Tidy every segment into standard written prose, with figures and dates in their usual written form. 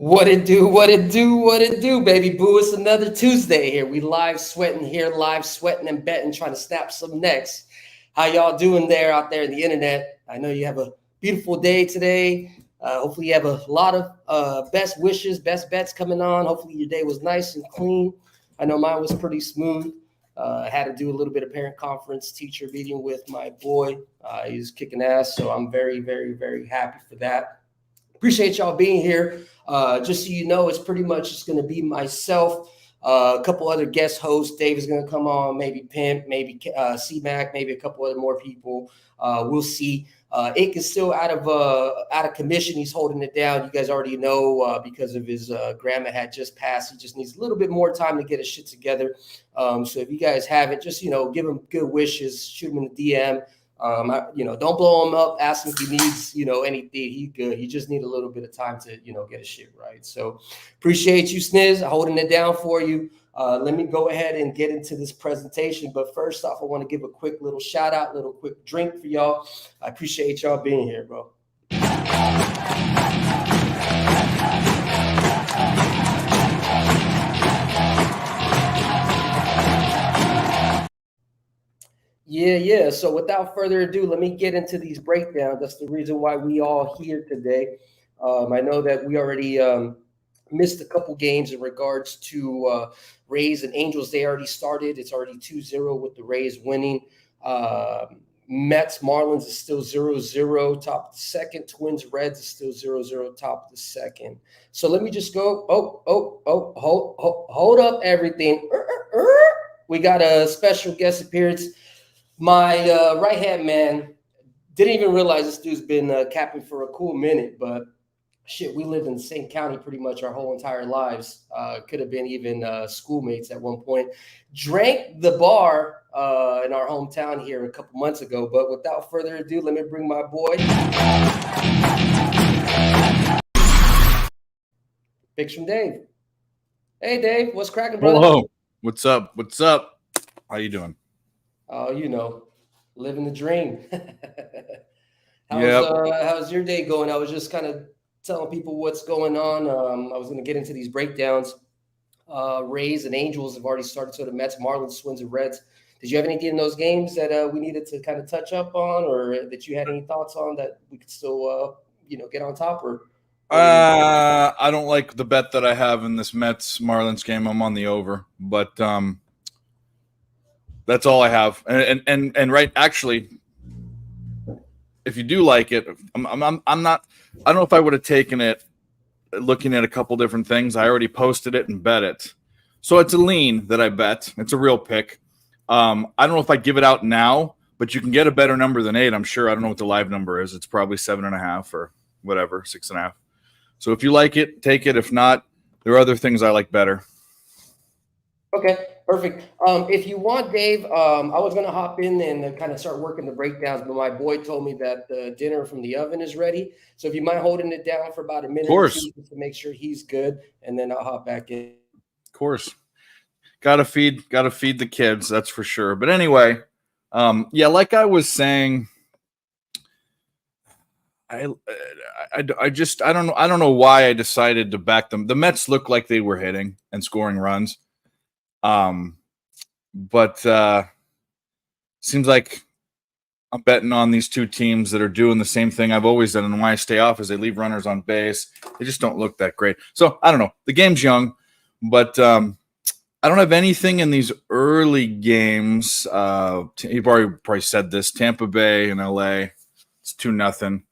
What it do, what it do, what it do, baby boo. It's another Tuesday here. We live sweating here, live sweating and betting, trying to snap some necks. How y'all doing there out there in the internet? I know you have a beautiful day today. Hopefully you have a lot of best wishes, best bets coming on. Hopefully your day was nice and clean. I know mine was pretty smooth. I had to do a little bit of parent conference teacher meeting with my boy. He's kicking ass, so I'm very, very, very happy for that. Appreciate y'all being here. Just so you know, it's pretty much just going to be myself, a couple other guest hosts. Dave is going to come on, maybe Pimp, maybe C-Mac, maybe a couple other more people. We'll see. Ink is still out of commission. He's holding it down. You guys already know because of his grandma had just passed. He just needs a little bit more time to get his shit together. So if you guys haven't, just give him good wishes, shoot him in the DM. Don't blow him up. Ask him if he needs, anything. He's good. He just need a little bit of time to, get his shit right. So appreciate you, Sniz, holding it down for you. Let me go ahead and get into this presentation. But first off, I want to give a quick little shout out, little quick drink for y'all. I appreciate y'all being here, bro. Yeah. So without further ado, let me get into these breakdowns. That's the reason why we all here today. I know that we already missed a couple games in regards to Rays and Angels. They already started. It's already 2-0 with the Rays winning. Mets, Marlins is still 0-0, top of the second. Twins, Reds is still 0-0, top of the second. So let me just go. Hold up everything. We got a special guest appearance. My right-hand man didn't even realize this dude's been capping for a cool minute, but shit, we lived in the same county pretty much our whole entire lives. Could have been even schoolmates at one point. Drank the bar in our hometown here a couple months ago, but without further ado, let me bring my boy. Picks from Dave. Hey, Dave, what's cracking, brother? Hello. What's up? How you doing? Oh, living the dream. How's your day going? I was just kind of telling people what's going on. I was going to get into these breakdowns. Rays and Angels have already started. So the Mets, Marlins, Twins, and Reds. Did you have anything in those games that we needed to kind of touch up on, or that you had any thoughts on that we could still, get on top? Or I don't like the bet that I have in this Mets Marlins game. I'm on the over, but that's all I have. And right, actually, if you do like it, I'm not. I don't know if I would have taken it. Looking at a couple different things, I already posted it and bet it. So it's a lean that I bet. It's a real pick. I don't know if I give it out now, but you can get a better number than 8. I'm sure. I don't know what the live number is. It's probably 7.5 or whatever, 6.5. So if you like it, take it. If not, there are other things I like better. Okay, perfect. If you want, Dave, I was going to hop in and kind of start working the breakdowns, but my boy told me that the dinner from the oven is ready. So if you mind holding it down for about a minute or two to make sure he's good, and then I'll hop back in. Of course. Gotta feed the kids, that's for sure. But anyway, like I was saying, I don't know why I decided to back them. The Mets look like they were hitting and scoring runs. But seems like I'm betting on these two teams that are doing the same thing I've always done, and why I stay off is they leave runners on base. They just don't look that great. So I don't know. The game's young, but I don't have anything in these early games. You probably said this: Tampa Bay and LA. It's 2-0.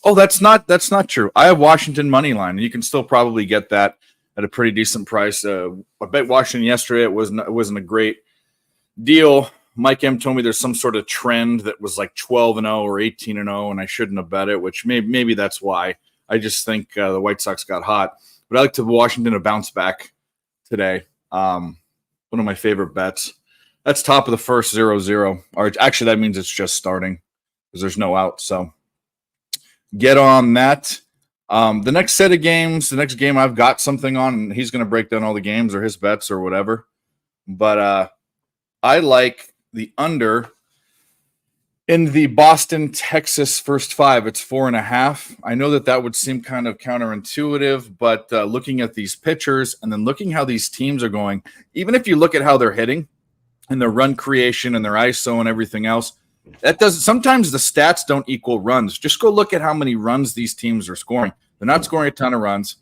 That's not true. I have Washington money line, and you can still probably get that at a pretty decent price. I bet Washington yesterday. It wasn't a great deal. Mike M told me there's some sort of trend that was like 12-0 or 18-0, and I shouldn't have bet it, which maybe that's why. I just think the White Sox got hot. But I like to Washington to bounce back today. One of my favorite bets. That's top of the first 0-0. Or actually, that means it's just starting because there's no out. So get on that. The next set of games, the next game I've got something on, and he's going to break down all the games or his bets or whatever. But I like the under In the Boston, Texas first 5, it's 4.5. I know that would seem kind of counterintuitive, but looking at these pitchers and then looking how these teams are going, even if you look at how they're hitting and their run creation and their ISO and everything else, that does sometimes the stats don't equal runs. Just go look at how many runs these teams are scoring. They're not scoring a ton of runs.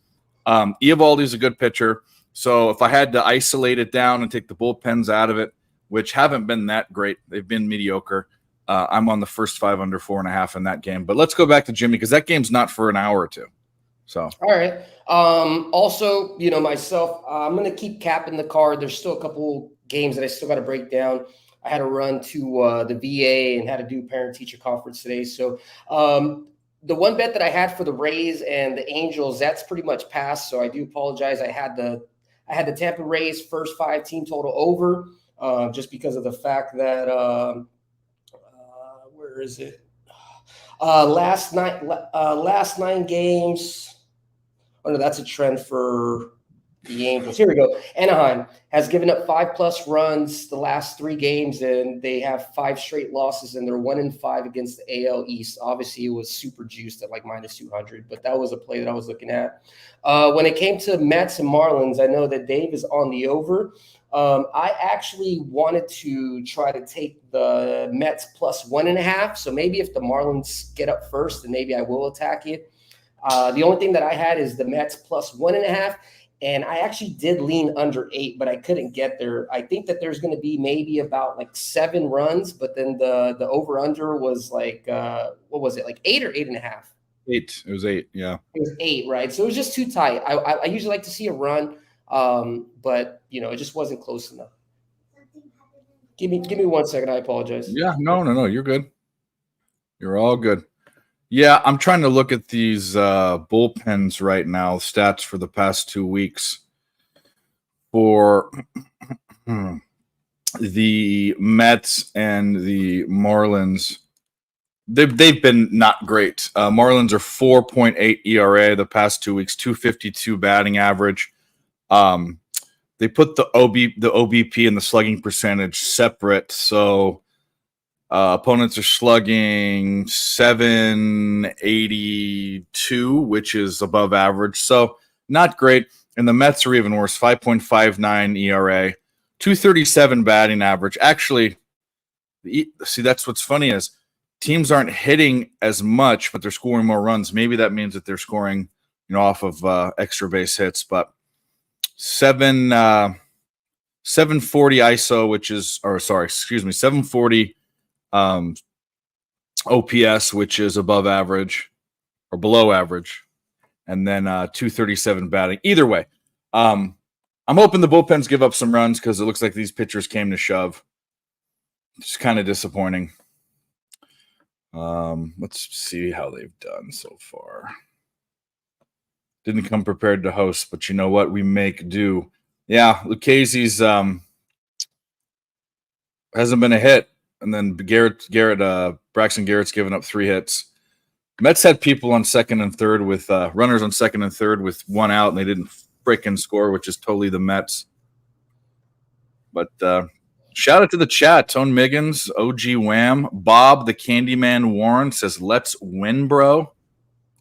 Eovaldi's a good pitcher. So if I had to isolate it down and take the bullpens out of it, which haven't been that great, they've been mediocre. I'm on the first 5 under 4.5 in that game. But let's go back to Jimmy because that game's not for an hour or two. So all right. Also, myself, I'm going to keep capping the card. There's still a couple games that I still got to break down. I had to run to the VA and had to do parent-teacher conference today. So the one bet that I had for the Rays and the Angels, that's pretty much passed. So I do apologize. I had the Tampa Rays first 5 team total over just because of the fact that where is it? Last 9 games. Oh no, that's a trend for the Angels. Here we go. Anaheim has given up 5+ runs the last 3 games, and they have 5 straight losses, and they're 1-5 against the AL East. Obviously, it was super juiced at like -200, but that was a play that I was looking at. When it came to Mets and Marlins, I know that Dave is on the over. I actually wanted to try to take the Mets +1.5. So maybe if the Marlins get up first, then maybe I will attack it. The only thing that I had is the Mets +1.5. And I actually did lean under 8, but I couldn't get there. I think that there's going to be maybe about like 7 runs, but then the over under was like, what was it? Like 8 or 8.5? 8. It was 8. Yeah. It was 8, right? So it was just too tight. I usually like to see a run. But it just wasn't close enough. Give me 1 second. I apologize. Yeah, no, you're good. You're all good. Yeah, I'm trying to look at these bullpens right now, stats for the past 2 weeks for the Mets and the Marlins. They've been not great. Marlins are 4.8 ERA the past 2 weeks, 252 batting average. They put the OBP and the slugging percentage separate, so opponents are slugging 782, which is above average, so not great. And the Mets are even worse, 5.59 ERA, 237 batting average. Actually, see, that's what's funny is teams aren't hitting as much, but they're scoring more runs. Maybe that means that they're scoring, off of extra base hits, but 740 ISO, which is, 740 OPS, which is above average or below average, and then 237 batting. Either way, I'm hoping the bullpens give up some runs because it looks like these pitchers came to shove. It's kind of disappointing. Let's see how they've done so far. Didn't come prepared to host, but you know what? We make do. Yeah, Lucchese's hasn't been a hit. And then Braxton Garrett's given up 3 hits. Mets had people on second and third with runners on second and third with 1 out, and they didn't freaking score, which is totally the Mets. But shout out to the chat. Tone Miggins, OG Wham, Bob the Candyman Warren says, "Let's win, bro."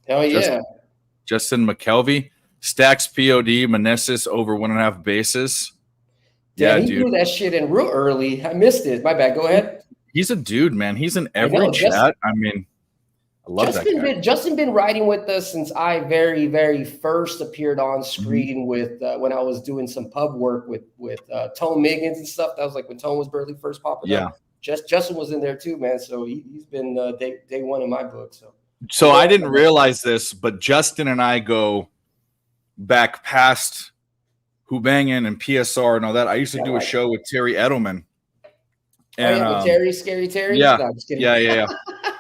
Hell yeah. Justin McKelvey, Stacks POD, Meneses over 1.5 bases. Yeah, he threw that shit in real early. I missed it. My bad. Go ahead. He's a dude, man. He's in every chat. I love that guy. Justin been riding with us since I very, very first appeared on screen with when I was doing some pub work with Tone Miggins and stuff. That was like when Tone was barely first popping up. Justin was in there too, man. So he's been day one in my book. So I didn't realize this, but Justin and I go back past Who-Bangin and PSR and all that. I used to do a show with Terry Edelman. And, with Terry, Scary Terry? Yeah. No, I'm just kidding. Yeah.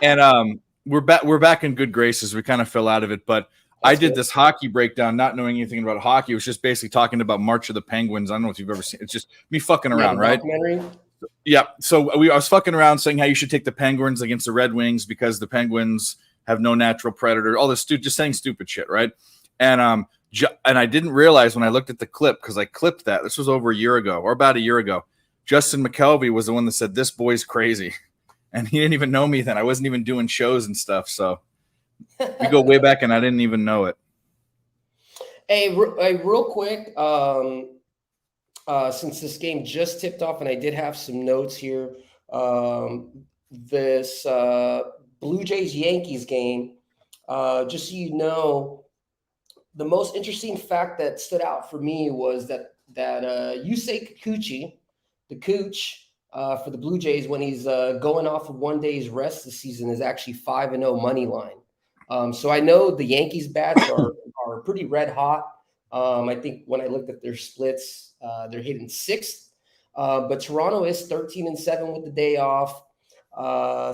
And we're back in good graces. We kind of fell out of it, but I did this hockey breakdown, not knowing anything about hockey. It was just basically talking about March of the Penguins. I don't know if you've ever seen it. It's just me fucking around, right? Yeah. So I was fucking around saying how you should take the Penguins against the Red Wings because the Penguins have no natural predator. All this just saying stupid shit, right? And I didn't realize when I looked at the clip, because I clipped that. This was over a year ago or about a year ago. Justin McKelvey was the one that said, "This boy's crazy." and he didn't even know me then. I wasn't even doing shows and stuff. So we go way back, and I didn't even know it. Hey, real quick, since this game just tipped off, and I did have some notes here, this Blue Jays Yankees game, just so you know, the most interesting fact that stood out for me was that Yusei Kikuchi, the coach for the Blue Jays, when he's going off of 1 day's rest this season, is actually 5-0 money line. So I know the Yankees bats are pretty red hot. I think when I looked at their splits, they're hitting sixth. But Toronto is 13-7 with the day off.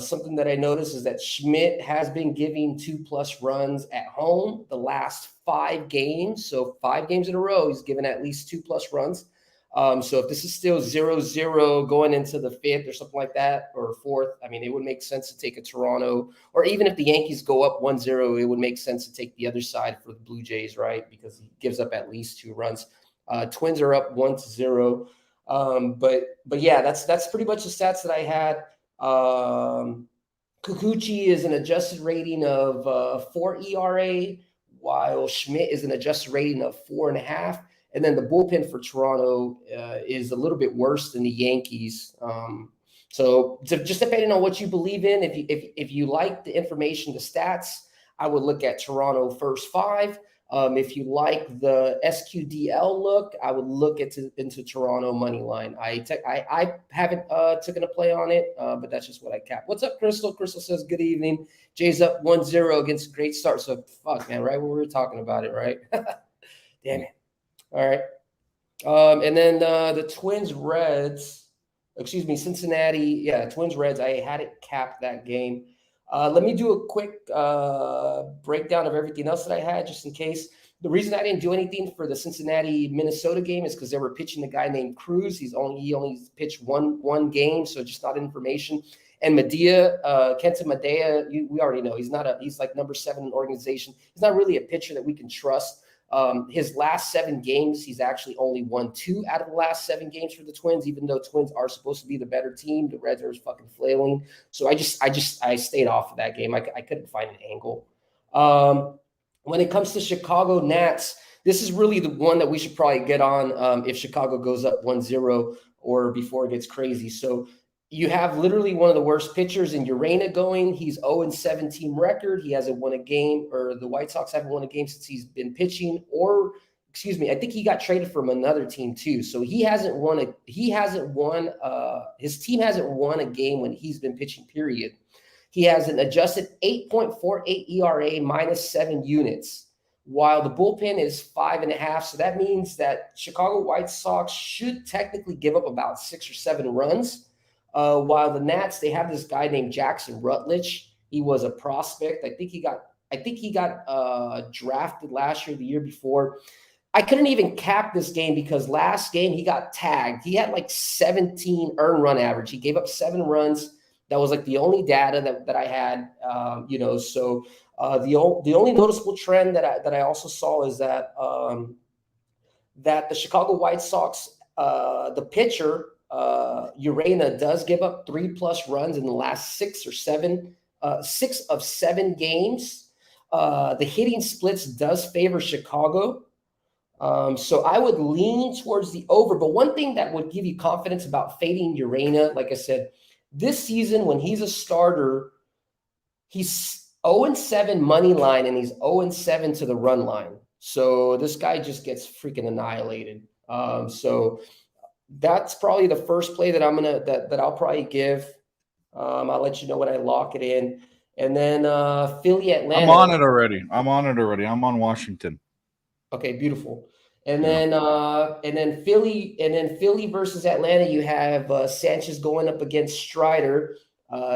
Something that I noticed is that Schmidt has been giving 2+ runs at home the last 5 games. So 5 games in a row, he's given at least 2+ runs. So if this is still 0-0 going into the 5th or something like that, or 4th, I mean, it would make sense to take a Toronto, or even if the Yankees go up 1-0, it would make sense to take the other side for the Blue Jays, right? Because he gives up at least 2 runs. Twins are up 1-0. But yeah, that's pretty much the stats that I had. Kikuchi is an adjusted rating of 4 ERA, while Schmidt is an adjusted rating of 4.5. And then the bullpen for Toronto is a little bit worse than the Yankees. So just depending on what you believe in, if you like the information, the stats, I would look at Toronto first 5. If you like the SQDL look, I would look into Toronto money line. I haven't taken a play on it, but that's just what I cap. What's up, Crystal? Crystal says, good evening. Jay's up 1-0 against a great start. So fuck, man, right when we were talking about it, right? Damn it. All right. And then the Cincinnati. Yeah, Twins Reds. I had it capped that game. Let me do a quick breakdown of everything else that I had, just in case. The reason I didn't do anything for the Cincinnati Minnesota game is because they were pitching a guy named Cruz. He only pitched one game, so just not information. And Kenta Medea, we already know he's like number 7 in the organization. He's not really a pitcher that we can trust. His last 7 games, he's actually only won 2 out of the last 7 games for the Twins, even though Twins are supposed to be the better team. The Reds are fucking flailing. So I stayed off of that game. I couldn't find an angle. When it comes to Chicago Nats, this is really the one that we should probably get on if Chicago goes up 1-0 or before it gets crazy. So you have literally one of the worst pitchers in Urena going. He's 0-7 team record. He hasn't won a game, or the White Sox haven't won a game since he's been pitching. I think he got traded from another team too. So his team hasn't won a game when he's been pitching, period. He has an adjusted 8.48 ERA -7 units, while the bullpen is 5.5. So that means that Chicago White Sox should technically give up about 6 or 7 runs. While the Nats, they have this guy named Jackson Rutledge. He was a prospect. I think he got drafted last year, the year before. I couldn't even cap this game because last game he got tagged. He had like 17 earned run average. He gave up 7 runs. That was like the only data that I had. So the only noticeable trend that I also saw is that the Chicago White Sox, the pitcher, Urena, does give up 3+ runs in the last 6 of 7 games. The hitting splits does favor Chicago. So I would lean towards the over. But one thing that would give you confidence about fading Urena, like I said, this season when he's a starter, he's 0-7 money line and he's 0-7 to the run line. So this guy just gets freaking annihilated. So that's probably the first play that I'll probably give. I'll let you know when I lock it in. And then Philly, Atlanta. I'm on it already. I'm on Washington. Okay, beautiful. And then Philly versus Atlanta, you have Sanchez going up against Strider.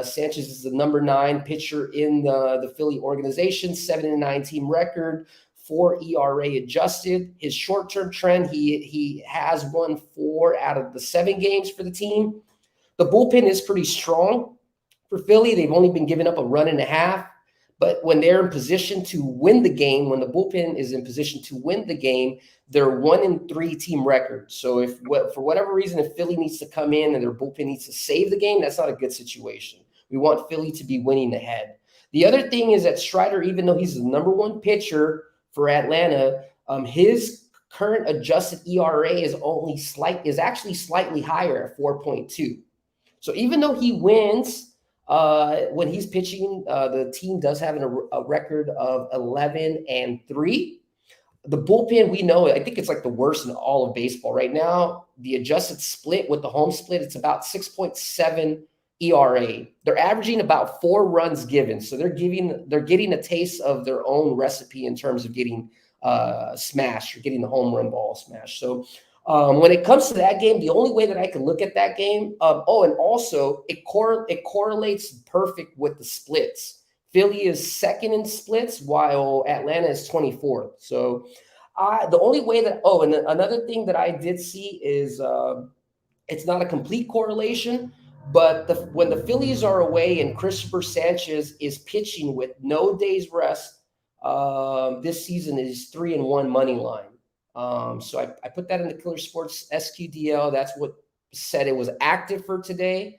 Sanchez is the number 9 pitcher in the Philly organization, 7-9 team record, 4 ERA adjusted. His short-term trend, he has won 4 out of the 7 games for the team. The bullpen is pretty strong for Philly. They've only been giving up a run and a half. But when they're in position to win the game, when the bullpen is in position to win the game, they're 1-3 team record. So for whatever reason, if Philly needs to come in and their bullpen needs to save the game, that's not a good situation. We want Philly to be winning ahead. The other thing is that Strider, even though he's the number one pitcher for Atlanta, his current adjusted ERA is actually slightly higher at 4.2. So even though he wins when he's pitching, the team does have a record of 11-3. The bullpen, we know, I think it's like the worst in all of baseball right now. The adjusted split with the home split, it's about 6.7 ERA. They're averaging about 4 runs given. So they're getting a taste of their own recipe in terms of getting smashed or getting the home run ball smashed. So when it comes to that game, the only way that I can look at that game, and also it correlates perfect with the splits. Philly is second in splits, while Atlanta is 24th. So the only way that, and another thing that I did see is it's not a complete correlation, but when the Phillies are away and Christopher Sanchez is pitching with no days rest, this season is 3-1 money line. So I put that in the Killer Sports SQDL. That's what said it was active for today.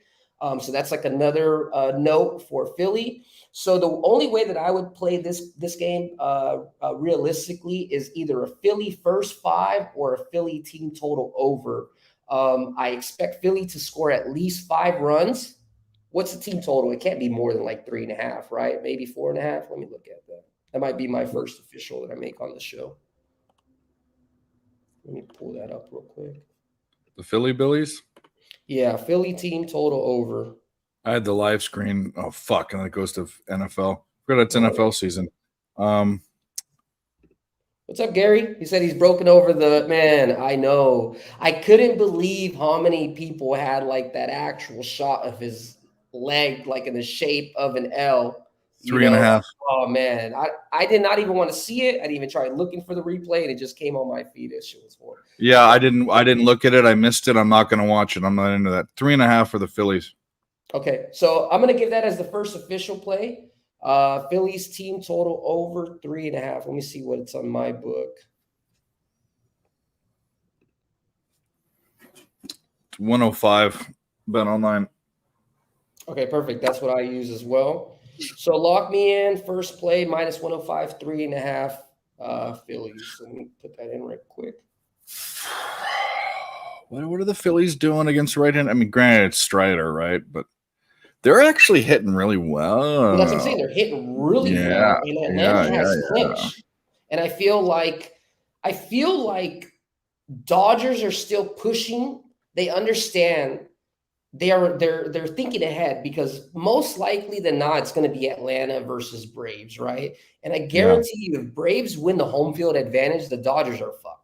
So that's like another note for Philly. So the only way that I would play this game realistically is either a Philly first 5 or a Philly team total over. I expect Philly to score at least 5 runs. What's the team total? It can't be more than like 3.5, right? Maybe 4.5. Let me look at that. That might be my first official that I make on the show. Let me pull that up real quick. The Philly Billies? Yeah, Philly team total over. I had the live screen. Oh, fuck. And it goes to NFL. Forgot it's NFL season. What's up, Gary? He said he's broken over the man. I know. I couldn't believe how many people had like that actual shot of his leg, like in the shape of an L. 3.5. Oh man, I did not even want to see it. I didn't even try looking for the replay, and it just came on my feed. That shit was horrible. Yeah, I didn't look at it. I missed it. I'm not going to watch it. I'm not into that. 3.5 for the Phillies. Okay, so I'm going to give that as the first official play. Phillies team total over 3.5. Let me see what it's on my book. It's 105. Bet online. Okay, perfect. That's what I use as well. So lock me in. First play, minus 105, 3.5 Phillies. Let me put that in right quick. What are the Phillies doing against right-hand? I mean, granted, it's Strider, right? But they're actually hitting really well. Well, that's what I'm saying. They're hitting really well. And Atlanta has clinched. And I feel like Dodgers are still pushing. They understand. They're thinking ahead, because most likely than not, it's going to be Atlanta versus Braves, right? And I guarantee you, if Braves win the home field advantage, the Dodgers are fucked.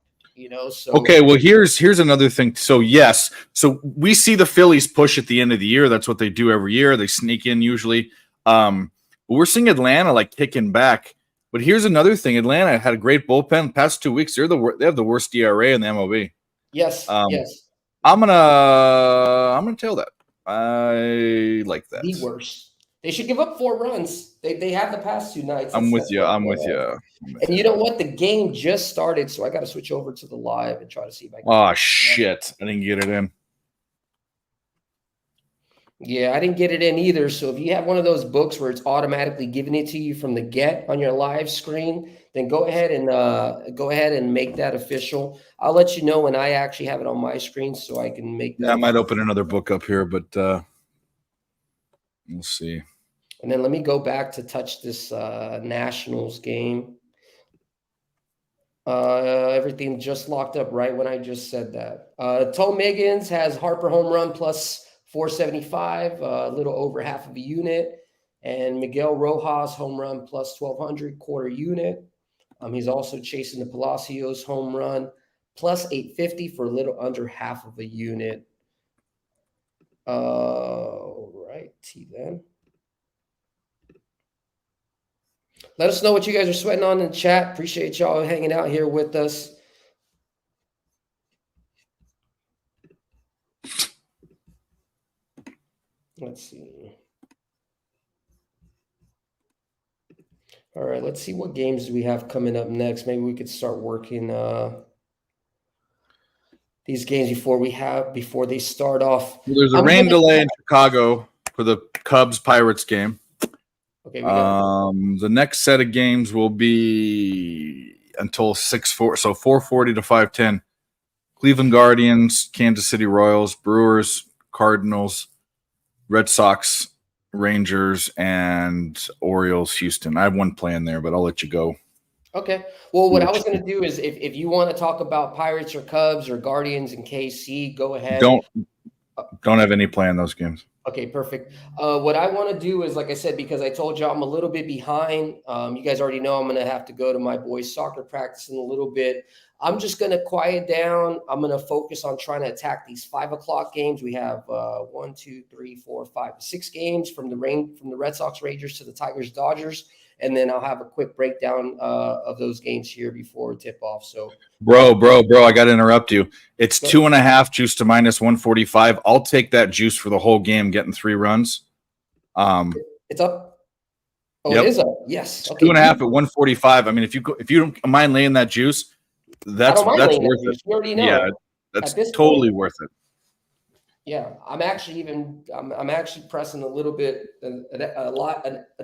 So okay. Well, here's another thing. So yes, so we see the Phillies push at the end of the year. That's what they do every year. They sneak in usually. We're seeing Atlanta like kicking back. But here's another thing: Atlanta had a great bullpen. Past 2 weeks, they have the worst ERA in the MLB. Yes, yes. I'm gonna tell that. I like that. The worst. They should give up 4 runs. They have the past 2 nights. I'm with you. And you know what? The game just started, so I got to switch over to the live and try to see if I can. Oh shit! I didn't get it in. Yeah, I didn't get it in either. So if you have one of those books where it's automatically giving it to you from the get on your live screen, then go ahead and make that official. I'll let you know when I actually have it on my screen, so I can make that. Yeah, I might open another book up here, but we'll see. And then let me go back to touch this Nationals game. Everything just locked up right when I just said that. Tom Miggins has Harper home run plus 475, a little over half of a unit. And Miguel Rojas home run plus 1,200, quarter unit. He's also chasing the Palacios home run plus 850 for a little under half of a unit. All righty then. Let us know what you guys are sweating on in the chat. Appreciate y'all hanging out here with us. Let's see. All right, let's see what games do we have coming up next. Maybe we could start working these games before they start off. Well, there's a rain delay in Chicago for the Cubs Pirates game. Okay, we know. The next set of games will be until 6-4, so 4:40 to 5:10. Cleveland Guardians, Kansas City Royals, Brewers, Cardinals, Red Sox, Rangers, and Orioles, Houston. I have one plan there, but I'll let you go. Okay. Well, what I was going to do is if you want to talk about Pirates or Cubs or Guardians and KC, go ahead. Don't have any play in those games. Okay, perfect. What I want to do is, like I said, because I told you I'm a little bit behind. You guys already know I'm going to have to go to my boys' soccer practice in a little bit. I'm just going to quiet down. I'm going to focus on trying to attack these 5 o'clock games. We have 1, 2, 3, 4, 5, 6 games from the Red Sox, Rangers to the Tigers, Dodgers. And then I'll have a quick breakdown of those games here before tip off. So, bro, I got to interrupt you. It's 2.5 juice to -145. I'll take that juice for the whole game, getting 3 runs. It's up. Oh, yep. It is up. Yes. Okay. 2.5 at 145. I mean, if you don't mind laying that juice, that's worth it. You already know. Yeah, that's totally worth it. Yeah, I'm actually pressing a little bit,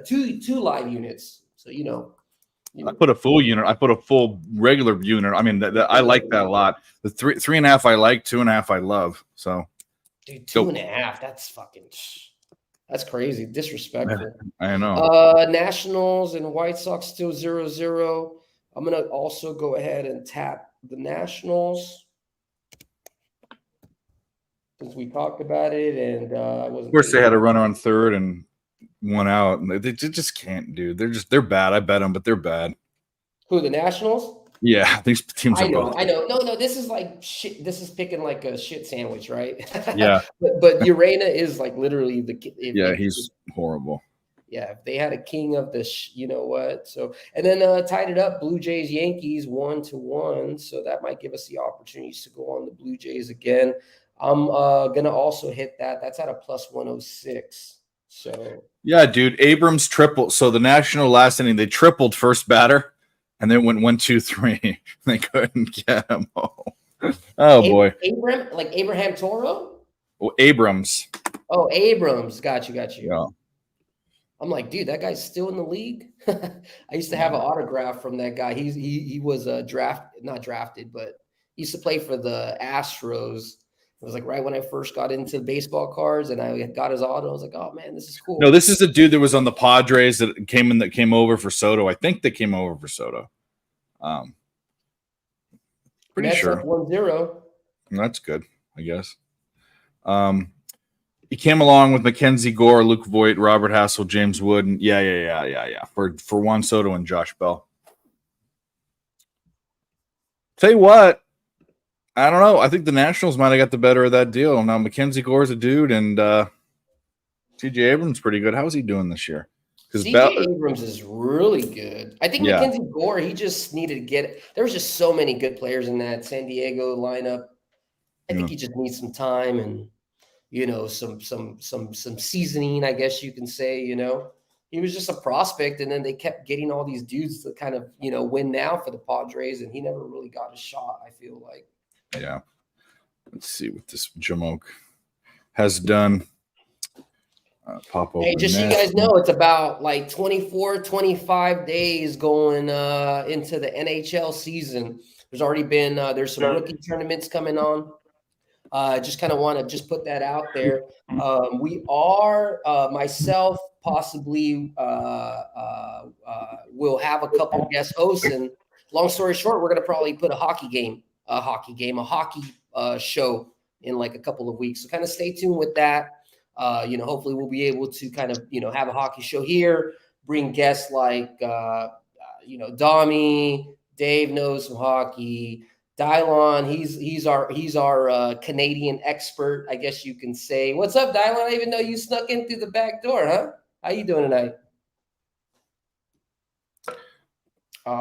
two live units. So I put a full unit. I put a full regular unit. I mean, I like that a lot. The 3.5 I like, 2.5 I love. So, dude, 2.5. That's crazy, disrespectful. I know. Nationals and White Sox still 0-0. I'm gonna also go ahead and tap the Nationals, since we talked about it, and I wasn't. Of course, they had a runner on third and 1 out, and they just can't, dude. They're bad. I bet them, but they're bad. Who, the Nationals? Yeah, these teams are both. I know. No, this is like shit. This is picking like a shit sandwich, right? Yeah. but Urena is like literally he's horrible. Yeah, if they had a king of the, you know what? So, and then tied it up, Blue Jays, Yankees 1-1. So that might give us the opportunities to go on the Blue Jays again. I'm gonna also hit that. That's at a +106. So yeah, dude, Abrams tripled. So the National last inning, they tripled first batter, and then went 1-2-3. They couldn't get him home. Oh boy, Abraham Toro. Oh, Abrams. Oh, Abrams. Got you. Yeah. I'm like, dude, that guy's still in the league. I used to have an autograph from that guy. He was not drafted, but he used to play for the Astros. It was like right when I first got into baseball cards, and I got his auto. I was like, oh man, this is cool. No, this is the dude that was on the Padres that came over for Soto. I think they came over for Soto. Pretty Mets sure. Up 1-0. That's good, I guess. He came along with Mackenzie Gore, Luke Voigt, Robert Hassel, James Wood, and yeah. For Juan Soto and Josh Bell. Tell you what, I don't know. I think the Nationals might have got the better of that deal. Now Mackenzie Gore's a dude, and CJ Abrams pretty good. How's he doing this year? Because CJ Abrams is really good. I think Mackenzie Gore, he just needed to get it. There was just so many good players in that San Diego lineup. I think he just needs some time and some seasoning, I guess you can say. He was just a prospect, and then they kept getting all these dudes to kind of win now for the Padres, and he never really got a shot, I feel like. Yeah. Let's see what this Jamoke has done. Pop over. Hey, just so you guys know, it's about like 24, 25 days going into the NHL season. There's already been there's some rookie tournaments coming on. Just kind of want to just put that out there. We are myself possibly will have a couple guest hosts, and long story short, we're going to probably put a hockey show in like a couple of weeks. So kind of stay tuned with that. Hopefully we'll be able to kind of, have a hockey show here, bring guests like, Dami, Dave knows some hockey, Dylon. He's our Canadian expert, I guess you can say. What's up, Dylon? I even know you snuck in through the back door, huh? How you doing tonight?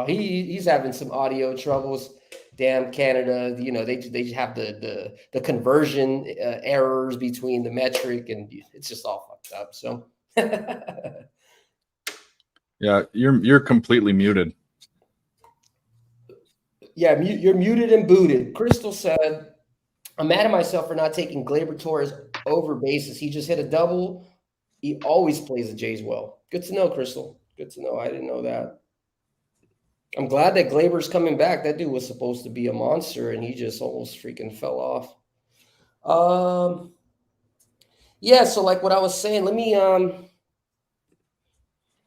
He's having some audio troubles. Damn Canada, they have the conversion errors between the metric, and it's just all fucked up. So, yeah, you're completely muted. Yeah, you're muted and booted. Crystal said, "I'm mad at myself for not taking Gleyber Torres over bases. He just hit a double He always plays the Jays well. Good to know, Crystal. Good to know. I didn't know that. I'm glad that Glaber's coming back. That dude was supposed to be a monster, and he just almost freaking fell off. Yeah, so like what I was saying, let me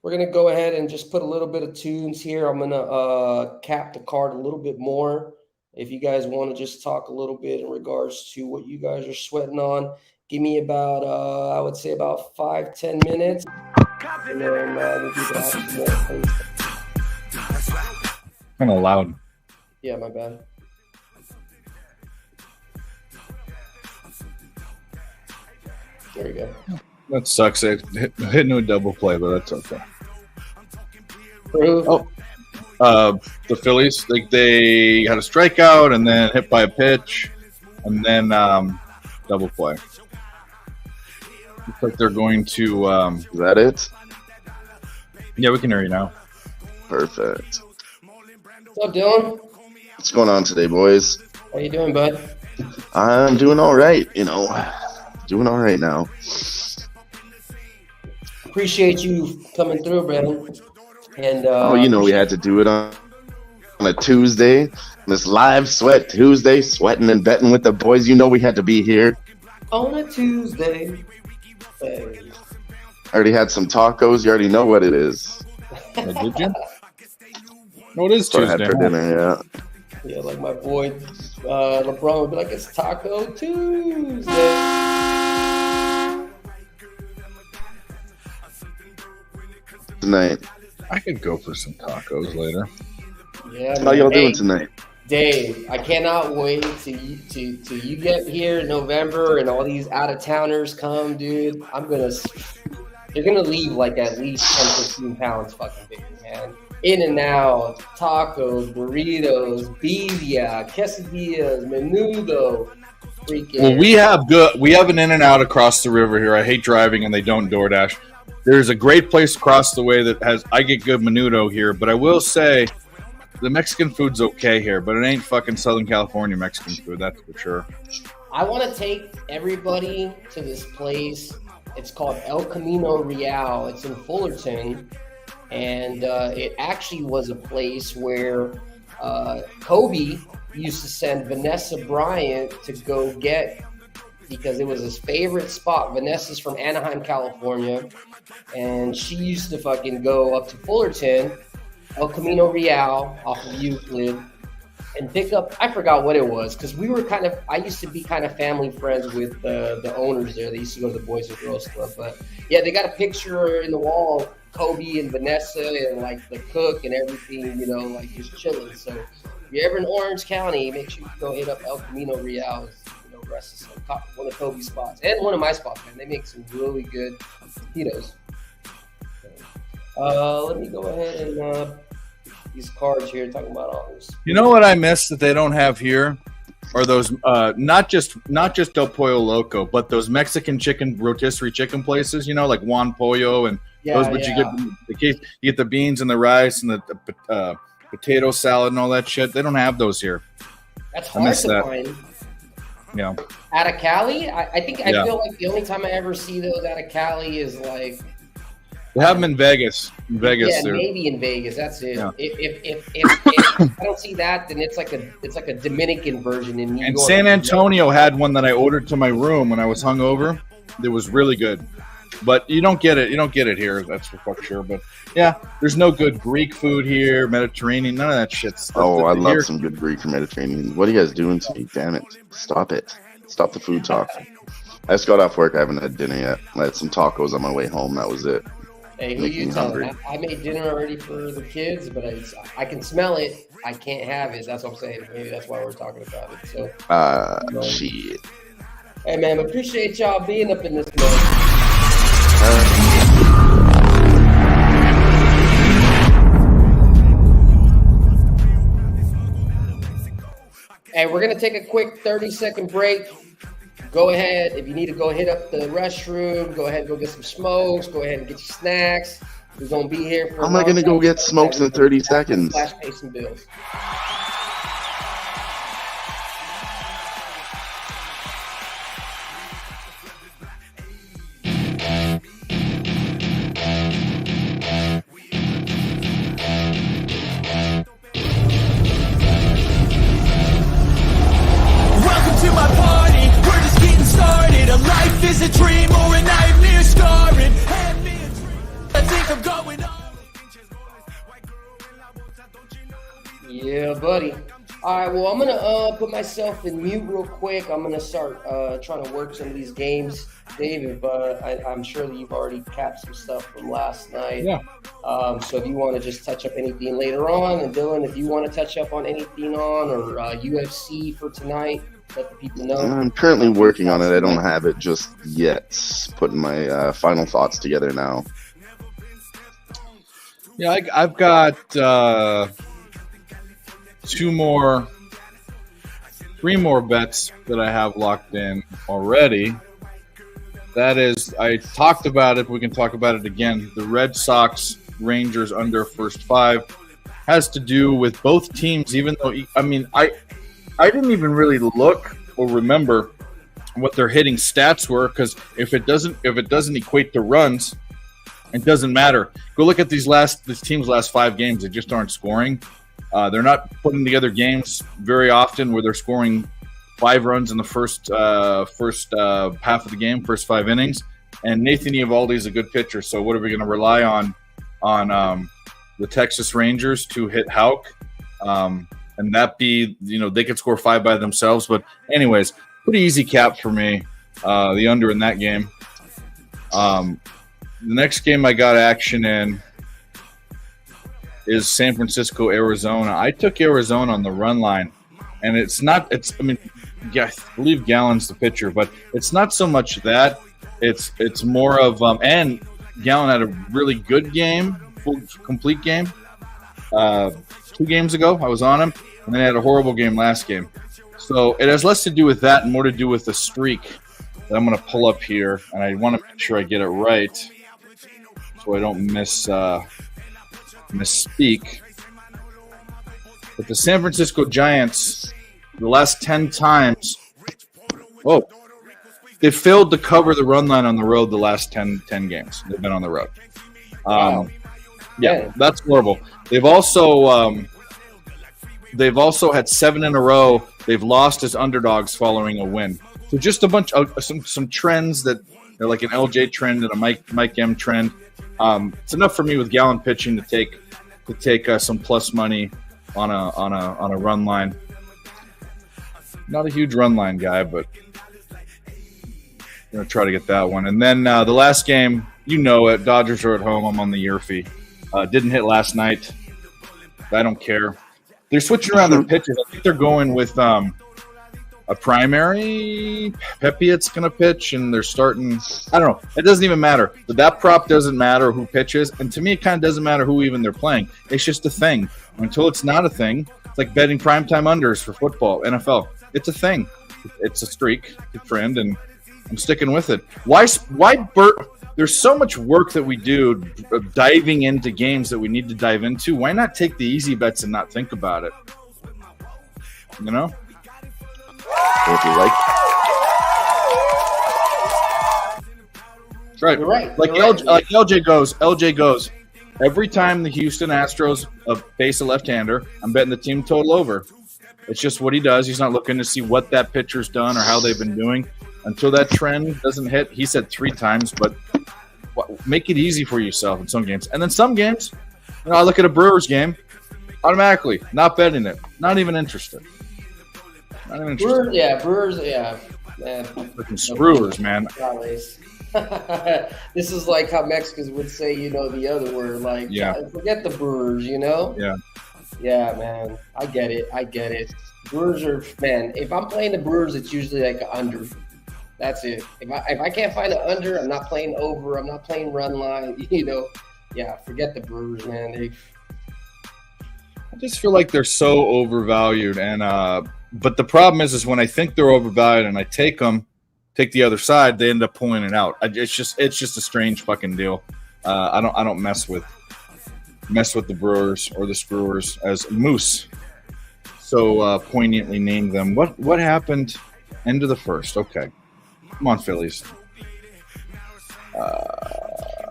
we're gonna go ahead and just put a little bit of tunes here. I'm gonna cap the card a little bit more. If you guys want to just talk a little bit in regards to what you guys are sweating on, give me about I would say about 5-10 minutes. And then we can have some more things. Kind of loud. Yeah, my bad. There you go. That sucks. Hitting a double play, but that's okay. Oh, the Phillies, they had a strikeout and then hit by a pitch, and then double play. Looks like they're going to. Is that it? Yeah, we can hear you now. Perfect. what's up, Dylan? What's going on today, boys? How you doing, bud? I'm doing all right. Doing all right now. Appreciate you coming through, Brandon. And we had to do it on a Tuesday. This live sweat Tuesday, sweating and betting with the boys. We had to be here. On a Tuesday. Hey. I already had some tacos. You already know what it is. Oh, did you? No, it is That's what I Tuesday. had for dinner, yeah. Yeah, like my boy LeBron would be like, it's Taco Tuesday. Tonight. I could go for some tacos later. Yeah, How y'all doing tonight? Dave, I cannot wait till you get here in November and all these out-of-towners come, dude. They're gonna leave like at least 10-15 pounds fucking bigger, man. In and out, tacos, burritos, birria, quesadillas, menudo, freaking. Well, we have an In-N-Out across the river here. I hate driving and they don't DoorDash. There's a great place across the way I get good menudo here, but I will say the Mexican food's okay here, but it ain't fucking Southern California Mexican food, that's for sure. I want to take everybody to this place. It's called El Camino Real. It's in Fullerton, and it actually was a place where Kobe used to send Vanessa Bryant to go get, because it was his favorite spot. Vanessa's from Anaheim, California, and she used to fucking go up to Fullerton, El Camino Real off of Euclid, and pick up, I forgot what it was, because I used to be kind of family friends with the owners there. They used to go to the Boys and Girls Club. But yeah, they got a picture in the wall of Kobe and Vanessa and like the cook and everything, like just chilling. So if you're ever in Orange County, make sure you go hit up El Camino Real. Rest is one of Kobe's spots and one of my spots, man. They make some really good taquitos. Let me go ahead and these cards here talking about all this. You know what I miss that they don't have here are those not just Del Pollo Loco, but those Mexican chicken rotisserie chicken places. Like Juan Pollo and those. But you get the beans and the rice and the potato salad and all that shit. They don't have those here. That's hard to find. Yeah. Out of Cali, I feel like the only time I ever see those out of Cali is like they have them in Vegas. Yeah, there. Maybe in Vegas. That's it. Yeah. If I don't see that, then it's like a Dominican version in New York. And San Antonio had one that I ordered to my room when I was hungover. It was really good, but you don't get it. You don't get it here. That's for fuck sure. But yeah, there's no good Greek food here, Mediterranean, none of that shit. I love some good Greek or Mediterranean. What are you guys doing to me? Damn it! Stop it! Stop the food talk. I just got off work. I haven't had dinner yet. I had some tacos on my way home. That was it. Hey, who you telling? I made dinner already for the kids, but I can smell it. I can't have it. That's what I'm saying. Maybe that's why we're talking about it. So, shit. Hey, man, appreciate y'all being up in this mode. Hey, we're going to take a quick 30-second break. Go ahead. If you need to go hit up the restroom, go ahead and go get some smokes. Go ahead and get your snacks. We're going to be here for How am I going to go get smokes in 30 seconds? Slash pay some bills. Yeah, buddy. All right, well, I'm going to put myself in mute real quick. I'm going to start trying to work some of these games. David, but I'm sure that you've already capped some stuff from last night. Yeah. So if you want to just touch up anything later on, and Dylan, if you want to touch up on anything or UFC for tonight, let the people know. I'm currently working on it. I don't have it just yet. Putting my final thoughts together now. Yeah, I've got 3 more bets that I have locked in already. That is, I talked about it. We can talk about it again. The Red Sox Rangers under first 5 has to do with both teams. Even though I didn't even really look or remember what their hitting stats were, because if it doesn't equate to runs, it doesn't matter. Go look at this team's last 5 games. They just aren't scoring. They're not putting together games very often where they're scoring 5 runs in the first half of the game, first 5 innings. And Nathan Eovaldi is a good pitcher. So what are we going to rely on the Texas Rangers to hit Houck? And that be, they could score 5 by themselves. But anyways, pretty easy cap for me, the under in that game. The next game I got action in is San Francisco, Arizona. I took Arizona on the run line. And I believe Gallen's the pitcher, but it's not so much that. It's more of and Gallen had a really good game, full complete game. 2 games ago, I was on him, and then I had a horrible game last game. So it has less to do with that and more to do with the streak that I'm going to pull up here, and I want to make sure I get it right so I don't misspeak. But the San Francisco Giants, the last 10 times, they failed to cover the run line on the road the last 10 games. They've been on the road. Wow. Yeah, that's horrible. They've also had 7 in a row. They've lost as underdogs following a win. So just a bunch of some trends that are like an LJ trend and a Mike M trend. It's enough for me with Gallen pitching to take some plus money on a run line. Not a huge run line guy, but I'm gonna try to get that one. And then the last game, Dodgers are at home. I'm on the Yerfie. Didn't hit last night. I don't care. They're switching around their pitches. I think they're going with a primary. Pepiot's going to pitch, and they're starting. I don't know. It doesn't even matter. But that prop doesn't matter who pitches. And to me, it kind of doesn't matter who even they're playing. It's just a thing. Until it's not a thing, it's like betting primetime unders for football, NFL. It's a thing. It's a streak, a trend, and I'm sticking with it. Why Bert? There's so much work that we do diving into games that we need to dive into. Why not take the easy bets and not think about it? If you like. That's right. You're right. Like LJ goes. Every time the Houston Astros face a left-hander, I'm betting the team total over. It's just what he does. He's not looking to see what that pitcher's done or how they've been doing. Until that trend doesn't hit, he said 3 times, but make it easy for yourself in some games. And then some games, I look at a Brewers game, automatically, not betting it, not even interested. Brewers, yeah. Man. Freaking Brewers, man. This is like how Mexicans would say, the other word, like, forget the Brewers, Yeah. Yeah, man. I get it. Brewers are, man, if I'm playing the Brewers, it's usually like an under. That's it. If I can't find an under, I'm not playing over. I'm not playing run line. Yeah, forget the Brewers, man. I just feel like they're so overvalued, and but the problem is when I think they're overvalued and I take the other side, they end up pulling it out. It's just a strange fucking deal. I don't mess with the Brewers or the Screwers, as Moose so poignantly named them. What happened? End of the first. Okay. Come on, Phillies.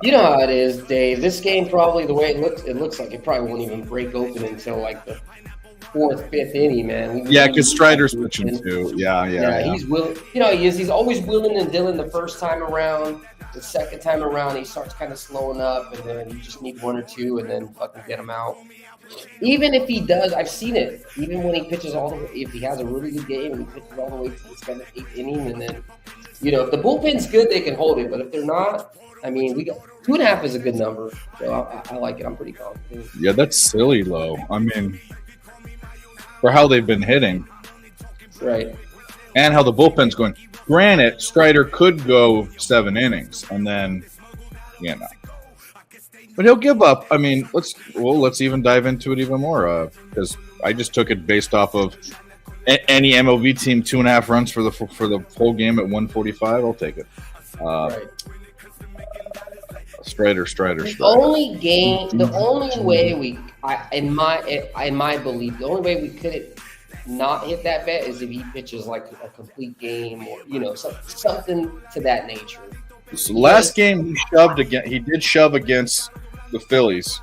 You know how it is, Dave. This game probably the way it looks like it probably won't even break open until like the 4th, 5th inning, man. Because Strider's pitching too. Yeah. He's willing. He is. He's always willing and Dylan the first time around. The second time around, he starts kind of slowing up, and then you just need 1 or 2, and then fucking get him out. Even if he does, I've seen it. Even when he pitches all the way, if he has a really good game and he pitches all the way to the 7th, 8th inning, and then, if the bullpen's good, they can hold it. But if they're not, I mean, we got 2.5 is a good number. So I like it. I'm pretty confident. Yeah, that's silly low. I mean, for how they've been hitting. Right. And how the bullpen's going. Granted, Strider could go 7 innings, and then, but he'll give up. I mean, let's even dive into it even more, because I just took it based off of any MLB team 2.5 runs for the whole game at 145. I'll take it. Right. Strider. The only way in my belief, the only way we couldn't not hit that bet is if he pitches like a complete game or something to that nature. So last game he shoved again. He did shove against the Phillies,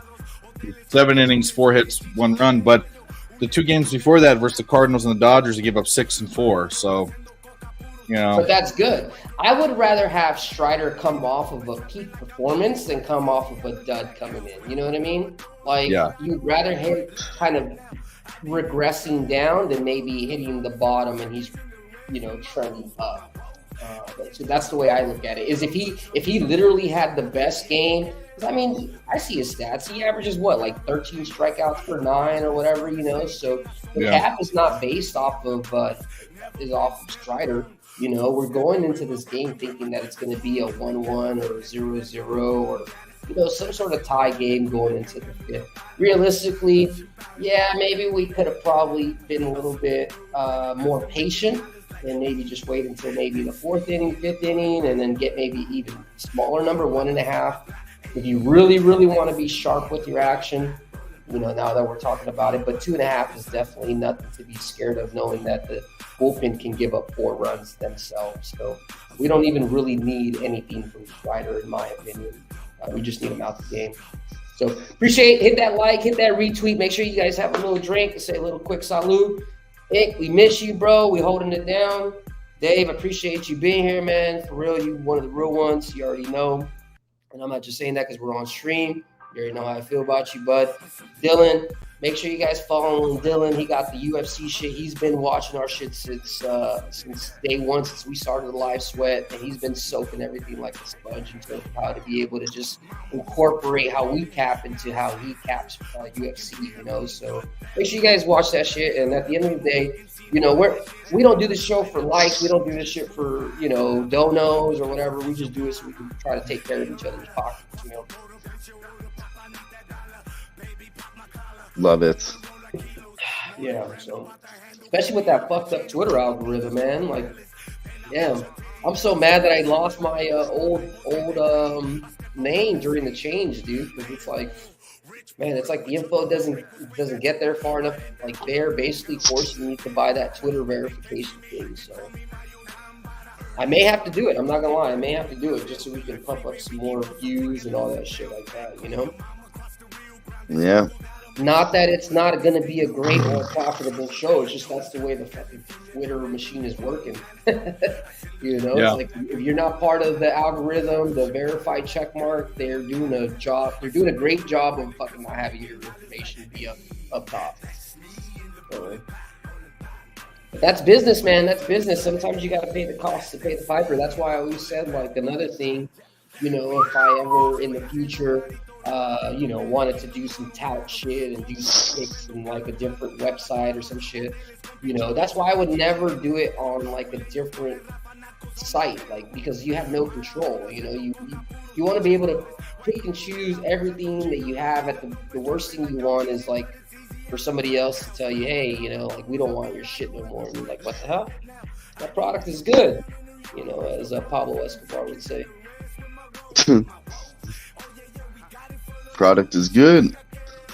7 innings, 4 hits, 1 run. But the 2 games before that versus the Cardinals and the Dodgers, he gave up 6 and 4. So, But that's good. I would rather have Strider come off of a peak performance than come off of a dud coming in. You know what I mean? You'd rather him kind of regressing down than maybe hitting the bottom and he's, trending up. So that's the way I look at it. Is if he literally had the best game. I mean, I see his stats. He averages 13 strikeouts per 9 or whatever, So the cap is not based off of Strider. We're going into this game thinking that it's going to be a 1-1 or a 0-0 or some sort of tie game going into the 5th. Realistically, maybe we could have probably been a little bit more patient and maybe just wait until maybe the 4th inning, 5th inning, and then get maybe even smaller number, 1.5. If you really, really want to be sharp with your action, now that we're talking about it, but 2.5 is definitely nothing to be scared of, knowing that the bullpen can give up 4 runs themselves. So we don't even really need anything from Strider, in my opinion. We just need him out the game. So appreciate, hit that like, hit that retweet. Make sure you guys have a little drink and say a little quick salute. Nick, we miss you, bro. We holding it down. Dave, appreciate you being here, man. For real, you one of the real ones. You already know. And I'm not just saying that because we're on stream. You already know how I feel about you, bud. Dylan, make sure you guys follow Dylan. He got the UFC shit. He's been watching our shit since day one, since we started the live sweat, and he's been soaking everything like a sponge until how to be able to just incorporate how we cap into how he caps UFC. So make sure you guys watch that shit. And at the end of the day, we don't do this show for likes. We don't do this shit for donos or whatever. We just do it so we can try to take care of each other's pockets. Love it. Yeah, so especially with that fucked up Twitter algorithm, man. Like, damn, I'm so mad that I lost my old name during the change, dude. Because it's like, man, it's like the info doesn't get there far enough. Like they're basically forcing me to buy that Twitter verification thing. So I may have to do it. I'm not gonna lie, I may have to do it just so we can pump up some more views and all that shit like that. Yeah. Not that it's not going to be a great or profitable show. It's just that's the way the fucking Twitter machine is working. It's like if you're not part of the algorithm, the verified check mark, they're doing a job. They're doing a great job of fucking not having your information be up top. So, but that's business, man. That's business. Sometimes you got to pay the cost to pay the piper. That's why I always said, like, another thing, if I ever in the future wanted to do some tout shit and do some picks from like a different website or some shit, that's why I would never do it on like a different site, like, because you have no control. You want to be able to pick and choose everything that you have. At the worst thing you want is like for somebody else to tell you, hey, like, we don't want your shit no more. And you're like, what the hell? That product is good, as Pablo Escobar would say. Product is good.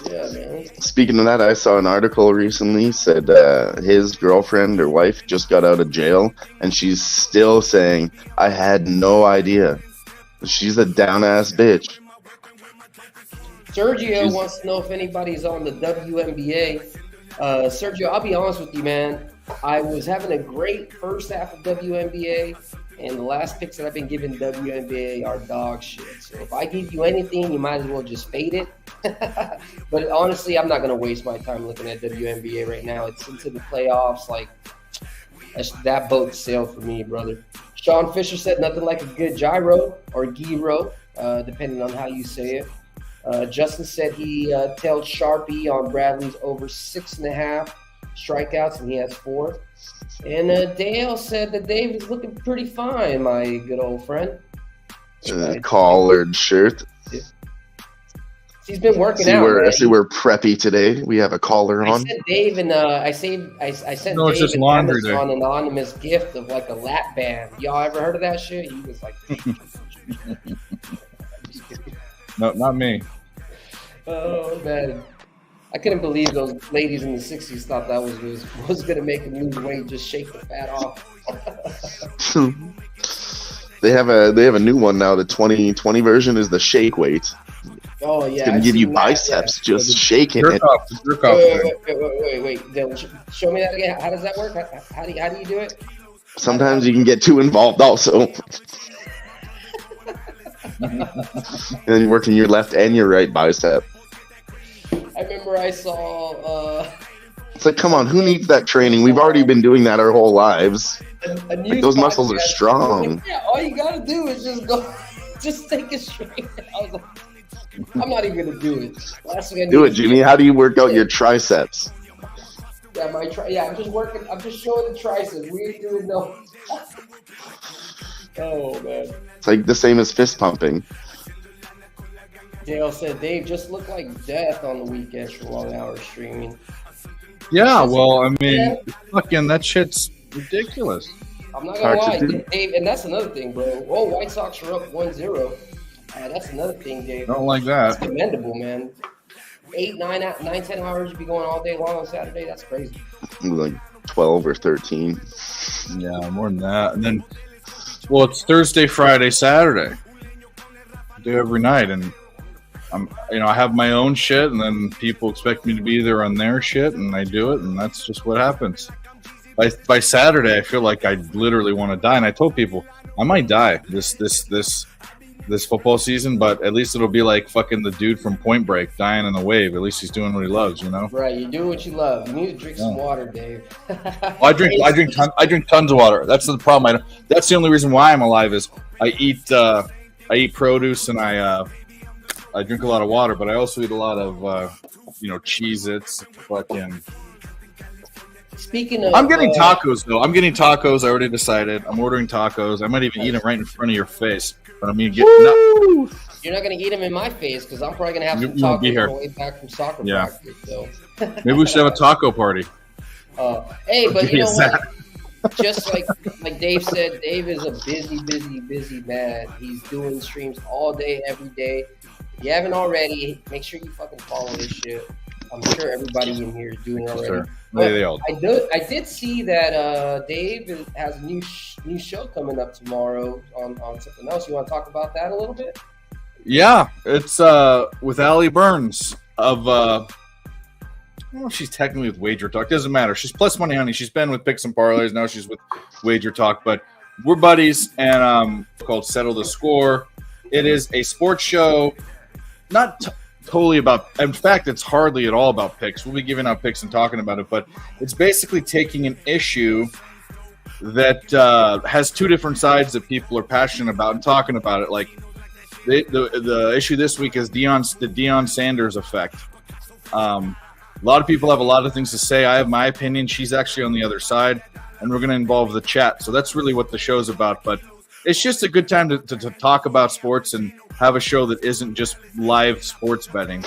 Yeah, man. Speaking of that, I saw an article recently said his girlfriend or wife just got out of jail, and she's still saying, I had no idea. She's a down-ass bitch. Sergio wants to know if anybody's on the WNBA. Sergio, I'll be honest with you, man. I was having a great first half of WNBA, and the last picks that I've been giving WNBA are dog shit. So if I give you anything, you might as well just fade it. But honestly, I'm not going to waste my time looking at WNBA right now. It's into the playoffs. Like, that boat sailed for me, brother. Sean Fisher said nothing like a good gyro or gyro, depending on how you say it. Justin said he tailed Sharpie on Bradley's over 6.5 strikeouts, and he has 4. And Dale said that Dave is looking pretty fine, my good old friend. Collared shirt. He's been working I out. see we're preppy today. We have a collar on. I sent Dave and I sent Dave an Amazon anonymous gift of like a lap band. Y'all ever heard of that shit? He was like, no, not me. oh man, I couldn't believe those ladies in the '60s thought that was gonna make them lose weight. Just shake the fat off. They have a new one now. The 2020 version is the shake weight. Oh yeah, it's gonna give you biceps just shaking it. Wait. Dylan, show me that again. How does that work? How do you do it? Sometimes you can get too involved also. And then you're working your left and your right bicep. I remember I saw. It's like, come on, who needs that training? We've already been doing that our whole lives. Like, those muscles are strong. Yeah, all you gotta do is just go, just take it straight. I was like, I'm not even gonna do it. Do it, Jimmy. How do you work out your triceps? Yeah, I'm just working. I'm just showing the triceps. We ain't doing no. Oh man. It's like the same as fist pumping. Dale said Dave just looked like death on the weekends for long hours streaming. Yeah, well, I mean, fucking that shit's ridiculous. I'm not gonna lie, Dave, and that's another thing, bro. Oh, White Sox are up 1-0. That's another thing, Dave. Don't like that. It's commendable, man. 10 hours you'd be going all day long on Saturday. That's crazy. Like 12 or 13. Yeah, more than that. And then, well, it's Thursday, Friday, Saturday. I do every night, and I have my own shit, and then people expect me to be there on their shit, and I do it, and that's just what happens. By Saturday, I feel like I literally want to die, and I told people I might die this football season, but at least it'll be like fucking the dude from Point Break dying in the wave. At least he's doing what he loves, you know. Right, you do what you love. You need to drink some water, Dave. Well, I drink tons of water. That's the problem. That's the only reason why I'm alive is I eat produce and I drink a lot of water, but I also eat a lot of Cheez-Its. Fucking. Speaking of, I'm getting tacos though. I'm getting tacos. I already decided. I'm ordering tacos. I might even eat them right in front of your face. But I'm gonna get. You're not gonna eat them in my face because I'm probably gonna have some tacos on the way back from soccer practice. So. Maybe we should have a taco party. Hey, but you know what? Just like Dave said, Dave is a busy man. He's doing streams all day, every day. If you haven't already, make sure you fucking follow this shit. I'm sure everybody in here is doing it already. Sure. They all do. I did see that Dave has a new show coming up tomorrow on something else. You want to talk about that a little bit? Yeah, it's with Allie Burns of I don't know if she's technically with Wager Talk. Doesn't matter. She's Plus Money Honey. She's been with Picks and Parlays. Now she's with Wager Talk. But we're buddies, and called Settle the Score. It is a sports show, not totally about. In fact, it's hardly at all about picks. We'll be giving out picks and talking about it, but it's basically taking an issue that has two different sides that people are passionate about and talking about it. Like the issue this week is the Deion Sanders effect. A lot of people have a lot of things to say. I have my opinion. She's actually on the other side, and we're going to involve the chat. So that's really what the show's about. But it's just a good time to talk about sports and have a show that isn't just live sports betting,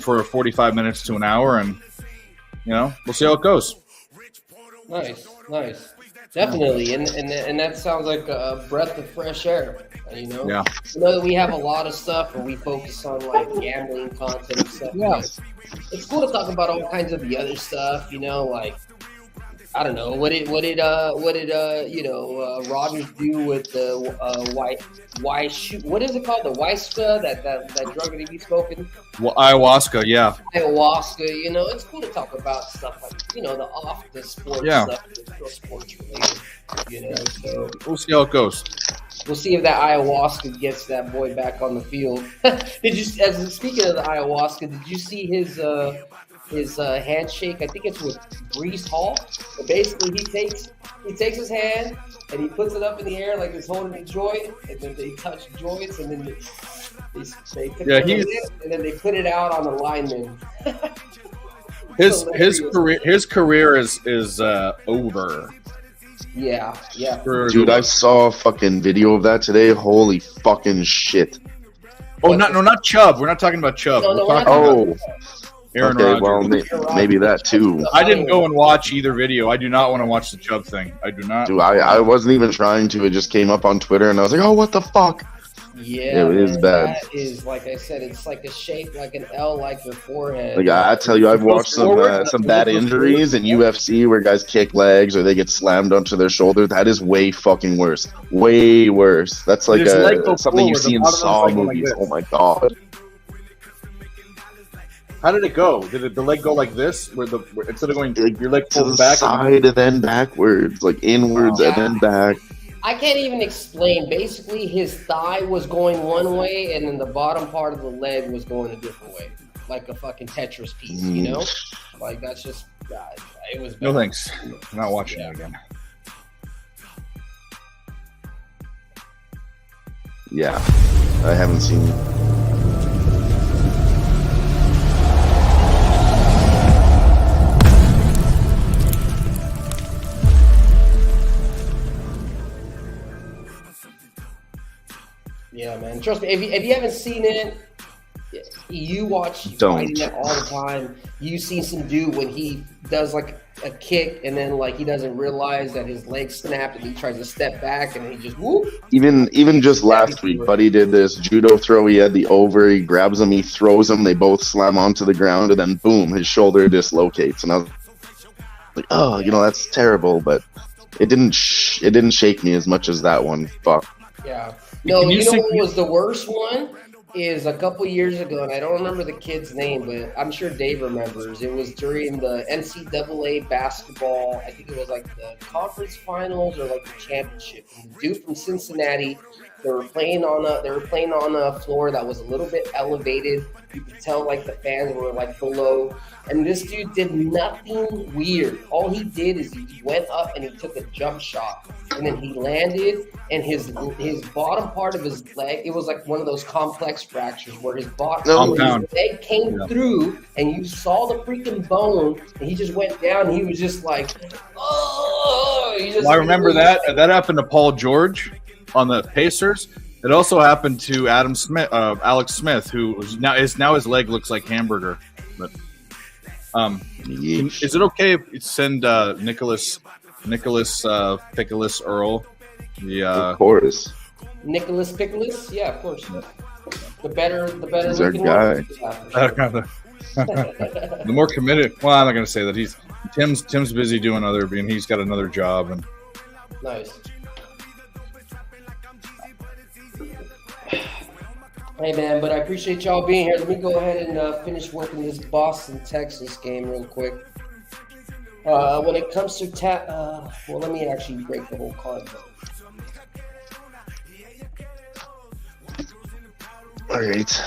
for 45 minutes to an hour. And, we'll see how it goes. Nice. Definitely. And that sounds like a breath of fresh air, Yeah. I know that we have a lot of stuff where we focus on like gambling content and stuff. Yeah. It's cool to talk about all kinds of the other stuff, like I don't know, what did Rogers do with the what is it called? The Weisska, that drug that he's smoking? Well, ayahuasca, yeah. Ayahuasca, it's cool to talk about stuff like, the sports stuff, that's still sports related, so we'll see how it goes. We'll see if that ayahuasca gets that boy back on the field. Speaking of the ayahuasca, did you see his handshake? I think it's with Brees Hall. But basically, he takes his hand and he puts it up in the air like he's holding a joint, and then they touch joints, and then they put and then they put it out on the lineman. His career is over. Yeah. Dude, I saw a fucking video of that today. Holy fucking shit. Oh, not Chubb. We're not talking about Chubb. Aaron okay, Rodgers. Well, maybe that too. I didn't go and watch either video. I do not want to watch the Chubb thing. I do not. Dude, I wasn't even trying to. It just came up on Twitter, and I was like, oh, what the fuck? Yeah, it is bad. That is, like I said, it's like a shape like an L, like your forehead. Like I tell you, I've watched some bad injuries in UFC where guys kick legs or they get slammed onto their shoulder. That is way fucking worse. Way worse. That's like something you see in Saw movies. Oh my god. How did it go? Did the leg go like this, where instead of going your leg to the back side and then backwards, like inwards and then back? I can't even explain. Basically, his thigh was going one way, and then the bottom part of the leg was going a different way, like a fucking Tetris piece. You know, like that's just it was. No thanks. I'm not watching it again. Yeah, I haven't seen. Yeah, man. Trust me, if you haven't seen it, you watch fighting it all the time. You see some dude when he does like a kick and then like he doesn't realize that his leg snapped and he tries to step back and he just whoop. Even just last week, Buddy did this judo throw. He had the over. He grabs him. He throws him. They both slam onto the ground and then boom, his shoulder dislocates. And I was like, oh, that's terrible. But it didn't shake me as much as that one. Fuck. Yeah. No, you know what was the worst one? Is a couple years ago, and I don't remember the kid's name, but I'm sure Dave remembers. It was during the NCAA basketball. I think it was like the conference finals or like the championship. And the dude from Cincinnati, they were playing on a floor that was a little bit elevated. You could tell like the fans were like below. And this dude did nothing weird. All he did is he went up and he took a jump shot. And then he landed, and his bottom part of his leg, it was like one of those complex fractures where his leg came through, and you saw the freaking bone, and he just went down, and he was just like, oh. I remember that. That happened to Paul George on the Pacers. It also happened to Alex Smith, who now his leg looks like hamburger. But is it okay if you send Nicholas Pickles Earl? Of course. Nicholas Pickles? Yeah, of course. The better. He's our guy. The more committed. Well, I'm not going to say that. Tim's busy doing he's got another job and. Nice. Hey man, but I appreciate y'all being here. Let me go ahead and finish working this Boston Texas game real quick. When it comes to let me actually break the whole card. All right.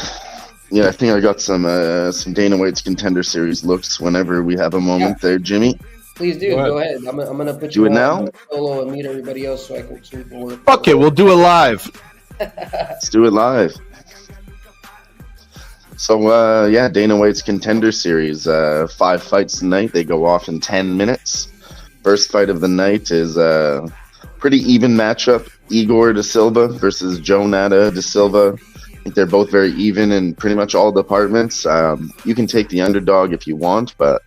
Yeah, I think I got some Dana White's Contender Series looks whenever we have a moment there, Jimmy. Please do. Go ahead. I'm gonna put you it now solo and mute everybody else so we can work. Okay, we'll do it live. Let's do it live. So, Dana White's Contender Series, 5 fights tonight. They go off in 10 minutes. First fight of the night is a pretty even matchup. Igor da Silva versus Jonata da Silva. I think they're both very even in pretty much all departments. You can take the underdog if you want, but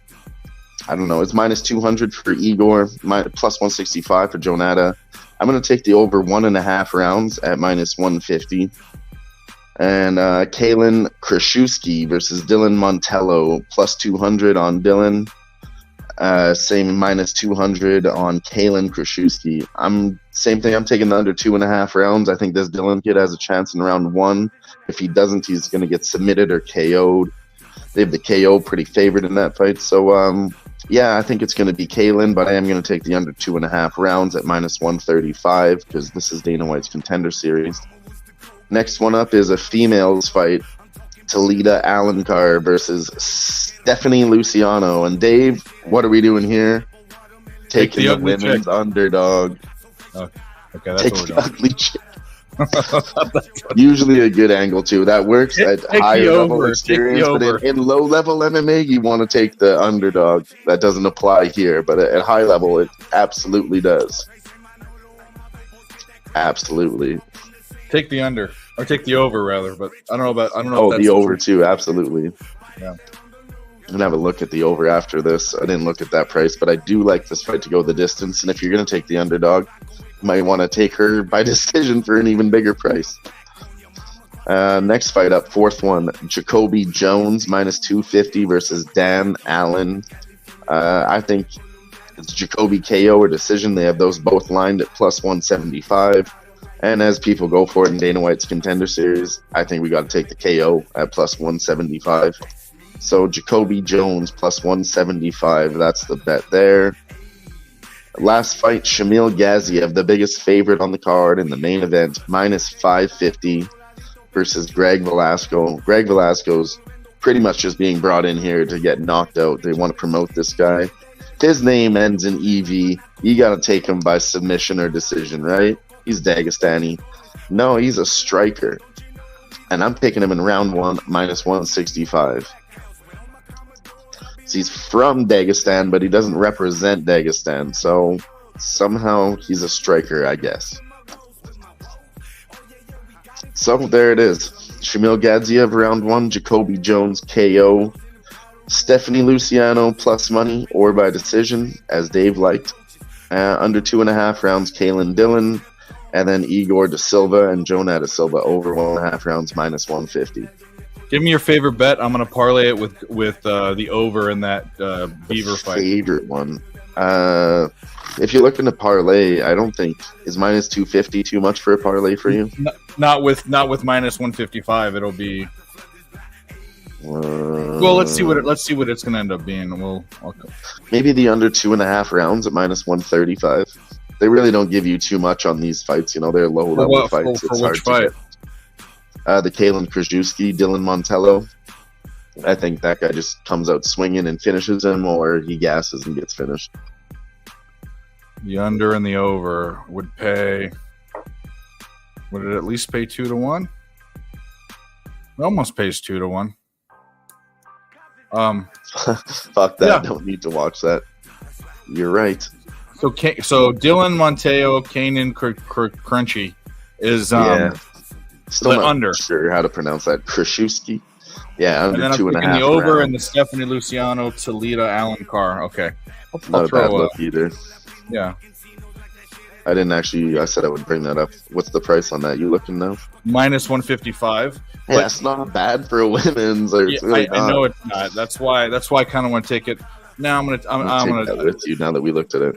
I don't know. It's minus 200 for Igor, plus 165 for Jonata. I'm going to take the over 1.5 rounds at minus 150. And Kalen Kraszewski versus Dylan Montello, plus 200 on Dylan. Same minus 200 on Kalen Kraszewski. Same thing. I'm taking the under 2.5 rounds. I think this Dylan kid has a chance in round 1. If he doesn't, he's going to get submitted or KO'd. They have the KO pretty favored in that fight. So Yeah, I think it's going to be Kaylin, but I am going to take the under 2.5 rounds at minus 135 because this is Dana White's Contender Series. Next one up is a females fight. Talita Alencar versus Stephanie Luciano. And Dave, what are we doing here? Taking the women's underdog. Oh, okay, that's Take what the we're doing. ugly chick. Usually a good angle too. That works at higher level experience, but in low level MMA, you want to take the underdog. That doesn't apply here, but at high level, it absolutely does. Absolutely. Take the under or take the over rather, but I don't know. Oh, if the that's over too. Absolutely. Yeah. I'm gonna have a look at the over after this. I didn't look at that price, but I do like this fight to go the distance. And if you're gonna take the underdog, you might want to take her by decision for an even bigger price. Next fight up, fourth one, Jacoby Jones minus 250 versus Dan Allen. I think it's Jacoby KO or decision. They have those both lined at plus 175. And as people go for it in Dana White's Contender Series, I think we got to take the KO at plus 175. So Jacoby Jones plus 175. That's the bet there. Last fight, Shamil Gaziev, the biggest favorite on the card in the main event, minus 550 versus Greg Velasco. Greg Velasco's pretty much just being brought in here to get knocked out. They want to promote this guy. His name ends in EV. You got to take him by submission or decision, right? He's Dagestani. No, he's a striker. And I'm picking him in round one, minus 165. So he's from Dagestan, but he doesn't represent Dagestan. So somehow he's a striker, I guess. So there it is. Shamil Gadziev, round one. Jacoby Jones, KO. Stephanie Luciano, plus money or by decision, as Dave liked. Under 2.5 rounds, Kaylin Dillon. And then Igor Da Silva and Jonah Da Silva over 1.5 rounds, minus 150. Give me your favorite bet. I'm going to parlay it with the over in that Beaver fight. Favorite one. If you're looking to parlay, I don't think is minus 250 too much for a parlay for you. Not with minus 155. It'll be. Well, let's see what it's going to end up being. Maybe the under 2.5 rounds at minus 135. They really don't give you too much on these fights. You know, they're low level fights. For which fight? The Kalen Krajewski, Dylan Montello. I think that guy just comes out swinging and finishes him, or he gasses and gets finished. The under and the over would pay. Would it at least pay 2-1? It almost pays 2-1. Fuck that! Yeah. Don't need to watch that. You're right. So Dylan Montello, Kanan Crunchy is still not under. Sure how to pronounce that. Krajewski. Yeah, under and then 2.5. The over round. and the Stephanie Luciano, Talita Alencar. Okay, not a bad look either. Yeah, I didn't actually. I said I would bring that up. What's the price on that? You looking now? Minus 155. Yeah, that's not bad for a women's. Really I know it's not. That's why I kind of want to take it. Now I'm gonna take that with you now that we looked at it.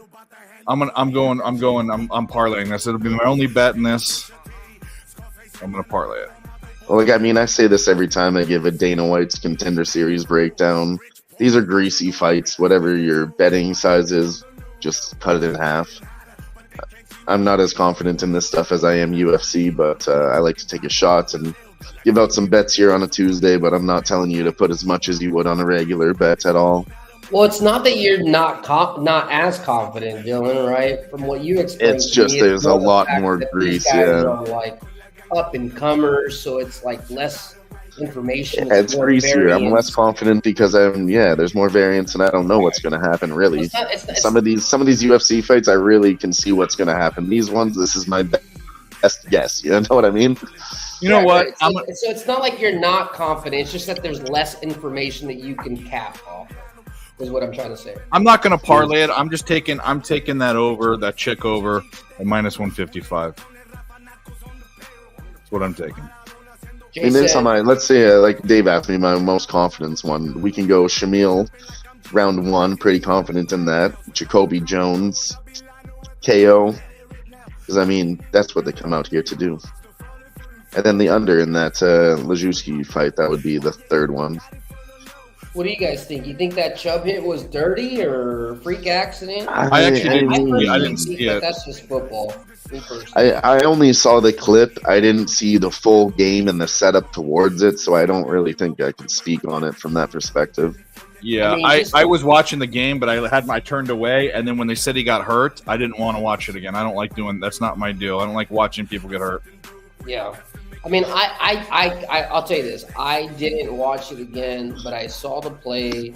I'm parlaying this. It'll be my only bet in this. I'm gonna parlay it. Well, I say this every time I give a Dana White's Contender Series breakdown. These are greasy fights. Whatever your betting size is, just cut it in half. I'm not as confident in this stuff as I am UFC, but I like to take a shot and give out some bets here on a Tuesday, but I'm not telling you to put as much as you would on a regular bet at all. Well, it's not that you're not as confident, Dylan, right? From what you explained, it's just there's a lot more grease. Yeah, are like up and comers, so it's like less information. Yeah, it's greasier. I'm less confident because there's more variance, and I don't know what's going to happen. Really, some of these UFC fights, I really can see what's going to happen. These ones, this is my best guess. You know what I mean? You know what? Right. So it's not like you're not confident. It's just that there's less information that you can cap off. Is what I'm trying to say. I'm not going to parlay it. I'm taking that over, that chick over at minus 155. That's what I'm taking. And then let's say, like Dave asked me, my most confidence one. We can go Shamil, round one, pretty confident in that. Jacoby Jones, KO, because that's what they come out here to do. And then the under in that Lajewski fight, that would be the third one. What do you guys think? You think that Chubb hit was dirty or freak accident? I actually I didn't see it. That's just football. I only saw the clip. I didn't see the full game and the setup towards it, so I don't really think I can speak on it from that perspective. Yeah, I was watching the game, but I turned away, and then when they said he got hurt, I didn't want to watch it again. I don't like doing that's not my deal. I don't like watching people get hurt. Yeah. I mean, I'll tell you this. I didn't watch it again, but I saw the play.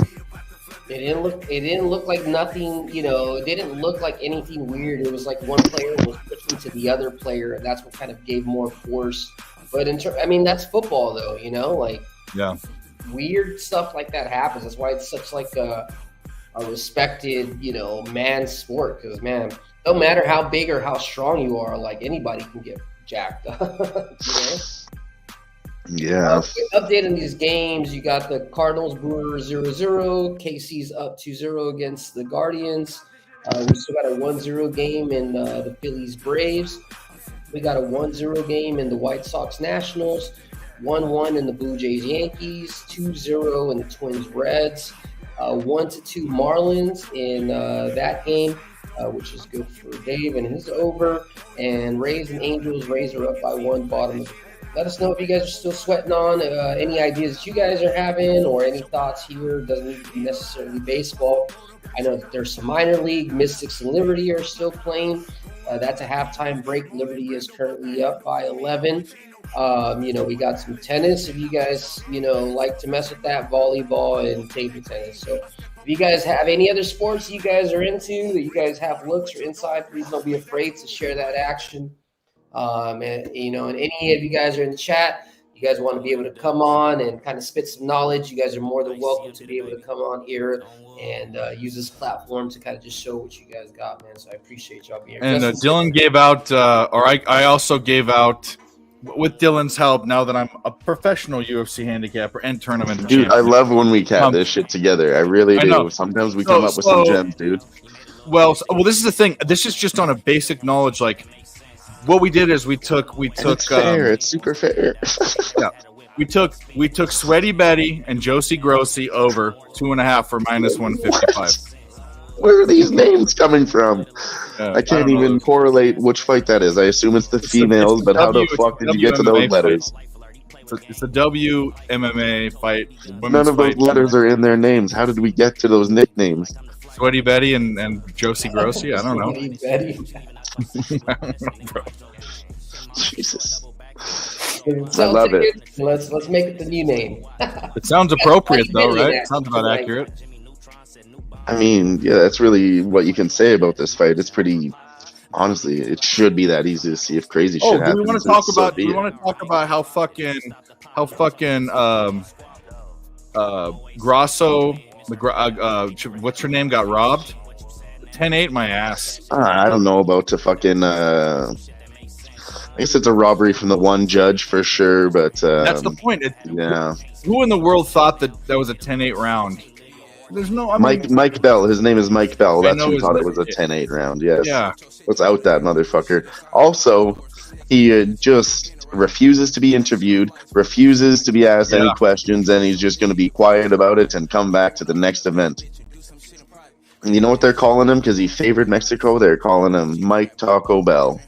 It didn't look like nothing, you know, it didn't look like anything weird. It was like one player was pushing to the other player, and that's what kind of gave more force. But I mean, that's football though, you know, like yeah, weird stuff like that happens. That's why it's such like a respected, you know, man's sport. Because man, no matter how big or how strong you are, like anybody can get jacked up. You know? Yeah. Update on these games. You got the Cardinals Brewers 0-0. KC's up 2-0 against the Guardians. We still got a 1-0 game in the Phillies Braves. We got a 1-0 game in the White Sox Nationals. 1-1 in the Blue Jays Yankees. 2-0 in the Twins Reds. 1-2 Marlins in that game, which is good for Dave and his over. And Rays and Angels. Rays are up by 1, bottom of the. Let us know if you guys are still sweating on, any ideas that you guys are having or any thoughts here. It doesn't need to be necessarily baseball. I know that there's some minor league. Mystics and Liberty are still playing. That's a halftime break. Liberty is currently up by 11. You know, we got some tennis. If you guys, you know, like to mess with that, volleyball and table tennis. So if you guys have any other sports you guys are into, that you guys have looks or insight, please don't be afraid to share that action. And you know, and any of you guys are in the chat, you guys want to be able to come on and kind of spit some knowledge, you guys are more than welcome to be able to come on here and use this platform to kind of just show what you guys got, man. So I appreciate y'all being here. And Dylan gave out, or I also gave out, with Dylan's help, now that I'm a professional UFC handicapper and tournament dude, champion. I love when we have this shit together. I really do. Sometimes we come up with some gems, dude. Well, this is the thing. This is just on a basic knowledge, like. What we did is we took it's fair. It's super fair. Yeah, we took Sweaty Betty and Josie Grossi over 2.5 for -155. Where are these names coming from? I can't even correlate which fight that is. I assume it's the females, but how the fuck did you get to those letters? It's a WMMA fight. None of those letters are in their names. How did we get to those nicknames? Sweaty Betty and Josie Grossi. I don't know. Sweaty Betty. I don't know, bro. Jesus. I love it. Let's make it the new name. It sounds appropriate though, right? It sounds about accurate. I mean, yeah, that's really what you can say about this fight. It's pretty, honestly, it should be that easy to see if crazy shit happens. Do we want to talk about? Do we want to talk about how fucking Grasso, what's her name, got robbed? 10-8 my ass. I don't know about the fucking. I guess it's a robbery from the one judge for sure, but that's the point. Yeah. Who in the world thought that was a 10-8 round? There's no. I mean, Mike Bell. His name is Mike Bell. That's who thought it was a 10-8 round. Yes. Yeah. Let's out that motherfucker. Also, he just refuses to be interviewed, refuses to be asked any questions, and he's just going to be quiet about it and come back to the next event. And you know what they're calling him? Because he favored Mexico. They're calling him Mike Taco Bell.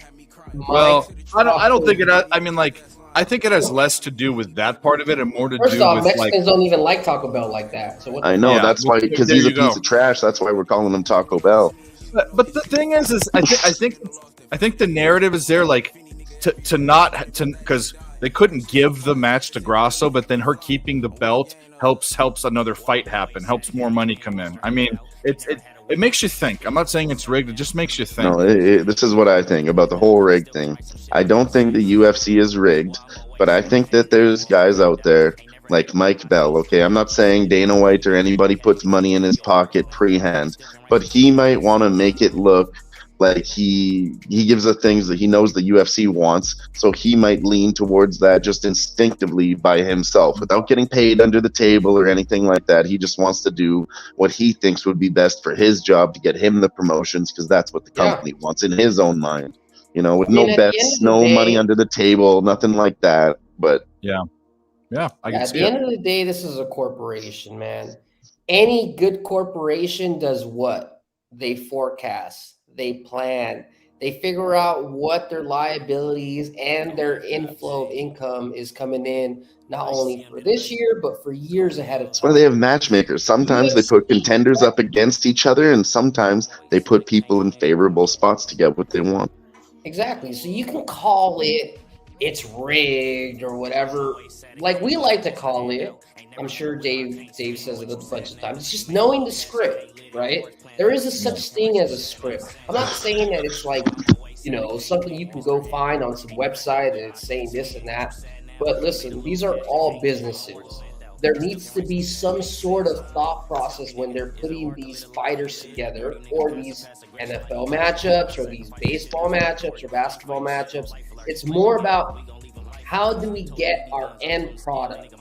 Well, I don't think it. I mean, like, I think it has less to do with that part of it and more to do with Mexicans don't even like Taco Bell like that. So I know that's why, because he's a piece of trash. That's why we're calling him Taco Bell. But the thing is I think the narrative is there, like, because they couldn't give the match to Grasso, but then her keeping the belt helps another fight happen, helps more money come in. I mean, it makes you think. I'm not saying it's rigged. It just makes you think. No, this is what I think about the whole rig thing. I don't think the UFC is rigged, but I think that there's guys out there like Mike Bell. Okay, I'm not saying Dana White or anybody puts money in his pocket pre-hand, but he might want to make it look like he gives the things that he knows the UFC wants, so he might lean towards that just instinctively by himself without getting paid under the table or anything like that. He just wants to do what he thinks would be best for his job to get him the promotions, because that's what the company wants in his own mind. You know, with no bets, no money under the table, nothing like that. But yeah, I can at see the it. end of the day, this is a corporation, man. Any good corporation does what? They forecast, they plan, they figure out what their liabilities and their inflow of income is coming in, not only for this year, but for years ahead of That's why time. they have matchmakers. Sometimes they put contenders up against each other, and sometimes they put people in favorable spots to get what they want. Exactly. So you can call it's rigged or whatever. Like we like to call it. I'm sure Dave says it a bunch of times. It's just knowing the script, right? There is a such thing as a script. I'm not saying that it's like, something you can go find on some website and it's saying this and that. But listen, these are all businesses. There needs to be some sort of thought process when they're putting these fighters together, or these NFL matchups, or these baseball matchups, or basketball matchups. It's more about how do we get our end product?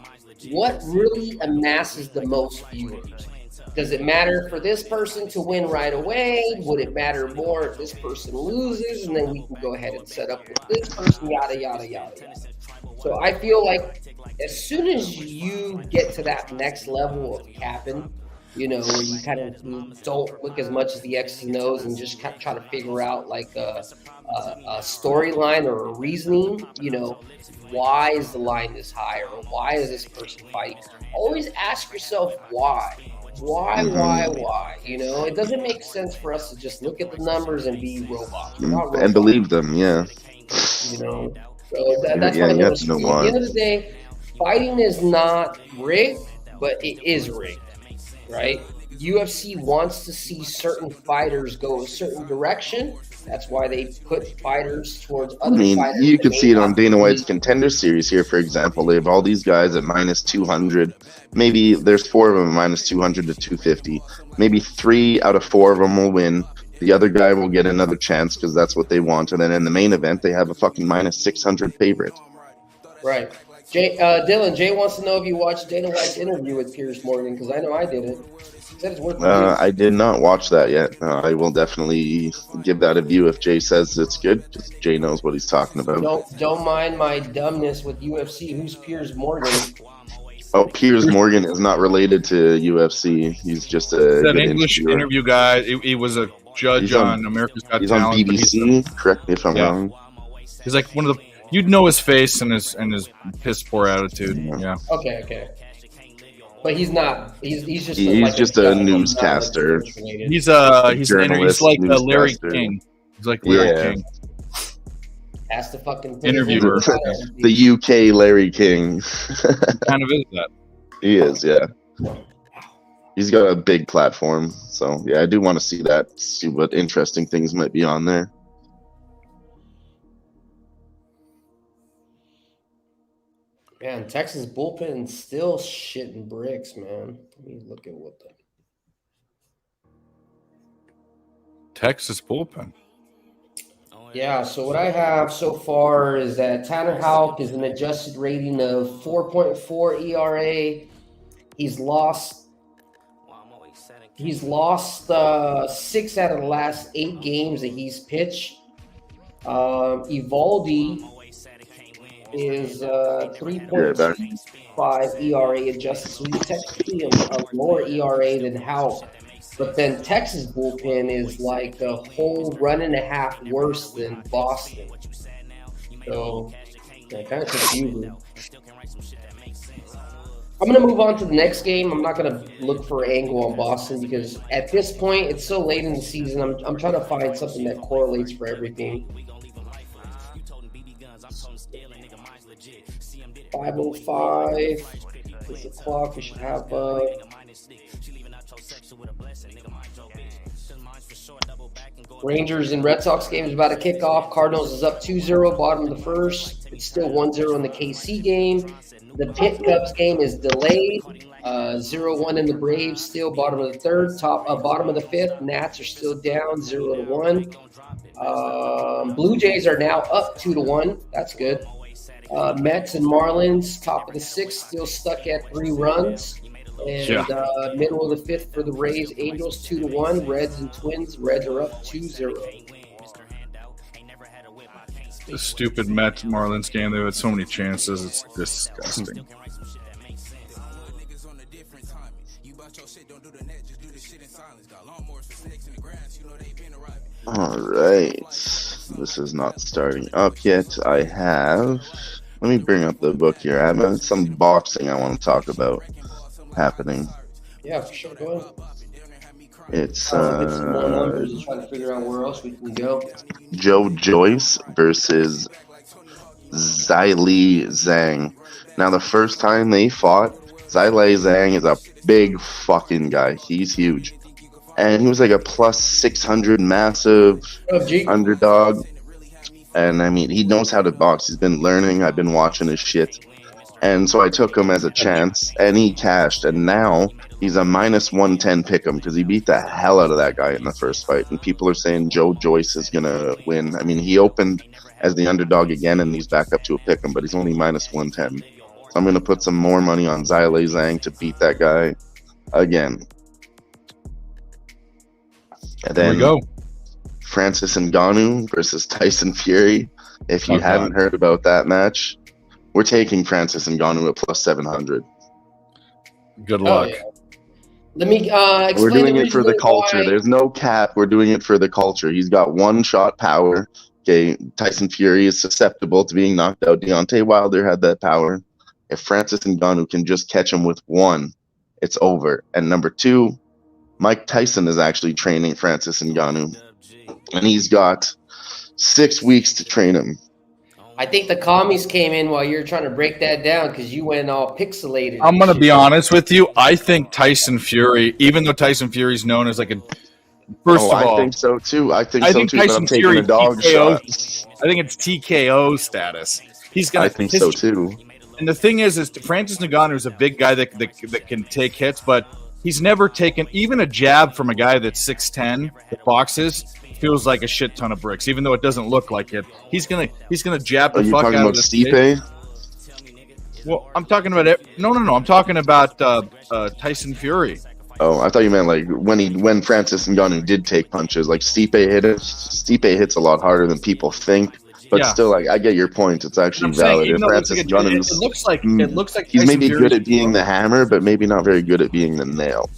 What really amasses the most viewers? Does it matter for this person to win right away? Would it matter more if this person loses, and then we can go ahead and set up with this person, yada, yada, yada, yada. So I feel like as soon as you get to that next level of capping, where you kind of don't look as much as the X's and O's and just kind of try to figure out like a storyline or a reasoning, why is the line this high, or why is this person fighting? Always ask yourself why. Why? It doesn't make sense for us to just look at the numbers and be robots. And believe them, yeah. So that's why you have to know why. At the end of the day, fighting is not rigged, but it is rigged, right? UFC wants to see certain fighters go a certain direction. That's why they put fighters towards other fighters. You could see it on Dana White's Contender Series here, for example. They have all these guys at minus 200. Maybe there's 4 of them at minus 200 to 250. Maybe 3 out of 4 of them will win. The other guy will get another chance because that's what they want. And then in the main event, they have a fucking minus 600 favorite. Right. Dylan, Jay wants to know if you watched Dana White's interview with Piers Morgan, because I know I didn't. He said it's worth I did not watch that yet. I will definitely give that a view if Jay says it's good. Just Jay knows what he's talking about. Don't mind my dumbness with UFC. Who's Piers Morgan? Oh, Piers Morgan is not related to UFC. He's just an English interview guy. He was a judge on America's Got Talent. He's on BBC. Correct me if I'm wrong. He's like one of the. You'd know his face and his piss poor attitude. Yeah. Okay. But he's not. He's just a newscaster. He's like Larry King. He's like Larry King. Ask the fucking interviewer. The UK Larry King. Kind of is that. He is, yeah. He's got a big platform, so yeah, I do want to see that. See what interesting things might be on there. Man, Texas bullpen still shitting bricks, man. Let me look at what the Texas bullpen. Yeah, so what I have so far is that Tanner Houck is an adjusted rating of 4.4 ERA. He's lost 6 out of the last 8 games that he's pitched. Evaldi is 3.5 ERA adjusted, so he's technically a lower ERA than Houck. But then Texas bullpen is like a whole run and a half worse than Boston. So, kind of confusing. I'm going to move on to the next game. I'm not going to look for an angle on Boston because at this point, it's so late in the season. I'm trying to find something that correlates for everything. 5:05. It's the clock. We should have Rangers and Red Sox game is about to kick off. Cardinals is up 2-0, bottom of the first. It's still 1-0 in the KC game. The Pitt Cubs game is delayed. 0-1 in the Braves, still bottom of the third. Bottom of the fifth. Nats are still down 0-1. Blue Jays are now up 2-1. That's good. Mets and Marlins, top of the sixth, still stuck at 3 runs. And middle of the fifth for the Rays, Angels 2-1, Reds and Twins. Reds are up 2-0. The stupid Mets Marlins game. They had so many chances. It's disgusting. right. This is not starting up yet. Let me bring up the book here. I have some boxing I want to talk about happening. Yeah, for sure. Go ahead. It's I'll get some more numbers and try to figure out where else we can go. Joe Joyce versus Zhilei Zhang. Now, the first time they fought, Zhilei Zhang is a big fucking guy. He's huge. And he was like a plus 600 massive underdog. And I mean, he knows how to box. He's been learning. I've been watching his shit. And so I took him as a chance, and he cashed. And now he's a minus 110 pick'em because he beat the hell out of that guy in the first fight. And people are saying Joe Joyce is going to win. I mean, he opened as the underdog again, and he's back up to a pick'em, but he's only minus 110. So I'm going to put some more money on Zhilei Zhang to beat that guy again. And then There we go. Francis Ngannou versus Tyson Fury. If you haven't heard about that match, we're taking Francis Ngannou at plus 700. Good luck. Oh, yeah. Let me explain. We're doing it for the culture. Why... There's no cap. We're doing it for the culture. He's got one-shot power. Okay, Tyson Fury is susceptible to being knocked out. Deontay Wilder had that power. If Francis Ngannou can just catch him with one, it's over. And number two, Mike Tyson is actually training Francis Ngannou, and he's got 6 weeks to train him. I think the commies came in while you were trying to break that down because you went all pixelated. I'm going to be honest with you. I think Tyson Fury, even though Tyson Fury is known as like a first of all, I think so too. I think Tyson but I'm taking Fury a dog TKO, shot. I think it's TKO status. He's gonna. I think so too. And the thing is Francis Ngannou is a big guy that can take hits, but he's never taken even a jab from a guy that's 6'10" that boxes. Feels like a shit ton of bricks, even though it doesn't look like it. He's gonna jab the fuck out of this Stipe? Well, I'm talking about it. No. I'm talking about Tyson Fury. Oh, I thought you meant like when Francis Ngannou did take punches, like Stipe hit it. Stipe hits a lot harder than people think, but still, like I get your point. It's actually valid. Saying, Francis Ngannou, it looks like he's Tyson maybe Fury's good at being the hammer, but maybe not very good at being the nail.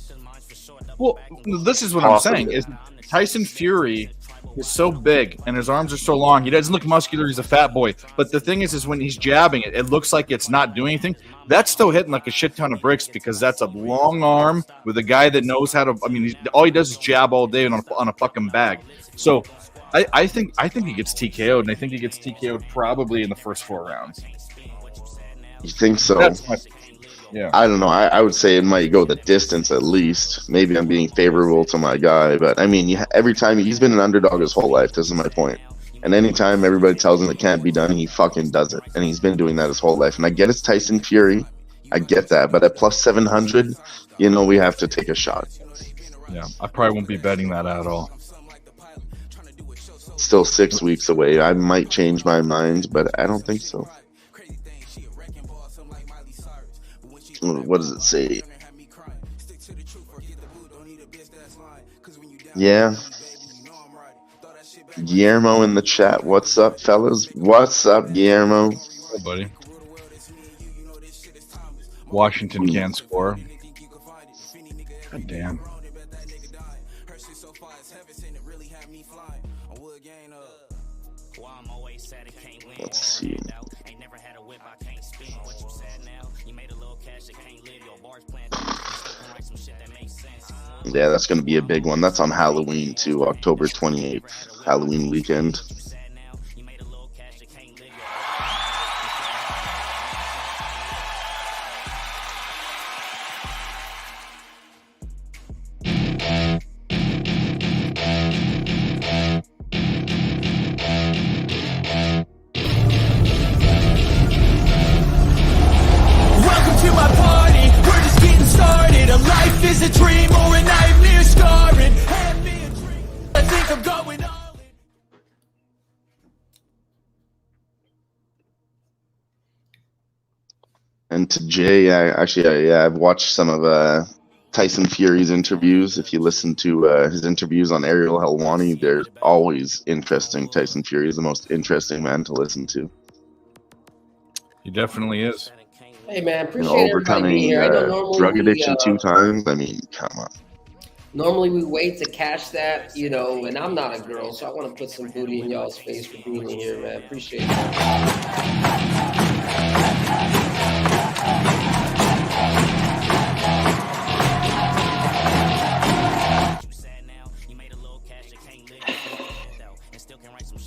Well, this is what I'm saying is Tyson Fury is so big and his arms are so long. He doesn't look muscular. He's a fat boy. But the thing is when he's jabbing it, it looks like it's not doing anything. That's still hitting like a shit ton of bricks because that's a long arm with a guy that knows how to. I mean, all he does is jab all day on a fucking bag. So I think he gets TKO'd, and I think he gets TKO'd probably in the first 4 rounds. You think so? Yeah. I don't know. I would say it might go the distance at least. Maybe I'm being favorable to my guy, but I mean, every time he's been an underdog his whole life. This is my point. And anytime everybody tells him it can't be done, he fucking does it. And he's been doing that his whole life. And I get it's Tyson Fury. I get that. But at plus 700, we have to take a shot. Yeah, I probably won't be betting that at all. Still 6 weeks away. I might change my mind, but I don't think so. What does it say? Yeah. Guillermo in the chat. What's up, fellas? What's up, Guillermo? Hey, buddy. Washington can't score. God damn. Let's see. Yeah, that's going to be a big one. That's on Halloween too, October 28th, Halloween weekend. Welcome to my party. We're just getting started. A life is a dream or a nightmare scarring. Hand me a dream. I think I'm going all in. And to Jay, I've watched some of Tyson Fury's interviews. If you listen to his interviews on Ariel Helwani, they're always interesting. Tyson Fury is the most interesting man to listen to. He definitely is. Hey man, appreciate everybody being Overcoming here. I know normally drug addiction 2 times. I mean, come on. Normally we wait to cash that, you know, and I'm not a girl, so I want to put some booty in y'all's face for being in here, man. Appreciate it.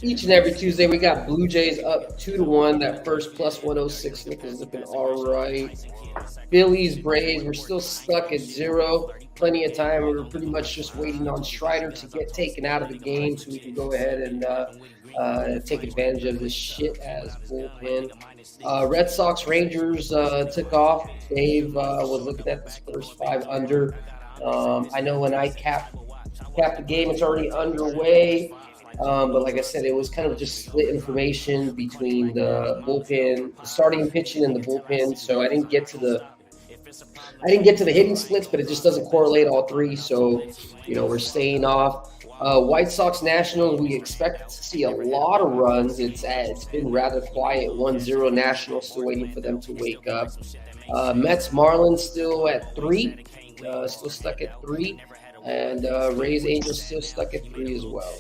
Each and every Tuesday, we got Blue Jays up 2-1. That first plus 106 is looking all right. Phillies, Braves, we're still stuck at 0. Plenty of time. We're pretty much just waiting on Strider to get taken out of the game so we can go ahead and take advantage of this shit as bullpen. Red Sox, Rangers took off. Dave was looking at the Spurs 5 under. I know when I capped the game, it's already underway. But like I said, it was kind of just split information between the bullpen, the starting pitching, and the bullpen. So I didn't get to the hitting splits, but it just doesn't correlate all three. So, you know, we're staying off. White Sox Nationals, we expect to see a lot of runs. It's been rather quiet. 1-0 Nationals, still waiting for them to wake up. Mets Marlins still at 3, still stuck at 3, and Rays Angels still stuck at 3 as well.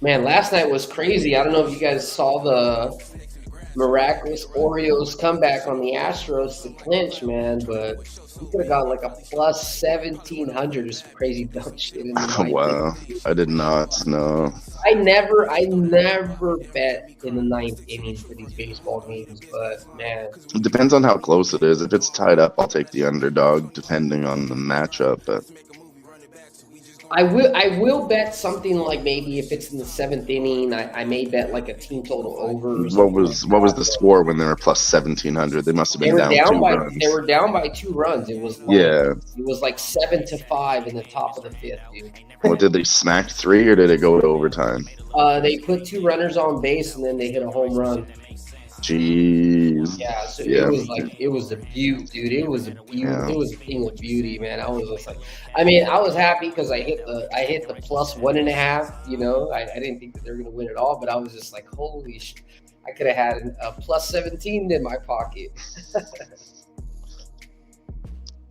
Man, last night was crazy. I don't know if you guys saw the miraculous Orioles comeback on the Astros to clinch, man, but we could have gotten like a plus 1,700 or some crazy dumb shit in the Wow, I did not know. I never bet in the 9th inning for these baseball games, but man, It depends on how close it is. If it's tied up, I'll take the underdog, depending on the matchup. But I will bet something like maybe if it's in the 7th inning, I may bet like a team total over. what was the score when they were plus 1,700? They must have been down 2 runs. They were down by 2 runs. It was like 7-5 in the top of the 5th, dude. Well, did they smack 3 or did it go to overtime? They put 2 runners on base and then they hit a home run. Jeez. Yeah, so Yeah. it was a beaut, dude. It was a beauty. Yeah. It was a thing of beauty, man. I was just like, I mean, I was happy because I hit the plus 1.5. You know, I didn't think that they were gonna win it all, but I was just like, holy shit, I could have had a plus 17 in my pocket.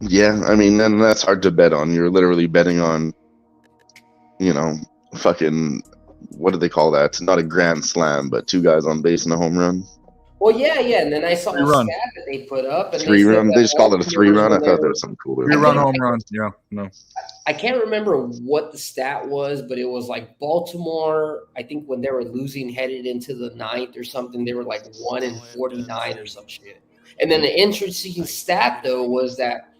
Yeah, I mean, and that's hard to bet on. You're literally betting on, you know, fucking, what do they call that? It's not a grand slam, but 2 guys on base and a home run. Well, yeah, and then I saw the 3-run. stat that they put up. And 3-run. They just called it a 3-run. I thought that there was something cooler. 3-run home run. Yeah, no. I can't remember what the stat was, but it was like Baltimore, I think when they were losing headed into the 9th or something, they were like 1-49 or some shit. And then the interesting stat, though, was that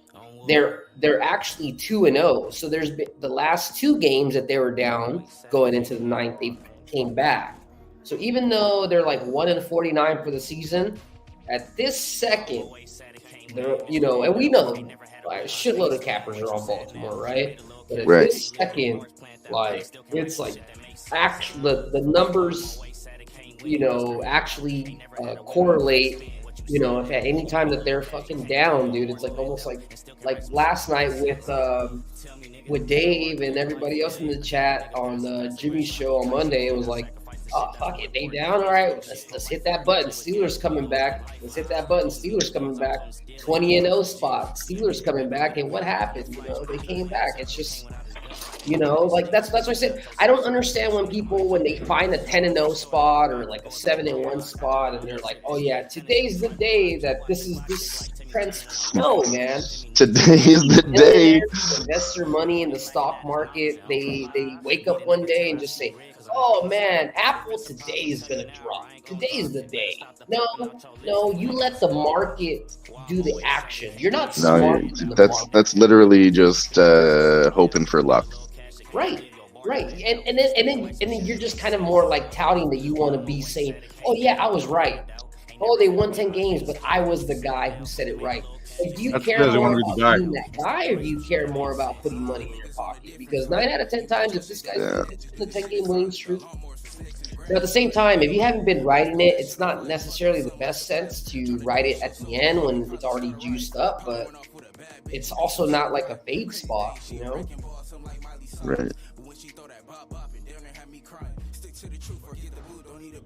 they're actually 2-0. So there's been the last 2 games that they were down going into the 9th, they came back. So even though they're like 1-49 for the season, at this second, they're, you know, and we know like a shitload of cappers are on Baltimore, right? But at this second, like it's like actually the numbers, you know, actually correlate. You know, if at any time that they're fucking down, dude, it's like almost like last night with Dave and everybody else in the chat on Jimmy's show on Monday. It was like, oh, fuck it, they down, all right, let's hit that button. Steelers coming back. Let's hit that button. Steelers coming back. 20-0 spot. Steelers coming back, and what happened? You know, they came back. It's just, you know, like that's what I said. I don't understand when they find a 10-0 spot or like a 7-1 spot, and they're like, oh yeah, today's the day that this trends. No, man. Today's the day. Invest their money in the stock market. They wake up one day and just say, oh man, Apple today is gonna drop. Today's the day. No, you let the market do the action. You're not smart. That's literally just hoping for luck. Right. And then you're just kind of more like touting that you want to be saying, oh yeah, I was right. Oh, they won 10 games, but I was the guy who said it right. Like, do you care more about being that guy, or do you care more about putting money in your pocket? Because 9 out of 10 times, if this guy's in the 10-game winning streak, now at the same time, if you haven't been riding it, it's not necessarily the best sense to ride it at the end when it's already juiced up, but it's also not like a fade spot, you know? Right.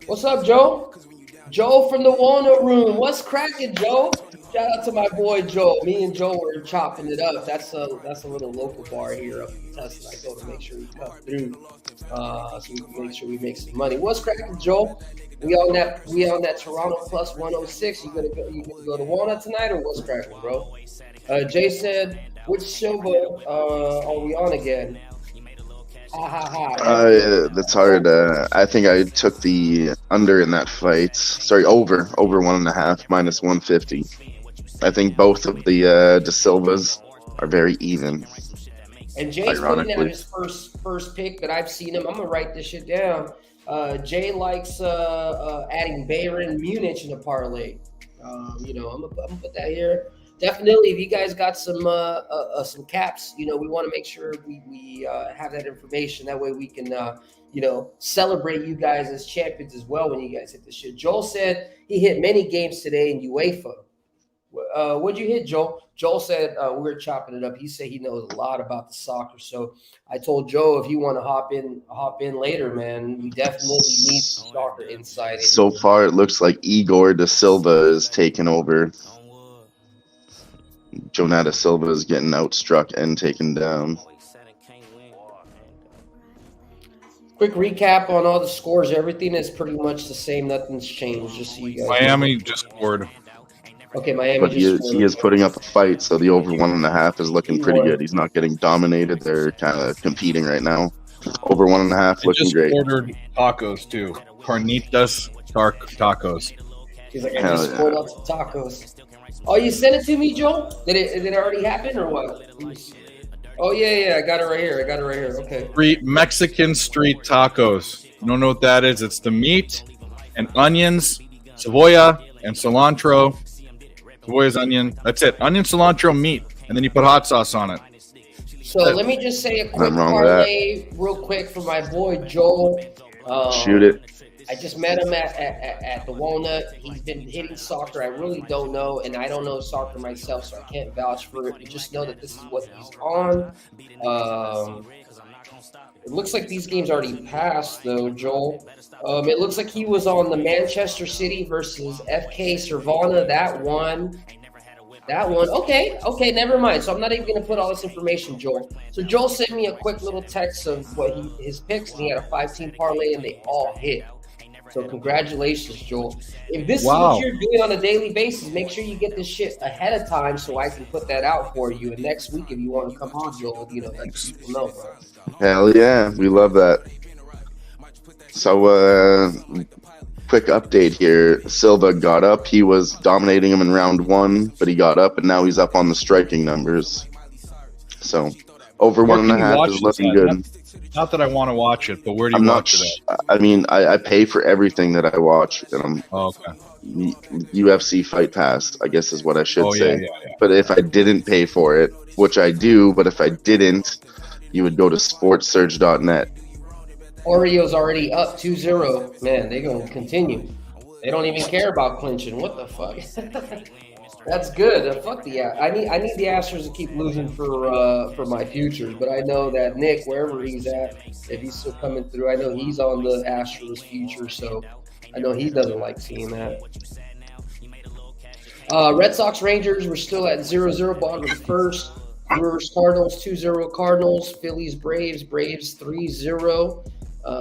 What's up, Joe? Joe from the Walnut Room. What's cracking, Joe? Shout out to my boy Joe. Me and Joe were chopping it up. That's a little local bar here up in Tustin. I go to make sure we come through, so we can make sure we make some money. What's cracking, Joe? We on that Toronto plus 106. You gonna go to Walnut tonight, or what's cracking, bro? Jay said, which Silva are we on again? Ha ha ha. That's hard. I think I took the under in that fight. Sorry, over 1.5 minus 150. I think both of the De Silvas are very even. And Jay's putting out his first pick that I've seen him. I'm gonna write this shit down. Jay likes adding Bayern Munich in a parlay. I'm gonna put that here. Definitely, if you guys got some caps, we want to make sure we have that information. That way we can, celebrate you guys as champions as well when you guys hit this shit. Joel said he hit many games today in UEFA. What'd you hit, Joel? Joel said we were chopping it up. He said he knows a lot about the soccer. So I told Joe, if you want to hop in later, man, we definitely need soccer insight. So far, it looks like Igor De Silva is taking over. Jonata Silva is getting outstruck and taken down. Quick recap on all the scores. Everything is pretty much the same. Nothing's changed. Just so you guys Miami just scored. Okay, Miami. But he is putting up a fight, so the over 1.5 is looking pretty good. He's not getting dominated. They're kind of competing right now. Over 1.5 looking great. Ordered tacos too. Carnitas tacos. He's like, I just scored up some tacos. Oh, you sent it to me, Joe? Did it already happen or what? Oh yeah, I got it right here. Okay. Mexican street tacos. You don't know what that is? It's the meat and onions, cebolla and cilantro. Cebolla's onion. That's it. Onion, cilantro, meat, and then you put hot sauce on it. So let me just say a quick parlay real quick for my boy Joel. Shoot it. I just met him at the Walnut. He's been hitting soccer. I really don't know, and I don't know soccer myself, so I can't vouch for it. I just know that this is what he's on. It looks like these games already passed, though, Joel. It looks like he was on the Manchester City versus FK Cervana. That one. Okay, never mind. So I'm not even going to put all this information, Joel. So Joel sent me a quick little text of his picks, and he had a 5-team parlay, and they all hit. So congratulations, Joel. If this is what you're doing on a daily basis, make sure you get this shit ahead of time so I can put that out for you. And next week, if you want to come on, Joel, let people know, bro. Hell yeah, we love that. So, quick update here. Silva got up. He was dominating him in round 1, but he got up, and now he's up on the striking numbers. So, over 1.5 is looking good. Not that I want to watch it, but where do you watch it at? I mean, I pay for everything that I watch, and I'm UFC Fight Pass, I guess is what I should say. Yeah. But if I didn't pay for it, which I do, but if I didn't, you would go to sportsurge.net. Oreo's already up 2-0. Man, they're going to continue. They don't even care about clinching. What the fuck? That's good. Fuck the I need the Astros to keep losing for my futures, but I know that Nick, wherever he's at, if he's still coming through, I know he's on the Astros future, so I know he doesn't like seeing that. Red Sox Rangers, we're still at 0-0, bottom of the first. Brewers Cardinals 2-0 Cardinals. Phillies Braves 3-0,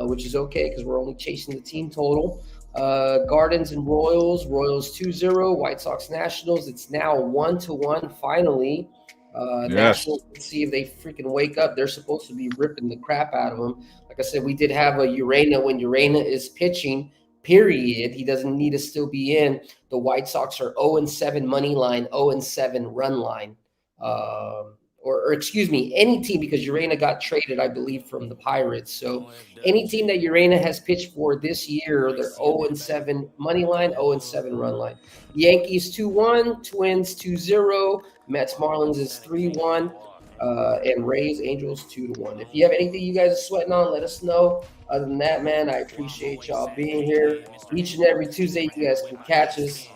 which is okay because we're only chasing the team total. Gardens and Royals 2-0. White Sox Nationals, it's now 1-1 finally. Nationals, let's see if they freaking wake up. They're supposed to be ripping the crap out of them. Like I said, we did have a Urena. When Urena is pitching, period, he doesn't need to still be in. The White Sox are 0-7 money line, 0-7 run line. Or excuse me, any team, because Urena got traded, I believe, from the Pirates. So any team that Urena has pitched for this year, they're 0-7 money line, 0-7 run line. Yankees 2-1, Twins 2-0, Mets Marlins is 3-1, and Rays Angels 2-1. If you have anything you guys are sweating on, let us know. Other than that, man, I appreciate y'all being here. Each and every Tuesday, you guys can catch us.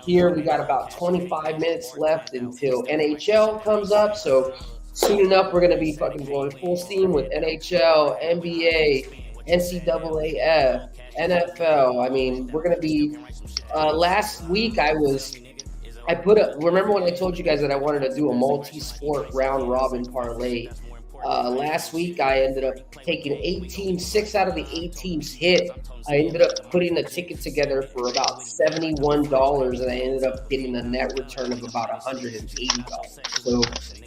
Here we got about 25 minutes left until NHL comes up. So soon enough, we're going to be fucking going full steam with NHL, NBA, NCAA, NFL. I mean, we're going to be last week I was I remember when I told you guys that I wanted to do a multi-sport round robin parlay? Last week, I ended up taking 8 teams. 6 out of the 8 teams hit. I ended up putting a ticket together for about $71, and I ended up getting a net return of about $180. So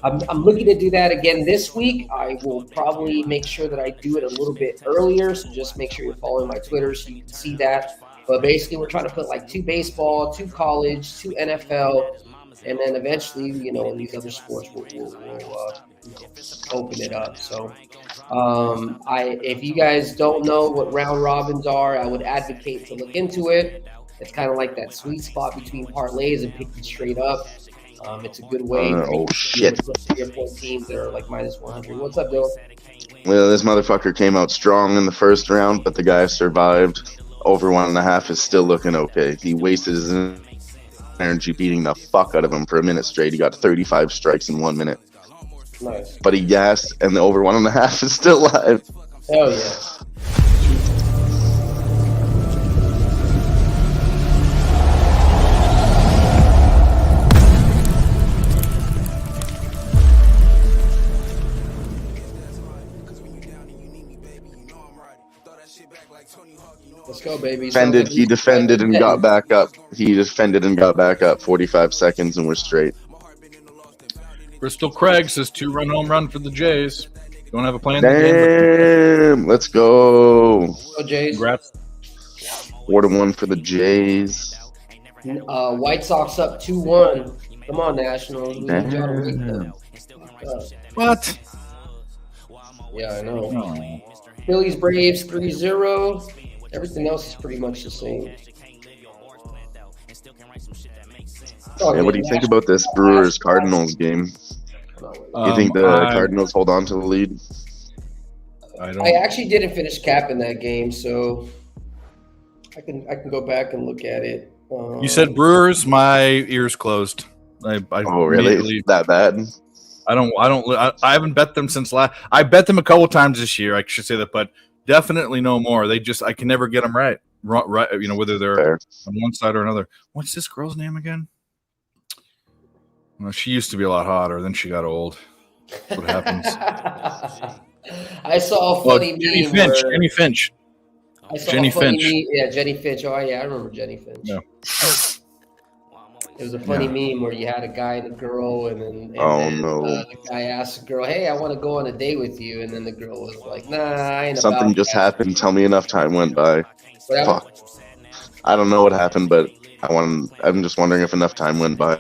I'm looking to do that again this week. I will probably make sure that I do it a little bit earlier. So just make sure you're following my Twitter so you can see that. But basically, we're trying to put like 2 baseball, 2 college, 2 NFL, and then eventually, you know, in these other sports, we'll open it up. So, if you guys don't know what round robins are, I would advocate to look into it. It's kind of like that sweet spot between parlays and picking straight up. It's a good way. Oh shit! 3 or 4 teams that are like minus 100. What's up, Dylan? Well, this motherfucker came out strong in the first round, but the guy survived. Over 1.5 is still looking okay. He wasted his energy beating the fuck out of him for a minute straight. He got 35 strikes in 1 minute. Nice. But he gassed, and the over 1.5 is still live. Hell yeah. Let's go, baby. He defended and got back up. 45 seconds, and we're straight. Crystal Craig says 2-run home run for the Jays. Don't have a plan. Damn, let's go. Go Jays. Congrats. 4-1 for the Jays. White Sox up 2-1. Come on, Nationals. We need y'all to beat them. What? Yeah, I know. Oh. Phillies Braves 3-0. Everything else is pretty much the same. Yeah, what do you think about this Brewers Cardinals game? You think the Cardinals hold on to the lead? I actually didn't finish capping that game, so I can go back and look at it. You said Brewers, my ears closed. Oh, really? That bad? I haven't bet them since last. I bet them a couple times this year. I should say that, but definitely no more. I can never get them right. Right, you know, whether they're Fair. on one side or another. What's this girl's name again? Well, she used to be a lot hotter. Then she got old. That's what happens. I saw a funny meme. Jenny Finch. Jenny Finch. Yeah, Jenny Finch. Oh, yeah, I remember Jenny Finch. Yeah. It was a funny meme where you had a guy and a girl, and then the guy asked the girl, "Hey, I want to go on a date with you," and then the girl was like, "Nah, I ain't." Something just happened. Tell me enough time went by. Fuck. I don't know what happened, but I'm just wondering if enough time went by.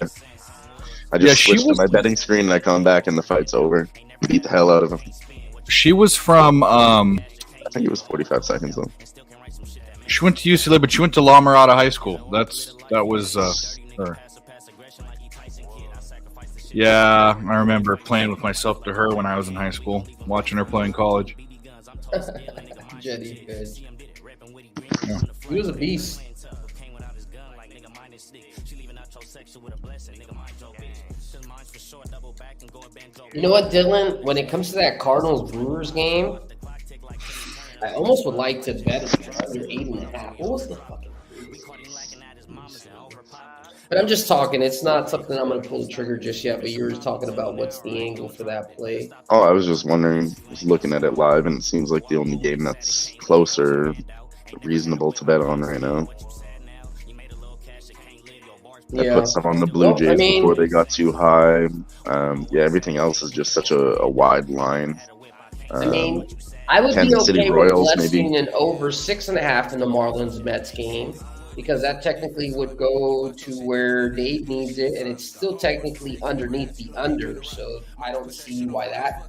I just switched to my betting screen and I come back and the fight's over. Beat the hell out of him. She was from I think it was 45 seconds though. She went to UCLA, but she went to La Mirada High School. That was her. Yeah, I remember playing with myself to her when I was in high school, watching her play in college. Jenny Finch. Yeah. He was a beast. You know what, Dylan? When it comes to that Cardinals Brewers game, I almost would like to bet under 8.5. What was the fucking? But I'm just talking. It's not something I'm going to pull the trigger just yet. But you were talking about what's the angle for that play. Oh, I was just wondering. I was looking at it live, and it seems like the only game that's closer, reasonable to bet on right now. I put some on the Blue Jays before they got too high. Everything else is just such a wide line. I would be okay with blessing an over 6.5 in the Marlins Mets game, because that technically would go to where Dave needs it, and it's still technically underneath the under. So I don't see why that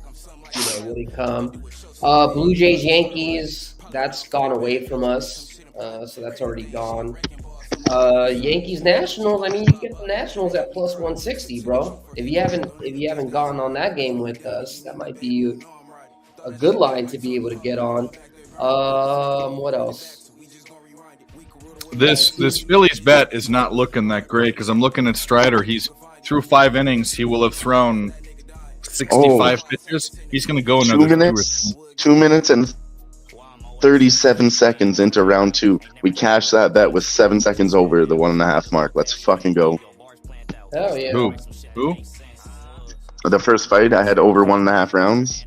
really come. Blue Jays Yankees, that's gone away from us, so that's already gone. Yankees Nationals, I mean, you get the Nationals at plus 160, bro. If you haven't gone on that game with us, that might be a good line to be able to get on. What else? This Phillies bet is not looking that great, because I'm looking at Strider. He's through 5 innings. He will have thrown 65 pitches. He's going to go another 2 minutes and 37 seconds into round 2. We cashed that bet with 7 seconds over the 1.5 mark. Let's fucking go. Oh yeah. Who? The first fight, I had over 1.5 rounds.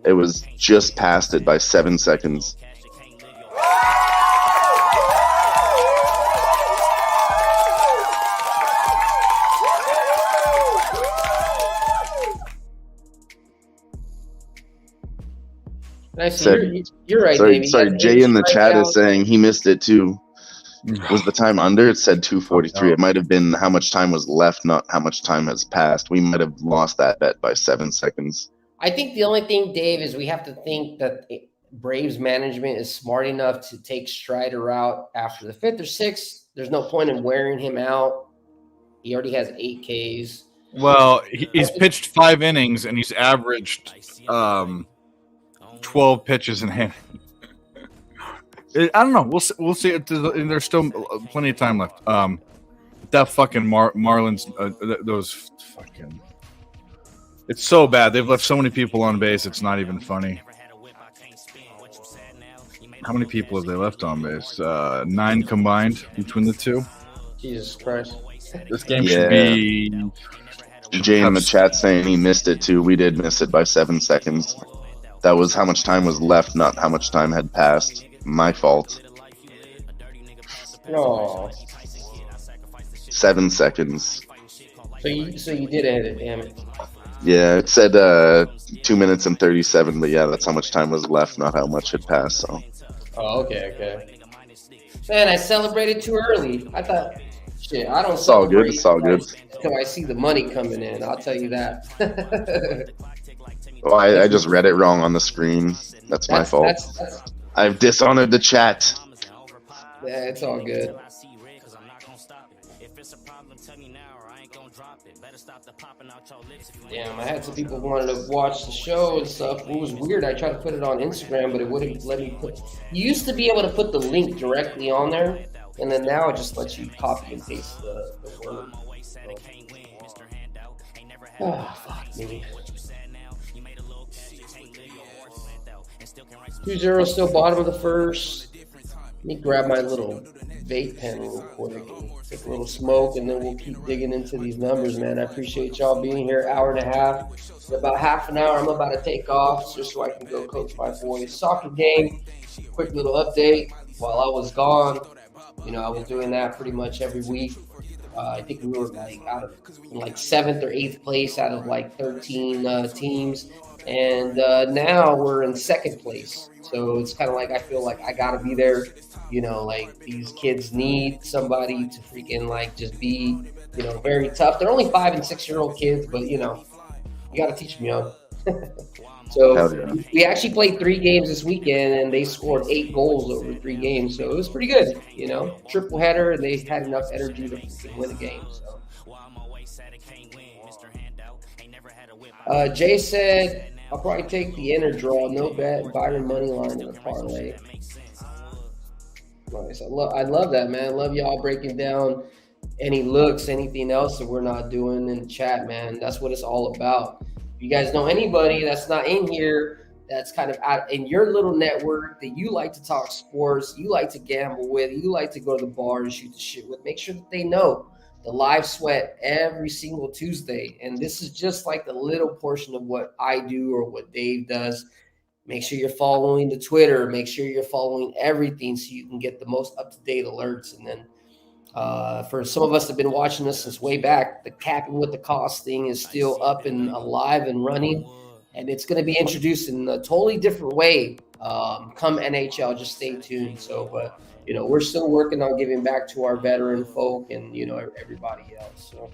It was just past it by 7 seconds. Nice. Said- You're right, Sorry, baby. sorry. You got Jay in the chat is strikeouts. saying he missed it too. Was the time under? It said 2:43. Oh, no. It might have been how much time was left, not how much time has passed. We might have lost that bet by 7 seconds. I think the only thing, Dave, is we have to think that Braves management is smart enough to take Strider out after the 5th or 6th. There's no point in wearing him out. He already has 8 Ks. Well, he's pitched 5 innings and he's averaged 12 pitches in hand. I don't know. We'll see. There's still plenty of time left. That fucking Marlins, those fucking. It's so bad. They've left so many people on base. It's not even funny. How many people have they left on base? 9 combined between the two. Jesus Christ. This game should be. Jay in the chat saying he missed it too. We did miss it by 7 seconds. That was how much time was left, not how much time had passed. My fault. Oh. 7 seconds. So you did end it, damn it. Yeah, it said 2 minutes and 37, but yeah, that's how much time was left, not how much had passed. So. Oh, okay. Man, I celebrated too early. I thought, shit, I don't It's all good. celebrate It's all good. until I see the money coming in. I'll tell you that. Well, I just read it wrong on the screen. That's my fault. I've dishonored the chat. Yeah, it's all good. Damn, I had some people who wanted to watch the show and stuff. It was weird. I tried to put it on Instagram, but it wouldn't let me put. You used to be able to put the link directly on there, and then now it just lets you copy and paste the word. Oh, fuck me. 2-0 still bottom of the first. Let me grab my little vape pen real quick and take a little smoke, and then we'll keep digging into these numbers, man. I appreciate y'all being here. Hour and a half. In about half an hour, I'm about to take off just so I can go coach my boys' soccer game. Quick little update. While I was gone, I was doing that pretty much every week. I think we were out of 7th or 8th place out of 13 teams. And now we're in 2nd place. So it's kind of I feel like I got to be there. These kids need somebody to freaking just be, very tough. They're only 5 and 6-year-old kids, but, you got to teach them young. So we actually played 3 games this weekend, and they scored 8 goals over 3 games. So it was pretty good, triple header, and they had enough energy to win the game. So. Jay said, I'll probably take the inner draw, no bet, Byron money line in a parlay. Nice. I love that, man. I love y'all breaking down any looks, anything else that we're not doing in the chat, man. That's what it's all about. If you guys know anybody that's not in here, that's kind of out in your little network that you like to talk sports, you like to gamble with, you like to go to the bar and shoot the shit with, make sure that they know the live sweat every single Tuesday. And this is just the little portion of what I do or what Dave does. Make sure you're following the Twitter. Make sure you're following everything so you can get the most up-to-date alerts. And then for some of us that have been watching this since way back, the capping with the cost thing is still up and alive and running. And it's going to be introduced in a totally different way come NHL. Just stay tuned. So, but, we're still working on giving back to our veteran folk and, everybody else. So.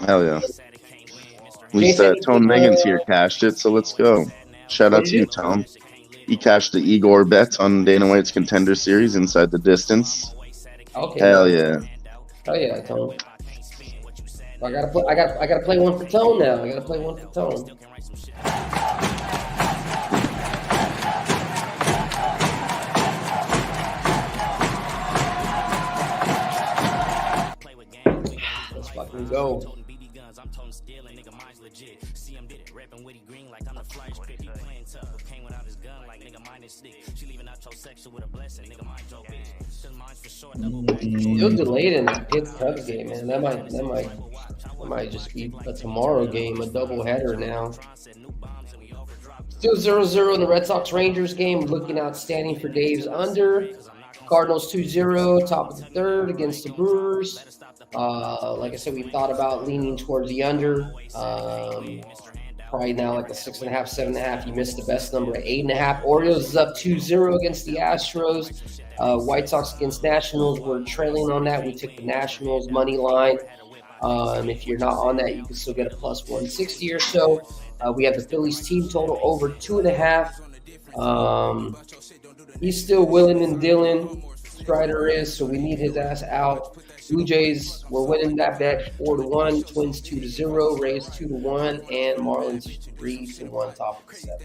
Hell yeah. At least Tone Megan's here cashed it, so let's go. Shout out to you, Tom. He cashed the Igor bet on Dana White's Contender Series inside the distance. Okay. Hell yeah. Hell yeah, Tone. I gotta play one for Tone now. I gotta play one for Tone. Let's fucking go. I'm Tony Steele, and nigga mine's legit. See him did it, rapping witty green like I'm the flyest. He playing tough, came without his gun like nigga. Still delayed in that Pitt Cubs game, man. That might just be a tomorrow game, a doubleheader now. Still 0-0 in the Red Sox Rangers game. Looking outstanding for Dave's under. Cardinals 2-0, top of the third against the Brewers. Like I said, we thought about leaning towards the under. Probably now like a 6.5, 7.5. You missed the best number at 8.5. Orioles is up 2-0 against the Astros. White Sox against Nationals. We're trailing on that. We took the Nationals money line. If you're not on that, you can still get a plus 160 or so. We have the Phillies team total over 2.5. He's still willing and dealing. Strider is, so we need his ass out. Blue Jays, we're winning that bet 4-1. Twins 2-0. Rays 2-1, and Marlins 3-1. Top of the 7.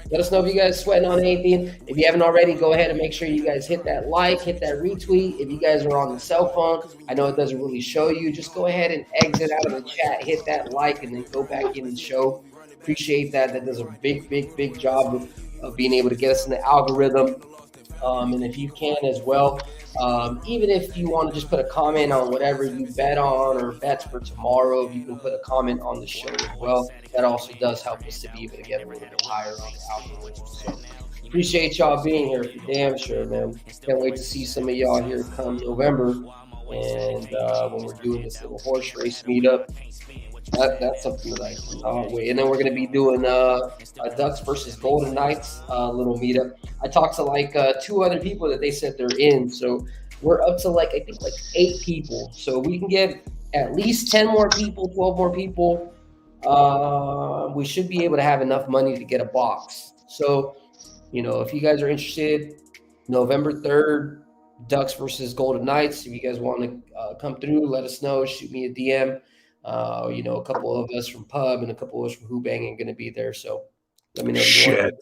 Let us know if you guys sweating on anything. If you haven't already, go ahead and make sure you guys hit that like, hit that retweet. If you guys are on the cell phone, I know it doesn't really show you. Just go ahead and exit out of the chat, hit that like, and then go back in and show. Appreciate that. That does a big job of being able to get us in the algorithm. And if you can as well, even if you want to just put a comment on whatever you bet on or bets for tomorrow, you can put a comment on the show as well. That also does help us to be able to get a little bit higher on the algorithm. So appreciate y'all being here for damn sure, man. Can't wait to see some of y'all here come November. And when we're doing this little horse race meetup, that's something that I cannot wait. And then we're going to be doing Ducks versus Golden Knights little meetup. I talked to like 2 other people that they said they're in. So we're up to I think 8 people. So we can get at least 10 more people, 12 more people. We should be able to have enough money to get a box. So, if you guys are interested, November 3rd, Ducks versus Golden Knights. If you guys want to come through, let us know. Shoot me a DM. A couple of us from Pub and a couple of us from Who-Bangin going to be there. So let me know. Shit.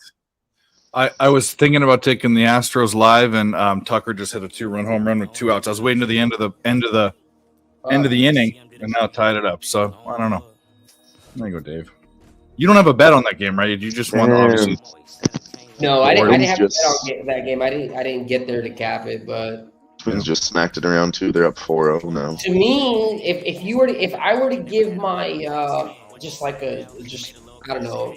I was thinking about taking the Astros live, and Tucker just hit a 2-run home run with 2 outs. I was waiting to the end of the inning, and now tied it up. So I don't know. There you go, Dave. You don't have a bet on that game, right? You just want obviously. No, I didn't have a bet on that game. I didn't get there to cap it, but Twins just smacked it around too. They're up 4-0 now. To me, if I were to give my I don't know,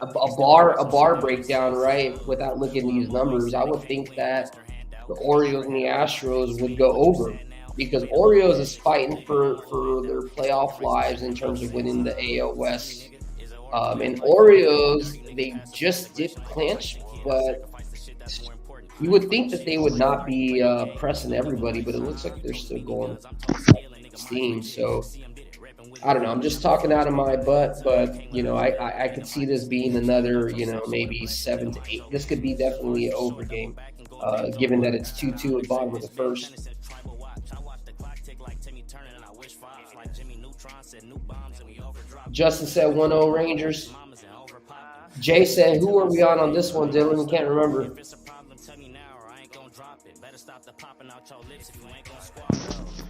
a bar breakdown, right, without looking at these numbers, I would think that the Orioles and the Astros would go over, because Orioles is fighting for their playoff lives in terms of winning the AL West. And Orioles, they just did clinch, but you would think that they would not be pressing everybody, but it looks like they're still going steam. So I don't know. I'm just talking out of my butt, but I could see this being another, maybe 7 to 8. This could be definitely an over game, given that it's 2-2 at bottom of the first. Justin said 1-0 Rangers. Jay said, who are we on this one, Dylan? We can't remember.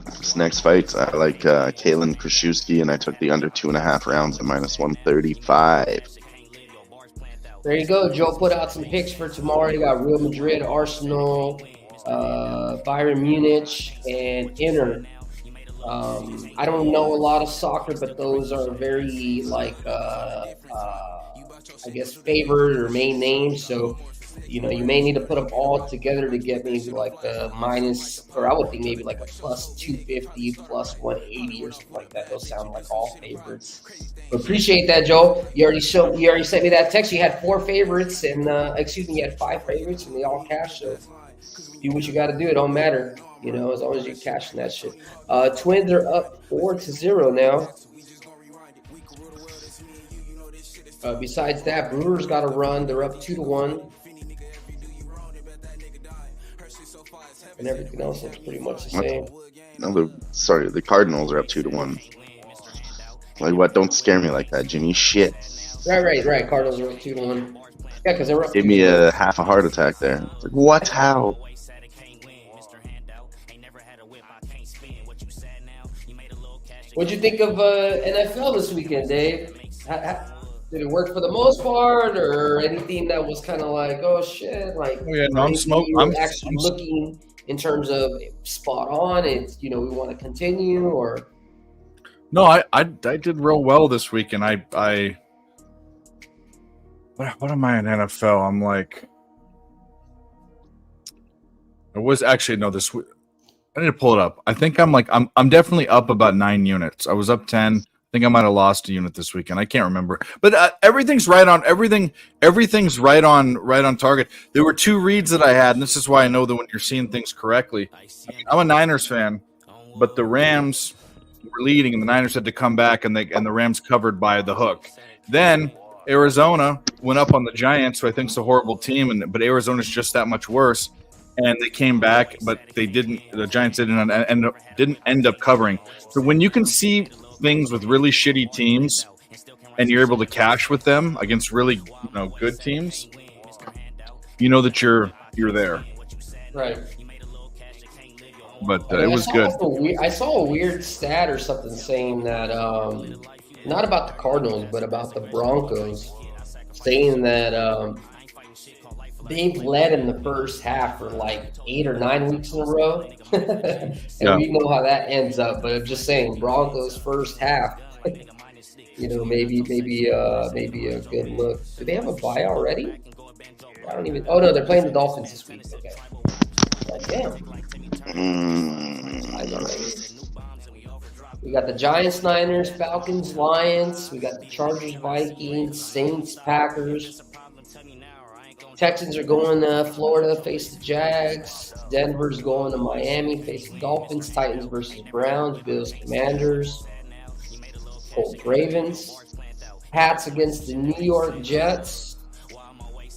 This next fight, I like Kalen Kraszewski, and I took the under 2.5 rounds at -135. There you go. Joe put out some picks for tomorrow. You got Real Madrid, Arsenal, Bayern Munich, and Inter. I don't know a lot of soccer, but those are very favored or main names. So, you may need to put them all together to get maybe like a minus, or I would think maybe like a plus 250, plus 180 or something like that. Those sound like all favorites. But appreciate that, Joe. You already sent me that text. You had 4 favorites, and you had 5 favorites, and they all cashed. So do what you got to do. It don't matter. As long as you're cashing that shit. Twins are up 4-0 now. Besides that, Brewers got a run. They're up 2-1. And everything else looks pretty much the same. No, the Cardinals are up 2-1. Like what? Don't scare me like that, Jimmy. Shit. Right. Cardinals are up 2-1. Yeah, because they're up. Give me a half a heart attack there. Like, what? How? What'd you think of NFL this weekend, Dave? Did it work for the most part, or anything that was kind of like, oh shit, like Oh, yeah, no, I'm anything smoking. you were actually looking in terms of spot on? It's we want to continue, or No, I did real well this week, and I what am I in NFL? I'm like, I was actually no this week. I need to pull it up. I think I'm definitely up about 9 units. I was up 10. I think I might have lost a unit this weekend. I can't remember, but everything's right on everything. Everything's right on target. There were 2 reads that I had, and this is why I know that when you're seeing things correctly. I mean, I'm a Niners fan, but the Rams were leading, and the Niners had to come back, and the Rams covered by the hook. Then Arizona went up on the Giants, who I think is a horrible team, but Arizona's just that much worse. And they came back, but they didn't. The Giants didn't end up covering. So when you can see things with really shitty teams, and you're able to cash with them against really good teams, you know that you're there. right? But it was good. I saw a weird stat or something saying that not about the Cardinals, but about the Broncos, saying that they've led in the first half for like 8 or 9 weeks in a row. And we know how that ends up, but I'm just saying Broncos first half, maybe a good look. Do they have a bye already? I don't even, oh no, they're playing the Dolphins this week. Okay. God damn. We got the Giants, Niners, Falcons, Lions. We got the Chargers, Vikings, Saints, Packers. Texans are going to Florida, face the Jags. Denver's going to Miami, face the Dolphins. Titans versus Browns. Bills, Commanders. Colts, Ravens. Pats against the New York Jets.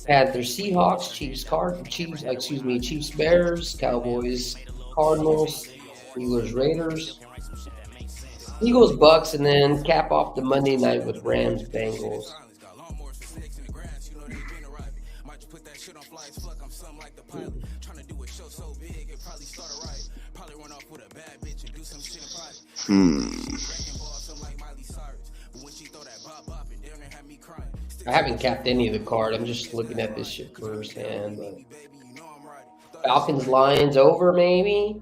Panthers, Seahawks. Chiefs, Bears. Cowboys, Cardinals. Steelers, Raiders. Eagles, Bucks, and then cap off the Monday night with Rams, Bengals. I haven't capped any of the card. I'm just looking at this shit firsthand. But Falcons, Lions over, maybe.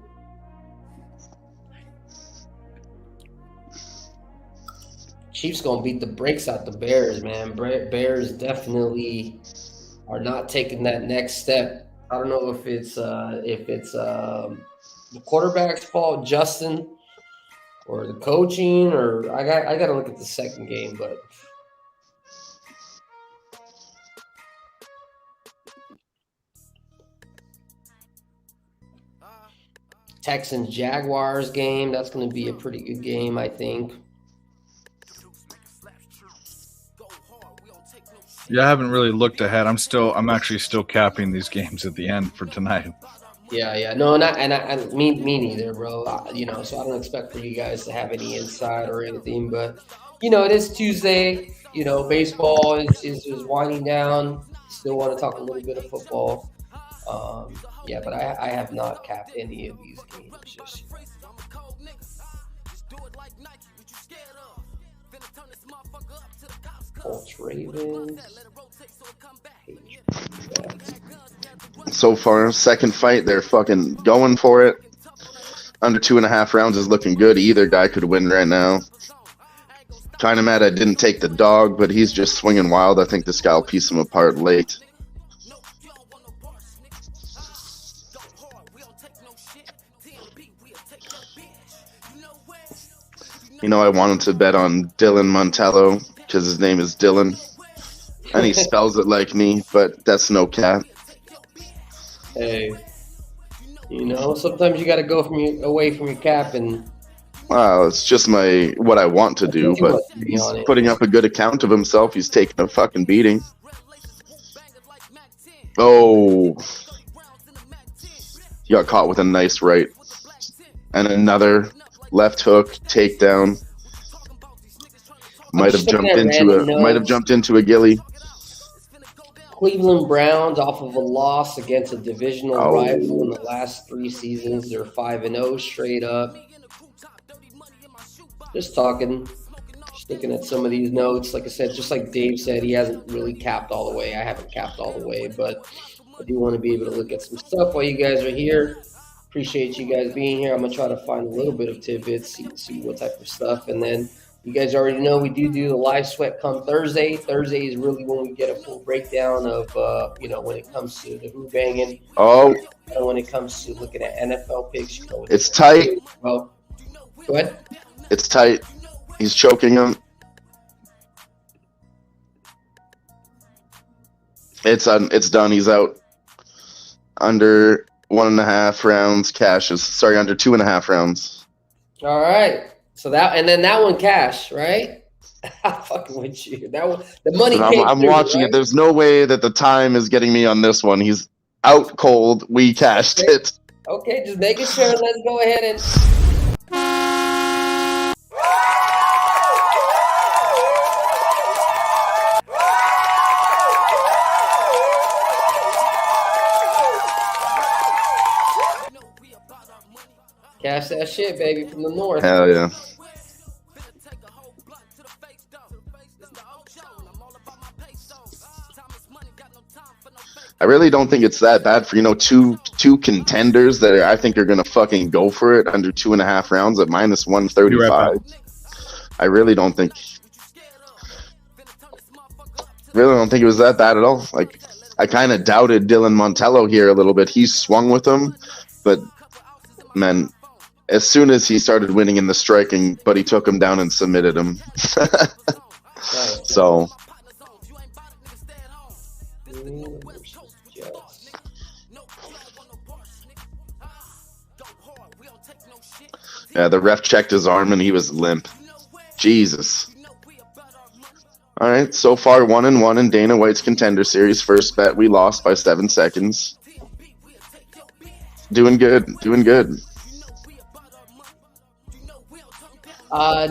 Chiefs gonna beat the brakes out the Bears, man. Bears definitely are not taking that next step. I don't know if it's the quarterback's fault, Justin, or the coaching, or I got to look at the second game, but Texans Jaguars game, that's going to be a pretty good game, I think. Yeah, I haven't really looked ahead. I'm actually still capping these games at the end for tonight. Yeah. No, me neither, bro. So I don't expect for you guys to have any insight or anything, but it is Tuesday. Baseball is winding down. Still want to talk a little bit of football. But I have not capped any of these games just yet. Colts, Ravens. So far, second fight, they're fucking going for it. Under 2.5 rounds is looking good. Either guy could win right now. Kind of mad I didn't take the dog, but he's just swinging wild. I think this guy will piece him apart late. I wanted to bet on Dylan Montello because his name is Dylan. And he spells it like me, but that's no cap. Hey, sometimes you got to go away from your cap and. Wow, it's just what I want to do, but he's putting up a good account of himself. He's taking a fucking beating. Oh, he got caught with a nice right, and another left hook takedown. Might have jumped into a ghillie. Cleveland Browns off of a loss against a divisional rival in the last 3 seasons. They're 5-0 straight up. Just talking looking at some of these notes. Like I said, just like Dave said, he hasn't really capped all the way. I haven't capped all the way, but I do want to be able to look at some stuff while you guys are here. Appreciate you guys being here. I'm going to try to find a little bit of tidbits, see what type of stuff. And then you guys already know we do the live sweat come Thursday. Thursday is really when we get a full breakdown of, when it comes to the Who-Bangin. Oh, And when it comes to looking at NFL picks, you know, it's tight. Well, go ahead. It's tight. He's choking him. It's done. He's out. Under 1.5 rounds. Cash is under 2.5 rounds. All right. So that one cash, right? I'm fucking with you. That one, the money. I'm watching it. There's no way that the time is getting me on this one. He's out cold. We cashed it. Okay, just making sure. Let's go ahead and. Cash that shit, baby, from the north. Hell yeah. I really don't think it's that bad for, two contenders that I think are going to fucking go for it under 2.5 rounds at minus 135. I really don't think it was that bad at all. Like, I kind of doubted Dylan Montello here a little bit. He swung with him, but man, as soon as he started winning in the striking, but he took him down and submitted him. So yeah, the ref checked his arm and he was limp. Jesus. All right, so far 1-1 in Dana White's Contender Series. First bet, we lost by 7 seconds. Doing good.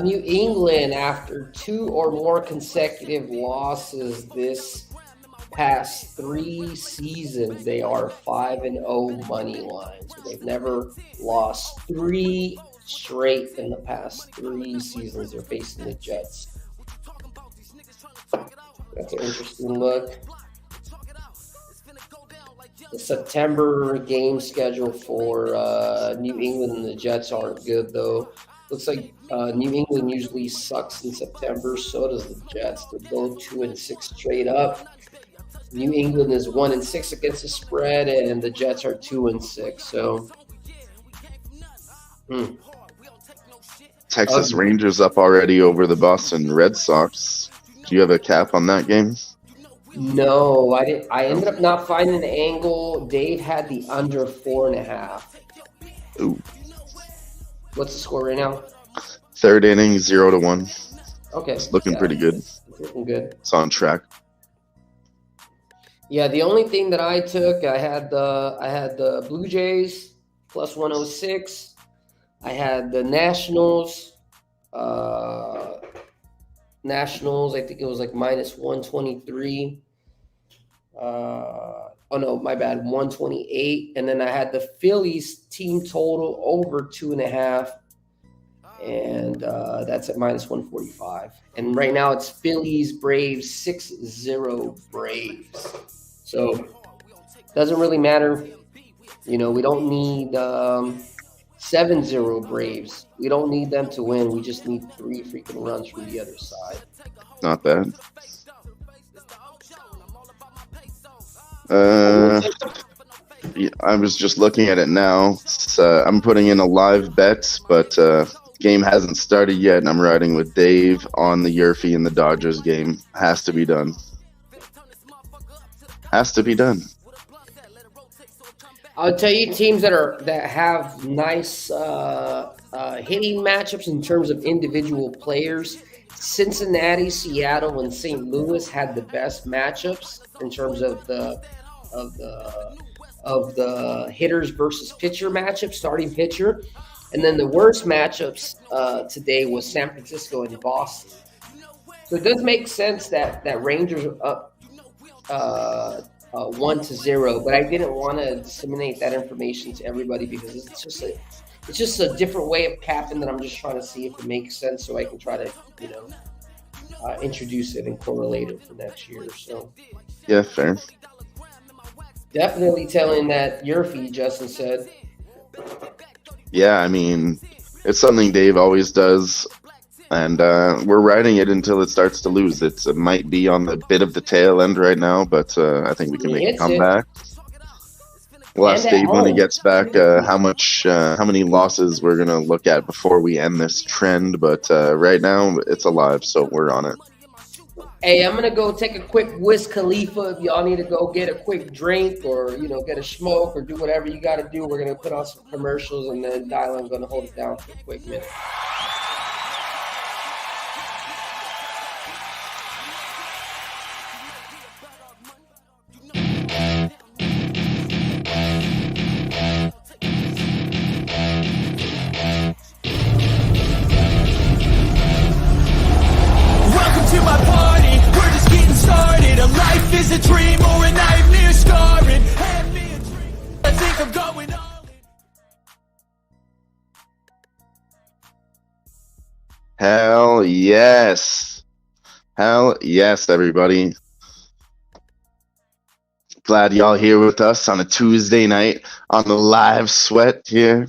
New England, after 2 or more consecutive losses this past 3 seasons, they are 5-0 money line. So they've never lost 3 straight in the past 3 seasons. They're facing the Jets. That's an interesting look. The September game schedule for New England and the Jets aren't good, though. Looks like New England usually sucks in September. So does the Jets. They're both 2-6 straight up. New England is 1-6 against the spread, and the Jets are 2-6. So, Texas Rangers up already over the Boston Red Sox. Do you have a cap on that game? No, I didn't. I ended up not finding an angle. Dave had the under 4.5. Ooh. What's the score right now? 3rd inning, 0-1. Okay. It's looking pretty good. It's looking good. It's on track. Yeah, the only thing that I took, I had the Blue Jays plus 106. I had the Nationals. I think it was like minus 123. Oh no, my bad, 128. And then I had the Phillies team total over 2.5. And that's at minus 145. And right now it's Phillies, Braves, 6-0 Braves. So doesn't really matter. We don't need 7-0 Braves. We don't need them to win. We just need 3 freaking runs from the other side. Not bad. I was just looking at it now. I'm putting in a live bet, but game hasn't started yet, and I'm riding with Dave on the Yerfie in the Dodgers game. Has to be done. I'll tell you teams that have nice hitting matchups in terms of individual players. Cincinnati, Seattle, and St. Louis had the best matchups in terms of the hitters versus pitcher matchup, starting pitcher. And then the worst matchups today was San Francisco and Boston. So it does make sense that Rangers are up 1-0, but I didn't want to disseminate that information to everybody because it's just a different way of capping that I'm just trying to see if it makes sense so I can try to introduce it and correlate it for next year. So Yeah, fair. definitely telling that your feed, Justin said. Yeah, I mean, it's something Dave always does, and we're riding it until it starts to lose. It might be on the bit of the tail end right now, but I think we can make a comeback. We'll ask Dave when he gets back how many losses we're gonna look at before we end this trend. But right now, it's alive, so we're on it. Hey, I'm gonna go take a quick Wiz Khalifa. If y'all need to go get a quick drink or get a smoke or do whatever you got to do, we're gonna put on some commercials and then Dylan's gonna hold it down for a quick minute. Life is a dream or a nightmare scarring. Hand me a dream. I think I'm going all in. Hell yes. Hell yes, everybody. Glad y'all here with us on a Tuesday night on the live sweat here.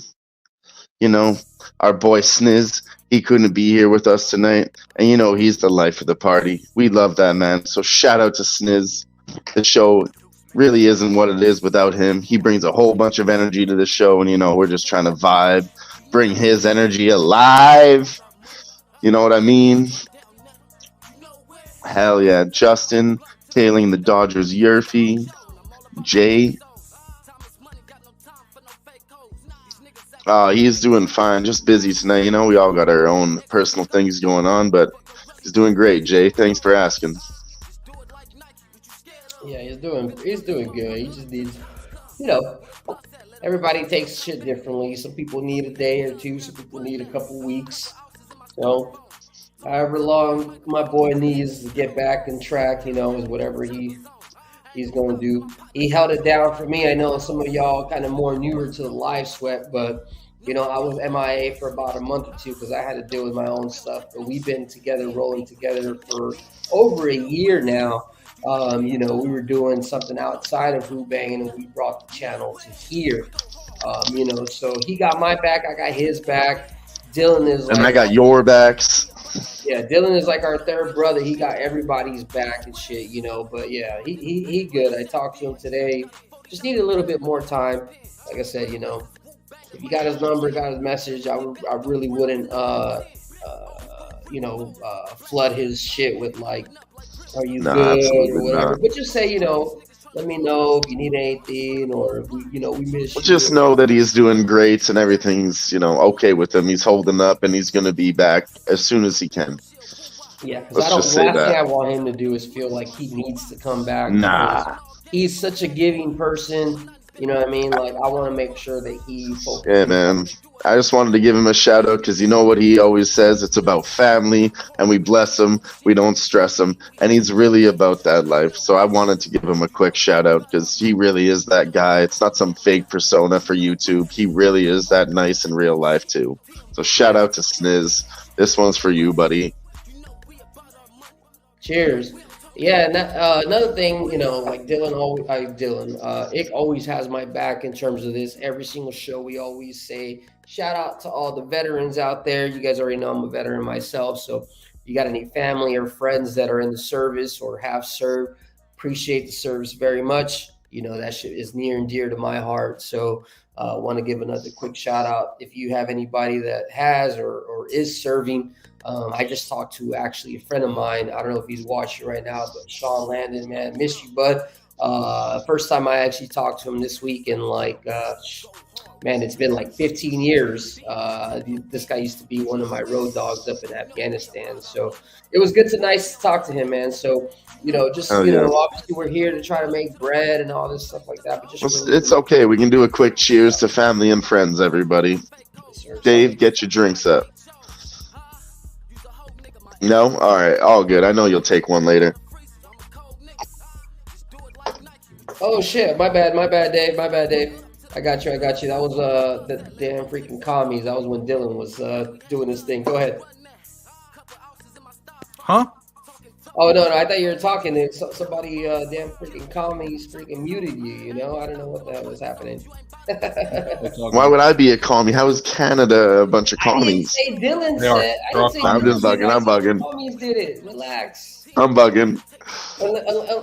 Our boy Sniz, he couldn't be here with us tonight. And he's the life of the party. We love that man. So shout out to Sniz. The show really isn't what it is without him. He brings a whole bunch of energy to the show, and we're just trying to vibe, bring his energy alive. You know what I mean? Hell yeah. Justin tailing the Dodgers Yurfie. Jay. He's doing fine. Just busy tonight. We all got our own personal things going on, but he's doing great, Jay. Thanks for asking. Yeah, he's doing good. He just needs, everybody takes shit differently. Some people need a day or two. Some people need a couple weeks. So, however long my boy needs to get back in track, is whatever he's going to do. He held it down for me. I know some of y'all kind of more newer to the live sweat, but I was MIA for about a month or two because I had to deal with my own stuff. But we've been together, rolling together for over a year now. We were doing something outside of Who-Bangin, and we brought the channel to here. So he got my back, I got his back. Dylan is and I got your backs. Yeah, Dylan is like our third brother. He got everybody's back and shit, But yeah, he good. I talked to him today. Just need a little bit more time. Like I said, if you got his number, got his message, I really wouldn't, flood his shit with like, "Are you good?" or whatever. But just say, let me know if you need anything or if we miss you. Just know that he's doing great and everything's, okay with him. He's holding up and he's going to be back as soon as he can. Yeah, because last thing I want him to do is feel like he needs to come back. Nah. He's such a giving person. You know what I mean? Like, I want to make sure that he focuses. Yeah, man. I just wanted to give him a shout out because you know what he always says? It's about family, and we bless him. We don't stress him. And he's really about that life. So I wanted to give him a quick shout out because he really is that guy. It's not some fake persona for YouTube. He really is that nice in real life, too. So shout out to Sniz. This one's for you, buddy. Cheers. Yeah, and another thing, like Ick always has my back in terms of this. Every single show we always say, shout out to all the veterans out there. You guys already know I'm a veteran myself, so if you got any family or friends that are in the service or have served, appreciate the service very much. That shit is near and dear to my heart. So I want to give another quick shout out. If you have anybody that has or is serving, I just talked to actually a friend of mine. I don't know if he's watching right now, but Sean Landon, man, miss you, bud. First time I actually talked to him this week in it's been like 15 years. This guy used to be one of my road dogs up in Afghanistan. So it was nice to talk to him, man. So, obviously we're here to try to make bread and all this stuff like that. But it's okay. We can do a quick cheers to family and friends, everybody. Yes, Dave, get your drinks up. No? All right. All good. I know you'll take one later. Oh, shit. My bad, Dave. I got you. That was the damn freaking commies. That was when Dylan was doing his thing. Go ahead. Huh? Oh no, I thought you were talking. And somebody damn freaking commies freaking muted you. You know, I don't know what the hell was happening. Why would I be a commie? How is Canada a bunch of I didn't commies? say Dylan They are. said. I They're all didn't say I'm Dylan just said bugging. I'm bugging. Commies did it. Relax. I'm bugging.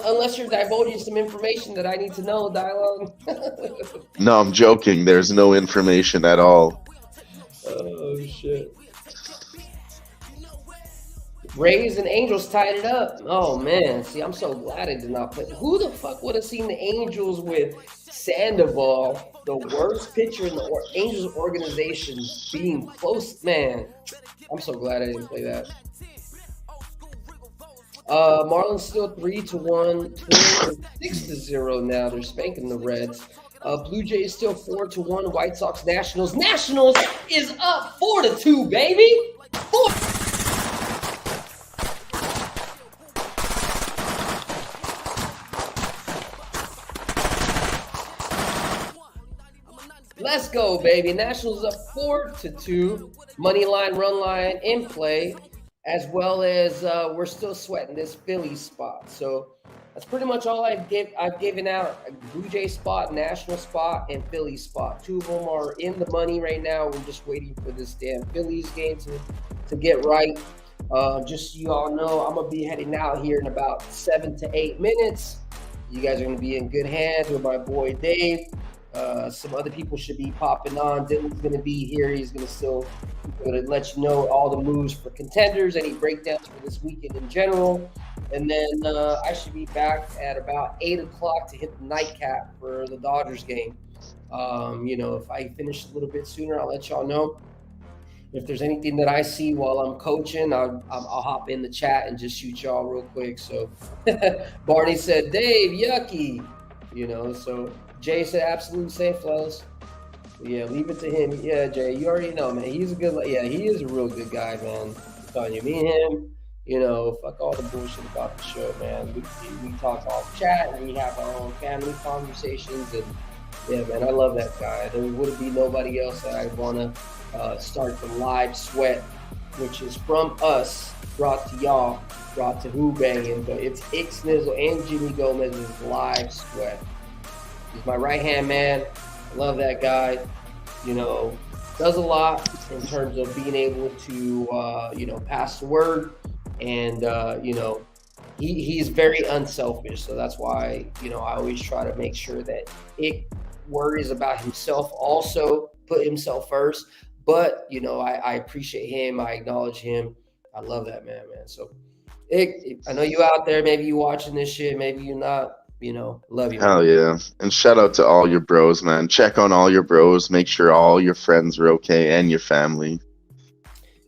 Unless you're divulging some information that I need to know, Dialogue. No, I'm joking. There's no information at all. Oh shit. Rays and Angels tied it up. Oh man, see, I'm so glad I did not play. Who the fuck would have seen the Angels with Sandoval, the worst pitcher in the Angels organization, being close? Man, I'm so glad I didn't play that. Marlins still 3-1, Twins 6-0 now. They're spanking the Reds. Blue Jays still 4-1. White Sox, Nationals. Nationals is up 4-2, baby. 4. Let's go, baby. Nationals up 4-2. Money line, run line in play, as well as we're still sweating this Philly spot. So that's pretty much all I've given out. A Blue Jay spot, National spot, and Philly spot. 2 of them are in the money right now. We're just waiting for this damn Phillies game to get right. Just so you all know, I'm going to be heading out here in about 7 to 8 minutes. You guys are going to be in good hands with my boy Dave. Some other people should be popping on. Dylan's going to be here. He's going to let you know all the moves for contenders, any breakdowns for this weekend in general. And then I should be back at about 8 o'clock to hit the nightcap for the Dodgers game. If I finish a little bit sooner, I'll let y'all know. If there's anything that I see while I'm coaching, I'll hop in the chat and just shoot y'all real quick. So Barney said, Dave, yucky. So Jay said, absolute safe, fellas. Yeah, leave it to him. Yeah, Jay, you already know, man. He's a good, he is a real good guy, man. I'm telling you, me and him, fuck all the bullshit about the show, man. We talk off chat and we have our own family conversations. And yeah, man, I love that guy. There wouldn't be nobody else that I'd want to start the live sweat, which is from us, brought to y'all, brought to Who-Bangin. But it's Ixnizzle and Jimmy Gomez's live sweat. He's my right-hand man. I love that guy. Does a lot in terms of being able to, pass the word. And, he's very unselfish. So that's why, I always try to make sure that it worries about himself also, put himself first. But, I appreciate him. I acknowledge him. I love that man. So I know you out there. Maybe you watching this shit. Maybe you're not. Love you. Hell yeah. And shout out to all your bros, man. Check on all your bros. Make sure all your friends are okay and your family.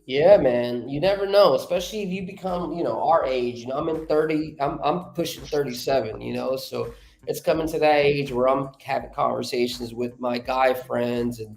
Yeah, man. You never know, especially if you become, our age. I'm in 30. I'm pushing 37, so it's coming to that age where I'm having conversations with my guy friends and,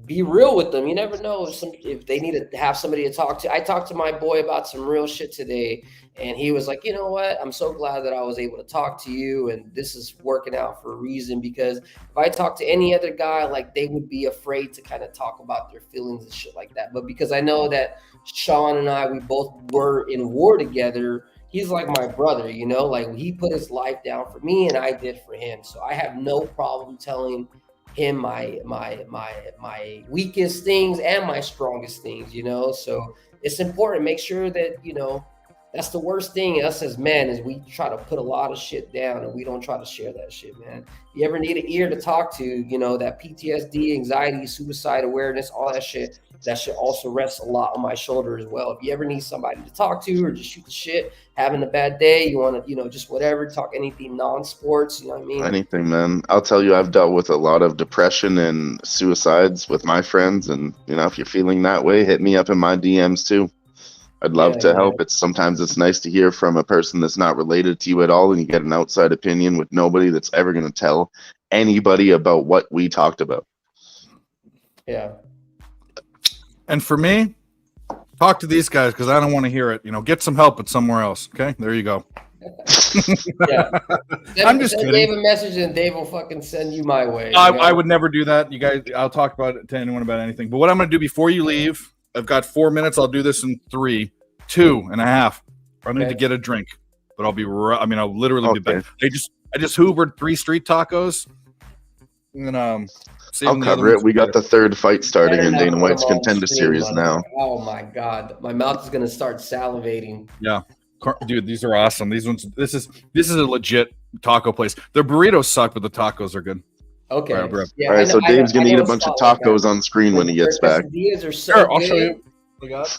be real with them. You never know if they need to have somebody to talk to. I talked to my boy about some real shit today, and he was like, you know what? I'm so glad that I was able to talk to you, and this is working out for a reason, because if I talk to any other guy, they would be afraid to kind of talk about their feelings and shit like that. But because I know that Sean and I, we both were in war together, he's like my brother, he put his life down for me and I did for him. So I have no problem telling him my weakest things and my strongest things, so it's important to make sure that, that's the worst thing us as men is we try to put a lot of shit down and we don't try to share that shit, man. If you ever need an ear to talk to, that PTSD, anxiety, suicide awareness, all that shit also rests a lot on my shoulder as well. If you ever need somebody to talk to or just shoot the shit, having a bad day, you want to, just whatever, talk anything non-sports, you know what I mean? Anything, man. I'll tell you, I've dealt with a lot of depression and suicides with my friends. And, if you're feeling that way, hit me up in my DMs too. I'd love to help. Sometimes it's nice to hear from a person that's not related to you at all, and you get an outside opinion with nobody that's ever going to tell anybody about what we talked about. Yeah. And for me, talk to these guys because I don't want to hear it. Get some help at somewhere else. Okay, there you go. Yeah. I'm just kidding. Dave a message and Dave will fucking send you my way. I would never do that. You guys, I'll talk about it to anyone about anything. But what I'm going to do before you leave, I've got 4 minutes. I'll do this in 3. 2.5. I need Okay. to get a drink, but I'll be. I'll literally be Okay. back. I just Hoovered 3 street tacos, and I'll saving the other cover it. ones We got later. the third fight starting Better in not Dana put White's them on Contender screen, Series now. motherfucker. Oh my god, my mouth is gonna start salivating. Yeah, dude, these are awesome. These ones. This is a legit taco place. Their burritos suck, but the tacos are good. Okay. All right, bro. Yeah, All right, so Dave's I gonna know eat a a bunch of spot like tacos that. on screen when he gets Their back. quesadillas are so Sure, I'll good. show you. We got.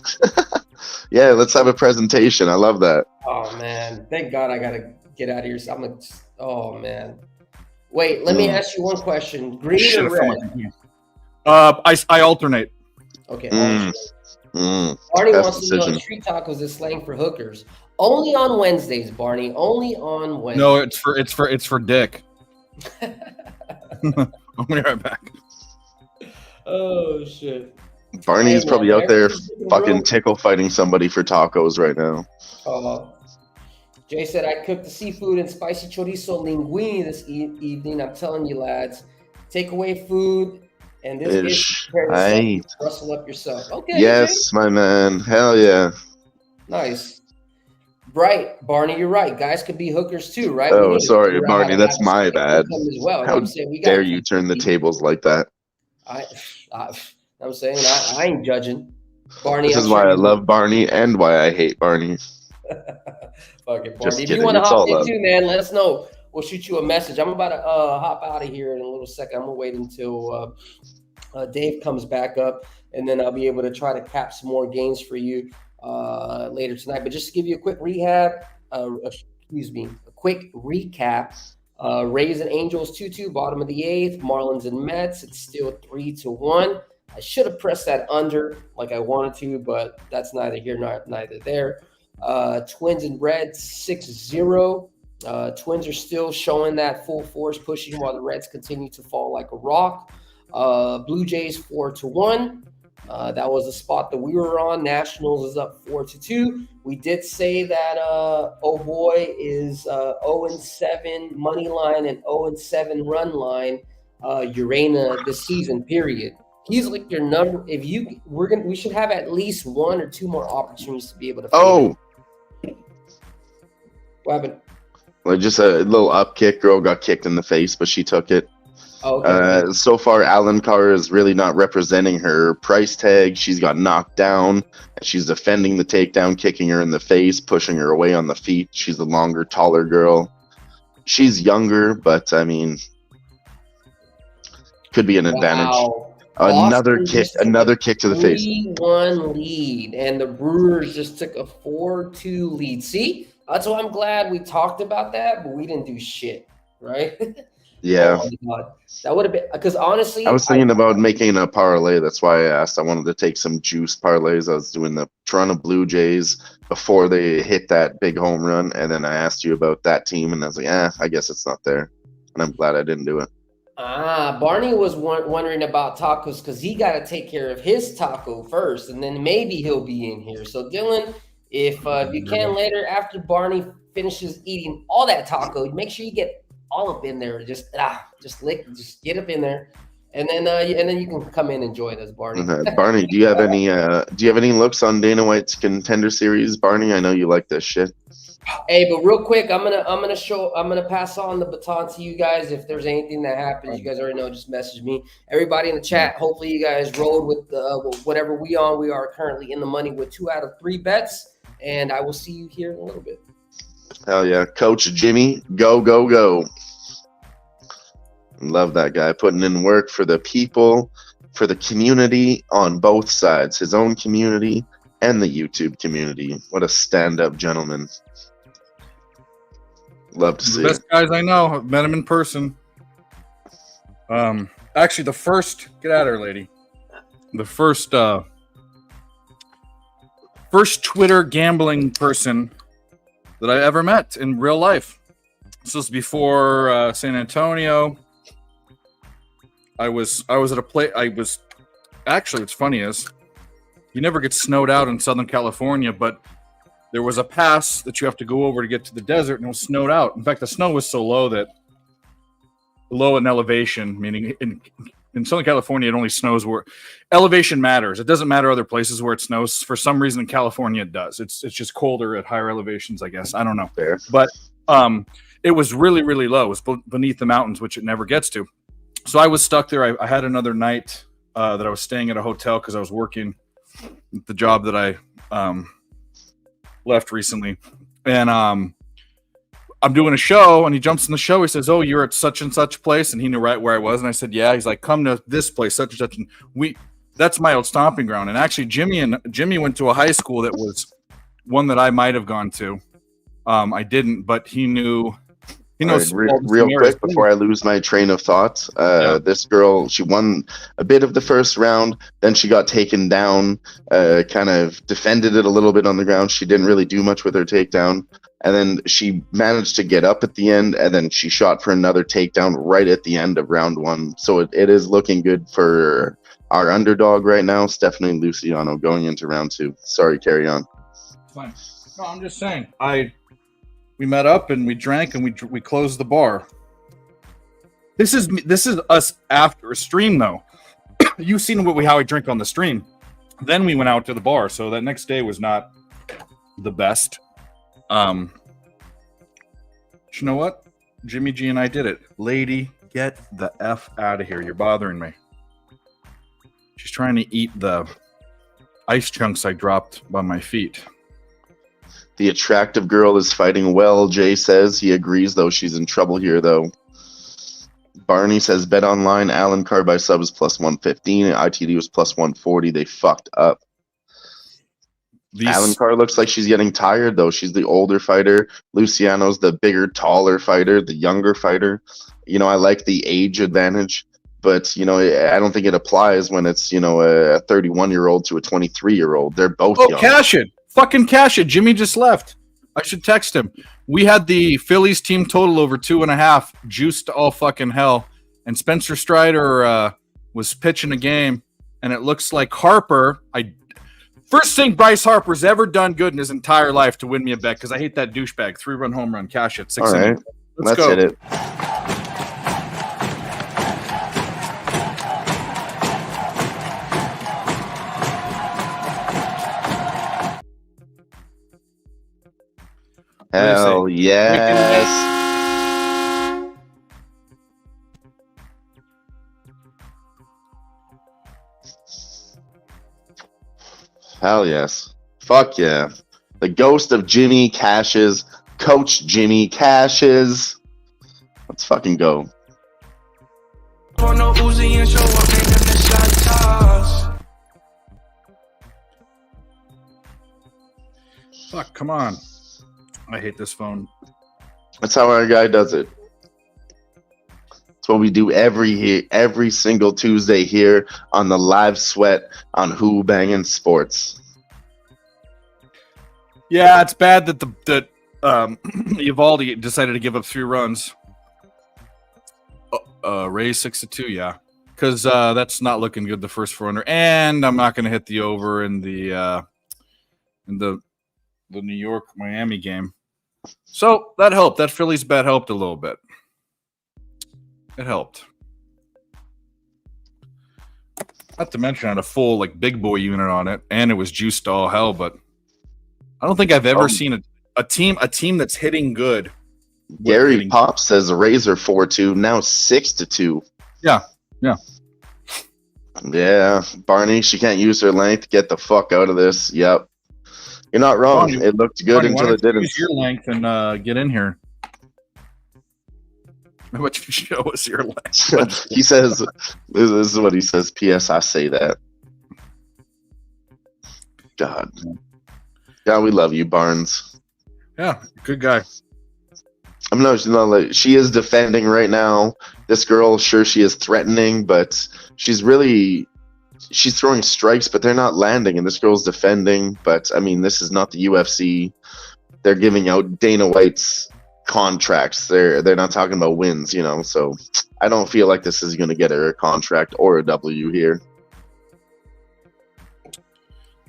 Yeah, let's have a presentation. I love that. Oh man, thank God I gotta get out of here. So I'm gonna. Oh man. Wait, let me ask you one question: green Shit, or I fell red? my computer. I alternate. Okay. Mm. Barney Best wants to know decision. if street tacos is slang for hookers. Only on Wednesdays, Barney. Only on Wednesdays. No, it's for dick. I'll be right back. Oh shit. Barney's Hey, probably man, out there everything's looking fucking real- tickle fighting somebody for tacos right now. Jay said I cooked the seafood and spicy chorizo linguine this evening. I'm telling you, lads, take away food and this Ish. is prepare yourself, Aight. rustle up yourself. Okay. Yes, my man. Hell yeah. Jay. Nice. Right, Barney, you're right. Guys could be hookers too, right? We Oh, need to sorry, figure out Barney. how to That's have a my stick bad. with them as well. You know How what I'm saying? We dare got you turn the tables like that? I'm saying I ain't judging. Barney, This I'm is sure why I you- love Barney and why I hate Barney. Fuck it, Just Barney. If you kidding, want to it's hop all in love. too, man, let us know. We'll shoot you a message. I'm about to hop out of here in a little second. I'm gonna wait until Dave comes back up, and then I'll be able to try to cap some more games for you later tonight. But just to give you a quick quick recap. Rays and Angels 2-2, bottom of the 8th. Marlins and Mets, it's still 3-1. I should have pressed that under like I wanted to, but that's neither here nor neither there. Twins and Reds 6-0. Twins are still showing that full force pushing while the Reds continue to fall like a rock. Blue Jays 4-1. That was the spot that we were on. Nationals is up 4-2. We did say that oh boy is 0-7 money line and 0-7 run line Urena this season, period. He's like your number. If you we should have at least 1 or 2 more opportunities to be able to Oh, what happened? well, just a little up kick. Girl got kicked in the face, but she took it. Oh, okay. So far, Alan Carr is really not representing her price tag. She's got knocked down. She's defending the takedown, kicking her in the face, pushing her away on the feet. She's a longer, taller girl. She's younger, but I mean, could be an advantage. Wow. Another Boston kick, just took another a kick to the face. 3-1 lead, and the Brewers just took a 4-2 lead. See, that's why I'm glad we talked about that, but we didn't do shit, right? Yeah. Oh my God. That would have been because honestly, I was thinking about making a parlay. That's why I asked. I wanted to take some juice parlays. I was doing the Toronto Blue Jays before they hit that big home run, and then I asked you about that team, and I was like, I guess it's not there. And I'm glad I didn't do it. Barney was wondering about tacos because he got to take care of his taco first, and then maybe he'll be in here. So Dylan, if you can later after Barney finishes eating all that taco, make sure you get all up in there. Just get up in there, and then you can come in and join us, Barney. Barney, do you have any looks on Dana White's Contender Series, Barney? I know you like this shit. Hey, but real quick, I'm gonna pass on the baton to you guys. If there's anything that happens, you guys already know, just message me. Everybody in the chat, hopefully you guys rolled with whatever we on. We are currently in the money with 2 out of 3 bets, and I will see you here in a little bit. Hell yeah. Coach Jimmy, go, go, go. Love that guy putting in work for the people, for the community on both sides, his own community and the YouTube community. What a stand-up gentleman. Love to see The it. best guys I know. I've met him in person. Actually, the first get out of here, lady. The first Twitter gambling person that I ever met in real life. This was before San Antonio. I was at a place. Actually, what's funny is you never get snowed out in Southern California, but there was a pass that you have to go over to get to the desert, and it was snowed out. In fact, the snow was so low in elevation, meaning in in Southern California, it only snows where elevation matters. It doesn't matter other places where it snows. For some reason in California, it does. It's just colder at higher elevations, I guess. I don't know. Fair. But it was really, really low. It was beneath the mountains, which it never gets to. So I was stuck there. I had another night that I was staying at a hotel because I was working at the job that I left recently. And I'm doing a show, and he jumps in the show. He says, "Oh, you're at such and such place," and he knew right where I was. And I said, "Yeah." He's like, "Come to this place, such and such." And that's my old stomping ground. And actually, Jimmy went to a high school that was one that I might have gone to. I didn't, but he knew. He knows. Right, real quick before I lose my train of thought, this girl, she won a bit of the first round, then she got taken down, kind of defended it a little bit on the ground. She didn't really do much with her takedown, and then she managed to get up at the end, and then she shot for another takedown right at the end of round one. So it is looking good for our underdog right now, Stephanie Luciano, going into round two. Sorry, carry on. Fine. No, I'm just saying. We met up and we drank and we closed the bar. This is us after a stream though. You've seen how I drink on the stream. Then we went out to the bar, so that next day was not the best. You know what? Jimmy G and I did it. Lady, get the F out of here. You're bothering me. She's trying to eat the ice chunks I dropped by my feet. The attractive girl is fighting well, Jay says. He agrees, though. She's in trouble here, though. Barney says, bet online. Alan Carr by sub is plus 115. ITD was plus 140. They fucked up. Alan Carr looks like she's getting tired, though. She's the older fighter. Luciano's the bigger, taller fighter, the younger fighter. You know, I like the age advantage. But, you know, I don't think it applies when it's, you know, a 31-year-old to a 23-year-old. They're both young. Cash it. Fucking cash it. Jimmy just left. I should text him. We had the Phillies team total over 2.5, juiced to all fucking hell. And Spencer Strider was pitching a game, and it looks like Harper. First thing Bryce Harper's ever done good in his entire life to win me a bet, because I hate that douchebag. 3-run home run. Cash it. 6 All right. Let's go. Hit it. Hell yes. Hell yes. Fuck yeah. The ghost of Jimmy Cashes. Coach Jimmy Cashes. Let's fucking go. Fuck, come on. I hate this phone. That's how our guy does it. That's what we do every single Tuesday here on the live sweat on Who-Bangin Sports. Yeah, it's bad that that Evaldi decided to give up 3 runs. Raise 6-2, yeah, because that's not looking good. The first 4-under, and I'm not going to hit the over in the New York Miami game. So that helped. That Phillies bet helped a little bit. It helped. Not to mention I had a full big boy unit on it, and it was juiced to all hell. But I don't think I've ever seen a team that's hitting good. Gary Pop says Razor 4-2, now 6-2. Yeah. Yeah, Barney, she can't use her length. Get the fuck out of this. Yep. You're not wrong. It looked good until it didn't. Use your length and get in here. How about you show us your length? He says, this is what he says. P.S. I say that. God, we love you, Barnes. Yeah, good guy. I'm not. She is defending right now. This girl, sure, she is threatening, but she's throwing strikes, but they're not landing, and this girl's defending. But I mean, this is not the UFC. They're giving out Dana White's contracts. They're not talking about wins, you know. So I don't feel like this is going to get her a contract or a W here.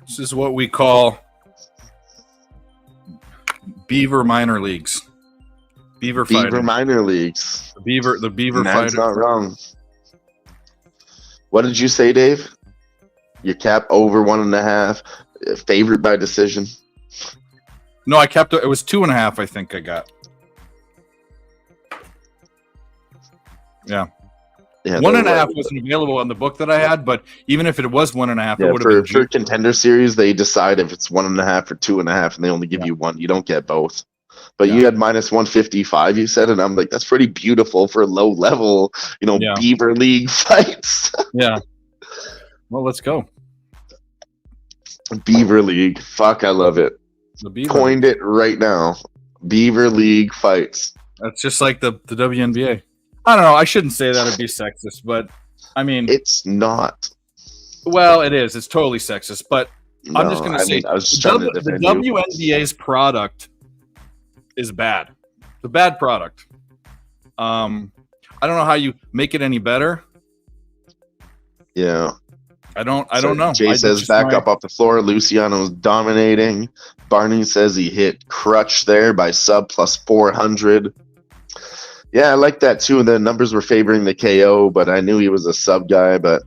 This is what we call Beaver minor leagues. Beaver minor leagues. The Beaver That's fighter. not wrong. What did you say, Dave? Your cap over 1.5, favorite by decision. No, I kept it. It was 2.5. I think I got. Yeah. Yeah, 1.5 wasn't available on the book that I had, but even if it was 1.5, it would have been for contender series. They decide if it's 1.5 or 2.5, and they only give you one. You don't get both. But you had -155, you said, and I'm like, that's pretty beautiful for low level, Beaver League fights. Yeah. Well, let's go. Beaver League, fuck, I love it. Coined it right now. Beaver League fights. That's just like the WNBA. I don't know. I shouldn't say that it'd be sexist, but I mean, it's not. Well, it is. It's totally sexist, but no, I'm just going to say the WNBA's product is bad. It's a bad product. I don't know how you make it any better. Yeah. I don't know. Jay says back up off the floor. Luciano's dominating. Barney says he hit crutch there by sub plus 400. Yeah, I like that too. The numbers were favoring the KO, but I knew he was a sub guy. But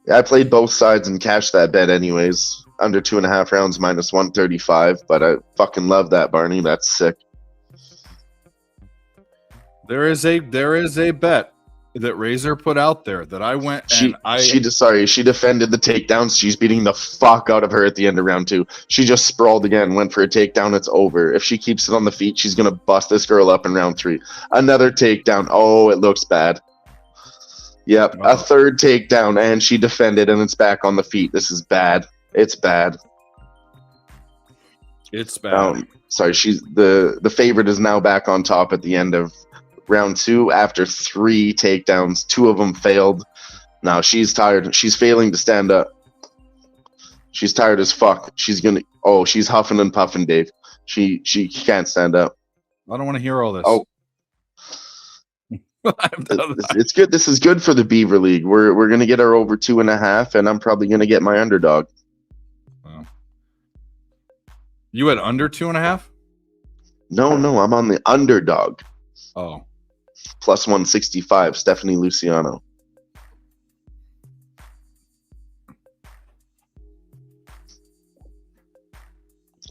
yeah, I played both sides and cashed that bet anyways. Under 2.5 rounds, -135. But I fucking love that, Barney. That's sick. There is a bet that Razor put out there that I went and she defended the takedowns. She's beating the fuck out of her at the end of round 2. She just sprawled again, went for a takedown. It's over. If she keeps it on the feet, she's gonna bust this girl up in round 3. Another takedown. Oh, it looks bad. Yep, a third takedown, and she defended, and it's back on the feet. This is bad. It's bad. It's bad. Sorry, she's the favorite is now back on top at the end of round 2 after 3 takedowns. 2 of them failed. Now she's tired. She's failing to stand up. She's tired as fuck. She's huffing and puffing, Dave. She can't stand up. I don't want to hear all this. Oh. It's good. This is good for the Beaver League. We're gonna get our over 2.5, and I'm probably gonna get my underdog. Wow. You had under 2.5? No, I'm on the underdog. Oh. Plus 165, Stephanie Luciano.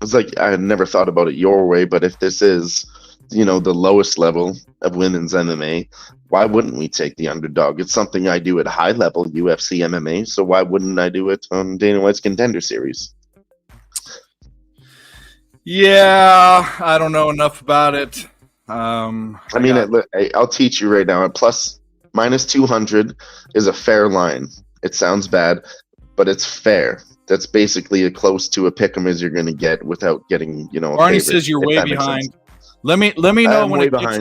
It's like I had never thought about it your way, but if this is, the lowest level of women's MMA, why wouldn't we take the underdog? It's something I do at high level UFC MMA, so why wouldn't I do it on Dana White's Contender Series? Yeah, I don't know enough about it. I'll teach you right now. Plus -200 is a fair line. It sounds bad, but it's fair. That's basically as close to a pick'em as you're going to get without getting, Barney says you're way behind. Let me know when it gets.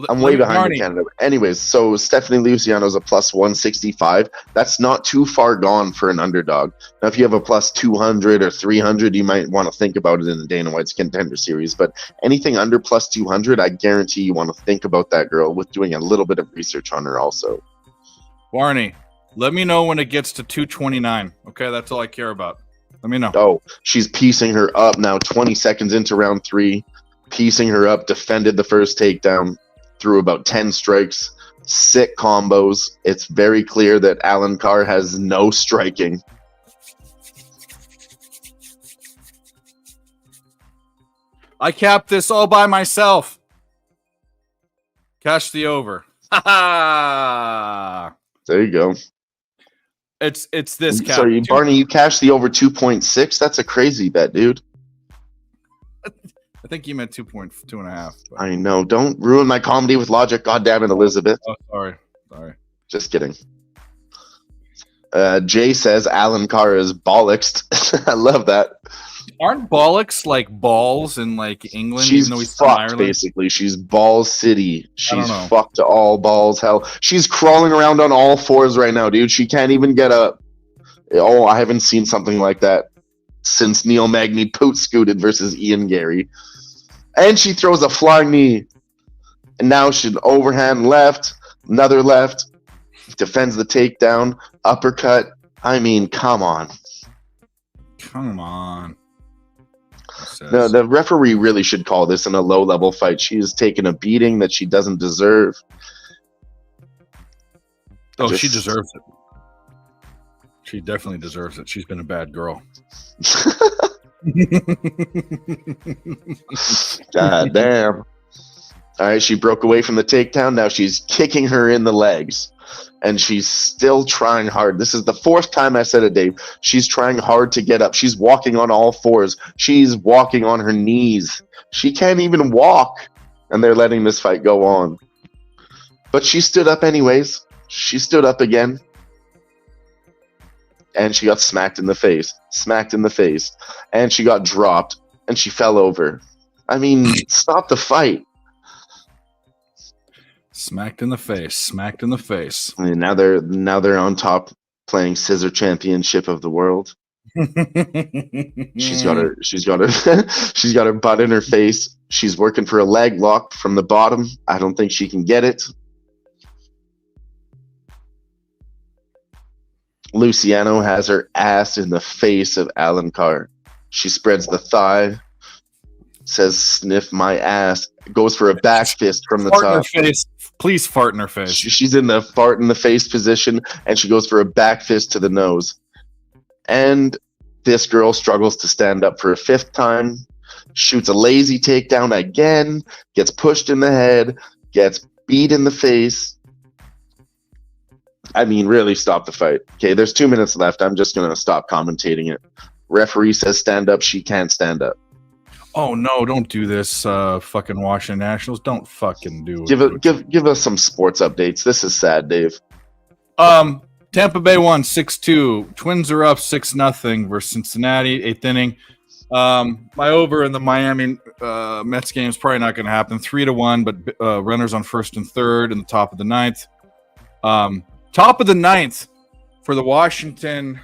I'm way behind in Canada. Anyways, so Stephanie Luciano's a plus 165. That's not too far gone for an underdog. Now, if you have a plus 200 or 300, you might want to think about it in the Dana White's Contender Series. But anything under plus 200, I guarantee you want to think about that girl with doing a little bit of research on her also. Barney, let me know when it gets to 229. Okay, that's all I care about. Let me know. Oh, she's piecing her up now. 20 seconds into round 3, piecing her up. Defended the first takedown. Through about 10 strikes, sick combos. It's very clear that Alan Carr has no striking. I capped this all by myself. Cash the over. There you go. It's this cap. So Barney, you cashed the over 2.6. That's a crazy bet, dude. I think you meant 2.5. I know. Don't ruin my comedy with logic. God damn it, Elizabeth. Oh, sorry. Just kidding. Jay says Alan Carr is bollocks. I love that. Aren't bollocks like balls in like England? She's even though he's fucked, basically. She's Balls City. She's fucked to all balls. Hell, she's crawling around on all fours right now, dude. She can't even get up. Oh, I haven't seen something like that since Neil Magny poot scooted versus Ian Gary. And she throws a flying knee. And now she's overhand left, another left, defends the takedown, uppercut. I mean, come on. Come on. No, the referee really should call this in a low-level fight. She has taken a beating that she doesn't deserve. Oh, she deserves it. She definitely deserves it. She's been a bad girl. God damn. All right, she broke away from the takedown. Now she's kicking her in the legs. And she's still trying hard. This is the fourth time I said it, Dave. She's trying hard to get up. She's walking on all fours. She's walking on her knees. She can't even walk. And they're letting this fight go on. But she stood up anyways. She stood up again. And she got smacked in the face. Smacked in the face. And she got dropped. And she fell over. I mean, stop the fight. Smacked in the face. Smacked in the face. I mean, now they're on top playing Scissor Championship of the World. She's got her she's got her butt in her face. She's working for a leg lock from the bottom. I don't think she can get it. Luciano has her ass in the face of Alan Carr. She spreads the thigh, says sniff my ass, goes for a back fist from the fart top. In her face. Please fart in her face. She's in the fart in the face position, and she goes for a back fist to the nose. And this girl struggles to stand up for a fifth time, shoots a lazy takedown again, gets pushed in the head, gets beat in the face. I mean, really stop the fight. Okay, there's 2 minutes left. I'm just going to stop commentating it. Referee says stand up. She can't stand up. Oh no! Don't do this, fucking Washington Nationals. Don't fucking do it. Give us some sports updates. This is sad, Dave. Tampa Bay won 6-2. Twins are up 6-0 versus Cincinnati. 8th inning. My over in the Miami Mets game is probably not going to happen. 3-1, but runners on first and third in the top of the ninth. Top of the ninth for the Washington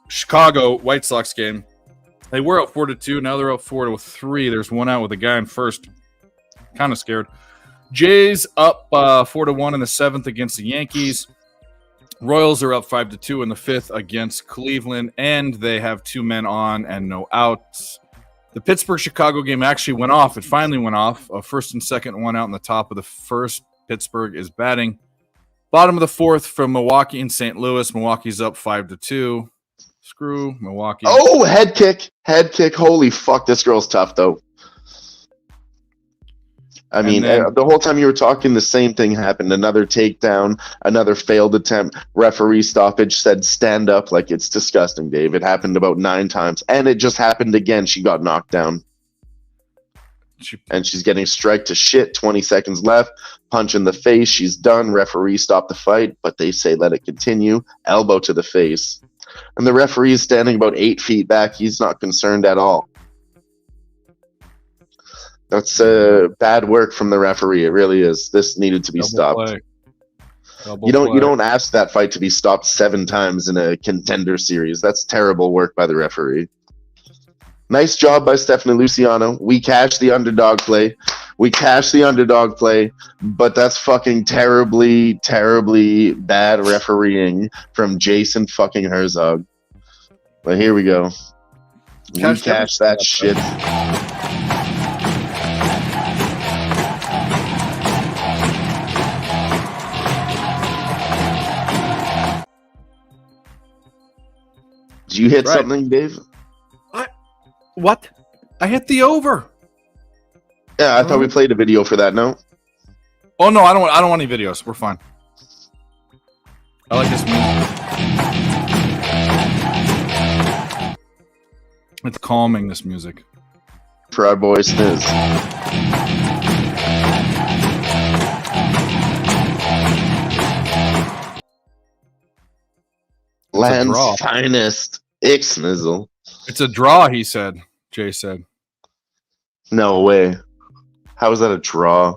Chicago White Sox game. They were up 4-2. Now they're up 4-3. There's one out with a guy in first. Kind of scared. Jays up 4-1 in the seventh against the Yankees. Royals are up 5-2 in the fifth against Cleveland, and they have 2 men on and no outs. The Pittsburgh-Chicago game actually went off. It finally went off. First and second, one out in the top of the first. Pittsburgh is batting. Bottom of the fourth from Milwaukee and St. Louis. Milwaukee's up 5-2. Screw Milwaukee. Oh, head kick. Head kick. Holy fuck, this girl's tough, though. I mean, the whole time you were talking, the same thing happened. Another takedown, another failed attempt. Referee stoppage, said stand up. Like, it's disgusting, Dave. It happened about 9 times. And it just happened again. She got knocked down. And she's getting strike to shit. 20 seconds left. Punch in the face. She's done. Referee stopped the fight, but they say let it continue. Elbow to the face. And the referee is standing about 8 feet back. He's not concerned at all. That's bad work from the referee. It really is. This needed to be stopped. You don't ask that fight to be stopped 7 times in a contender series. That's terrible work by the referee. Nice job by Stephanie Luciano. We cashed the underdog play. But that's fucking terribly, terribly bad refereeing from Jason fucking Herzog. But here we go. We cashed that shit. Did you hit something, Dave? What? I hit the over. Yeah, I thought we played a video for that. No. Oh no, I don't want any videos. We're fine. I like this music. It's calming. This music. For our boy Sniz. Land's finest. Ixmizzle. It's a draw, he said. Jay said. No way. How is that a draw?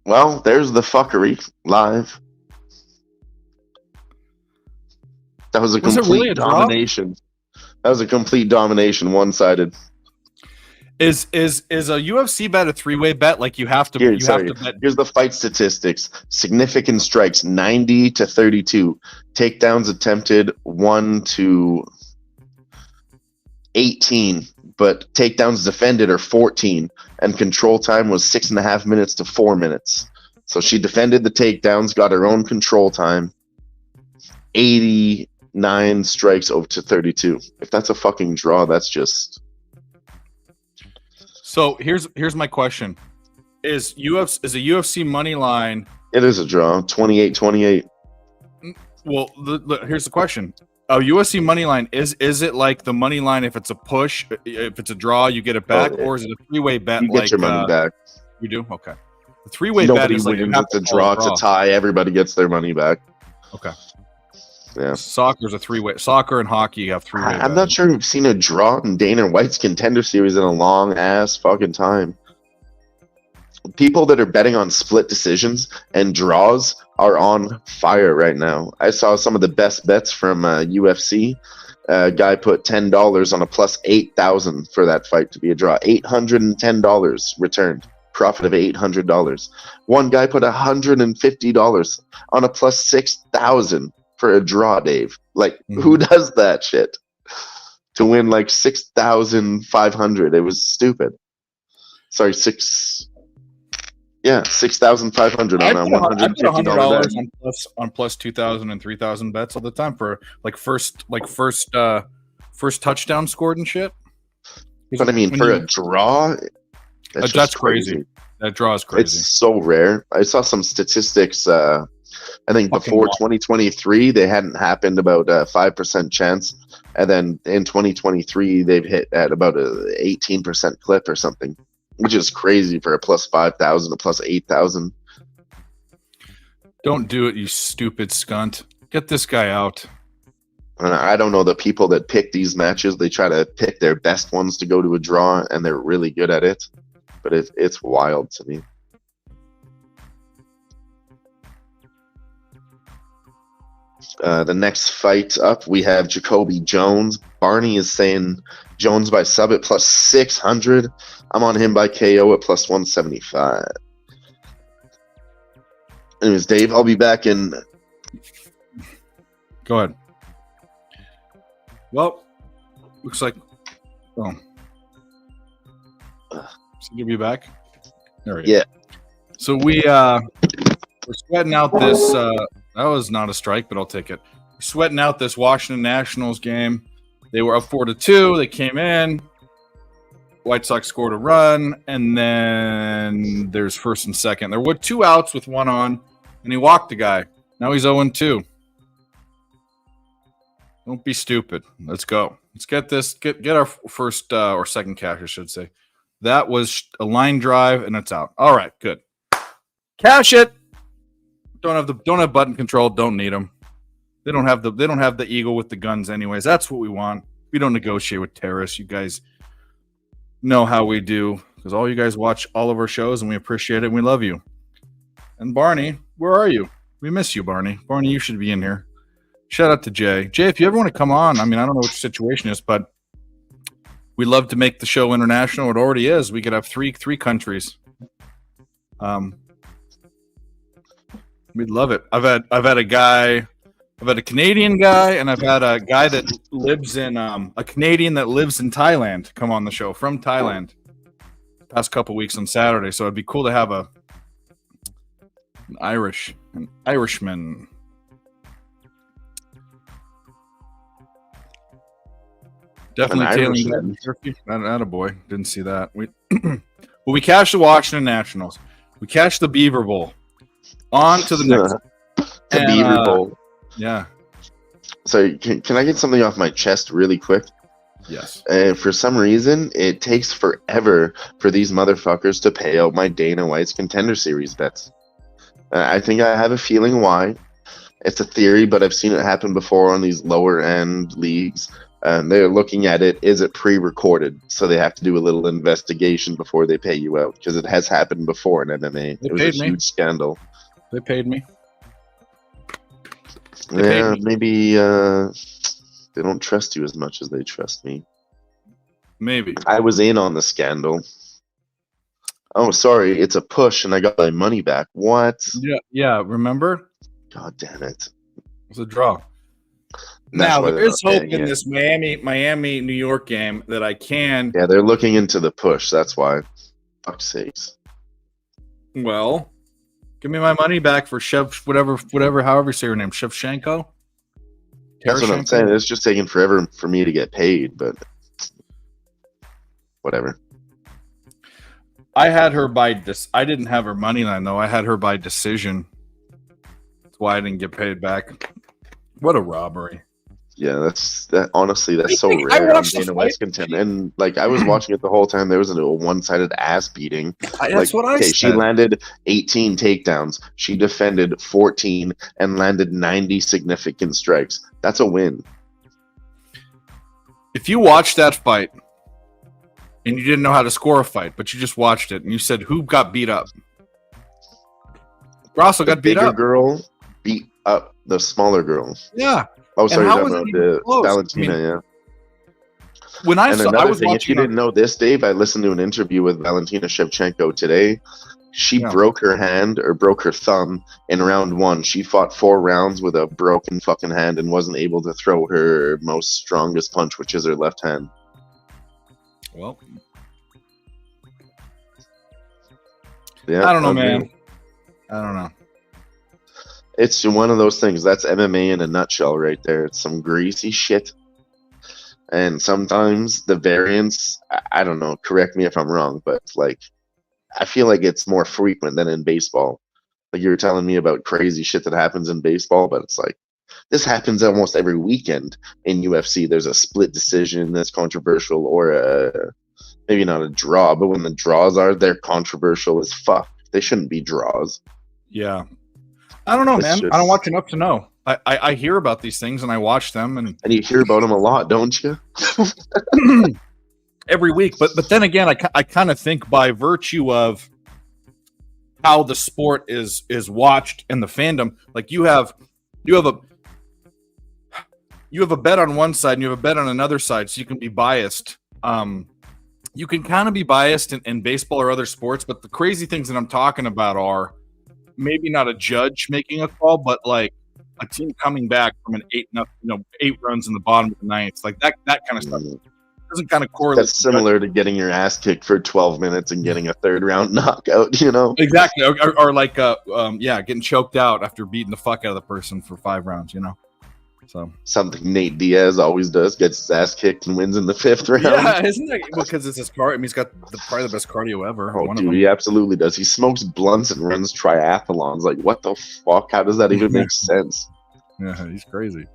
Well, there's the fuckery live. That was a complete domination. That was a complete domination, one-sided. Is a UFC bet a 3-way bet? Like you have to bet. Here's the fight statistics. Significant strikes 90 to 32. Takedowns attempted 1 to 18, but takedowns defended are 14, and control time was 6.5 minutes to 4 minutes. So she defended the takedowns, got her own control time. 89 strikes over to 32. If that's a fucking draw, that's just... So here's my question. Is a UFC money line? It is a draw. 28-28. Well, here's the question. A UFC money line, is it like the money line if it's a push, if it's a draw, you get it back, or is it a three-way bet? You get your money back. You do? Okay. The three-way bet is like wins. It's a draw. It's a tie. Everybody gets their money back. Okay. Yeah. Soccer's a three-way. Soccer and hockey you have three-way. I'm not sure we've seen a draw in Dana White's Contender Series in a long ass fucking time. People that are betting on split decisions and draws are on fire right now. I saw some of the best bets from UFC. A guy put $10 on a plus 8,000 for that fight to be a draw. $810 returned. Profit of $800. One guy put $150 on a plus 6,000 for a draw, Dave. Like, who does that shit? To win like 6,500. It was stupid. Sorry, 6,500 on a $150 bet. On plus 2,000 and 3,000 bets all the time for first touchdown scored and shit. But I mean, for a draw, that's crazy. That draw is crazy. It's so rare. I saw some statistics. I think before 2023, they hadn't happened about a 5% chance, and then in 2023, they've hit at about a 18% clip or something, which is crazy for a plus 5,000, a plus 8,000. Don't do it, you stupid scunt. Get this guy out. And I don't know the people that pick these matches. They try to pick their best ones to go to a draw, and they're really good at it. But it's wild to me. The next fight up, we have Jacoby Jones. Barney is saying Jones by sub at plus 600. I'm on him by KO at plus 175. Anyways, Dave, I'll be back in. Go ahead. Well, looks like. Oh. So you'll be back? There we go. Yeah. So we're sweating out this. That was not a strike, but I'll take it. We're sweating out this Washington Nationals game. They were up 4-2. They came in. White Sox scored a run, and then there's first and second. There were 2 outs with 1 on, and he walked the guy. Now he's 0-2. Don't be stupid. Let's go. Let's get this. Get our first or second cash, I should say. That was a line drive, and it's out. All right, good. Cash it. Don't have button control. Don't need them. They don't have the eagle with the guns, anyways. That's what we want. We don't negotiate with terrorists. You guys know how we do, because all you guys watch all of our shows, and we appreciate it, and we love you. And Barney, where are you? We miss you, Barney. Barney, you should be in here. Shout out to Jay. Jay, if you ever want to come on, I mean, I don't know what your situation is, but we love to make the show international. It already is. We could have three countries. We'd love it. I've had a Canadian guy, and I've had a guy that lives in a Canadian that lives in Thailand come on the show from Thailand. Past couple weeks on Saturday, so it'd be cool to have an Irishman. Definitely tailing that. Not a boy. Didn't see that. We cashed the Washington Nationals. We cashed the Beaver Bowl. On to the next. Beaver Bowl. Yeah. So can I get something off my chest really quick? Yes. For some reason, it takes forever for these motherfuckers to pay out my Dana White's Contender Series bets. I think I have a feeling why. It's a theory, but I've seen it happen before on these lower end leagues. They're looking at it, is it pre-recorded? So they have to do a little investigation before they pay you out, because it has happened before in MMA. It was a huge scandal. They paid me. Maybe they don't trust you as much as they trust me. Maybe. I was in on the scandal. Oh, sorry, it's a push, and I got my money back. What? Yeah. Remember? God damn it! It's a draw. Now there is hope in this Miami, New York game that I can. Yeah, they're looking into the push. That's why. Fuck's sakes. Well, Give me my money back for Shev, whatever, however you say her name, Shevchenko. That's what I'm saying. It's just taking forever for me to get paid, but whatever. I had her by I didn't have her money line though. I had her by decision. That's why I didn't get paid back. What a robbery! Yeah, honestly, that's so rare on Dana White's content. And like, I was watching it the whole time. There was a one-sided ass beating. That's what I said. She landed 18 takedowns. She defended 14 and landed 90 significant strikes. That's a win. If you watched that fight and you didn't know how to score a fight, but you just watched it and you said, who got beat up? Grasso got beat up. The girl beat up the smaller girl. Yeah. Oh, sorry, you're talking about Valentina, yeah. When I saw, I was watching. If you didn't know this, Dave, I listened to an interview with Valentina Shevchenko today. She broke her hand or broke her thumb in round 1. She fought 4 rounds with a broken fucking hand and wasn't able to throw her most strongest punch, which is her left hand. Well, yeah, I don't know, man. I don't know. It's one of those things. That's MMA in a nutshell right there. It's some greasy shit. And sometimes the variance, I don't know, correct me if I'm wrong, but like, I feel like it's more frequent than in baseball. Like you were telling me about crazy shit that happens in baseball, but it's like, this happens almost every weekend in UFC. There's a split decision that's controversial, or maybe not a draw, but when the draws are, they're controversial as fuck. They shouldn't be draws. Yeah. I don't know, man. I don't watch enough to know. I hear about these things and I watch them, and you hear about them a lot, don't you? Every week. But then again, I kind of think by virtue of how the sport is watched and the fandom, like you have a bet on one side and you have a bet on another side, so you can be biased. You can kind of be biased in baseball or other sports, but the crazy things that I'm talking about are maybe not a judge making a call, but like a team coming back from an 8 runs in the bottom of the ninth, like that kind of stuff. Doesn't kind of correlate. That's similar to getting your ass kicked for 12 minutes and getting a 3rd round knockout, you know? Exactly. Or like, getting choked out after beating the fuck out of the person for 5 rounds, you know? So something Nate Diaz always does, gets his ass kicked and wins in the 5th round. Yeah, isn't that because it's his car? I mean, he's got probably the best cardio ever. Oh, dude, he absolutely does. He smokes blunts and runs triathlons. Like, what the fuck? How does that even make sense? Yeah, he's crazy.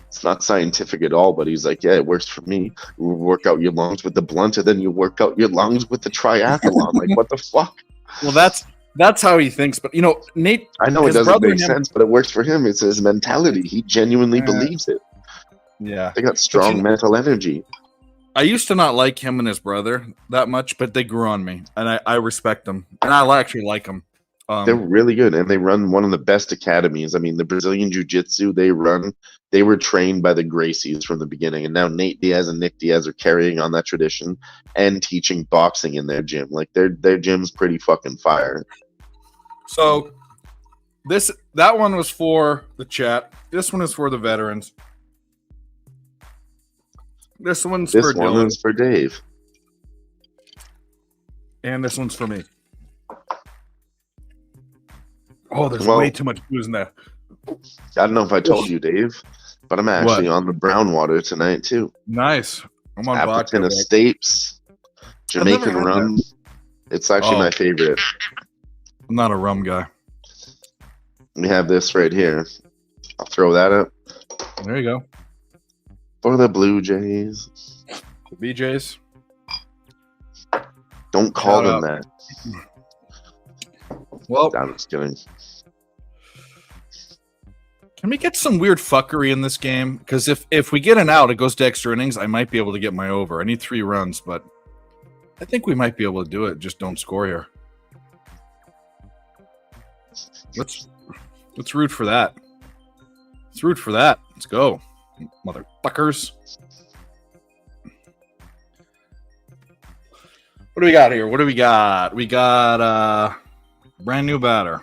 It's not scientific at all, but he's like, yeah, it works for me. You work out your lungs with the blunt, and then you work out your lungs with the triathlon. Like, what the fuck? Well, that's how he thinks. But, you know, Nate... I know it doesn't make sense, but it works for him. It's his mentality. He genuinely believes it. Yeah. They got strong mental energy. I used to not like him and his brother that much, but they grew on me, and I respect them. And I actually like them. They're really good, and they run one of the best academies. I mean, the Brazilian Jiu-Jitsu they were trained by the Gracies from the beginning, and now Nate Diaz and Nick Diaz are carrying on that tradition and teaching boxing in their gym. Like, their gym's pretty fucking fire. So that one was for the chat. This one is for the veterans. This one's for Dylan. This one is for Dave. And this one's for me. Oh, there's way too much booze in there. I don't know if I told you, Dave, but I'm actually on the brown water tonight, too. Nice. I'm on Appleton Estates, Jamaican rum. It's actually my favorite. I'm not a rum guy. We have this right here. I'll throw that up. There you go. For the Blue Jays. The BJs. Don't call them that. Well, I'm just kidding. Can we get some weird fuckery in this game? Because if we get an out, it goes to extra innings. I might be able to get my over. I need 3 runs, but I think we might be able to do it. Just don't score here. Let's root for that. Let's root for that. Let's go, motherfuckers. What do we got here? What do we got? We got brand new batter.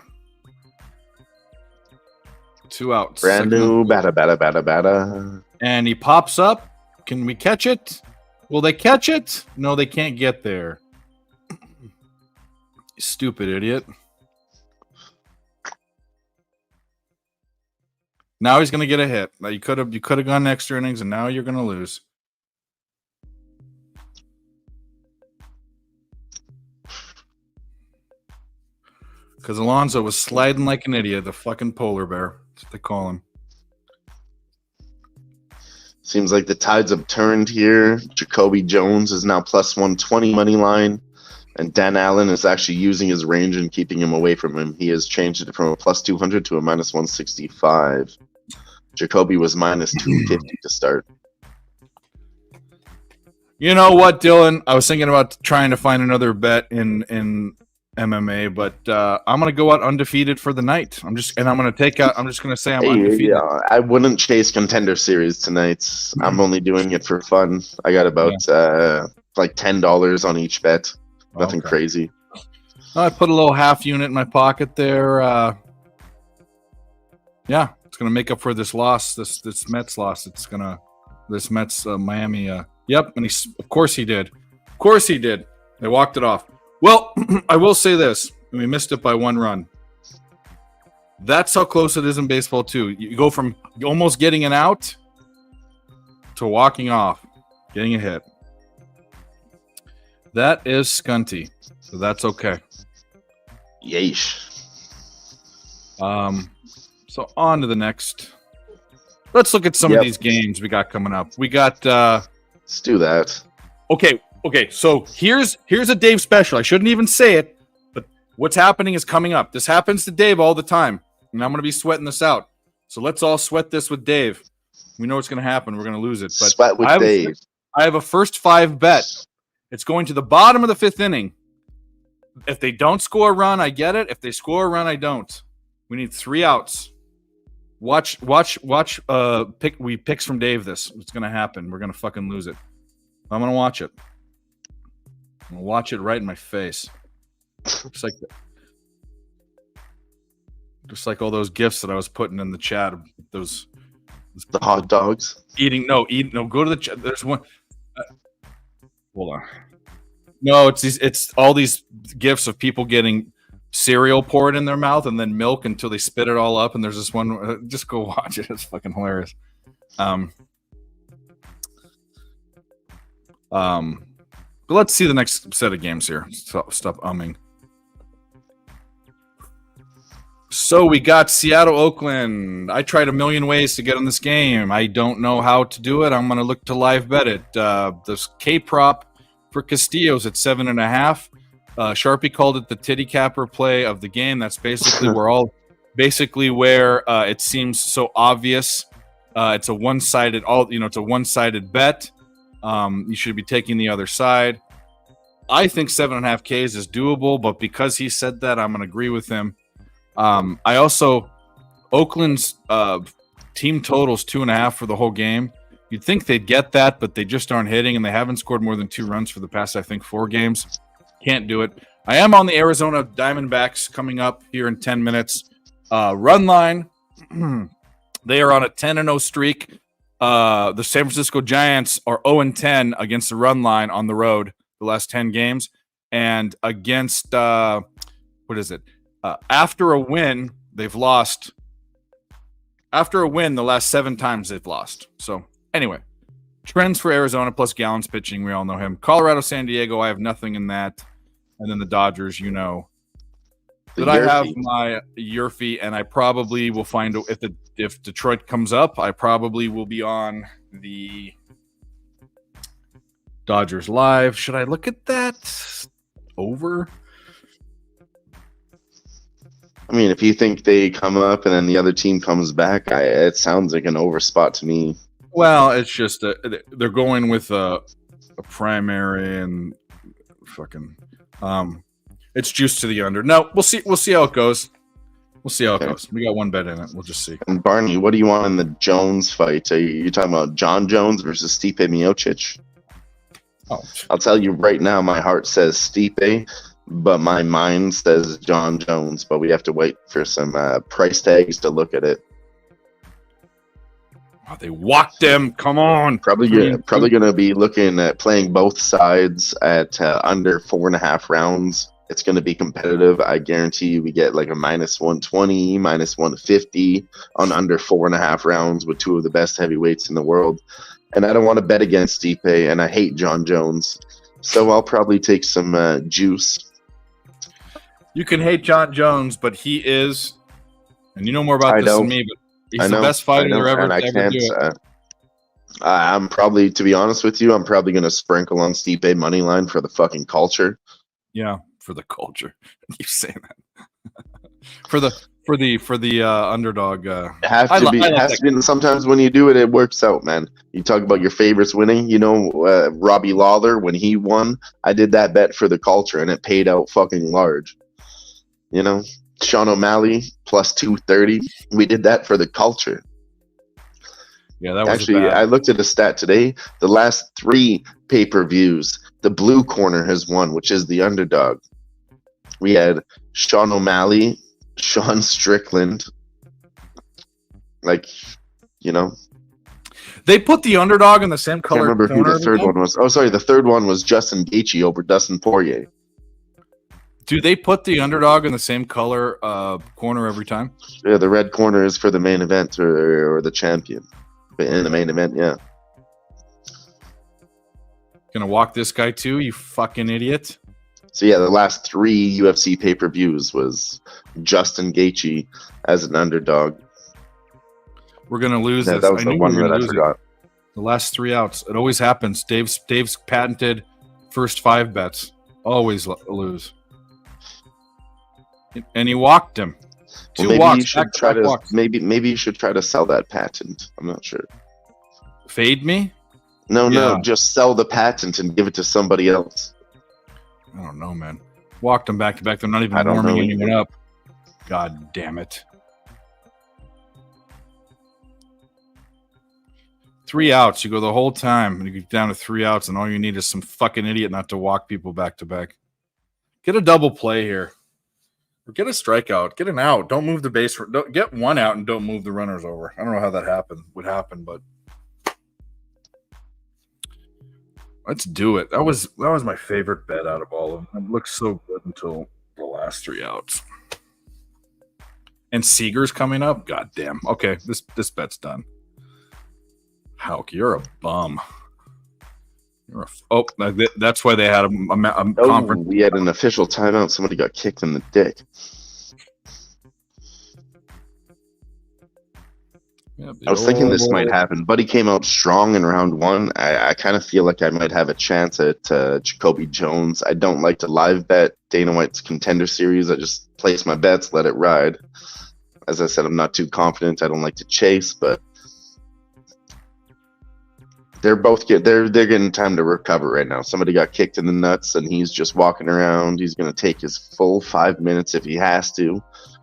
2 outs. Brand new batter. And he pops up. Can we catch it? Will they catch it? No, they can't get there. Stupid idiot. Now he's going to get a hit. Now you could have gone extra innings, and now you're going to lose. Because Alonso was sliding like an idiot, the fucking polar bear. That's what they call him. Seems like the tides have turned here. Jacoby Jones is now plus 120 money line. And Dan Allen is actually using his range and keeping him away from him. He has changed it from a plus 200 to a minus 165. Jacoby was minus 250 to start. You know what, Dylan? I was thinking about trying to find another bet in MMA, but I'm going to go out undefeated for the night. I'm just going to say I'm undefeated. Yeah, I wouldn't chase Contender Series tonight. I'm only doing it for fun. I got about like $10 on each bet. Nothing crazy. I put a little half unit in my pocket there. Yeah, it's going to make up for this loss, this Mets loss. This Mets Miami. Yep, and of course he did. Of course he did. They walked it off. Well, I will say this. We missed it by 1 run. That's how close it is in baseball, too. You go from almost getting an out to walking off, getting a hit. That is scunty, so that's okay. Yeesh. So on to the next. Let's look at some of these games we got coming up. We got. Let's do that. Okay. So here's a Dave special. I shouldn't even say it, but what's happening is coming up. This happens to Dave all the time, and I'm going to be sweating this out. So let's all sweat this with Dave. We know what's going to happen. We're going to lose it. But Sweat with Dave. I have a first 5 bet. It's going to the bottom of the 5th inning. If they don't score a run, I get it. If they score a run, I don't. We need 3 outs. Watch. Picks from Dave. This. It's going to happen. We're going to fucking lose it. I'm going to watch it. I'm going to watch it right in my face. Just like all those gifts that I was putting in the chat. The hot dogs. No. Go to the chat. There's one. Hold on. No, it's all these gifs of people getting cereal poured in their mouth and then milk until they spit it all up. And there's this one. Just go watch it. It's fucking hilarious. But let's see the next set of games here. Stop umming. So we got Seattle, Oakland. I tried a million ways to get on this game. I don't know how to do it. I'm going to look to live bet it. This K prop for Castillo's at 7.5. Sharpie called it the titty capper play of the game. That's basically where it seems so obvious. It's a one-sided it's a one-sided bet. You should be taking the other side. I think 7.5 Ks is doable, but because he said that, I'm going to agree with him. I also Oakland's team totals 2.5 for the whole game. You'd think they'd get that, but they just aren't hitting, and they haven't scored more than 2 runs for the past, I think, 4 games. Can't do it. I am on the Arizona Diamondbacks coming up here in 10 minutes. Run line, they are on a 10-0 streak. The San Francisco Giants are 0-10 against the run line on the road the last 10 games. And against, after a win, they've lost. After a win, the last 7 times they've lost. So, anyway, trends for Arizona plus Gallons pitching. We all know him. Colorado, San Diego, I have nothing in that. And then the Dodgers, you know. But I have my Yurfie, and I probably will find if Detroit comes up, I probably will be on the Dodgers live. Should I look at that over? I mean, if you think they come up and then the other team comes back, it sounds like an over spot to me. Well, it's just they're going with a primary and fucking it's juiced to the under. No, we'll see. We'll see how it goes. We'll see how it goes. We got 1 bet in it. We'll just see. And Barney, what do you want in the Jones fight? Are you talking about John Jones versus Stipe Miocic? Oh, I'll tell you right now, my heart says Stipe, but my mind says John Jones. But we have to wait for some price tags to look at it. Oh, they walked him. Come on. Probably going to be looking at playing both sides at under 4.5 rounds It's going to be competitive. I guarantee you we get like a minus 120, minus 150 on under 4.5 rounds with two of the best heavyweights in the world. And I don't want to bet against Stipe, and I hate John Jones. So I'll probably take some juice. You can hate John Jones, but he is, and you know more about this than me, but he's the best fighter there ever to ever do it. I'm probably, to be honest with you, I'm probably going to sprinkle on Stipe money line for the fucking culture. Yeah, for the culture. You say that. for the underdog. Has to be. Sometimes when you do it, it works out, man. You talk about your favorites winning. You know, Robbie Lawler, when he won, I did that bet for the culture, and it paid out fucking large. You know, Sean O'Malley plus 230. We did that for the culture. Yeah, that was actually. I looked at a stat today. The last 3 pay-per-views, the blue corner has won, which is the underdog. We had Sean O'Malley, Sean Strickland. Like, you know, they put the underdog in the same color. I can't remember who the third one was. Oh, sorry, the third one was Justin Gaethje over Dustin Poirier. Do they put the underdog in the same color corner every time? Yeah, the red corner is for the main event or the champion. In the main event, yeah. Gonna walk this guy too, you fucking idiot. So yeah, the last 3 UFC pay-per-views was Justin Gaethje as an underdog. We're gonna lose this. That was the one that I forgot. The last 3 outs. It always happens. Dave's patented first 5 bets. Always lose. And he walked him. 2 walks. Maybe you should try to sell that patent. I'm not sure. Fade me? No, just sell the patent and give it to somebody else. I don't know, man. Walked them back to back. They're not even warming anyone up. God damn it. 3 outs. You go the whole time and you get down to 3 outs, and all you need is some fucking idiot not to walk people back to back. Get a double play here. Or get a strikeout. Get an out. Don't move the base. Don't get 1 out and don't move the runners over. I don't know how that would happen, but let's do it. That was my favorite bet out of all of them. It looked so good until the last 3 outs. And Seager's coming up. God damn. Okay, this bet's done. Hauk, you're a bum. That's why they had a conference. We had an official timeout. Somebody got kicked in the dick. Yeah, I was thinking this might happen. Buddy came out strong in round 1. I kind of feel like I might have a chance at Jacoby Jones. I don't like to live bet Dana White's Contender Series. I just place my bets, let it ride. As I said, I'm not too confident. I don't like to chase, but they're getting time to recover right now. Somebody got kicked in the nuts, and he's just walking around. He's going to take his full 5 minutes if he has to.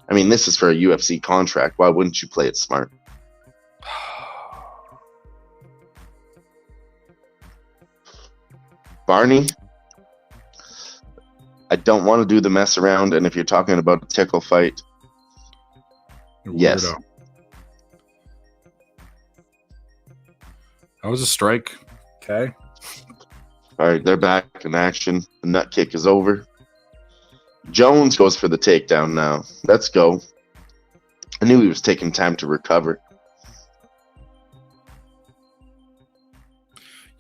I mean, this is for a UFC contract. Why wouldn't you play it smart? Barney, I don't want to do the mess around, and if you're talking about a tickle fight, yes. That was a strike. Okay. All right, they're back in action. The nut kick is over. Jones goes for the takedown now. Let's go. I knew he was taking time to recover.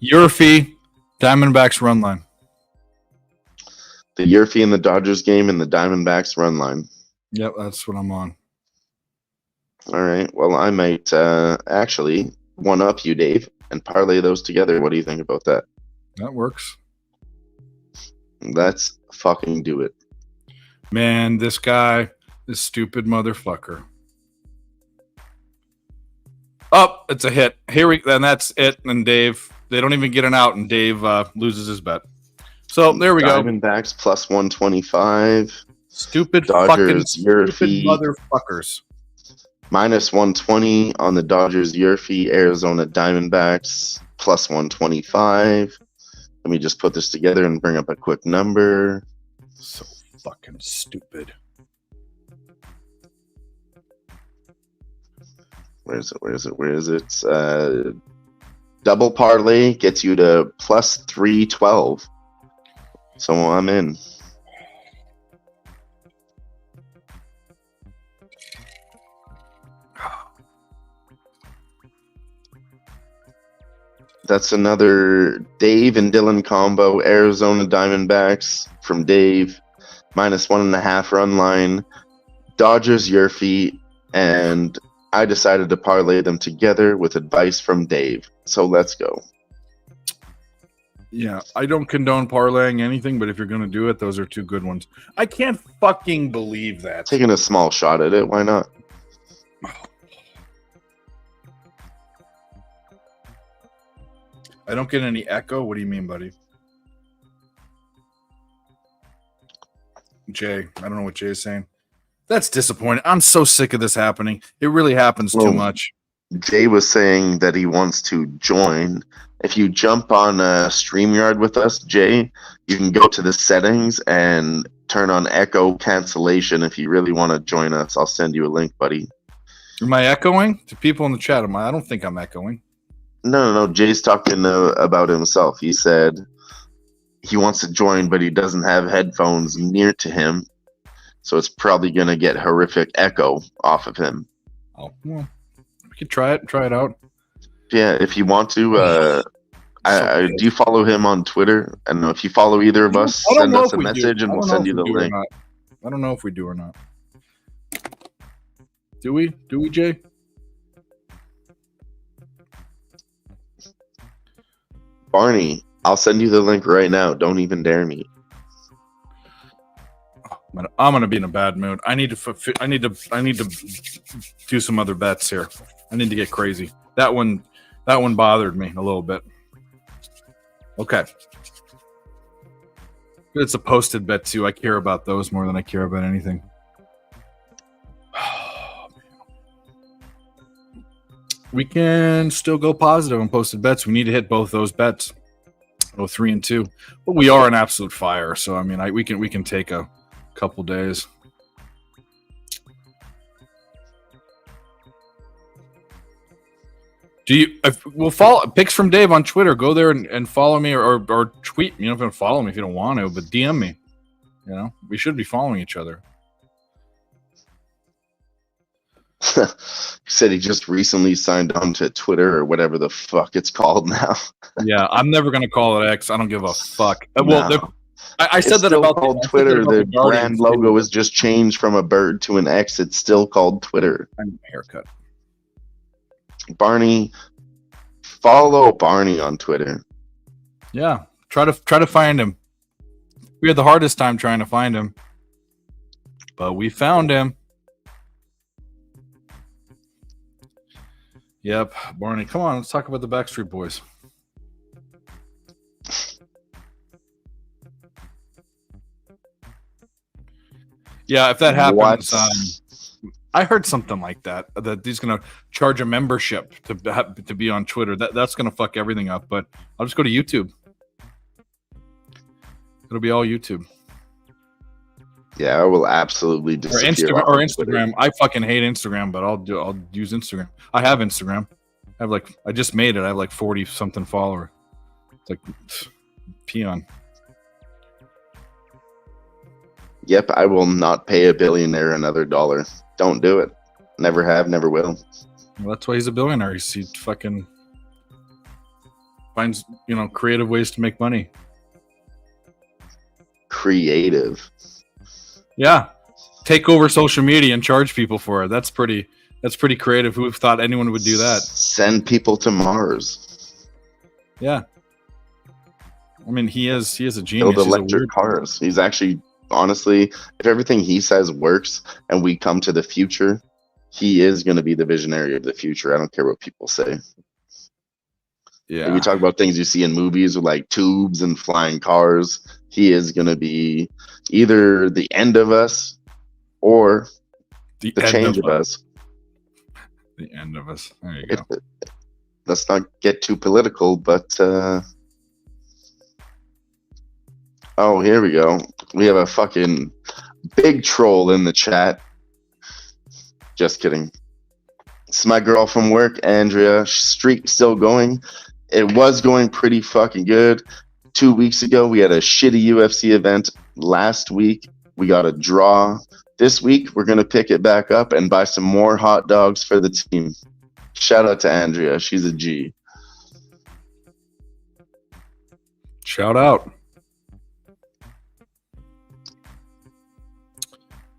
Yurfie, Diamondbacks run line. The Yurfie and the Dodgers game and the Diamondbacks run line. Yep, that's what I'm on. All right. Well, I might actually one-up you, Dave, and parlay those together. What do you think about that? That works. Let's fucking do it. Man, this stupid motherfucker. Oh, it's a hit. And that's it. And Dave, they don't even get an out, and Dave loses his bet. So there we go. Diamondbacks plus 125. Stupid Dodgers, fucking stupid motherfuckers. Minus 120 on the Dodgers, Yurfie, Arizona Diamondbacks, plus 125. Let me just put this together and bring up a quick number. So fucking stupid. Where is it? Double parlay gets you to plus 312. So I'm in. That's another Dave and Dylan combo. Arizona Diamondbacks from Dave, -1.5 run line. Dodgers your feet, and I decided to parlay them together with advice from Dave. So let's go. Yeah, I don't condone parlaying anything, but if you're going to do it, those are two good ones. I can't fucking believe that. Taking a small shot at it, why not? I don't get any echo. What do you mean, buddy? Jay, I don't know what Jay is saying. That's disappointing. I'm so sick of this happening. It really happens too much. Jay was saying that he wants to join. If you jump on StreamYard with us, Jay, you can go to the settings and turn on echo cancellation if you really want to join us. I'll send you a link, buddy. Am I echoing to people in the chat? I don't think I'm echoing. No. Jay's talking about himself. He said he wants to join, but he doesn't have headphones near to him, so it's probably going to get horrific echo off of him. Oh, well, we could try it out. Yeah, if you want to. Do you follow him on Twitter? I don't know. If you follow either of us, send us a message and we'll send you the link. I don't know if we do or not. Do we? Do we, Jay? Barney, I'll send you the link right now. Don't even dare me. I'm gonna be in a bad mood. I need to do some other bets here. I need to get crazy. That one bothered me a little bit. Okay. It's a posted bet too. I care about those more than I care about anything. We can still go positive on posted bets. We need to hit both those bets. 3 and 2. But we are an absolute fire. So I mean, we can take a couple days. We'll follow picks from Dave on Twitter. Go there and follow me or tweet. You don't have to follow me if you don't want to, but DM me. You know, we should be following each other. He said he just recently signed on to Twitter or whatever the fuck it's called now. Yeah, I'm never gonna call it X. I don't give a fuck. No. Well, I said that about Twitter. The brand logo is just changed from a bird to an X. It's still called Twitter. I need a haircut. Barney, follow Barney on Twitter. Yeah, try to find him. We had the hardest time trying to find him, but we found him. Yep, Barney, come on, let's talk about the Backstreet Boys. Yeah, if that happens, I heard something like that he's going to charge a membership to be on Twitter. That's going to fuck everything up. But I'll just go to YouTube. It'll be all YouTube. Yeah, I will absolutely disappear. Or Instagram. I fucking hate Instagram, but I'll use Instagram. I have Instagram. I just made it. I have like 40 something follower. It's like peon. Yep, I will not pay a billionaire another $1. Don't do it. Never have, never will. Well, that's why he's a billionaire. He fucking finds, creative ways to make money. Creative. Yeah. Take over social media and charge people for it. That's pretty creative. Who thought anyone would do that? Send people to Mars. Yeah. I mean, he is a genius. Build electric cars. He's actually, honestly, if everything he says works and we come to the future, he is going to be the visionary of the future. I don't care what people say. Yeah. Like we talk about things you see in movies with like tubes and flying cars. He is going to be either the end of us or the change of us. The end of us. There you go. Let's not get too political, but oh, here we go. We have a fucking big troll in the chat. Just kidding. It's my girl from work, Andrea. Streak still going. It was going pretty fucking good. 2 weeks ago, we had a shitty UFC event. Last week, we got a draw. This week, we're going to pick it back up and buy some more hot dogs for the team. Shout out to Andrea. She's a G. Shout out.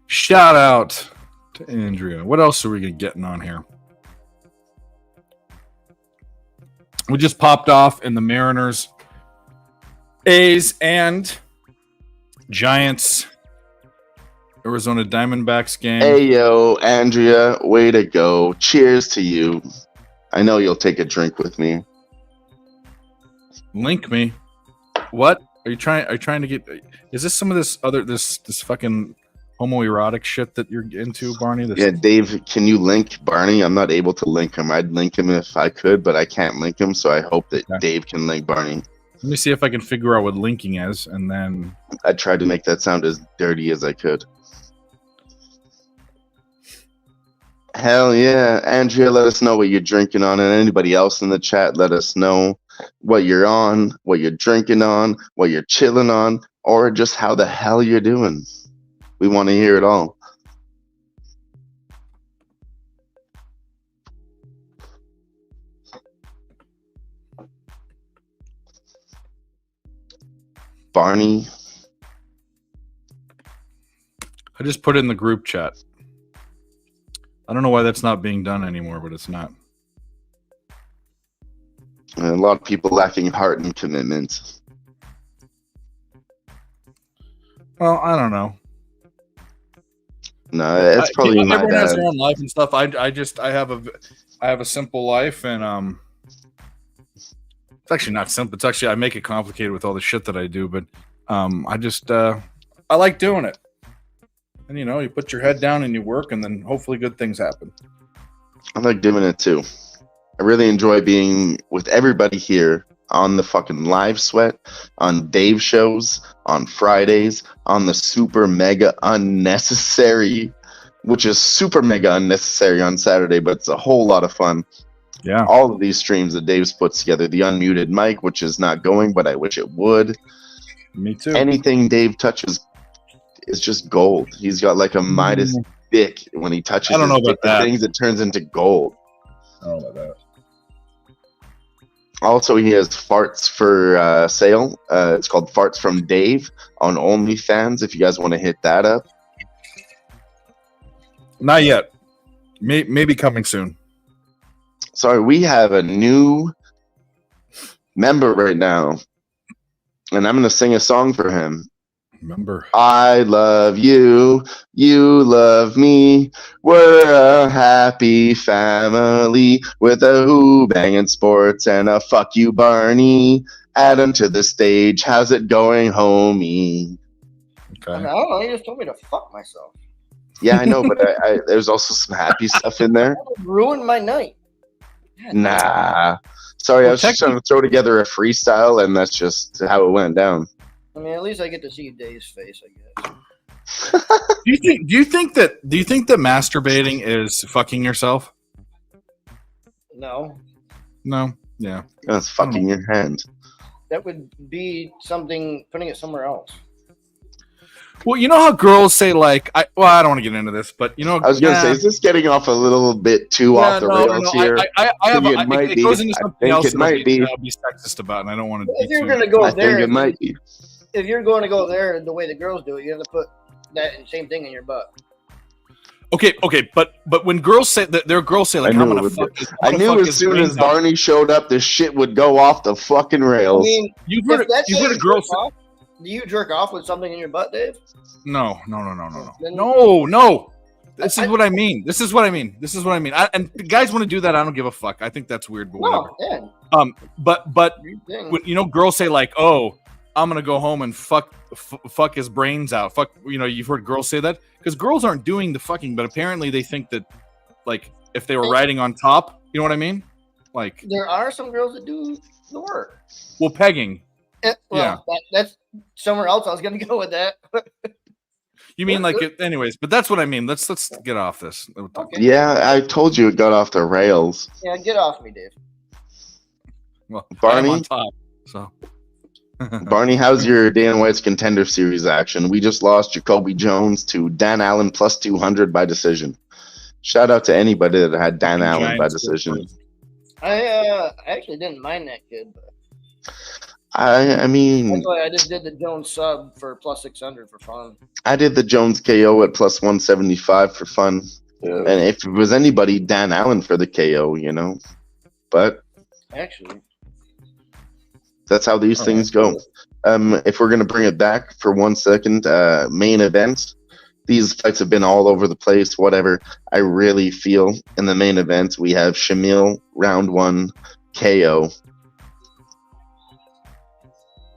Shout out to Andrea. What else are we getting on here? We just popped off in the Mariners, A's, and Giants, Arizona Diamondbacks game. Hey, yo, Andrea, way to go. Cheers to you. I know you'll take a drink with me. Link me. What? Are you trying to get... Is this some of this fucking homoerotic shit that you're into, Barney? Yeah, Dave, can you link Barney? I'm not able to link him. I'd link him if I could, but I can't link him, so I hope that Dave can link Barney. Let me see if I can figure out what linking is, and then... I tried to make that sound as dirty as I could. Hell yeah. Andrea, let us know what you're drinking on, and anybody else in the chat, let us know what you're on, what you're drinking on, what you're chilling on, or just how the hell you're doing. We want to hear it all. Barney. I just put it in the group chat. I don't know why that's not being done anymore, but it's not. And a lot of people lacking heart and commitment. Well, I don't know. No, it's probably my everyone bad. has their own life and stuff. I have a simple life, and it's actually not simple. It's actually I make it complicated with all the shit that I do, but I like doing it. And you put your head down and you work, and then hopefully good things happen. I like doing it too. I really enjoy being with everybody here on the fucking live sweat, on Dave shows, on Fridays, on the super mega unnecessary, which is super mega unnecessary on Saturday, but it's a whole lot of fun. Yeah. All of these streams that Dave's puts together, the unmuted mic, which is not going, but I wish it would. Me too. Anything Dave touches is just gold. He's got like a Midas dick when he touches I don't know about that. things, it turns into gold. I don't know about that. Also, he has farts for sale. It's called Farts from Dave on OnlyFans, if you guys want to hit that up. Not yet. Maybe coming soon. Sorry, we have a new member right now, and I'm going to sing a song for him. Remember. I love you, you love me, we're a happy family with a Who-Bangin sports and a fuck you Barney. Add him to the stage, how's it going, homie? I Okay. don't know. You just told me to fuck myself. Yeah, I know, but I there's also some happy stuff in there. That ruined my night. God, Nah. Sorry, I was just trying to throw together a freestyle, and that's just how it went down. I mean, at least I get to see Dave's face, I guess. Do you think that masturbating is fucking yourself? No, No. Yeah. That's fucking your hand. that would be something, putting it somewhere else. Well, you know how girls say like, I don't want to get into this, but I was gonna say, is this getting off a little bit too off the rails here? It goes into something else it might be. I'll be sexist about, and I don't want to. If you're gonna go I there, think it might be. if you're going to go there the way the girls do it, you have to put that same thing in your butt. Okay, but when girls say that, their girls say like, I I'm knew, gonna fuck. I knew as soon as Barney showed up, this shit would go off the fucking I rails. mean, You've heard a girl say, off, do you jerk off with something in your butt, Dave? No. Then- No. This is what I mean. And guys want to do that. I don't give a fuck. I think that's weird, but whatever. No, yeah. But Weird thing. when girls say like, oh, I'm gonna go home and fuck his brains out. Fuck, you've heard girls say that because girls aren't doing the fucking, but apparently they think that like if they were riding on top, you know what I mean? Like There are some girls that do the work. well, pegging. That's somewhere else. I was going to go with that. You mean like it, anyways? But that's what I mean. Let's get off this. Okay. Yeah, I told you it got off the rails. Yeah, get off me, Dave. Well, Barney? I'm on top. So Barney, how's your Dan White's Contender Series action? We just lost Jacoby Jones to Dan Allen plus 200 by decision. Shout out to anybody that had Dan Allen by decision. I actually didn't mind that kid, but I mean, That's why I just did the Jones sub for plus 600 for fun. I did the Jones KO at plus 175 for fun. Yeah. And if it was anybody, Dan Allen for the KO, you know. But Actually, that's how these things go. If we're going to bring it back for 1 second, main event. These fights have been all over the place, whatever. I really feel in the main event, we have Shamil, round 1, KO.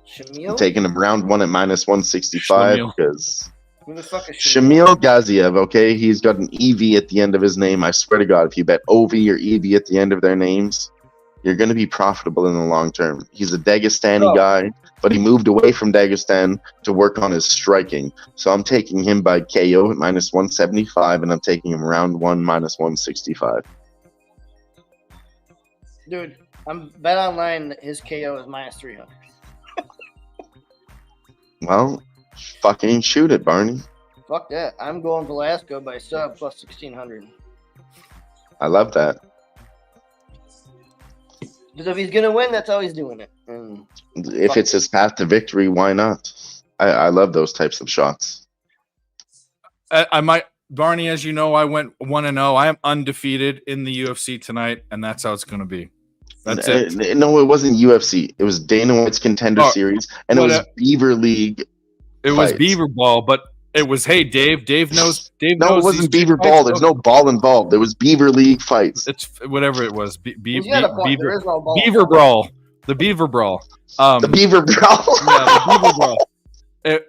Shamil? I'm taking him round 1 at minus 165 Shamil. because Who the fuck is Shamil? Shamil Gaziev, okay? He's got an EV at the end of his name. I swear to God, if you bet OV or EV at the end of their names, you're going to be profitable in the long term. He's a Dagestani guy, but he moved away from Dagestan to work on his striking. So I'm taking him by KO at minus 175, and I'm taking him round 1 minus 165. Dude, I'm bet online that his KO is minus 300. Well, fucking shoot it, Barney. Fuck that. I'm going Velasco by sub plus 1600. I love that. Because if he's gonna win, that's how he's doing it. And If it's his path to victory, why not? I love those types of shots. I might, Barney, as you know, I went 1-0. I am undefeated in the UFC tonight, and that's how it's going to be. That's it. No, it wasn't UFC. It was Dana White's Contender Series, and it was Beaver League. It was fights. Beaver Ball, but it was, hey, Dave. Dave knows. No, it wasn't Beaver Ball. There's no ball involved. There was Beaver League fights. It's whatever it was. he's got a point. There is no ball. Beaver Brawl. The Beaver Brawl. The Beaver Brawl. Yeah, the Beaver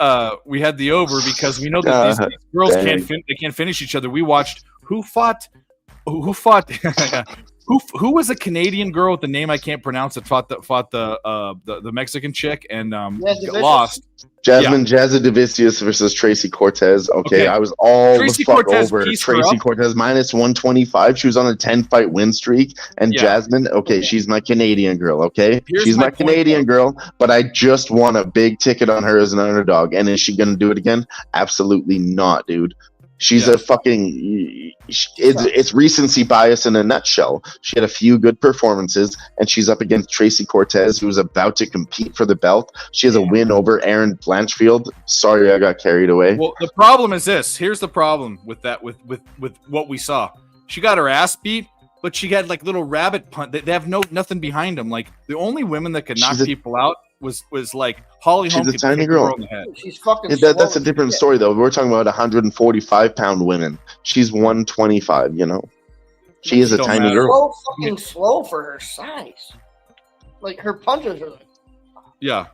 Brawl. We had the over because we know that these girls can't finish each other. We watched who fought who was a Canadian girl with the name I can't pronounce that fought the Mexican chick and lost. Jasmine Jazadavicius versus Tracy Cortez. Okay, I was all Tracy the fuck Cortez, over Tracy Cortez minus 125. She was on a 10-fight win streak. And Jasmine, she's my Canadian girl, okay? She's my Canadian girl, but I just won a big ticket on her as an underdog. And is she going to do it again? Absolutely not, dude. She's a fucking... It's recency bias in a nutshell. She had a few good performances, and she's up against Tracy Cortez, who's about to compete for the belt. She has a win over Erin Blanchfield. Sorry, I got carried away. Well, the problem is this. Here's the problem with that, with what we saw. She got her ass beat, but she had like little rabbit punt. They have nothing behind them. Like the only women that could knock people out was like Holly Holm. She's a tiny girl. She's fucking. That's a different story, though. We're talking about 145-pound women. She's 125. You know, she is a tiny girl. So fucking slow for her size. Like her punches are like. Yeah.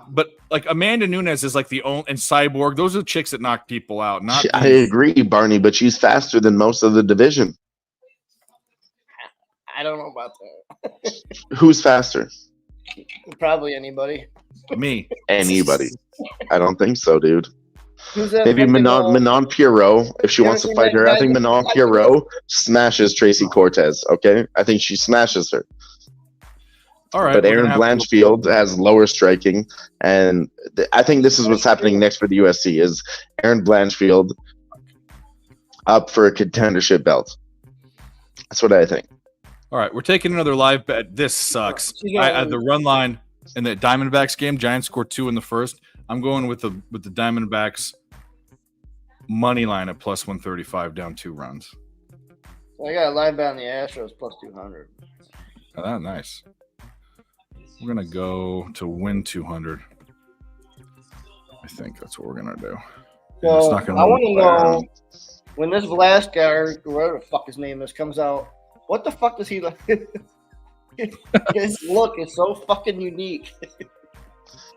But like Amanda Nunes is like the only, and Cyborg. Those are the chicks that knock people out. I agree, Barney, but she's faster than most of the division. I don't know about that. Who's faster? Probably anybody. Me. Anybody. I don't think so, dude. Who's that? Maybe Manon Pierrot, if she wants to fight her. I think Manon Pierrot smashes Tracy Cortez, okay? I think she smashes her. All right. But Erin Blanchfield has lower striking, and I think this is what's happening next for the UFC is Erin Blanchfield up for a contendership belt. That's what I think. All right, we're taking another live bet. This sucks. I had the run line in the Diamondbacks game. Giants scored 2 in the first. I'm going with the Diamondbacks money line at plus 135 down 2 runs. I got a live bet on the Astros plus 200. Oh, that's nice. We're gonna go to win 200. I think that's what we're gonna do. So I want to know when this Velasco or whatever the fuck his name is comes out. What the fuck does he like? His look is so fucking unique.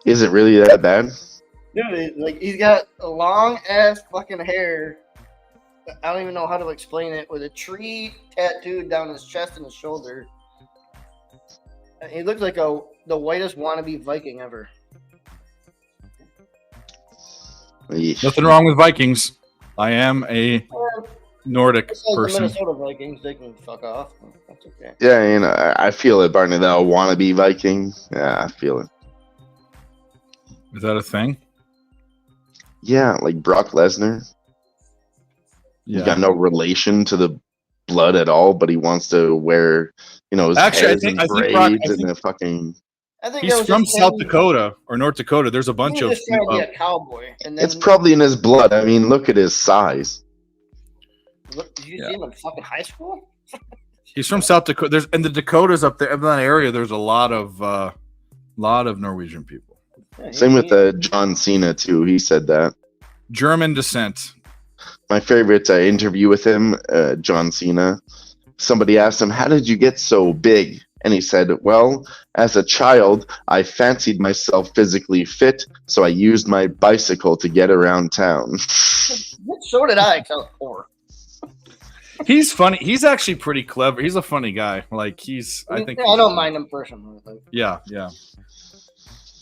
Is it really that bad? Dude, like he's got a long ass fucking hair. I don't even know how to explain it. With a tree tattooed down his chest and his shoulder. He looks like the whitest wannabe Viking ever. Nothing wrong with Vikings. I am a Nordic person. The Minnesota Vikings, they can fuck off. That's okay. Yeah, you know, I feel it, Barney. That wannabe Viking. Yeah, I feel it. Is that a thing? Yeah, like Brock Lesnar. Yeah. He's got no relation to the blood at all, but he wants to wear, his Actually, hairs and braids and the fucking. I think that He's was from just South him- Dakota or North Dakota. There's a he bunch was of. just trying to be a cowboy, and then It's probably in his blood. I mean, look at his size. Look, did you Yeah. see him in fucking high school? He's from South Dakota. There's in the Dakotas up there in that area. There's a lot of Norwegian people. Yeah, Same with John Cena too. He said that. German descent. My favorite interview with him, John Cena. Somebody asked him, "How did you get so big?" And he said, "Well, as a child, I fancied myself physically fit, so I used my bicycle to get around town." So did I. 'Cause I was poor. He's funny. He's actually pretty clever. He's a funny guy. Like I think. I don't mind him personally. Like, Yeah, yeah.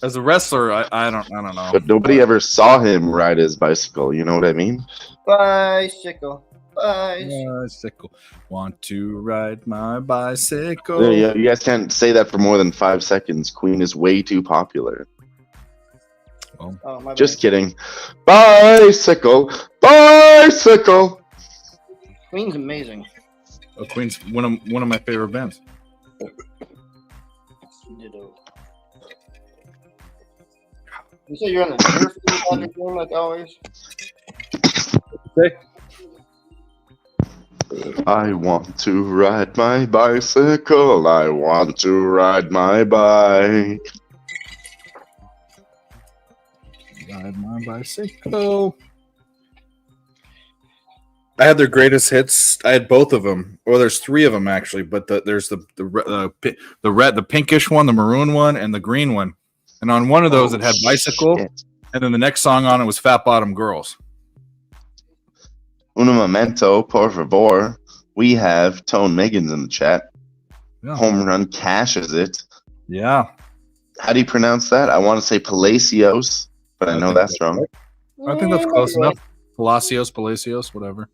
As a wrestler, I don't know. But nobody ever saw him ride his bicycle. You know what I mean? bicycle, bicycle. Bicycle. Want to ride my bicycle? Yeah, you guys can't say that for more than 5 seconds. Queen is way too popular. Oh, my Just bad. kidding. Bicycle, bicycle. Queen's amazing. Oh, Queen's one of my favorite bands. Ditto. You say you're on the turf project room like always? I want to ride my bicycle. I want to ride my bike. Ride my bicycle. I had their greatest hits. I had both of them. Well, there's 3 of them actually, but there's the pinkish one, the maroon one, and the green one. And on one of those, it had bicycle, Shit. and then the next song on it was Fat Bottom Girls. Un momento, por favor. We have Tone Megan's in the chat. Yeah. Home Run cashes it. Yeah, How do you pronounce that? I want to say Palacios, but I know think that's wrong. I think that's close enough. Palacios, whatever.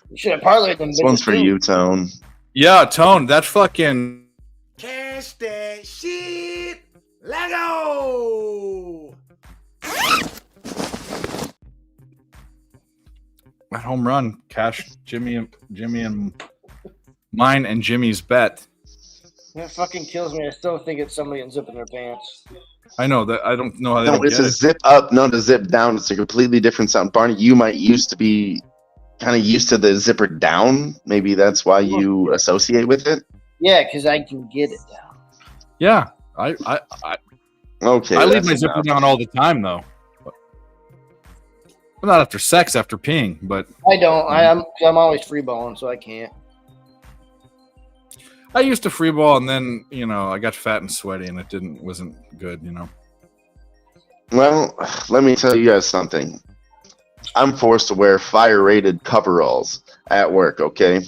You should have parlayed them. This one's for you, Tone. Yeah, Tone, that fucking Cash that shit. Let go. that home run, cash Jimmy and mine and Jimmy's bet. That fucking kills me. I still think it's somebody unzipping their pants. I know that I don't know how they No, don't it's get a it. zip up, not a zip down. It's a completely different sound. Barney, you might used to be kind of used to the zipper down. Maybe that's why you associate with it. Yeah, because I can get it down. Yeah, I Okay. leave that's my zipper enough. down all the time though. Well, not after sex, after peeing, but I don't. I'm always free balling, so I can't. I used to free ball, and then I got fat and sweaty, and it wasn't good. Well, let me tell you guys something. I'm forced to wear fire-rated coveralls at work, okay?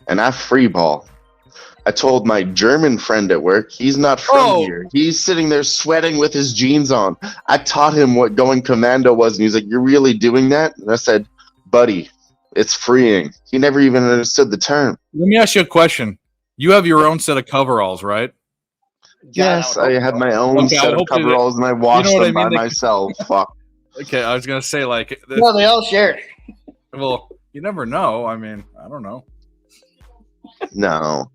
And I free ball. I told my German friend at work, he's not from here. He's sitting there sweating with his jeans on. I taught him what going commando was, and he's like, "You're really doing that?" And I said, "Buddy, it's freeing." He never even understood the term. Let me ask you a question. You have your own set of coveralls, right? Yes, I have my own Okay, set of hopefully coveralls, and I wash what them I mean? by myself. Fuck. Okay, I was gonna say No, they all share. well, you never know. I mean, I don't know. No.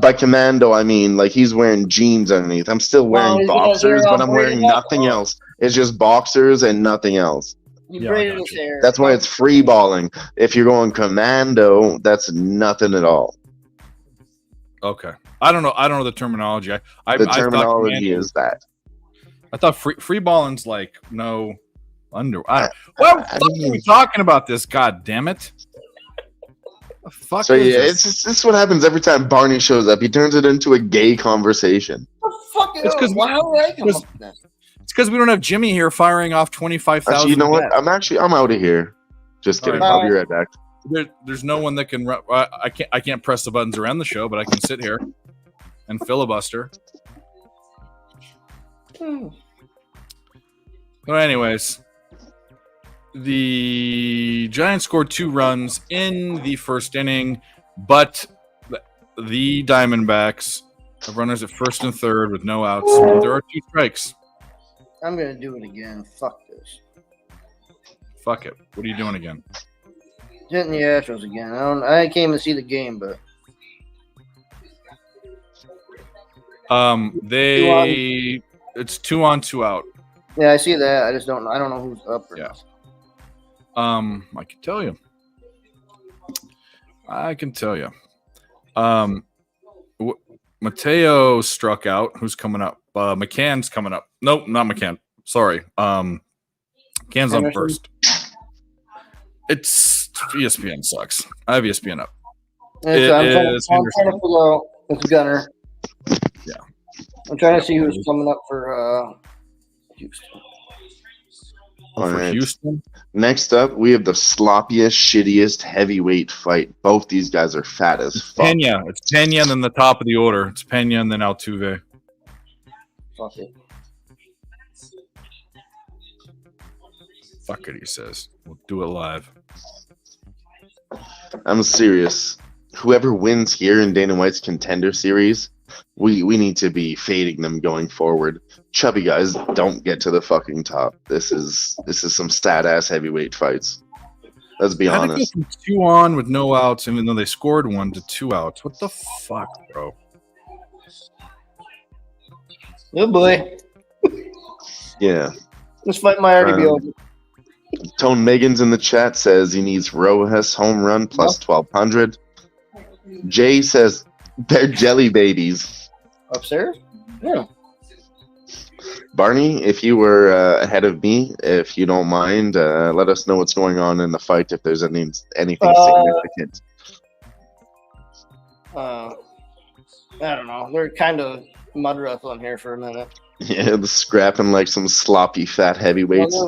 By commando, I mean like he's wearing jeans underneath. I'm still wearing he's gonna boxers, wear but all I'm wearing braided up. nothing else. It's just boxers and nothing else. You Yeah, I braided got his hair. That's why it's free balling. If you're going commando, that's nothing at all. Okay, I don't know. I don't know the terminology. I The thought terminology is that. I thought free balling's like no under. What the fuck are we talking about this? God damn it! The fuck So is yeah, this? it's just this is what happens every time Barney shows up. He turns it into a gay conversation. What the fuck? It's 'cause Why would I come because- up with this? It's because we don't have Jimmy here firing off 25,000. Actually, you know what? I'm out of here. Just kidding. All I'll be right back. There's no one that can. I can't press the buttons around the show, but I can sit here and filibuster. But anyways, the Giants scored 2 runs in the first inning, but the Diamondbacks have runners at first and third with no outs. There are 2 strikes. I'm gonna do it again. Fuck this. Fuck it. What are you doing again? Hitting the Astros again. I can't even see the game, but It's 2 on, 2 out. Yeah, I see that. I just don't know. I don't know who's up. Or Yeah. not. I can tell you. Mateo struck out. Who's coming up? McCann's coming up. Nope, not McCann. Sorry. McCann's on first. It's ESPN sucks. I have ESPN up. I'm trying to figure out it's Gunner. Yeah. I'm trying to see who's coming up for Houston. All right. Houston. Next up, we have the sloppiest, shittiest heavyweight fight. Both these guys are fat as fuck. Pena. It's Pena and then the top of the order. It's Pena and then Altuve. Fuck it. Fuck it, he says. We'll do it live. I'm serious. Whoever wins here in Dana White's Contender Series, we need to be fading them going forward. Chubby guys don't get to the fucking top. This is some sad ass heavyweight fights. Let's be How did honest. they go from 2 on with no outs, even though they scored 1 to 2 outs? What the fuck, bro? Oh boy. Yeah. This fight might already be over. Tone Megan's in the chat says he needs Rojas home run plus 1200. Jay says they're jelly babies. Upstairs? Yeah. Barney, if you were ahead of me, if you don't mind, let us know what's going on in the fight, if there's anything significant. I don't know. They're kind of mud wrestling here for a minute. Yeah, the scrapping like some sloppy fat heavyweights. Well,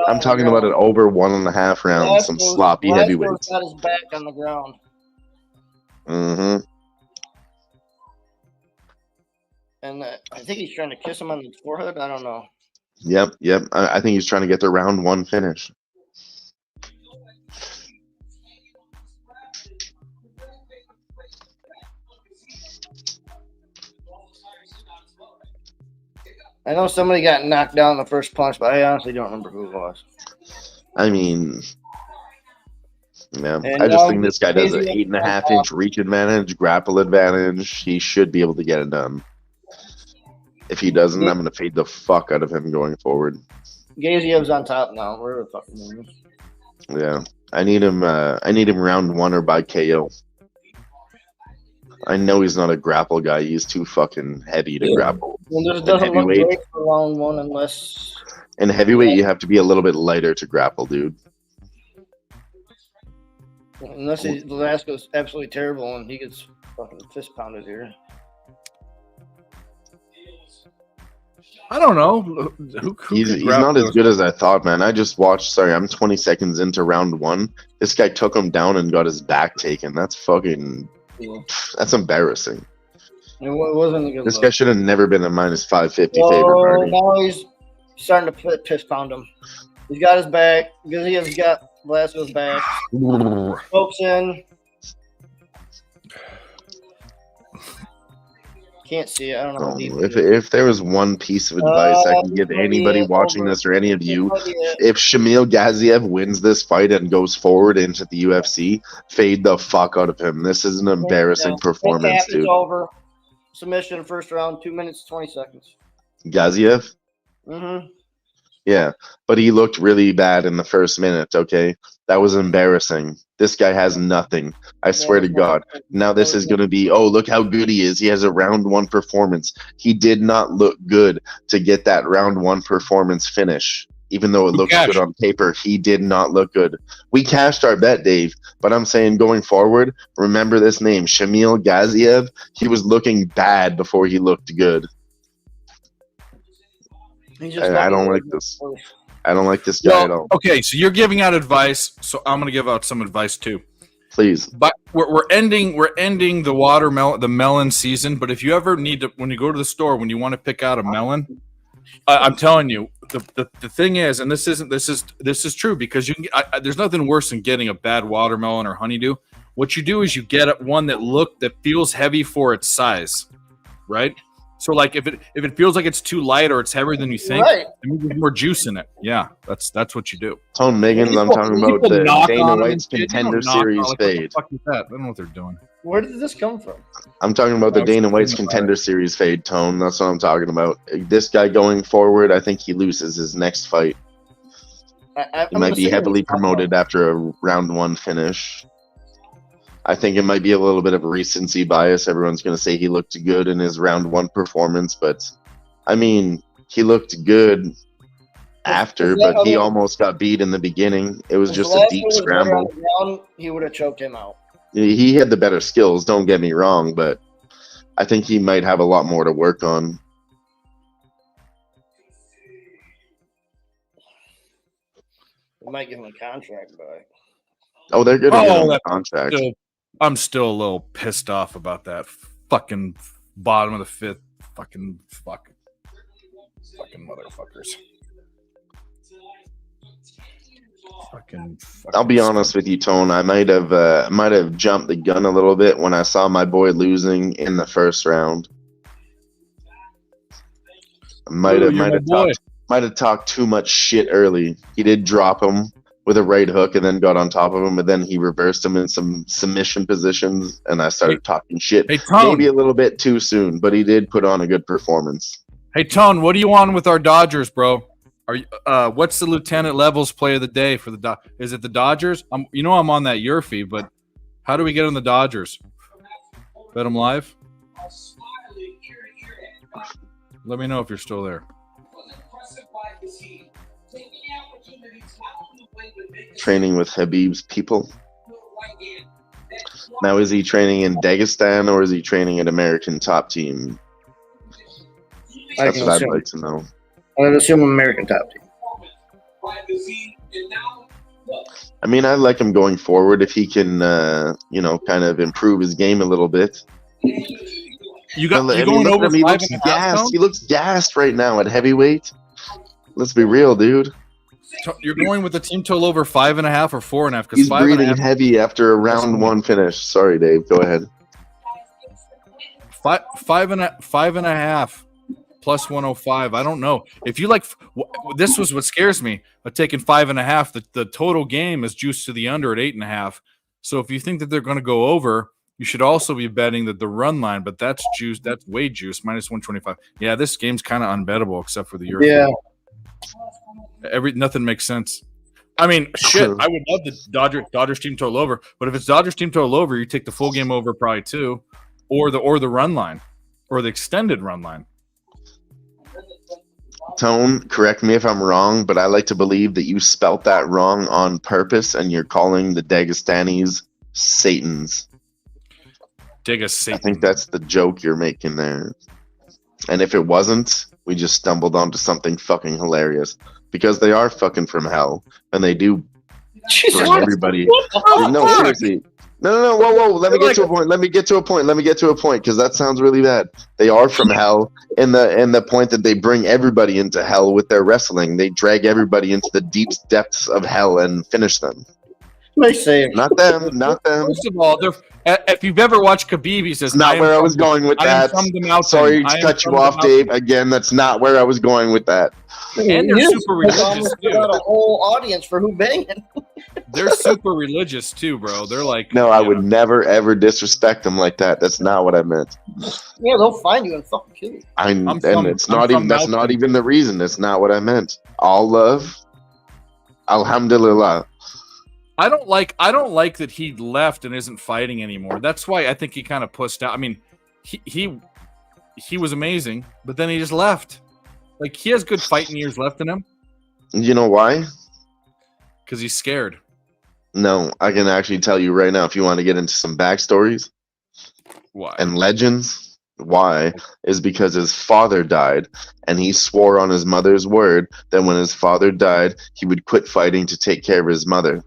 I'm talking about it over 1.5 rounds. Some sloppy heavyweights. Got his back on the ground. Mm-hmm. And I think he's trying to kiss him on the forehead. I don't know. Yep. I think he's trying to get the round 1 finish. I know somebody got knocked down in the first punch, but I honestly don't remember who it was. I mean, yeah, And I just think this guy does an Gazi 8.5 inch reach advantage, grapple advantage. He should be able to get it done. If he doesn't, I'm going to fade the fuck out of him going forward. Gaziev's on top now. Where the fuck is he? Yeah, I need him round 1 or by KO. I know he's not a grapple guy. He's too fucking heavy to grapple. Well, this doesn't look great for round 1 unless. In heavyweight, you have to be a little bit lighter to grapple, dude. Unless Velasco's absolutely terrible and he gets fucking fist pounded here. I don't know. He's not as good as I thought, man. I just watched. Sorry, I'm 20 seconds into round 1. This guy took him down and got his back taken. That's fucking. Yeah. That's embarrassing. It wasn't a good This look. guy should have never been a minus 550 favorite. Marty. Now he's starting to piss pound him. He's got his back. Gaziev's got Velasco's back. Pokes in. Can't see it. I don't know how deep it is. If there was one piece of advice I can give anybody watching this or any of you, if Shamil Gaziev wins this fight and goes forward into the UFC, fade the fuck out of him. This is an embarrassing performance, dude. It's over. Submission first round, 2 minutes, 20 seconds. Gaziev? Mm-hmm. Yeah, but he looked really bad in the first minute, okay? That was embarrassing. This guy has nothing. I swear to God. Now this is going to be, oh, look how good he is. He has a round 1 performance. He did not look good to get that round 1 performance finish. Even though it looks good on paper, he did not look good. We cashed our bet, Dave, but I'm saying going forward, remember this name, Shamil Gaziev. He was looking bad before he looked good. I don't like this. I don't like this guy at all. Okay, so you're giving out advice, so I'm going to give out some advice too. Please. But we're ending the melon season. But if you ever need to, when you go to the store, when you want to pick out a melon, I'm telling you, the thing is, and this is true because you can, there's nothing worse than getting a bad watermelon or honeydew. What you do is you get one that feels heavy for its size, right? So like if it feels like it's too light or it's heavier than you think, Right. there's more juice in it. Yeah, that's what you do. Tone Megan's, I'm talking about the Dana White's Contender Series What fade. the fuck is that? I don't know what they're doing. Where did this come from? I'm talking about the Dana White's Contender Series fade, Tone. That's what I'm talking about. This guy going forward, I think he loses his next fight. He might be heavily promoted after a round 1 finish. I think it might be a little bit of a recency bias. Everyone's going to say he looked good in his round 1 performance, but I mean, he looked good after, but he almost got beat in the beginning. It was just a deep scramble. He would have choked him out. He had the better skills, don't get me wrong, but I think he might have a lot more to work on. We might give him a contract back. Oh, they're going to give him a contract. I'm still a little pissed off about that fucking bottom of the 5th fucking motherfuckers. I'll be honest with you, Tone. I might have jumped the gun a little bit when I saw my boy losing in the first round. Might have talked too much shit early. He did drop him with a right hook and then got on top of him, but then he reversed him in some submission positions, and I started talking shit. Hey, Tone. Maybe a little bit too soon, but he did put on a good performance. Hey, Tone, what do you want with our Dodgers, bro? Are you? What's the lieutenant levels play of the day for the Is it the Dodgers? I'm on that Yurfie, but how do we get on the Dodgers? Bet them live. Let me know if you're still there. Training with Habib's people. Now, is he training in Dagestan or is he training at American Top Team? That's what I'd like to know. I would assume American Top Team. I mean, I like him going forward if he can, kind of improve his game a little bit. You going over 5.5? He looks gassed right now at heavyweight. Let's be real, dude. You're going with the team total over 5.5 or 4.5? He's breathing heavy after a round 1 finish. Sorry, Dave. Go ahead. 5.5 plus 105. I don't know if you like. This was what scares me. But taking 5.5, the total game is juiced to the under at 8.5. So if you think that they're going to go over, you should also be betting that the run line. But that's juice. That's way juice minus 125. Yeah, this game's kind of unbettable except for the Euro. Yeah. Nothing makes sense. I mean, shit. I would love the Dodgers team total over, but if it's Dodgers team total over, you take the full game over probably too, or the run line, or the extended run line. Tone, correct me if I'm wrong, but I like to believe that you spelt that wrong on purpose, and you're calling the Dagestanis Satans. I think that's the joke you're making there. And if it wasn't, we just stumbled onto something fucking hilarious. Because they are fucking from hell, and they do bring everybody. No, seriously. No. Whoa. Let me get to a point, because that sounds really bad. They are from hell, in the point that they bring everybody into hell with their wrestling. They drag everybody into the deep depths of hell and finish them. Nice save. Not them. First of all, if you've ever watched Khabib, he says, not where I was going with that. Sorry to cut you off, Dave. Again, that's not where I was going with that. And they're super religious too. Got a whole audience for Who-Bangin. They're super religious too, bro. They're like, no, I would never ever disrespect them like that. That's not what I meant. Yeah, they'll find you and fucking kill you. That's not even the reason. That's not what I meant. All love, alhamdulillah. I don't like that he left and isn't fighting anymore. That's why I think he kind of pussed out. I mean, he was amazing, but then he just left. Like, he has good fighting years left in him. You know why? Because he's scared. No, I can actually tell you right now if you want to get into some backstories. Why? And legends. Why? Is because his father died, and he swore on his mother's word that when his father died, he would quit fighting to take care of his mother.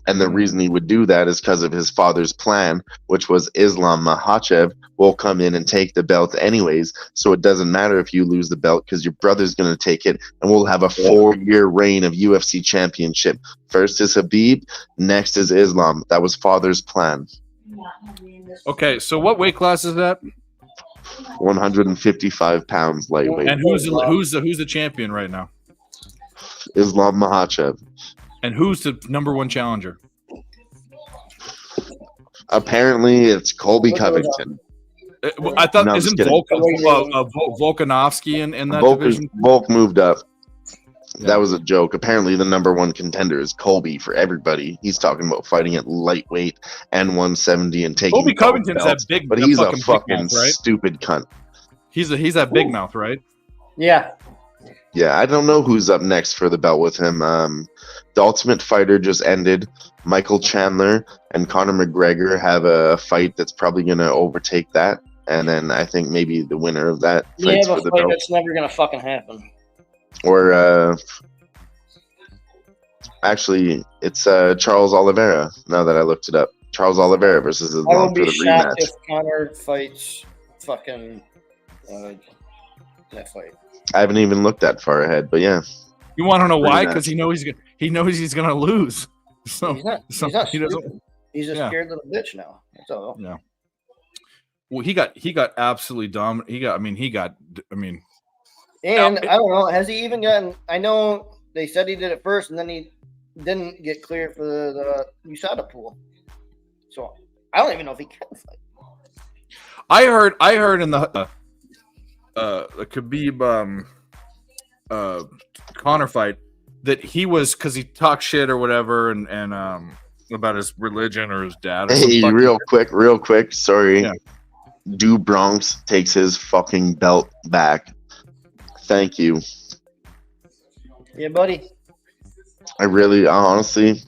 And the reason he would do that is because of his father's plan, which was Islam Makhachev will come in and take the belt anyways. So it doesn't matter if you lose the belt because your brother's going to take it, and we'll have a 4-year reign of UFC championship. First is Habib, next is Islam. That was father's plan. Okay, so what weight class is that? 155 pounds lightweight. And who's the champion right now? Islam Makhachev. And who's the number 1 challenger? Apparently, it's Colby Look it up. Covington. I thought No, I'm just isn't kidding. Volkanovski in that division? Volk moved up. Yeah. That was a joke. Apparently, the number one contender is Colby for everybody. He's talking about fighting at lightweight and 170 and taking. Colby Covington's belts, that big, but he's a fucking big fucking mouth, right? stupid cunt. He's that big mouth, right? Yeah. Yeah, I don't know who's up next for the belt with him. The Ultimate Fighter just ended. Michael Chandler and Conor McGregor have a fight that's probably going to overtake that. And then I think maybe the winner of that They fights have for a the fight belt. that's never gonna fucking happen. Or actually, it's Charles Oliveira. Now that I looked it up, Charles Oliveira versus I Islam would for be the shocked rematch. if Connor fights fucking that fight. I haven't even looked that far ahead, but yeah, You want to know why? Rematch. Because he knows he's gonna lose. So He's not. He's so not he doesn't. stupid. He's a Yeah. scared little bitch now. That's all. Yeah. Well, he got absolutely dominant. He got. And I don't know. Has he even gotten? I know they said he did it first, and then he didn't get cleared for the USADA pool. So I don't even know if he can fight. I heard in the Khabib Connor fight that he was, because he talked shit or whatever and about his religion or his dad. Or hey, some real quick. Sorry, Yeah. Do Bronx takes his fucking belt back. Thank you. Yeah, buddy. Honestly,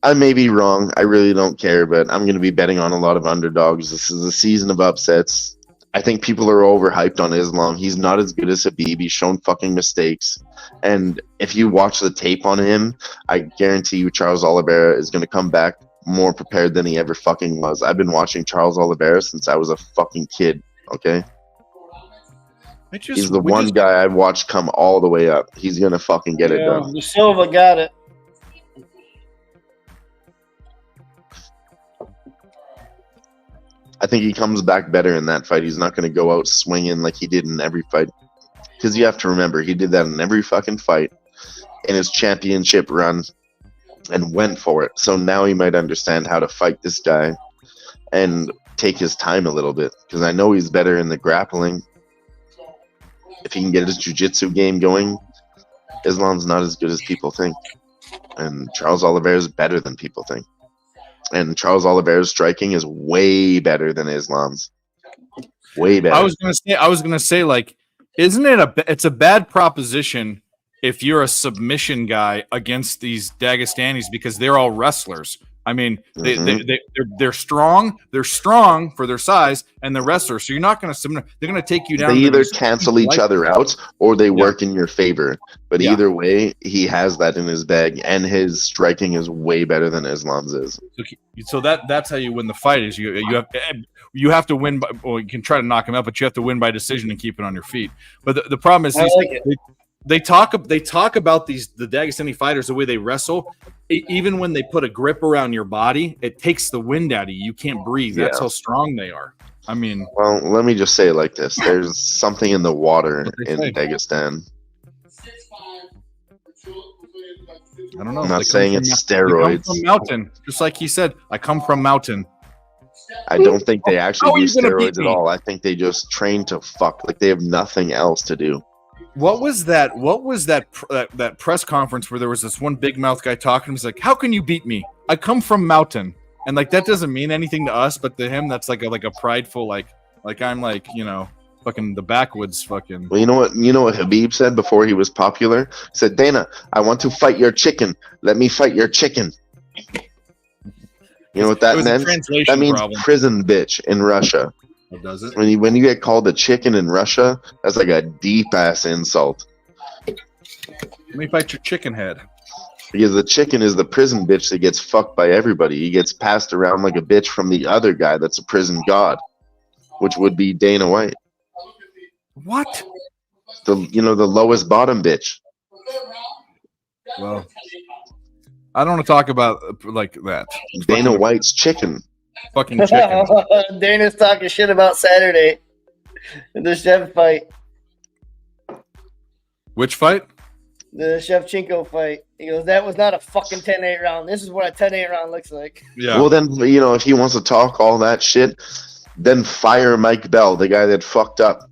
I may be wrong. I really don't care, but I'm going to be betting on a lot of underdogs. This is a season of upsets. I think people are overhyped on Islam. He's not as good as Khabib. He's shown fucking mistakes. And if you watch the tape on him, I guarantee you Charles Oliveira is going to come back more prepared than he ever fucking was. I've been watching Charles Oliveira since I was a fucking kid, okay? He's the one guy I've watched come all the way up. He's going to fucking get it done. The Silva got it. I think he comes back better in that fight. He's not going to go out swinging like he did in every fight. Because you have to remember, he did that in every fucking fight in his championship run and went for it. So now he might understand how to fight this guy and take his time a little bit. Because I know he's better in the grappling. If he can get his jiu-jitsu game going, Islam's not as good as people think. And Charles Oliveira is better than people think. And Charles Oliveira's striking is way better than Islam's. Way better. I was gonna say, like, isn't it it's a bad proposition if you're a submission guy against these Dagestanis because they're all wrestlers. I mean, they're strong. They're strong for their size, and they're wrestlers. So you're not going to submit. They're going to take you down. They either cancel each other out or they work in your favor. But either way, he has that in his bag, and his striking is way better than Islam's is. So that's how you win the fight. Is you have to win by, well, you can try to knock him out, but you have to win by decision and keep it on your feet. But the problem is they talk about the Dagestani fighters, the way they wrestle. Even when they put a grip around your body, it takes the wind out of you. You can't breathe. That's how strong they are. I mean, well, let me just say it like this: there's something in the water in Dagestan. I don't know. I'm not saying it's steroids. They come from mountain, just like he said. I come from mountain. I don't think they actually do gonna beat steroids at all. I think they just train to fuck. Like they have nothing else to do. What was that? What was that press conference where there was this one big mouth guy talking? He's like, "How can you beat me? I come from mountain," and like that doesn't mean anything to us, but to him, that's like a prideful like I'm like fucking the backwoods fucking. Well, you know what Habib said before he was popular. He said, "Dana, I want to fight your chicken. Let me fight your chicken." You know what that meant? That means prison bitch in Russia. What does it? When you get called a chicken in Russia, that's like a deep ass insult. Let me fight your chicken head. Because the chicken is the prison bitch that gets fucked by everybody. He gets passed around like a bitch from the other guy that's a prison god, which would be Dana White. What? The lowest bottom bitch. Well, I don't want to talk about like that. Dana White's chicken. Fucking chicken. Dana's talking shit about Saturday. The chef fight. Which fight? The Shevchenko fight. He goes, that was not a fucking 10-8 round. This is what a 10-8 round looks like. Yeah. Well, then, if he wants to talk all that shit, then fire Mike Bell, the guy that fucked up.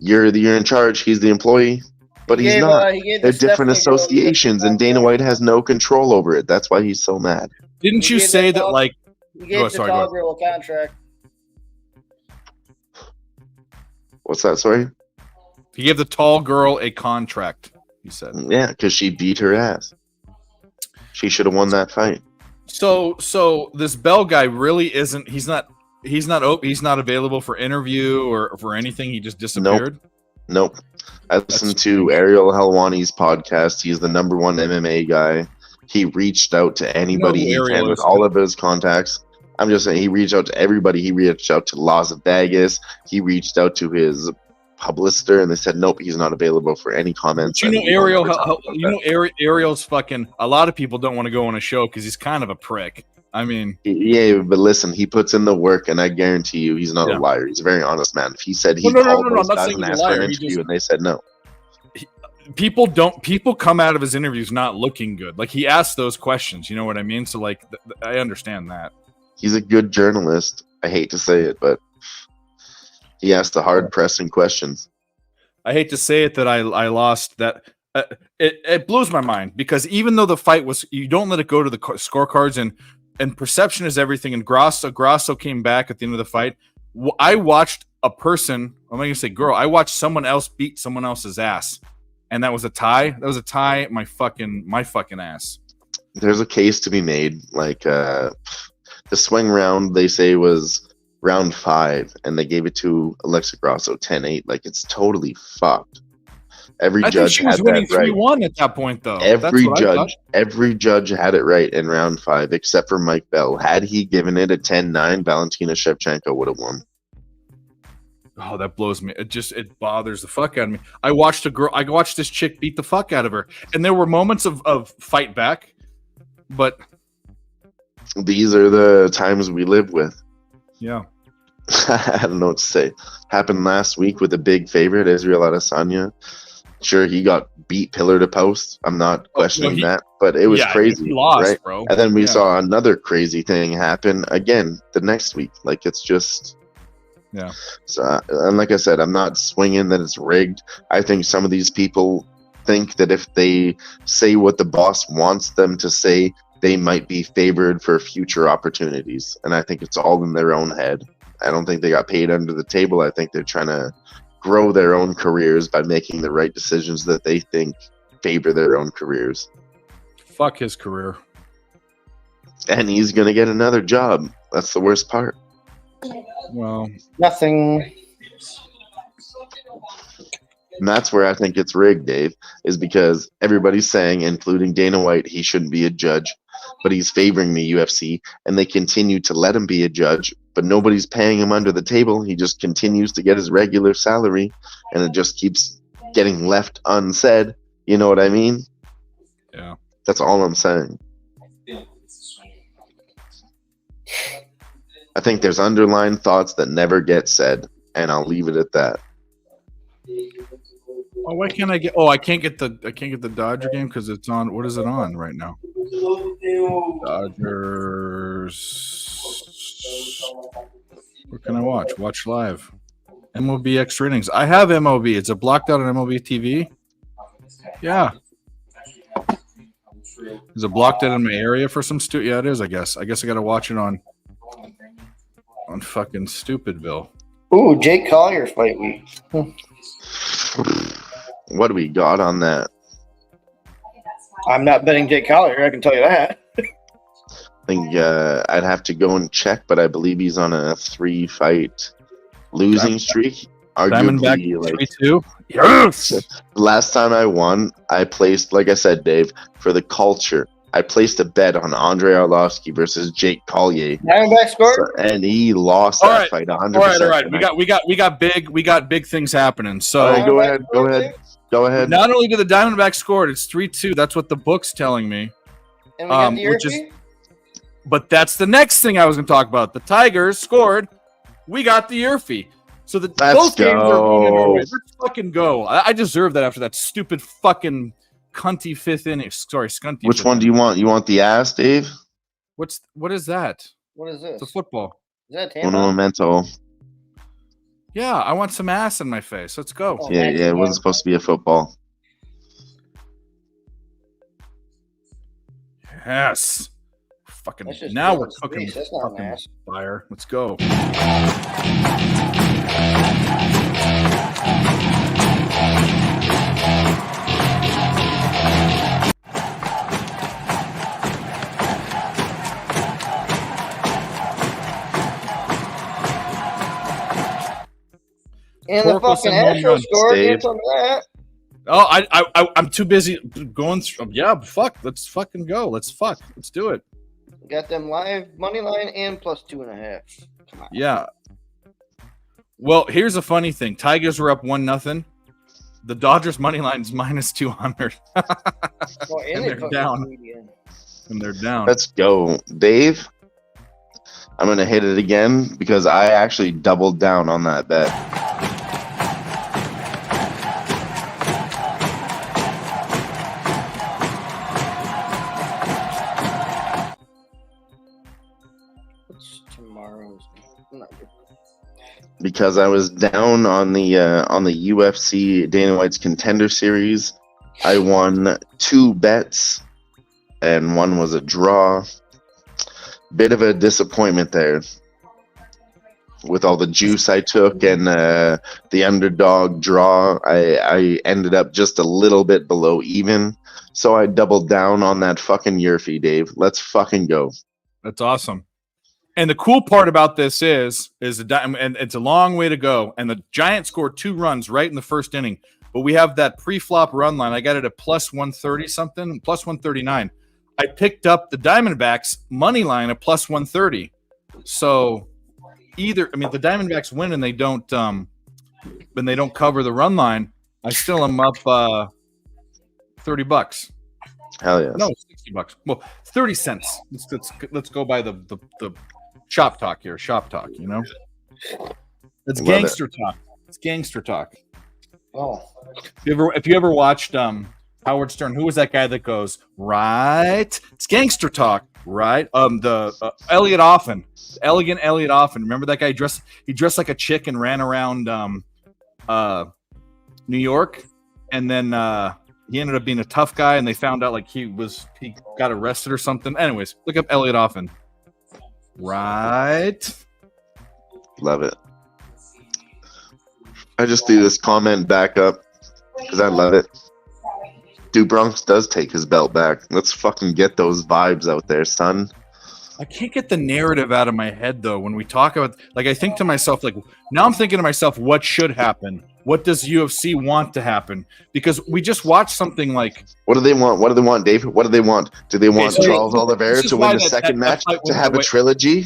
You're in charge. He's the employee, but he's not. They're different associations, and Dana White has no control over it. That's why he's so mad. Didn't you say that, like... He gave the tall girl a contract. What's that, sorry? He gave the tall girl a contract, he said. Yeah, because she beat her ass. She should have won that fight. So this Bell guy really isn't... He's not available for interview or for anything. He just disappeared. Nope. I listened to Ariel Helwani's podcast. He's the number one MMA guy. He reached out to anybody he can with all of his contacts. I'm just saying, he reached out to everybody. He reached out to Las Vegas. He reached out to his publicist, and they said, nope, he's not available for any comments. But Ariel's fucking... A lot of people don't want to go on a show because he's kind of a prick. I mean... Yeah, but listen, he puts in the work, and I guarantee you he's not a liar. He's a very honest man. If he said he called those guys and asked for an interview, and they said no. People come out of his interviews not looking good. Like, he asked those questions, you know what I mean? So, like, I understand that. He's a good journalist. I hate to say it, but he asked the hard-pressing questions. I hate to say it that I lost that. It blows my mind because even though the fight was, you don't let it go to the scorecards, and perception is everything. And Grasso came back at the end of the fight. I watched a person, I'm not going to say girl, I watched someone else beat someone else's ass. And that was a tie. That was a tie. My fucking ass. There's a case to be made. Like the swing round, they say was round 5, and they gave it to Alexa Grasso 10-8. Like, it's totally fucked. Every judge had that right. 3-1 at that point, though. Every judge had it right in round 5, except for Mike Bell. Had he given it a 10-9, Valentina Shevchenko would have won. Oh, that blows me. It bothers the fuck out of me. I watched this chick beat the fuck out of her, and there were moments of fight back, but these are the times we live with. Yeah. I don't know what to say. Happened last week with a big favorite, Israel Adesanya. Sure, he got beat pillar to post. I'm not questioning that, but it was crazy, he lost, right? Bro. And then we saw another crazy thing happen again the next week. Like, it's just... Yeah. So, and like I said, I'm not swinging that it's rigged. I think some of these people think that if they say what the boss wants them to say, they might be favored for future opportunities. And I think it's all in their own head. I don't think they got paid under the table. I think they're trying to grow their own careers by making the right decisions that they think favor their own careers. Fuck his career. And he's going to get another job. That's the worst part. Well, nothing. And that's where I think it's rigged, Dave, is because everybody's saying, including Dana White, he shouldn't be a judge, but he's favoring the UFC, and they continue to let him be a judge, but nobody's paying him under the table. He just continues to get his regular salary, and it just keeps getting left unsaid. You know what I mean? Yeah. That's all I'm saying. I think there's underlying thoughts that never get said, and I'll leave it at that. Oh, why can't I get? Oh, I can't get the Dodger game because it's on. What is it on right now? Dodgers. What can I watch? Watch live. MLB extra innings. I have MLB. It's a blocked out on MLB TV. Yeah. Is it blocked out in my area for some Yeah, it is. I guess I got to watch it on fucking Stupidville. Ooh, Jake Collier fight week. What do we got on that? I'm not betting Jake Collier, I can tell you that. I think I'd have to go and check, but I believe he's on a 3-fight losing streak. Arguably, like 3-2. Yes. Last time I won, I placed, like I said, Dave, for the culture. I placed a bet on Andrei Arlovsky versus Jake Collier. Diamondback scored, and he lost that fight 100%. All right. We got big things happening. So right, go ahead. Not only did the Diamondbacks score, it's 3-2. That's what the book's telling me. And we got the but that's the next thing I was going to talk about. The Tigers scored. We got the Earfy. So both games are going in our way. Let's fucking go. I deserve that after that stupid fucking cunty fifth inning. Sorry, scunty. Which fifth one do you inning. want? You want the ass, Dave? What is that? What is this? It's a football. Is that Uno Tampa? momento. Yeah, I want some ass in my face. Let's go. Oh, Yeah, it wasn't supposed to be a football. Yes. Fucking That's just now we're space. cooking with That's not an fucking ass. fire. Let's go. And the Porcos fucking and home Astros runs, scored. Dave. Get some of that. Oh, I'm too busy going through. Yeah, fuck. Let's fucking go. Let's do it. Got them live money line and plus 2.5. Come on. Yeah. Well, here's a funny thing. Tigers were up 1-0. The Dodgers money line is minus 200. Well, And they they're fucking down. comedian. And they're down. Let's go, Dave. I'm gonna hit it again because I actually doubled down on that bet. What's tomorrow's? I'm not good. Because I was down on the UFC Dana White's Contender Series. I won 2 bets, and one was a draw. Bit of a disappointment there with all the juice I took and the underdog draw. I ended up just a little bit below even, so I doubled down on that fucking Yurfie, Dave. Let's fucking go. That's awesome. And the cool part about this is and it's a long way to go. And the Giants scored 2 runs right in the first inning. But we have that pre-flop run line. I got it at plus 130 something, plus 139. I picked up the Diamondbacks money line at plus 130. So the Diamondbacks win and they don't cover the run line. I still am up $30. Hell yeah. No, $60. Well, 30 cents. Let's go by the shop talk here. Shop talk, you know? It's Love gangster talk. It's gangster talk. Oh, If you ever watched Howard Stern, who was that guy that goes, right? It's gangster talk, right? Elliot Offen. Elegant Elliot Offen. Remember that guy he dressed like a chick and ran around New York, and then he ended up being a tough guy, and they found out like he got arrested or something. Anyways, look up Elliot Offen. Right. Love it. I just threw this comment back up because I love it. Dude, Bronx does take his belt back. Let's fucking get those vibes out there, son. I can't get the narrative out of my head though. When we talk about, like, I think to myself, like, now I'm thinking to myself, what should happen? What does UFC want to happen? Because we just watched something like. What do they want? What do they want, Dave? What do they want? Do they want so Charles Oliveira this is to why win the that second match fight to went have a away. trilogy?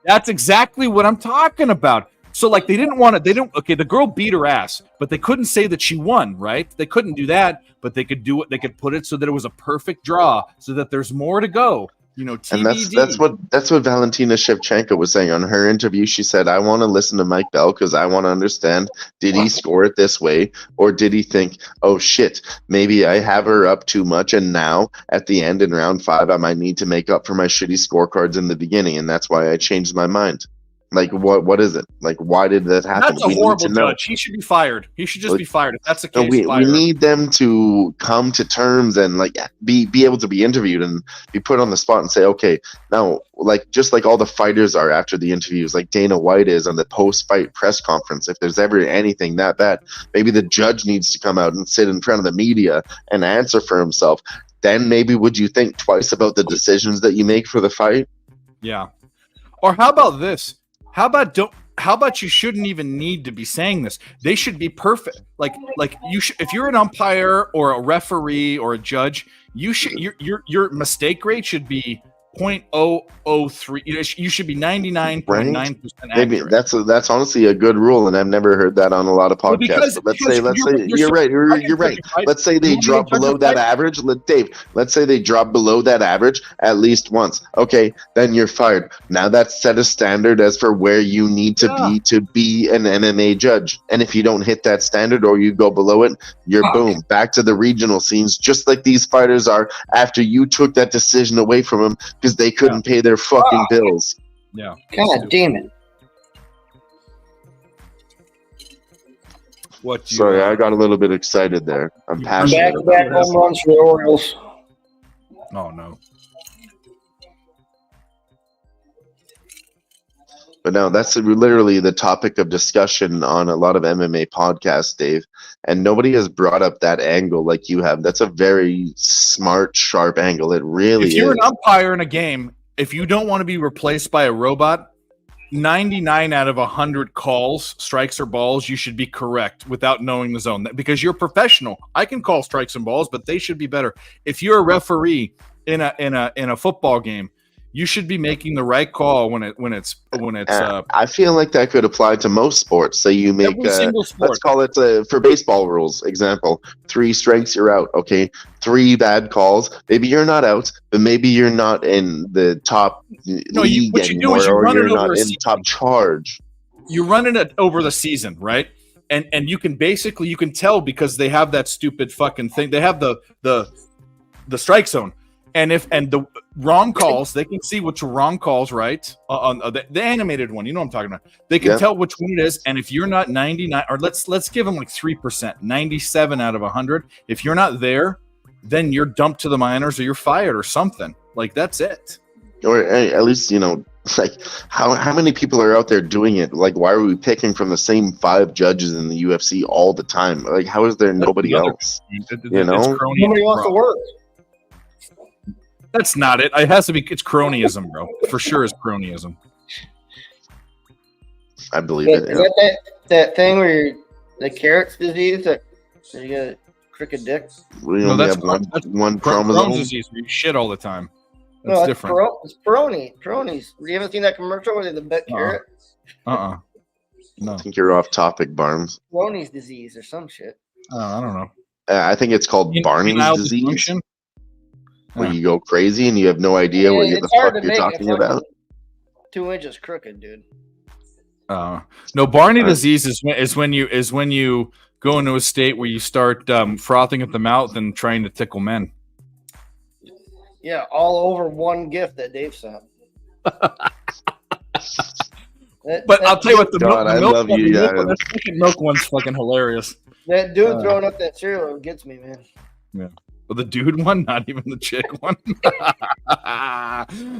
That's exactly what I'm talking about. So, like, they didn't want it. Okay, the girl beat her ass, but they couldn't say that she won, right? They couldn't do that, but they could do it. They could put it so that it was a perfect draw, so that there's more to go. You know, TBD. And that's what Valentina Shevchenko was saying on her interview. She said, "I want to listen to Mike Bell because I want to understand. Did he score it this way, or did he think, oh shit, maybe I have her up too much, and now at the end in round 5, I might need to make up for my shitty scorecards in the beginning, and that's why I changed my mind." Like, what is it? Like, why did that happen? That's a horrible judge. He should be fired. He should just be fired. If that's the case, we fire him. need them to come to terms and like be able to be interviewed and be put on the spot and say, okay, now, like, just like all the fighters are after the interviews, like Dana White is on the post-fight press conference. If there's ever anything that bad, maybe the judge needs to come out and sit in front of the media and answer for himself. Then maybe would you think twice about the decisions that you make for the fight? Yeah. Or how about this? How about you shouldn't even need to be saying this? They should be perfect. Like you should, if you're an umpire or a referee or a judge, you should your mistake rate should be .003. You should be 99.9% Maybe accurate. that's honestly a good rule, and I've never heard that on a lot of podcasts. because- But let's because say you're you're right. I can You're right. judge a fight. Let's say they You want me to drop judge a below that fight? average. Dave, let's say they drop below that average at least once. Okay, then you're fired. Now that's set a standard as for where you need to be an MMA judge. And if you don't hit that standard or you go below it, you're boom back to the regional scenes, just like these fighters are after you took that decision away from them because they couldn't pay their fucking bills. Yeah. God damn it. What? You, Sorry, I got a little bit excited there. I'm passionate. Back home runs for the Orioles. Oh no. But no, that's literally the topic of discussion on a lot of MMA podcasts, Dave. And nobody has brought up that angle like you have. That's a very smart, sharp angle. It really is. If you're an umpire in a game, if you don't want to be replaced by a robot, 99 out of 100 calls, strikes or balls, you should be correct without knowing the zone. Because you're professional. I can call strikes and balls, but they should be better. If you're a referee in a football game, you should be making the right call when it's. I feel like that could apply to most sports. Say you make, every single sport. let's call it for baseball rules. Example: 3 strikes, you're out. Okay, 3 bad calls. Maybe you're not out, but maybe you're not in the top league what you do anymore, is you or run you're it over not a in season. top charge. You run it over the season, right? And you can tell because they have that stupid fucking thing. They have the strike zone. And the wrong calls, they can see which wrong calls, right? On the animated one, you know what I'm talking about. They can tell which one it is. And if you're not 99, or let's give them like 3%, 97 out of 100. If you're not there, then you're dumped to the minors or you're fired or something. Like that's it. Or at least like how many people are out there doing it? Like, why are we picking from the same 5 judges in the UFC all the time? Like, how is there nobody else? You know, Nobody wants to work. That's not it. It has to be. It's cronyism, bro. For sure, it's cronyism. I believe Is it. that thing where the Carrots disease that you got a crooked dick? We No, only that's have one Crohn's chromosome. disease. Where you shit all the time. That's No, different. It's Peroni's. You haven't seen that commercial where they the bet carrot? No. I think you're off topic, Barnes. Peroni's disease or some shit. I don't know. I think it's called Barney's Penile disease. dysfunction? Where you go crazy and you have no idea what the It's hard fuck to you're make talking it about. 2 inches crooked, dude. No, Barney disease is when you go into a state where you start frothing at the mouth and trying to tickle men. Yeah, all over one gift that Dave sent. But I'll tell you what, the God, I milk love one, you, the milk yeah. one, that fucking milk one's fucking hilarious. That dude throwing up that cereal gets me, man. Yeah. Well, the dude one, not even the chick one.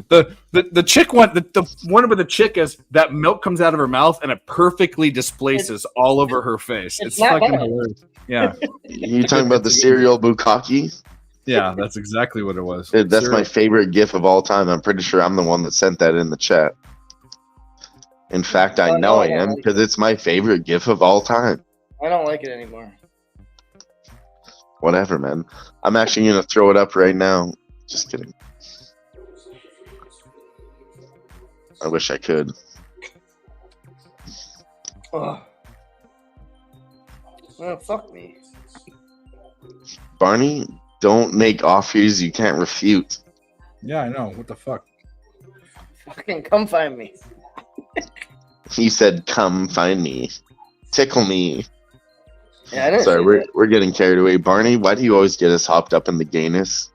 the chick one, the one with the chick is that milk comes out of her mouth and it perfectly displaces all over her face. It's not fucking bad. hilarious. Yeah. You talking about the cereal bukkake? Yeah, that's exactly what it was. That's my favorite GIF of all time. I'm pretty sure I'm the one that sent that in the chat. In fact, I know I am because it's my favorite GIF of all time. I don't like it anymore. Whatever, man. I'm actually going to throw it up right now. Just kidding. I wish I could. Ugh. Oh, fuck me. Barney, don't make offers you can't refute. Yeah, I know. What the fuck? Fucking come find me. He said, come find me. Tickle me. Yeah, I didn't Sorry, see we're getting carried away. Barney, why do you always get us hopped up in the gayness?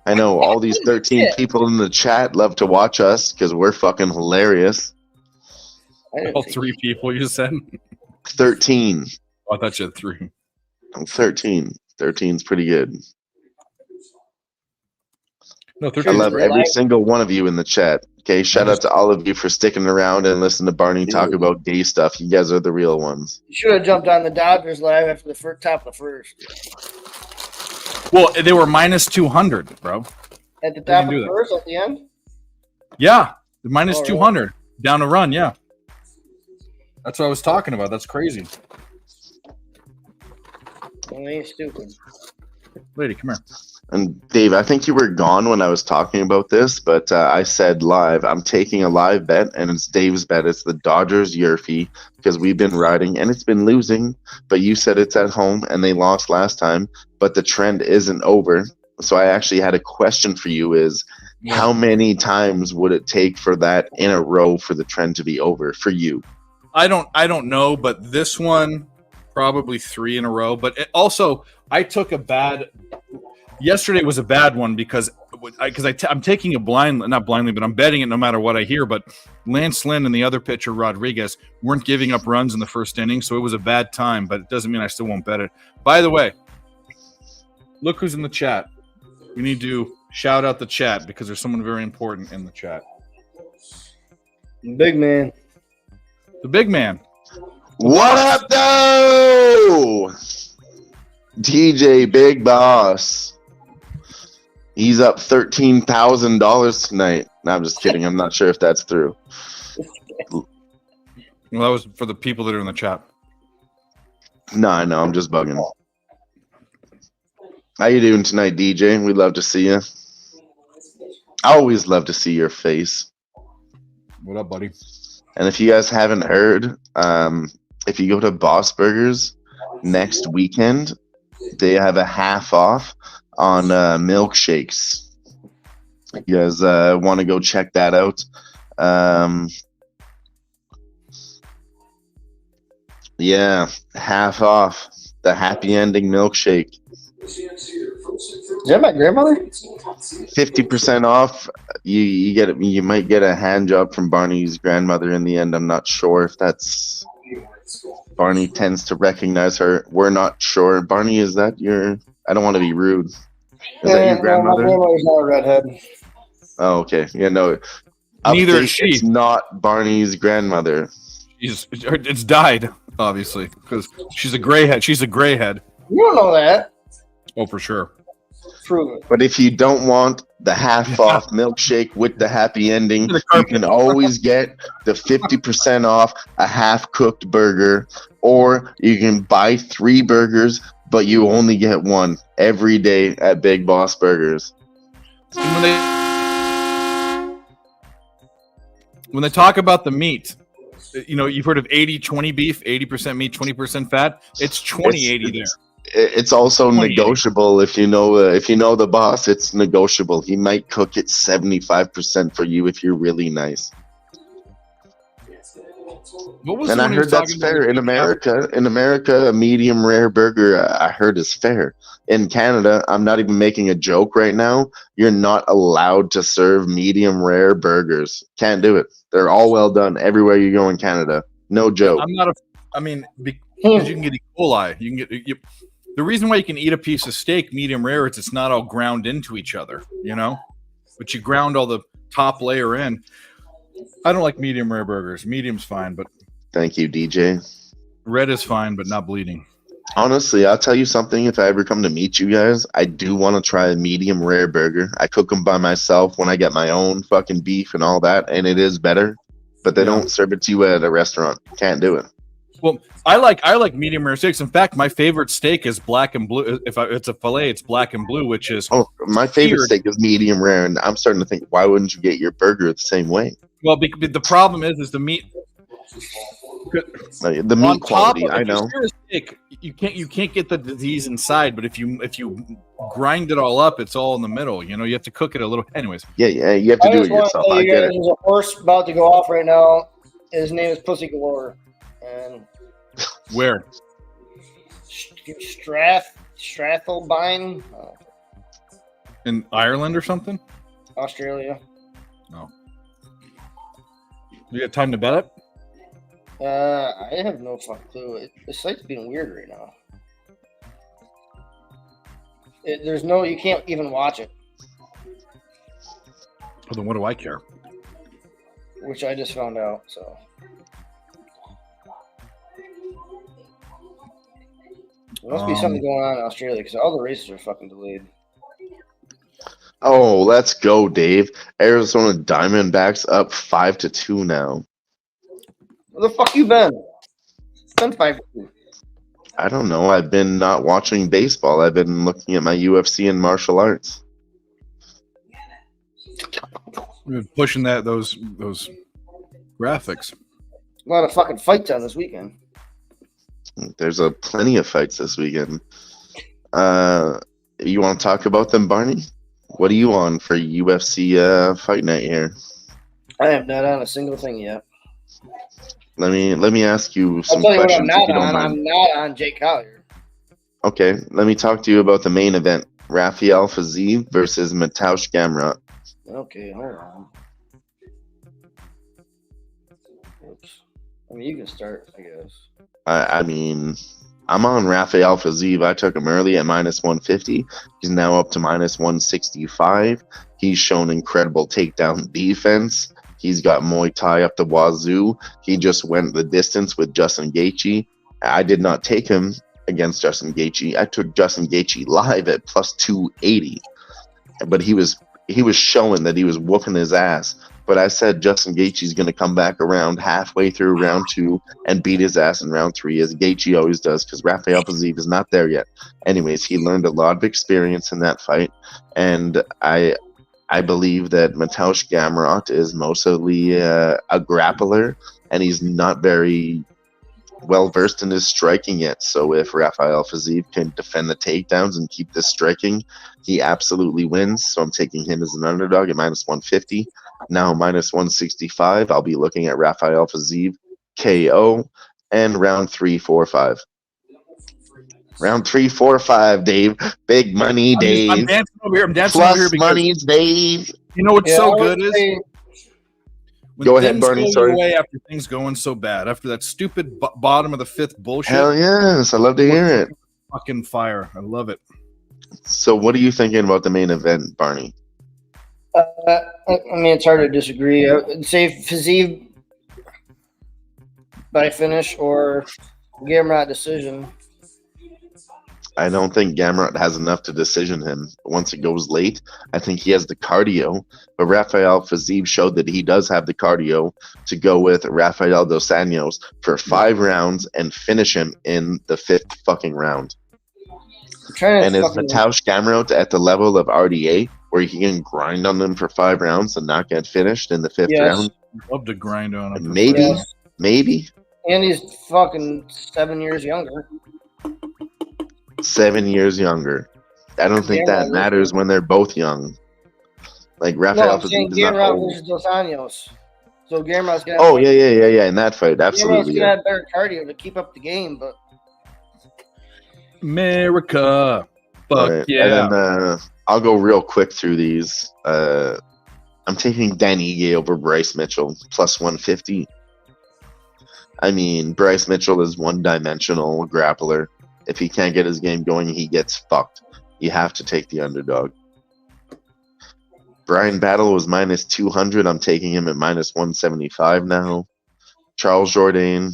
I know all these 13 people in the chat love to watch us because we're fucking hilarious. that. All 3 people you said? 13. Oh, I thought you had 3. I'm 13. 13's pretty good. No, I 13. love every single one of you in the chat. Okay, shout out to all of you for sticking around and listening to Barney talk about gay stuff. You guys are the real ones. You should have jumped on the Dodgers live after the top of the first. Well, they were minus 200, bro. At the top of do the that. first, at the end? Yeah, minus Oh, really? 200 down a run. Yeah, that's what I was talking about. That's crazy. Well, ain't stupid. Lady, come here. And Dave, I think you were gone when I was talking about this, but I said live. I'm taking a live bet, and it's Dave's bet. It's the Dodgers Yerfie because we've been riding, and it's been losing. But you said it's at home, and they lost last time. But the trend isn't over. So I actually had a question for you: is how many times would it take for that in a row for the trend to be over for you? I don't know, but this one probably 3 in a row. But also, I took a bad. Yesterday was a bad one because I'm taking it not blindly, but I'm betting it no matter what I hear. But Lance Lynn and the other pitcher, Rodriguez, weren't giving up runs in the first inning, so it was a bad time, but it doesn't mean I still won't bet it. By the way, look who's in the chat. We need to shout out the chat because there's someone very important in the chat. Big man. The big man. What up, though? DJ Big Boss. He's up $13,000 tonight. No, I'm just kidding. I'm not sure if that's true. Well, that was for the people that are in the chat. No, I know. I'm just bugging. How you doing tonight, DJ? We'd love to see you. I always love to see your face. What up, buddy? And if you guys haven't heard, if you go to Boss Burgers next weekend, they have a half off on milkshakes. You guys want to go check that out? Yeah, half off the happy ending milkshake. Is that my grandmother? 50% off. You get it. You might get a hand job from Barney's grandmother in the end. I'm not sure if that's. Barney tends to recognize her. We're not sure. Barney, is that your? I don't want to be rude. Is that your grandmother? My grandmother's not a redhead. Oh, okay. Yeah, no. Neither Update, is she. It's not Barney's grandmother. It's died, obviously, because she's a gray head. She's a gray head. You don't know that. Oh, for sure. Prove it. But if you don't want the half-off milkshake with the happy ending, you can always get the 50% off a half-cooked burger, or you can buy 3 burgers, but you only get 1 every day at Big Boss Burgers. When they talk about the meat, you know, you've heard of 80-20 beef, 80% meat, 20% fat. It's 20-80 there. It's also negotiable if you know the boss. It's negotiable. He might cook it 75% for you if you're really nice. And I heard that's fair in America. In America, a medium rare burger I heard is fair. In Canada, I'm not even making a joke right now. You're not allowed to serve medium rare burgers. Can't do it. They're all well done everywhere you go in Canada. No joke. Because you can get E. coli. You can get the reason why you can eat a piece of steak medium rare is it's not all ground into each other, you know? But you ground all the top layer in. I don't like medium rare burgers. Medium's fine, but thank you, DJ. Red is fine, but not bleeding. Honestly, I'll tell you something. If I ever come to meet you guys, I do want to try a medium rare burger. I cook them by myself when I get my own fucking beef and all that, and it is better. But they don't serve it to you at a restaurant. Can't do it. Well, I like medium rare steaks. In fact, my favorite steak is black and blue. If it's a fillet, it's black and blue, which is my favorite steak is medium rare, and I'm starting to think, why wouldn't you get your burger the same way? Well, the problem is the meat. The meat quality, I know. Steak, you can't get the disease inside, but if you grind it all up, it's all in the middle. You know, you have to cook it a little. Anyways. Yeah, you have to do it yourself. I get it. There's a horse about to go off right now. His name is Pussy Galore. And where? Strathalbine. In Ireland or something? Australia. No. You got time to bet it? I have no fucking clue. The site's being weird right now. You can't even watch it. Well, then what do I care? Which I just found out, so. There must be something going on in Australia because all the races are fucking delayed. Oh, let's go, Dave. Arizona Diamondbacks up 5-2 now. Where the fuck you been? It's been 5-2. I don't know. I've been not watching baseball. I've been looking at my UFC and martial arts. We've been pushing those graphics. A lot of fucking fights on this weekend. There's a plenty of fights this weekend. You want to talk about them, Barney? What are you on for UFC fight night here? I am not on a single thing yet. Let me ask you I'll some tell you what I'm questions if not you don't on. mind. I'm not on Jake Collier. Okay, let me talk to you about the main event: Rafael Fiziev versus Mateusz Gamrot. Okay, hold on. Oops. I mean, you can start, I guess. I mean, I'm on Rafael Fiziev. I took him early at minus 150. He's now up to minus 165. He's shown incredible takedown defense. He's got Muay Thai up the wazoo. He just went the distance with Justin Gaethje. I did not take him against Justin Gaethje. I took Justin Gaethje live at plus 280. But he was showing that he was whooping his ass. But I said Justin Gaethje's going to come back around halfway through round 2 and beat his ass in round 3, as Gaethje always does, because Rafael Fiziev is not there yet. Anyways, he learned a lot of experience in that fight, and I believe that Mateusz Gamrot is mostly a grappler, and he's not very well versed in his striking yet. So if Rafael Fiziev can defend the takedowns and keep this striking, he absolutely wins. So I'm taking him as an underdog at minus 150. Now minus 165. I'll be looking at Rafael Fiziev KO and round 3, 4, 5. Round 3, 4, 5, Dave. Big money, Dave. I'm dancing over here. I'm dancing over here Plus because money, Dave. you know what's Yeah, so I would good is say- when Go ahead, things Barney, go sorry. your way after things going so bad, after that stupid bottom of the 5th bullshit. Hell yes. I love to hear it. Fucking fire. I love it. So what are you thinking about the main event, Barney? I mean, it's hard to disagree. I would say Fiziev by finish or Gamrot decision. I don't think Gamrot has enough to decision him. Once it goes late, I think he has the cardio. But Rafael Fiziev showed that he does have the cardio to go with Rafael Dos Anjos for 5 rounds and finish him in the 5th fucking round. I'm trying to And is fucking- Mateusz Gamrot at the level of RDA where he can grind on them for 5 rounds and not get finished in the 5th Yes. round? Love to grind on him. Maybe. Yes. Maybe. And he's fucking 7 years younger. 7 years younger. I don't think that Gamrot- matters when they're both young. Like No, Rafael I'm saying Fiziev is not Gamrot old. versus Dos Anjos. So Gamrot's gonna. Oh yeah. In that fight, Gamrot's absolutely. gonna Yeah. have better cardio to keep up the game, but America. Fuck Alright, yeah. And then I'll go real quick through these. I'm taking Dan Ige over Bryce Mitchell plus 150. I mean, Bryce Mitchell is one-dimensional grappler. If he can't get his game going, he gets fucked. You have to take the underdog. Brian Battle was minus 200. I'm taking him at minus 175 now. Charles Jourdain.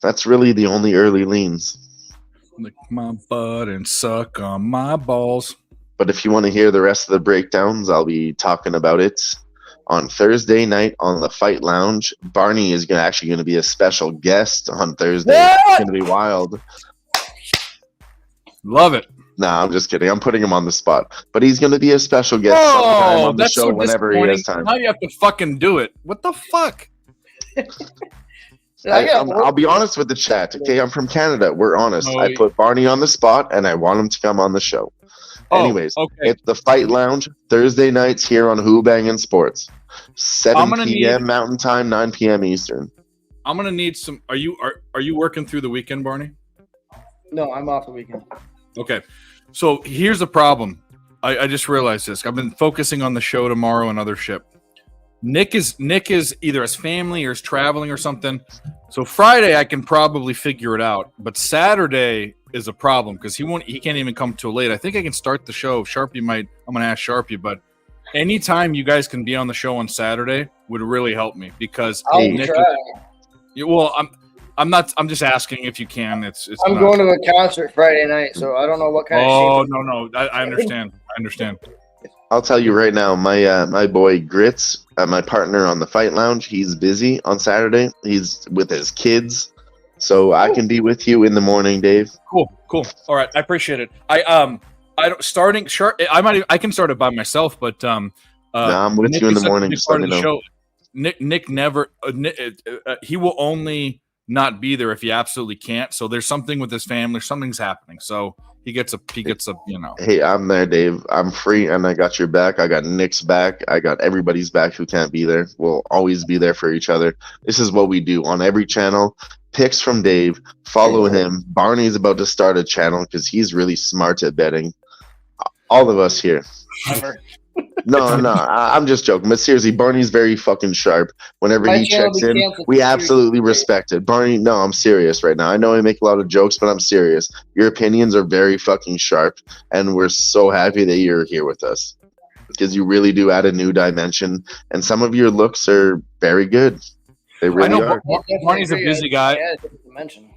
That's really the only early leans. Lick my butt and suck on my balls. But if you want to hear the rest of the breakdowns, I'll be talking about it on Thursday night on the Fight Lounge. Barney is actually going to be a special guest on Thursday. It's going to be wild. Love it. Nah, I'm just kidding. I'm putting him on the spot. But he's going to be a special guest sometime on the that's show so whenever he has time. Now you have to fucking do it. What the fuck? I'll be honest with the chat. Okay, I'm from Canada. We're honest. Oh, I put Barney on the spot, and I want him to come on the show. Oh, Anyways, okay. it's the Fight Lounge Thursday nights here on Who-Bangin Sports. 7 gonna p.m. need- Mountain Time, 9 p.m. Eastern. I'm gonna need some. Are you working through the weekend, Barney? no, I'm off the weekend. Okay. So here's the problem. I just realized this. I've been focusing on the show tomorrow and other shit. Nick is either his family or is traveling or something. So Friday I can probably figure it out, but Saturday is a problem because he can't even come till late. I think I can start the show. Sharpie might. I'm gonna ask Sharpie, but anytime you guys can be on the show on Saturday would really help me because I'll Hey, Nick. try. Well, I'm not. I'm just asking if you can. It's. I'm not- going to a concert Friday night, so I don't know what kind Oh of shape. no! I understand. I understand. I'll tell you right now, my boy Grits, my partner on the Fight Lounge, he's busy on Saturday. He's with his kids, so I can be with you in the morning, Dave. Cool. All right, I appreciate it. I don't starting. Sure, I can start it by myself, but No, I'm with Nick you in is the such a morning. big Just part let of me the know. show. Nick never. He will only not be there if he absolutely can't. So there's something with his family. Something's happening. So he gets a. Hey, I'm there, Dave. I'm free, and I got your back. I got Nick's back. I got everybody's back who can't be there. We'll always be there for each other. This is what we do on every channel. Picks from Dave. Follow him. Barney's about to start a channel because he's really smart at betting. All of us here. No, I'm just joking. But seriously, Barney's very fucking sharp. Whenever My he channel checks be in, canceled we for absolutely Tuesday. respect it. Barney, no, I'm serious right now. I know I make a lot of jokes, but I'm serious. Your opinions are very fucking sharp, and we're so happy that you're here with us because you really do add a new dimension, and some of your looks are very good. They really I know are. Barney's a busy guy. Yeah, dimension.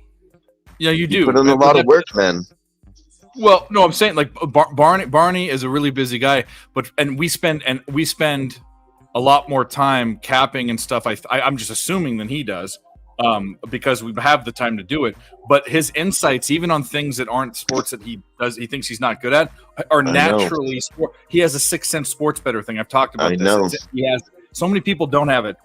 Yeah, you do. You put in a lot of work, man. Well, no, I'm saying like Barney is a really busy guy, and we spend a lot more time capping and stuff. I'm just assuming than he does, because we have the time to do it. But his insights, even on things that aren't sports that he thinks he's not good at, are naturally sport. He has a sixth sense sports better thing. I've talked about this. know. He has. So many people don't have it.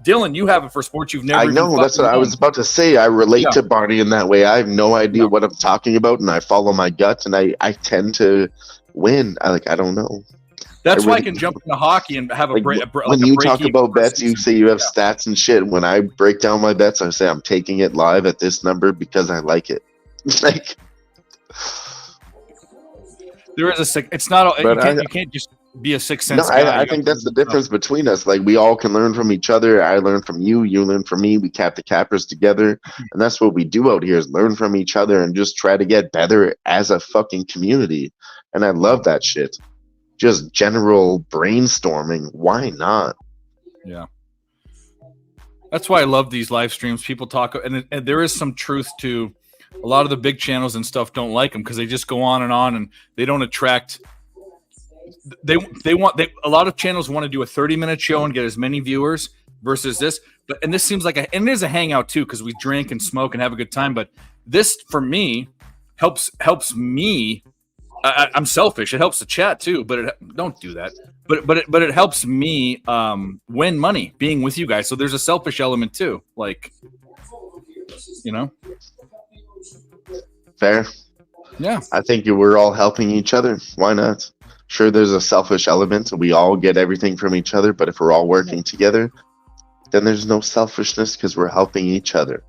Dylan, you have it for sports you've never. I know. That's what I was about to say. I relate to Barney in that way. I have no idea what I'm talking about, and I follow my gut, and I tend to win. I don't know. That's why I can jump into hockey and have when you talk about bets, you say you have stats and shit. When I break down my bets, I say I'm taking it live at this number because I like it. There is it's not. You can't just be a sixth sense guy. I think that's the difference between us. Like, we all can learn from each other. I learn from you. You learn from me. We cap the cappers together, and that's what we do out here: is learn from each other and just try to get better as a fucking community. And I love that shit. Just general brainstorming. Why not? Yeah. That's why I love these live streams. People talk, and there is some truth to a lot of the big channels and stuff don't like them because they just go on, and they don't attract. A lot of channels want to do a 30-minute show and get as many viewers versus this. And this seems like and it is a hangout too because we drink and smoke and have a good time. But this for me helps me. I'm selfish. It helps the chat too, but don't do that. But it helps me win money being with you guys. So there's a selfish element too, like, Fair. Yeah. I think we're all helping each other. Why not? Sure, there's a selfish element. We all get everything from each other, but if we're all working together, then there's no selfishness because we're helping each other.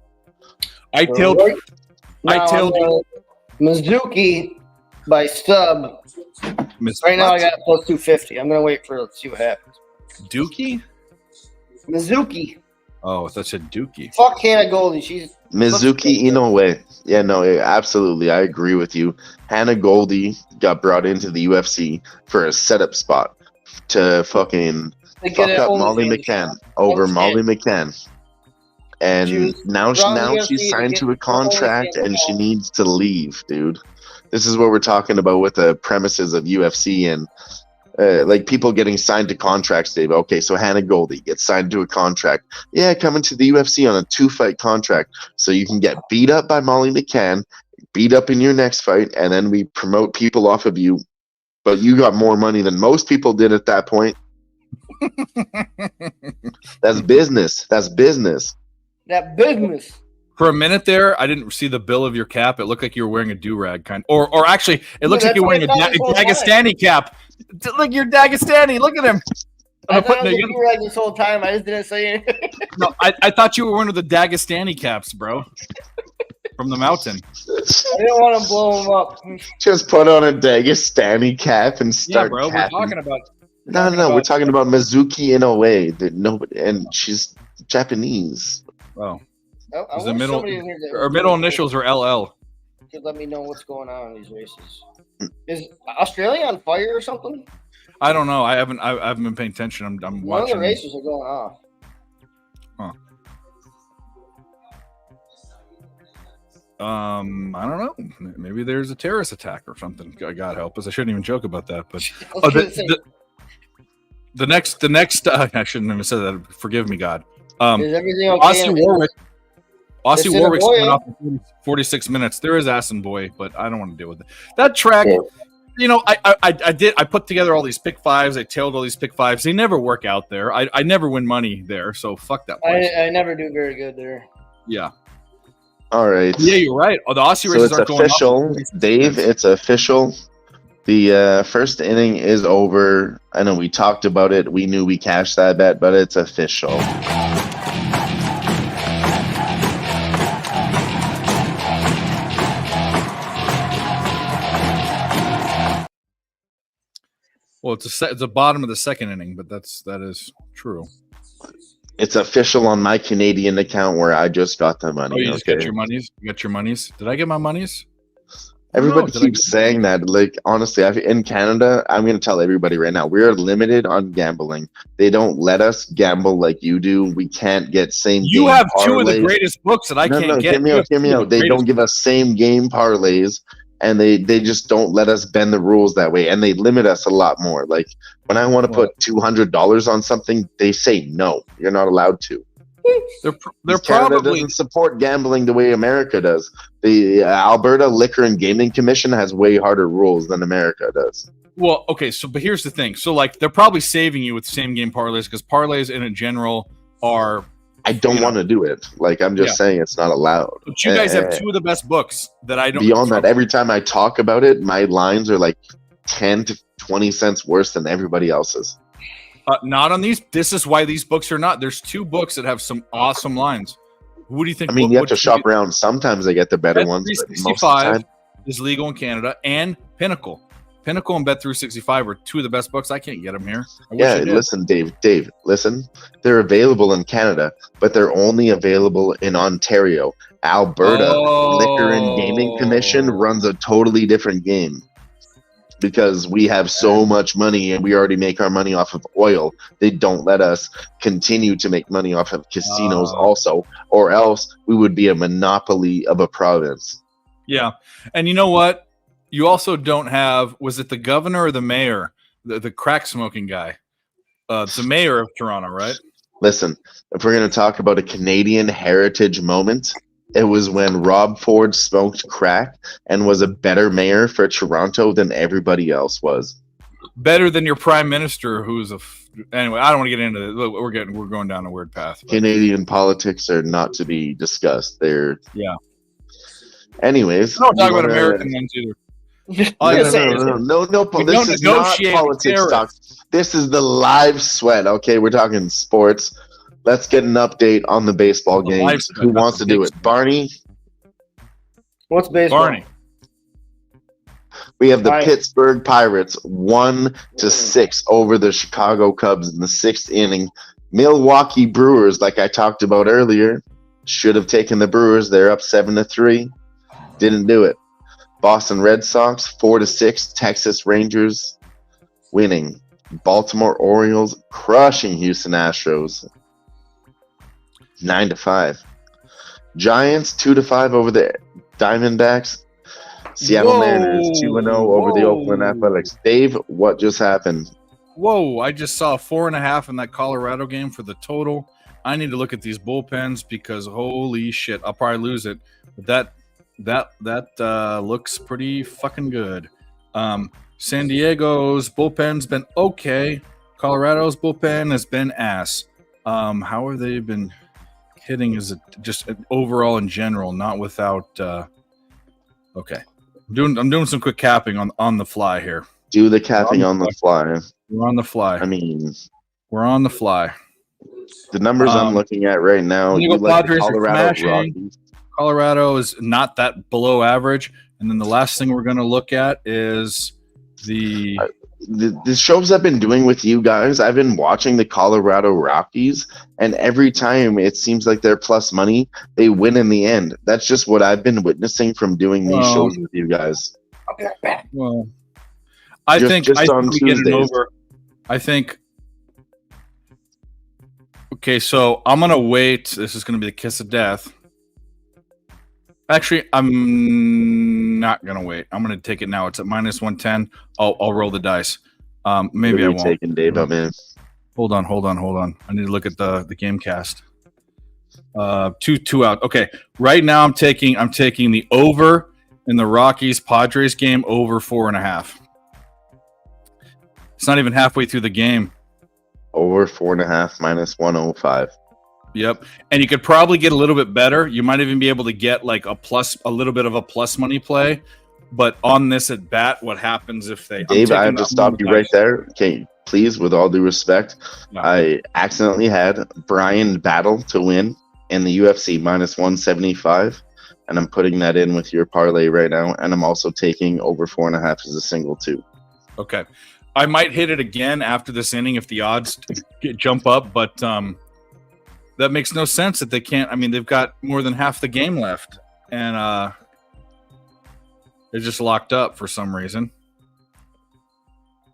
I told Mizuki by stub. Right now I got plus 250. I'm gonna wait for it to see what happens. Dookie? Mizuki. Oh, that's a Dookie. Fuck Hannah Goldie. She's Mizuki Inoue. Yeah, no, absolutely. I agree with you. Hannah Goldie got brought into the UFC for a setup spot to fucking fuck up Molly McCann over Molly McCann. And now she's signed to a contract and she needs to leave, dude. This is what we're talking about with the premises of UFC and like people getting signed to contracts, Dave. Okay, so Hannah Goldie gets signed to a contract. Yeah, coming to the UFC on a 2-fight contract. So you can get beat up by Molly McCann, beat up in your next fight, and then we promote people off of you. But you got more money than most people did at that point. That's business. That's business. that business. For a minute there, I didn't see the bill of your cap. It looked like you were wearing a do-rag kind. Or actually, it looks like you're wearing a Dagestani cap. Look, you're Dagestani. Look at him. I thought I was a do-rag this whole time. I just didn't say anything. No, I thought you were one of the Dagestani caps, bro. From the mountain. I didn't want to blow him up. Just put on a Dagestani cap and start. Yeah, bro. capping. We're talking about. No. We're talking about Mizuki Inoue. That nobody, and she's Japanese. Oh. I The middle initials are LL. Could let me know what's going on in these races. Is Australia on fire or something? I don't know. I haven't been paying attention. I'm One watching. of the races are going off. Huh. I don't know. Maybe there's a terrorist attack or something. God help us. I shouldn't even joke about that. But the next. I shouldn't have said that. Forgive me, God. Is everything okay? Aussie Warwick's coming off in 46 minutes. There is ass and boy, but I don't want to deal with it. That track. You know, I put together all these pick fives. I tailed all these pick fives. They never work out there. I never win money there, so fuck that place. I never do very good there. Yeah. All right. Yeah, you're right. Oh, the Aussie races it's official, Dave. It's official. The first inning is over. I know we talked about it. We knew we cashed that bet, but it's official. Well, it's the bottom of the second inning, but that is true. It's official on my Canadian account where I just got the money. Oh, you just got your monies? You got your monies? Did I get my monies? Everybody keeps saying that. Like, honestly, in Canada, I'm going to tell everybody right now, we are limited on gambling. They don't let us gamble like you do. We can't get same game parlays. You have two of the greatest books that I can't get. Hear me out. They don't give us same game parlays. And they just don't let us bend the rules that way, and they limit us a lot more. Like when I want to put $200 on something, they say no, you're not allowed to. They're Canada probably doesn't support gambling the way America does. The Alberta Liquor and Gaming Commission has way harder rules than America does. Well, okay, but here's the thing. So like they're probably saving you with same game parlays because parlays in general are. I don't want to do it. Like, I'm just saying it's not allowed. But you guys have two of the best books that I don't. Beyond that, every time I talk about it, my lines are like 10 to 20 cents worse than everybody else's. Not on these. This is why these books are not. There's two books that have some awesome lines. What do you think? I mean, you have to shop around. Sometimes I get the better ones. But most of the time, is legal in Canada, and Pinnacle. Pinnacle and Bet365 are two of the best books. I can't get them here. Listen, Dave, listen. They're available in Canada, but they're only available in Ontario. Alberta Liquor and Gaming Commission runs a totally different game because we have so much money and we already make our money off of oil. They don't let us continue to make money off of casinos also, or else we would be a monopoly of a province. Yeah, and you know what? You also don't have, was it the governor or the mayor, the crack smoking guy? It's the mayor of Toronto, right? Listen, if we're going to talk about a Canadian heritage moment, it was when Rob Ford smoked crack and was a better mayor for Toronto than everybody else was. Better than your prime minister, who's anyway, I don't want to get into it. Look, we're going down a weird path. But. Canadian politics are not to be discussed. Yeah. Anyways. I don't talk about American ones either. No. This is not politics talk. This is the live sweat. Okay, we're talking sports. Let's get an update on the baseball games. Who wants to do it? Barney? What's baseball? Barney. We have the Pittsburgh Pirates 1-6 over the Chicago Cubs in the 6th inning. Milwaukee Brewers, like I talked about earlier, should have taken the Brewers. They're up 7-3. Didn't do it. Boston Red Sox 4-6. Texas Rangers winning. Baltimore Orioles crushing Houston Astros 9-5. Giants 2-5 over the Diamondbacks. Seattle Mariners 2-0 over the Oakland Athletics. Dave, what just happened? Whoa! I just saw 4.5 in that Colorado game for the total. I need to look at these bullpens because holy shit, I'll probably lose it. But that looks pretty fucking good. San Diego's bullpen's been okay. Colorado's bullpen has been ass. How have they been hitting? Is it just overall in general, not without? Okay, I'm doing some quick capping on the fly here. Do the capping on the fly. We're on the fly. I mean, we're on the fly. The numbers I'm looking at right now. You like the Colorado Rockies. Colorado is not that below average. And then the last thing we're going to look at is the shows I've been doing with you guys. I've been watching the Colorado Rockies, and every time it seems like they're plus money, they win in the end. That's just what I've been witnessing from doing these shows with you guys. Well, I think we get it over. I think. Okay, so I'm going to wait. This is going to be the kiss of death. Actually, I'm not gonna wait. I'm gonna take it now. It's at minus 110. I'll roll the dice. Maybe I What are you won't. taking, Dave? I'm in. Hold on. I need to look at the game cast. Two out. Okay. Right now I'm taking the over in the Rockies Padres game, over 4.5. It's not even halfway through the game. Over 4.5 minus 105. Yep. And you could probably get a little bit better. You might even be able to get like a little bit of a plus money play. But on this at bat, what happens if they... Dave, I have to stop you right there. Okay, please, with all due respect, No. I accidentally had Brian Battle to win in the UFC minus 175, and I'm putting that in with your parlay right now, and I'm also taking over 4.5 as a single too. Okay. I might hit it again after this inning if the odds jump up, but that makes no sense that they can't. I mean, they've got more than half the game left, and they're just locked up for some reason.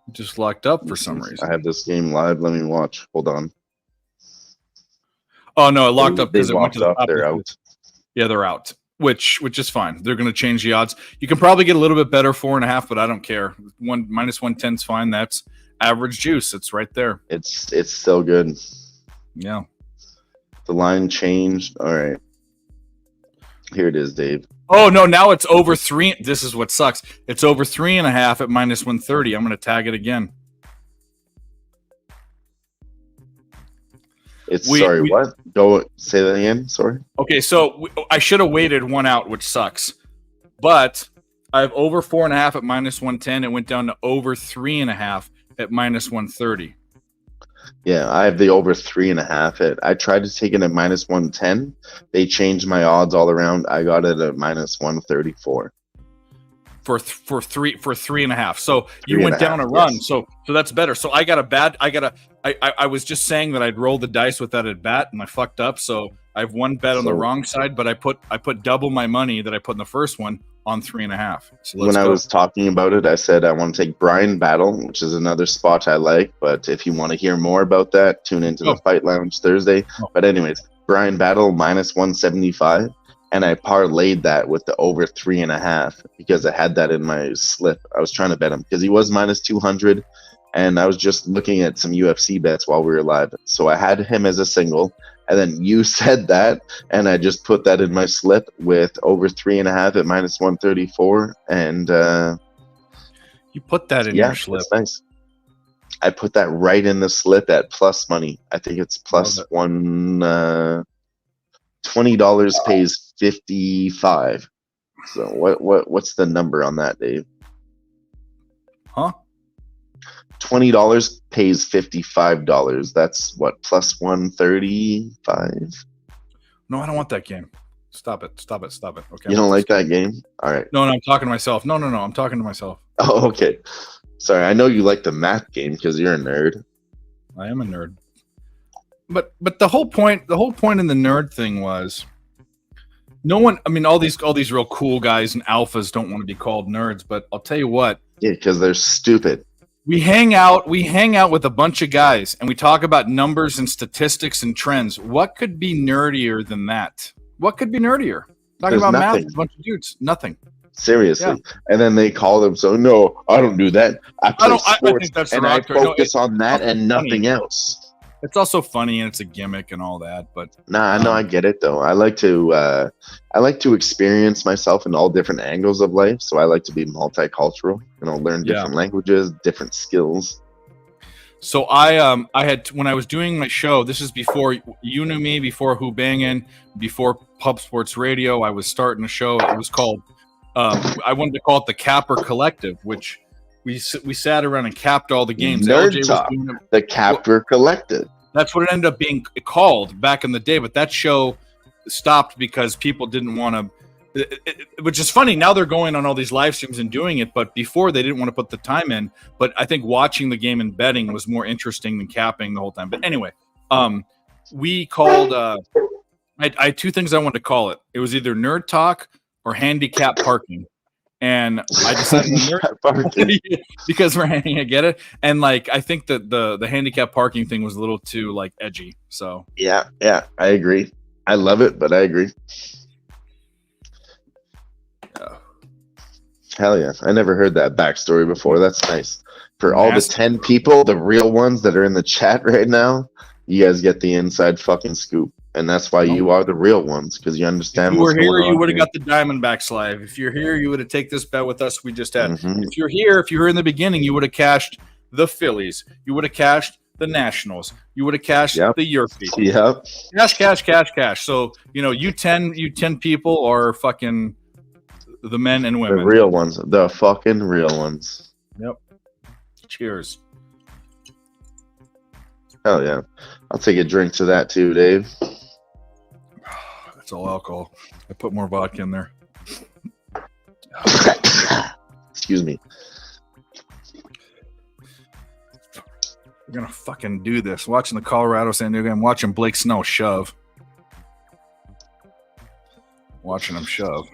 I have this game live. Let me watch. Hold on. Oh no, it locked up because They it went to the locked top. up. They're out. Yeah, they're out, which is fine. They're going to change the odds. You can probably get a little bit better 4.5, but I don't care. Minus 110 is fine. That's average juice. It's right there. It's still good. Yeah. The line changed. All right. Here it is, Dave. Oh no, now it's over 3. This is what sucks. It's over 3.5 at minus 130. I'm going to tag it again. What? Go say that again. Sorry. Okay, so I should have waited one out, which sucks. But I have over 4.5 at minus 110. It went down to over 3.5 at minus 130. Yeah, I have the over 3.5. I tried to take it at minus 110. They changed my odds all around. I got it at minus 134. For 3.5. So you went down a run. Yes. So that's better. So I was just saying that I'd roll the dice with that at bat and I fucked up. So I have one bet on the wrong side, but I put double my money that I put in the first one on 3.5. So when I was talking about it, I said I want to take Brian Battle, which is another spot I like. But if you want to hear more about that, tune into the Fight Lounge Thursday. But anyways, Brian Battle minus 175. And I parlayed that with the over 3.5 because I had that in my slip. I was trying to bet him because he was minus 200. And I was just looking at some UFC bets while we were live. So I had him as a single. And then you said that. And I just put that in my slip with over 3.5 at minus 134. And you put that in your slip. That's nice. I put that right in the slip at plus money. I think it's plus one. $20 pays 55. So what's the number on that, Dave? Huh? $20 pays $55. That's what, plus 135? No, I don't want that game. Stop it. Okay. You don't like that game? All right. No, I'm talking to myself. No, I'm talking to myself. Oh, okay. Sorry, I know you like the math game because you're a nerd. I am a nerd. But the whole point in the nerd thing was no one, I mean, all these real cool guys and alphas don't want to be called nerds, but I'll tell you what. Yeah, because they're stupid. We hang out with a bunch of guys and we talk about numbers and statistics and trends. What could be nerdier than that? What could be nerdier? Talking about math with a bunch of dudes. Nothing. Seriously. Yeah. And then they call them, so no, I don't do that. I play sports I think that's and I focus on that and nothing else. It's also funny and it's a gimmick and all that, but Nah, no, I get it though. I like to experience myself in all different angles of life. So I like to be multicultural, learn different languages, different skills. So I had, when I was doing my show, this is before you knew me, before Who-Bangin, before Pub Sports Radio, I was starting a show. It was called, I wanted to call it the Capper Collective, which we sat around and capped all the games. Nerd Talk, the Capper Collective. That's what it ended up being called back in the day, but that show stopped because people didn't want to, which is funny. Now they're going on all these live streams and doing it, but before they didn't want to put the time in. But I think watching the game and betting was more interesting than capping the whole time. But anyway, we called, I had two things I wanted to call it. It was either Nerd Talk or Handicap Parking. And I decided because we're hanging, I get it. And like, I think that the handicap parking thing was a little too like edgy. So yeah, I agree. I love it, but I agree. Hell yeah. I never heard that backstory before. That's nice. For all the Nasty. 10 people, the real ones that are in the chat right now, you guys get the inside fucking scoop. And that's why you are the real ones, because you understand If you what's were here, going on. you would have here. got the Diamondbacks live. If you're here, you would have taken this bet with us we just had. Mhm. If you're here, if you were in the beginning, you would have cashed the Phillies. You would have cashed the Nationals. You would have cashed Yep. the Yerfie. Yep. Cash. So, you 10 people are fucking the men and The women. real ones. The fucking real ones. Yep. Cheers. Hell yeah. I'll take a drink to that too, Dave. That's all alcohol. I put more vodka in there. Excuse me. We're gonna fucking do this. Watching the Colorado San Diego game, watching Blake Snow shove. Watching him shove.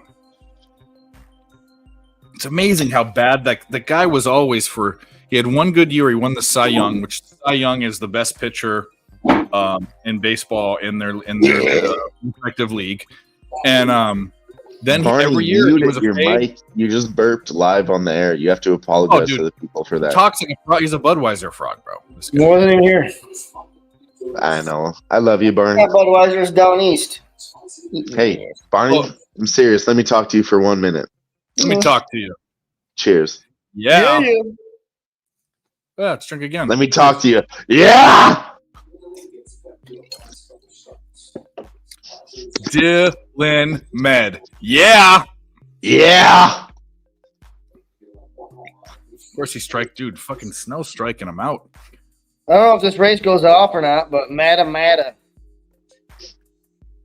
It's amazing how bad the guy was always for. He had one good year. He won the Cy Young, which Cy Young is the best pitcher in baseball in their respective league. And then Barney, every year he was your afraid. mic. You just burped live on the air. You have to apologize dude. to the people for that. Talks like a frog. He's a Budweiser frog, bro. This guy. You wasn't even here. I know. I love you, Barney. Yeah, Budweiser's down east. Hey, Barney, Look. I'm serious. Let me talk to you for 1 minute. Let me talk to you. Cheers. Yeah. Yeah. Let's drink again. Let me talk to you. Yeah. Dylan Med. Yeah. Yeah. Of course he strike, dude. Fucking Snow striking him out. I don't know if this race goes off or not, but Matta.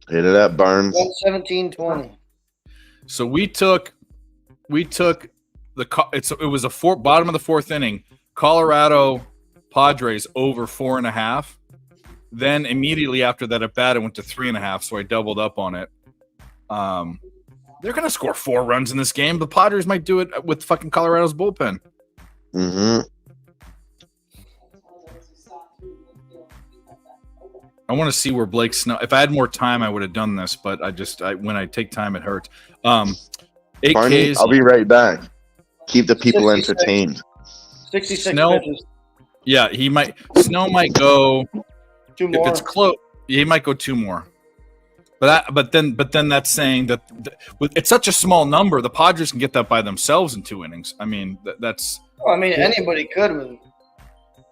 Hit it up, Barnes. 117-20. So we took the it was a bottom of the fourth inning. Colorado Padres over 4.5. Then immediately after that at bat, it went to 3.5. So I doubled up on it. They're gonna score 4 runs in this game. The Padres might do it with fucking Colorado's bullpen. Mm-hmm. I want to see where Blake Snow. If I had more time, I would have done this, but when I take time, it hurts. 8 Barney, Ks. I'll be right back. Keep the people 66. entertained. 66 Snow- pitches. Yeah, Snow might go. 2 more. If it's close, he might go 2 more. But then that's saying that it's such a small number. The Padres can get that by themselves in 2 innings. I mean, that's Well, I mean, anybody could with 2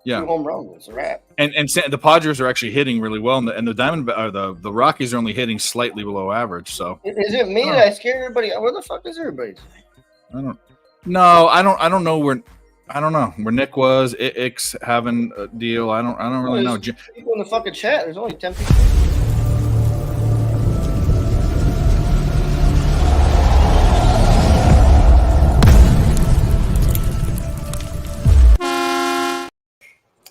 yeah. home runs. It's a wrap. And the Padres are actually hitting really well, and the Rockies are only hitting slightly below average. So Is it me that I scared everybody? Where the fuck is everybody? I don't know where. I don't know where Nick was. Ix having a deal. I don't really know. People in the fucking chat. There's only 10 people.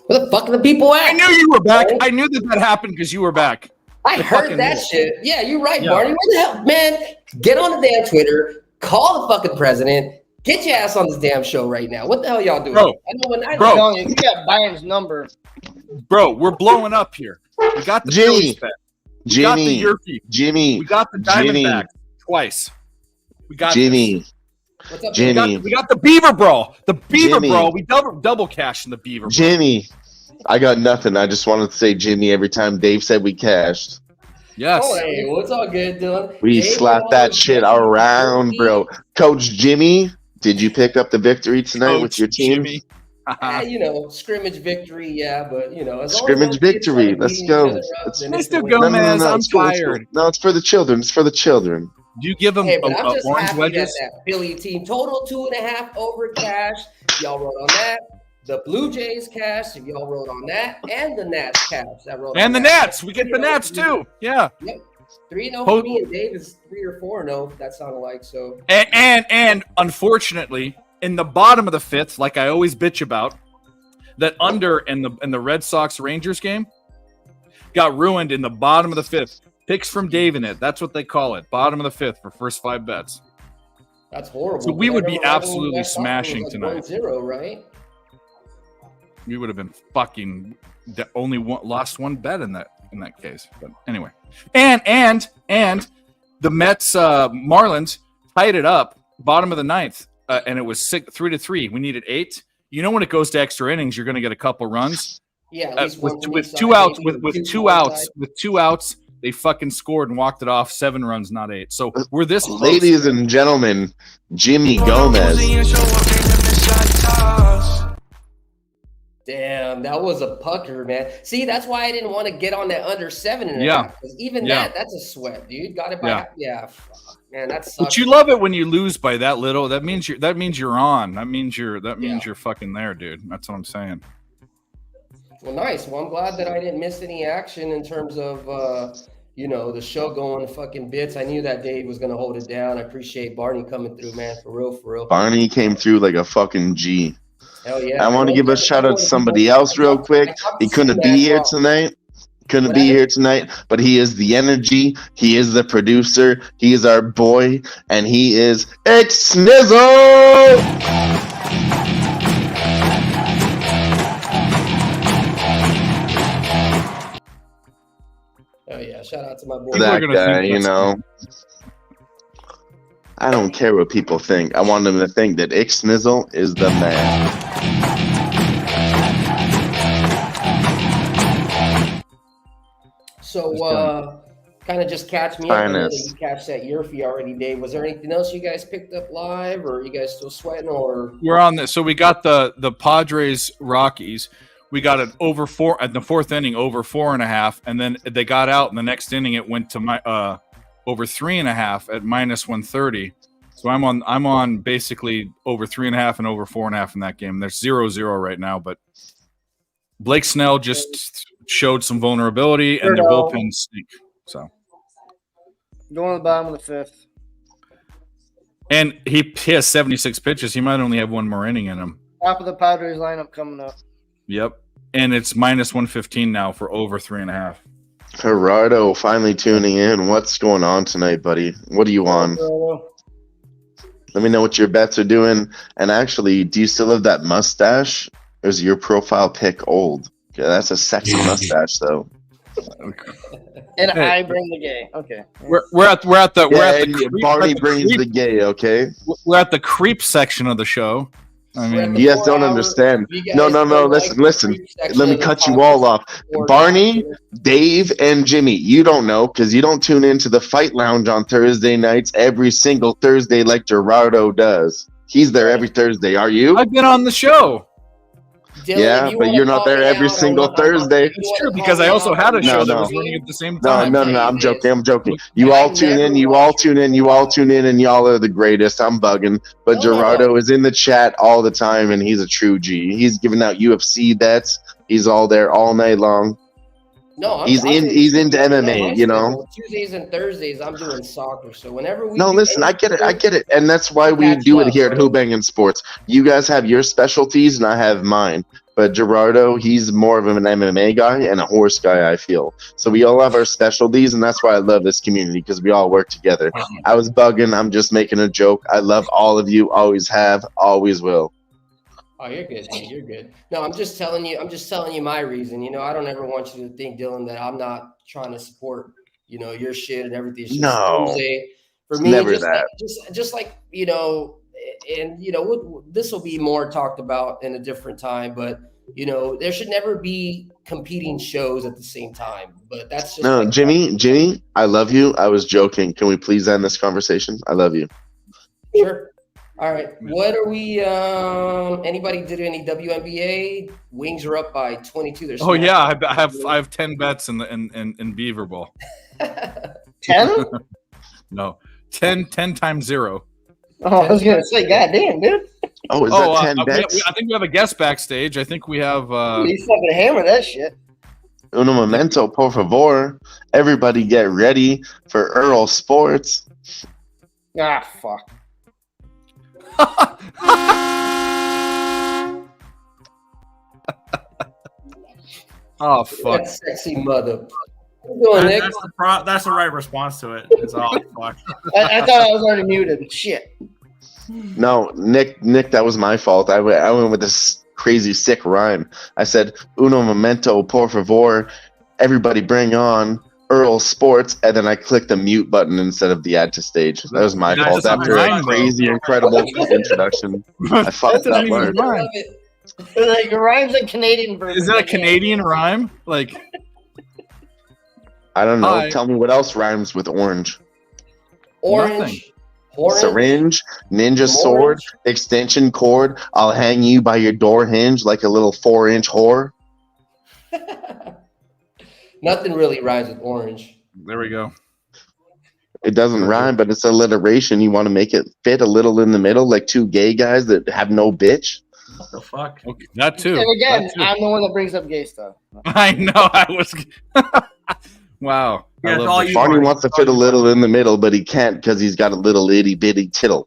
Where the fuck are the people I at? knew you were back. I knew that happened because you were back. I heard fucking- that shit. Yeah, you're right, Yeah. Barney. Where the hell, man? Get on the damn Twitter. Call the fucking president. Get your ass on this damn show right now. What the hell y'all doing? Bro. I know when I Bro. I'm telling you, you got Byron's number. Bro, we're blowing up here. We got the Jimmy. Phillies bet. We got the Jimmy. Yerfie. Jimmy. We got the Jimmy. Diamondbacks twice. We got Jimmy. this. What's up, Jimmy. We got the Beaver Brawl. The Beaver Jimmy. Brawl. We double cash in the Beaver Brawl. Jimmy. I got nothing. I just wanted to say Jimmy every time Dave said we cashed. Yes. Oh, hey, what's all good, Dylan? We Dave slapped that Wallace, shit Jimmy, around, bro. Coach Jimmy, did you pick up the victory tonight with Coach your team? Jimmy. Scrimmage victory, yeah, but as long as Scrimmage those kids victory, aren't let's beating go. each other up, then it's Mr. a win. Gomez, I'm it's cool, it's tired. cool. No, it's for the children. It's for the children. Do you give them Hey, but I'm just orange happy wedges? that Philly team total 2.5 over cash. Y'all wrote on that. The Blue Jays cash, if y'all wrote on that, and the Nats cash. That wrote And the on that. Nats. We get the Nats too. Yeah. 3-0 for me, and Dave is 3 or 4-0. That sounded like so. And unfortunately, in the bottom of the fifth, like I always bitch about, that under in the Red Sox Rangers game got ruined in the bottom of the fifth. Picks from Dave in it. That's what they call it. Bottom of the fifth for first 5 bets. That's horrible. So we would be Remember when absolutely Red Sox was smashing like tonight. 1-0, right? We would have been fucking lost 1 bet in that case. But anyway, and the Mets Marlins tied it up bottom of the 9th and it was 3-3. We needed 8. You know, when it goes to extra innings, you're going to get a couple runs. Yeah, at least one from with each 2 side, outs, maybe, with two 2 from one outs, side. with 2 outs, they fucking scored and walked it off. 7 runs, not 8. So we're this close. Ladies and gentlemen, Jimmy Gomez. Damn, that was a pucker, man. See, that's why I didn't want to get on that under 7.5. Yeah. Because even Yeah. that's a sweat, dude. Got it by fuck, man. That sucks. But you love it when you lose by that little. That means you're on. That means you're fucking there, dude. That's what I'm saying. Well, nice. Well, I'm glad that I didn't miss any action in terms of the show going to fucking bits. I knew that Dave was gonna hold it down. I appreciate Barney coming through, man. For real. Barney came through like a fucking G. Hell yeah. I want to give a shout out to somebody else real quick. He couldn't be here tonight. But he is the energy. He is the producer. He is our boy, and he is X-Nizzle! Oh yeah, shout out to my boy. That guy, you know. I don't care what people think. I want them to think that X-Nizzle is the man. So, kind of just catch me up. I know that Finest. you catch that Yurfie already, Dave. Was there anything else you guys picked up live, or are you guys still sweating? Or We're on this. So we got the Padres Rockies. We got it over 4 at the 4th inning, over 4.5, and then they got out in the next inning. It went to over 3.5 at -130. So I'm on basically over 3.5 and over 4.5 in that game. There's 0-0 right now, but Blake Snell just showed some vulnerability, and their bullpen stink. So Going to the bottom of the 5th. and he has 76 pitches. He might only have 1 more inning in him. Top of the Padres lineup coming up. Yep. And it's -115 now for over 3.5. Gerardo finally tuning in. What's going on tonight, buddy? What are you on? Let me know what your bets are doing. And actually, do you still have that mustache? Or is your profile pic old? Yeah, that's a sexy mustache, though. And I bring the gay. Okay. We're at the Barney brings the gay. Okay. We're at the creep section of the show. I mean, You guys don't understand. No. Listen. Let me cut you all off. Barney, Dave, and Jimmy. You don't know because you don't tune into the Fight Lounge on Thursday nights every single Thursday like Gerardo does. He's there every Thursday. Are you? I've been on the show. Dylan, Yeah, you but wanna you're not call there me every out on single what- Thursday. you It's wanna true call because me I also out had a on show what- that No. was running at the same No, time. I'm joking. You all tune in. You all tune in. You all tune in, and y'all are the greatest. I'm bugging. But No. Gerardo is in the chat all the time, and he's a true G. He's giving out UFC bets. He's all there all night long. No, He's into MMA, you know. Tuesdays and Thursdays, I'm doing soccer. So whenever we No, do listen, I get anything- it, and that's why we Catch do it up, here at bro. Who-Bangin Sports. You guys have your specialties, and I have mine. But Gerardo, he's more of an MMA guy and a horse guy, I feel. So we all have our specialties, and that's why I love this community, because we all work together. I was bugging. I'm just making a joke. I love all of you. Always have. Always will. Oh, you're good, man. You're good. No, I'm just telling you my reason. You know, I don't ever want you to think, Dylan, that I'm not trying to support, your shit and everything. It's just No. Thursday. For me, Never just that. just like, and this will be more talked about in a different time, but there should never be competing shows at the same time. But that's just No, like- Jimmy, I love you. I was joking. Can we please end this conversation? I love you. Sure. All right. What are we? Anybody did any WNBA? Wings are up by 22. They're Oh yeah, smashing. I have 10 bets in Beaver Ball. 10? No, 10 times 0. Oh, I was going to say, goddamn, dude. Oh, is that 10 bets? I think we have a guest backstage. I think we have. He's fucking hammer that shit. Uno momento, por favor. Everybody get ready for Earl Sports. Ah, fuck. Oh fuck! That sexy mother. What you doing, Nick? That's the right response to it. It's all fuck. I thought I was already muted. Shit. No, Nick, that was my fault. I went with this crazy sick rhyme. I said, Uno momento, por favor. Everybody bring on Earl Sports, and then I clicked the mute button instead of the add to stage. That was my That fault. doesn't After a rhyme, though. crazy, incredible introduction, I fucked doesn't up. even Mark. I rhyme. love it. Like it rhymes in Canadian version. Is that a Canadian rhyme? Like, I don't know. Hi. Tell me what else rhymes with orange. Orange. Nothing. Orange. Syringe, ninja Orange. sword, extension cord. I'll hang you by your door hinge like a little 4-inch whore. Nothing really rhymes with orange. There we go. It doesn't rhyme, but it's alliteration. You want to make it fit a little in the middle, like two gay guys that have no bitch. what the fuck? Okay, that too. And again, That too. I'm the one that brings up gay stuff. I know. I was. Wow. I Yeah, love all this. you- Barney wants to fit a little in the middle, but he can't because he's got a little itty bitty tittle.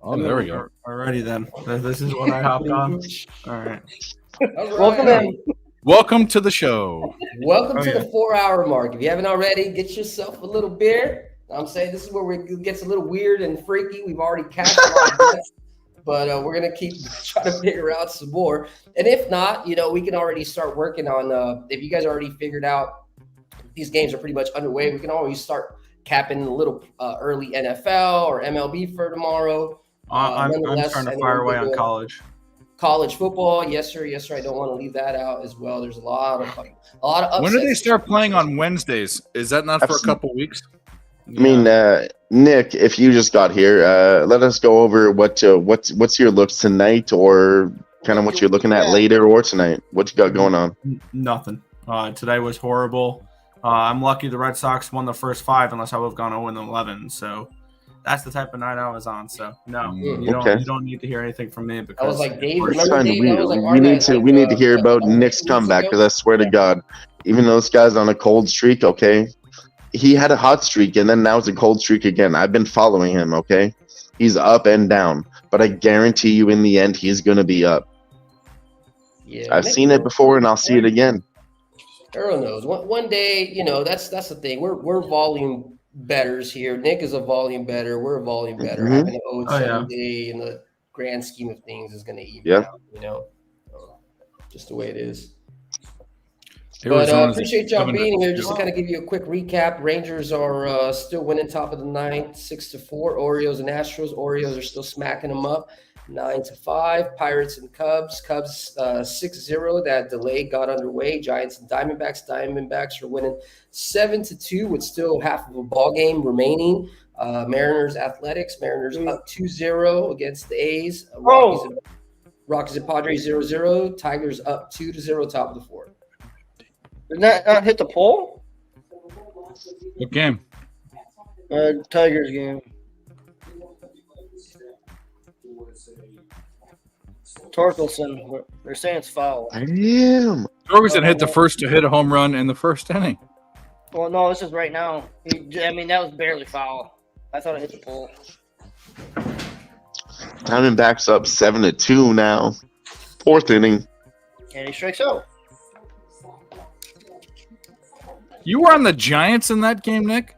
Oh, there we go. Alrighty then. This is what I hopped on. All right. All right. Welcome in. Welcome to the show. Welcome Oh, to yeah. the 4-hour mark. If you haven't already, get yourself a little beer. I'm saying this is where it gets a little weird and freaky. We've already cashed a lot of bets, but we're gonna keep trying to figure out some more. And if not, we can already start working on. If you guys already figured out these games are pretty much underway, we can always start capping a little early NFL or MLB for tomorrow. I'm Nonetheless, trying I to know fire we're away on doing college. College football, yes sir, yes sir. I don't want to leave that out as well. There's a lot of upsets. When do they start playing on Wednesdays? Is that not for a couple weeks? I mean, Nick, if you just got here, let us go over what's your looks tonight, or kind of what you're looking at later or tonight. What you got going on? Nothing. Today was horrible. I'm lucky the Red Sox won the first 5, unless I would have gone 0-11. So that's the type of night I was on. So no, you don't need to hear anything from me because I was like, Dave, It's remember fine. Dave? I was like, We need to hear about Nick's comeback, because I swear to God, even though this guy's on a cold streak, okay, he had a hot streak and then now it's a cold streak again. I've been following him, okay, he's up and down, but I guarantee you, in the end, he's gonna be up. Yeah, I've seen it before, and I'll see it again. Earl knows. One day, that's the thing. We're volume betters here. Nick is a volume better. We're a volume better. Mhm. Having an 0 Oh, yeah. 7 day in the grand scheme of things is going to even Yep. out. Just the way it is. Arizona's But appreciate y'all 7 to being here. Just 2. to kind of give you a quick recap. Rangers are still winning top of the ninth, 6-4. Orioles and Astros. Orioles are still smacking them up, 9-5. Pirates and Cubs. Cubs 6-0. That delay got underway. Giants and Diamondbacks. Diamondbacks are winning 7-2 with still half of a ball game remaining. Mariners Athletics. Mariners up 2-0 against the A's. Rockies and Padres 0-0. Tigers up 2-0 top of the fourth. Did that not hit the pole? What game? Tigers game. Torkelson. They're saying it's foul. I am. Torgerson hit the first to hit a home run in the first inning. Well, no, this is right now. That was barely foul. I thought it hit the pole. Diamondbacks up 7-2 now. Fourth inning. And he strikes out. You were on the Giants in that game, Nick?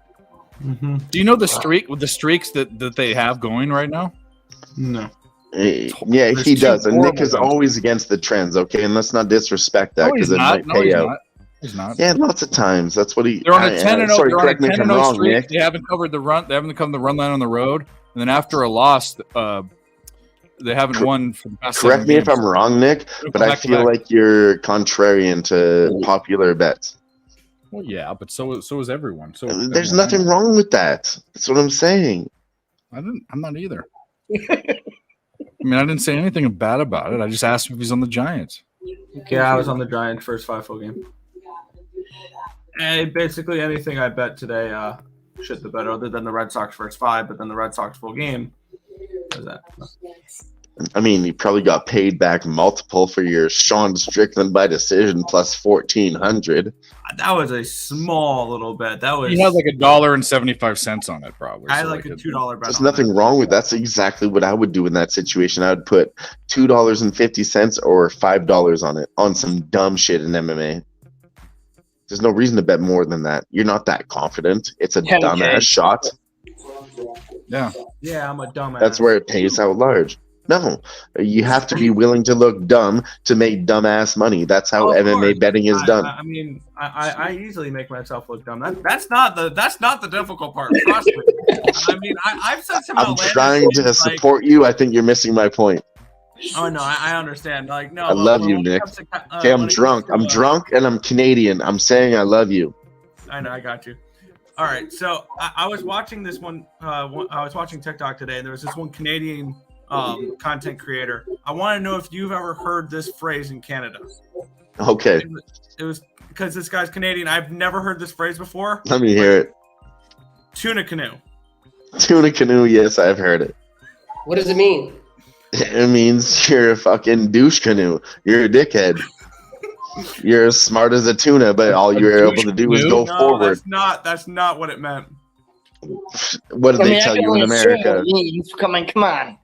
Mm-hmm. Do you know the streaks that they have going right now? No. Yeah, There's he two does. And Nick horrible is ones. always against the trends, okay? And let's not disrespect that, No, he's because it not. might No, pay he's out. not. He's not. Yeah, lots of times. That's what he. They're on a 10-0. Sorry, They're on a correct me if I'm 10-0 wrong, streak. Nick. They haven't covered the run. They haven't come the run line on the road, and then after a loss, they haven't won for the past. Correct 7 me if games. I'm wrong, Nick, They'll but come I back to feel back. like you're contrarian to popular bets. Well, yeah, but so is everyone. So There's nothing wrong with that. That's what I'm saying. I'm not either. I mean, I didn't say anything bad about it. I just asked if he's on the Giants. Yeah, I was on the Giants first 5 full game. And basically anything I bet today shit the bet, other than the Red Sox first 5, but then the Red Sox full game. What was that? I mean, you probably got paid back multiple for your Sean Strickland by decision plus 1,400. That was a small little bet. That was He had like $1.75 on it, probably. I had so like a $2 bet. There's on nothing that. wrong with that's exactly what I would do in that situation. I would put $2.50 or $5 on it on some dumb shit in MMA. There's no reason to bet more than that. You're not that confident. It's a 10K. dumbass shot. Yeah. Yeah, I'm a dumbass. That's where it pays out large. No, you have to be willing to look dumb to make dumbass money. That's how Of MMA course. betting is done. I mean, I easily make myself look dumb. That's not the difficult part. Trust me. I mean, I've said some I'm outlandish trying to things, like, support you. I think you're missing my point. oh no, I understand. Like, no, I love you, when it Nick. comes to, Okay, I'm when it drunk. comes I'm to, drunk and I'm Canadian. I'm saying I love you. I know, I got you. All right, so I was watching this one. I was watching TikTok today, and there was this one Canadian content creator. I want to know if you've ever heard this phrase in Canada. Okay, It was because this guy's Canadian. I've never heard this phrase before. let me hear it. Tuna canoe. Tuna canoe. Yes, I've heard it. What does it mean? It means you're a fucking douche canoe. You're a dickhead. You're as smart as a tuna, but all you're able to do is go No, forward. that's not what it meant. What did they tell you in America? Come on.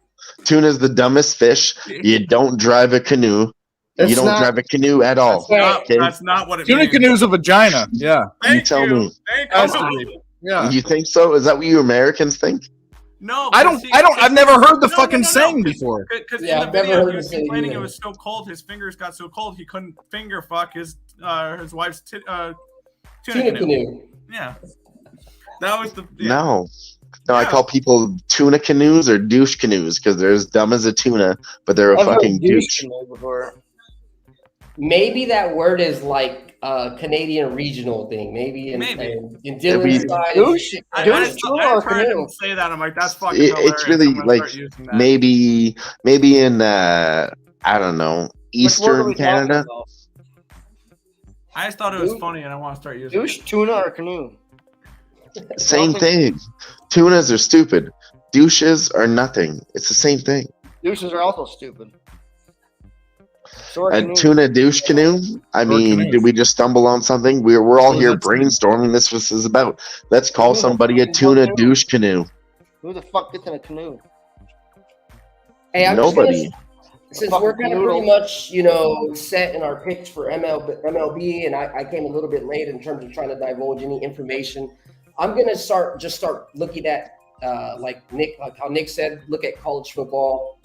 Tuna's the dumbest fish. You don't drive a canoe. That's You don't not- drive a canoe at all. Okay? That's not what it Tuna means. canoe's a vagina. Yeah. Thank tell you. me. Thank Has you. to be. Yeah. You think so? Is that what you Americans think? No, I've never heard the fucking saying Cause, before. Because Yeah, in I've the never video, heard he was the saying complaining it either. was so cold. His fingers got so cold he couldn't finger fuck his wife's tuna Tuna canoe. Yeah, that was the. Yeah. No. No, I Yeah. call people tuna canoes or douche canoes because they're as dumb as a tuna, but they're a I've heard fucking douche douche. canoe before. Maybe that word is like a Canadian regional thing. Maybe in Dylan's side. Douche, I douche tuna I or tried canoe? to say that. I'm like, that's fucking It's hilarious. really I'm gonna like start using that. maybe in I don't know, Which word are Eastern we talking Canada. about? I just thought it was Douche- funny, and I want to start using Douche, it. tuna, or canoe? Same thing. Tunas are stupid. Douches are nothing. It's the same thing. Douches are also stupid. So are A canoes. tuna douche canoe? I mean, canoe. did we just stumble on something? We're all What here does that mean? brainstorming. This was is about. Let's call Who the somebody fuck a is tuna canoe? douche canoe. Who the fuck gets in a canoe? Hey, I'm just gonna- Nobody. since Fucking we're kind of noodle. pretty much, you know, set in our picks for MLB, and I came a little bit late in terms of trying to divulge any information. I'm gonna start looking at like how Nick said, look at college football.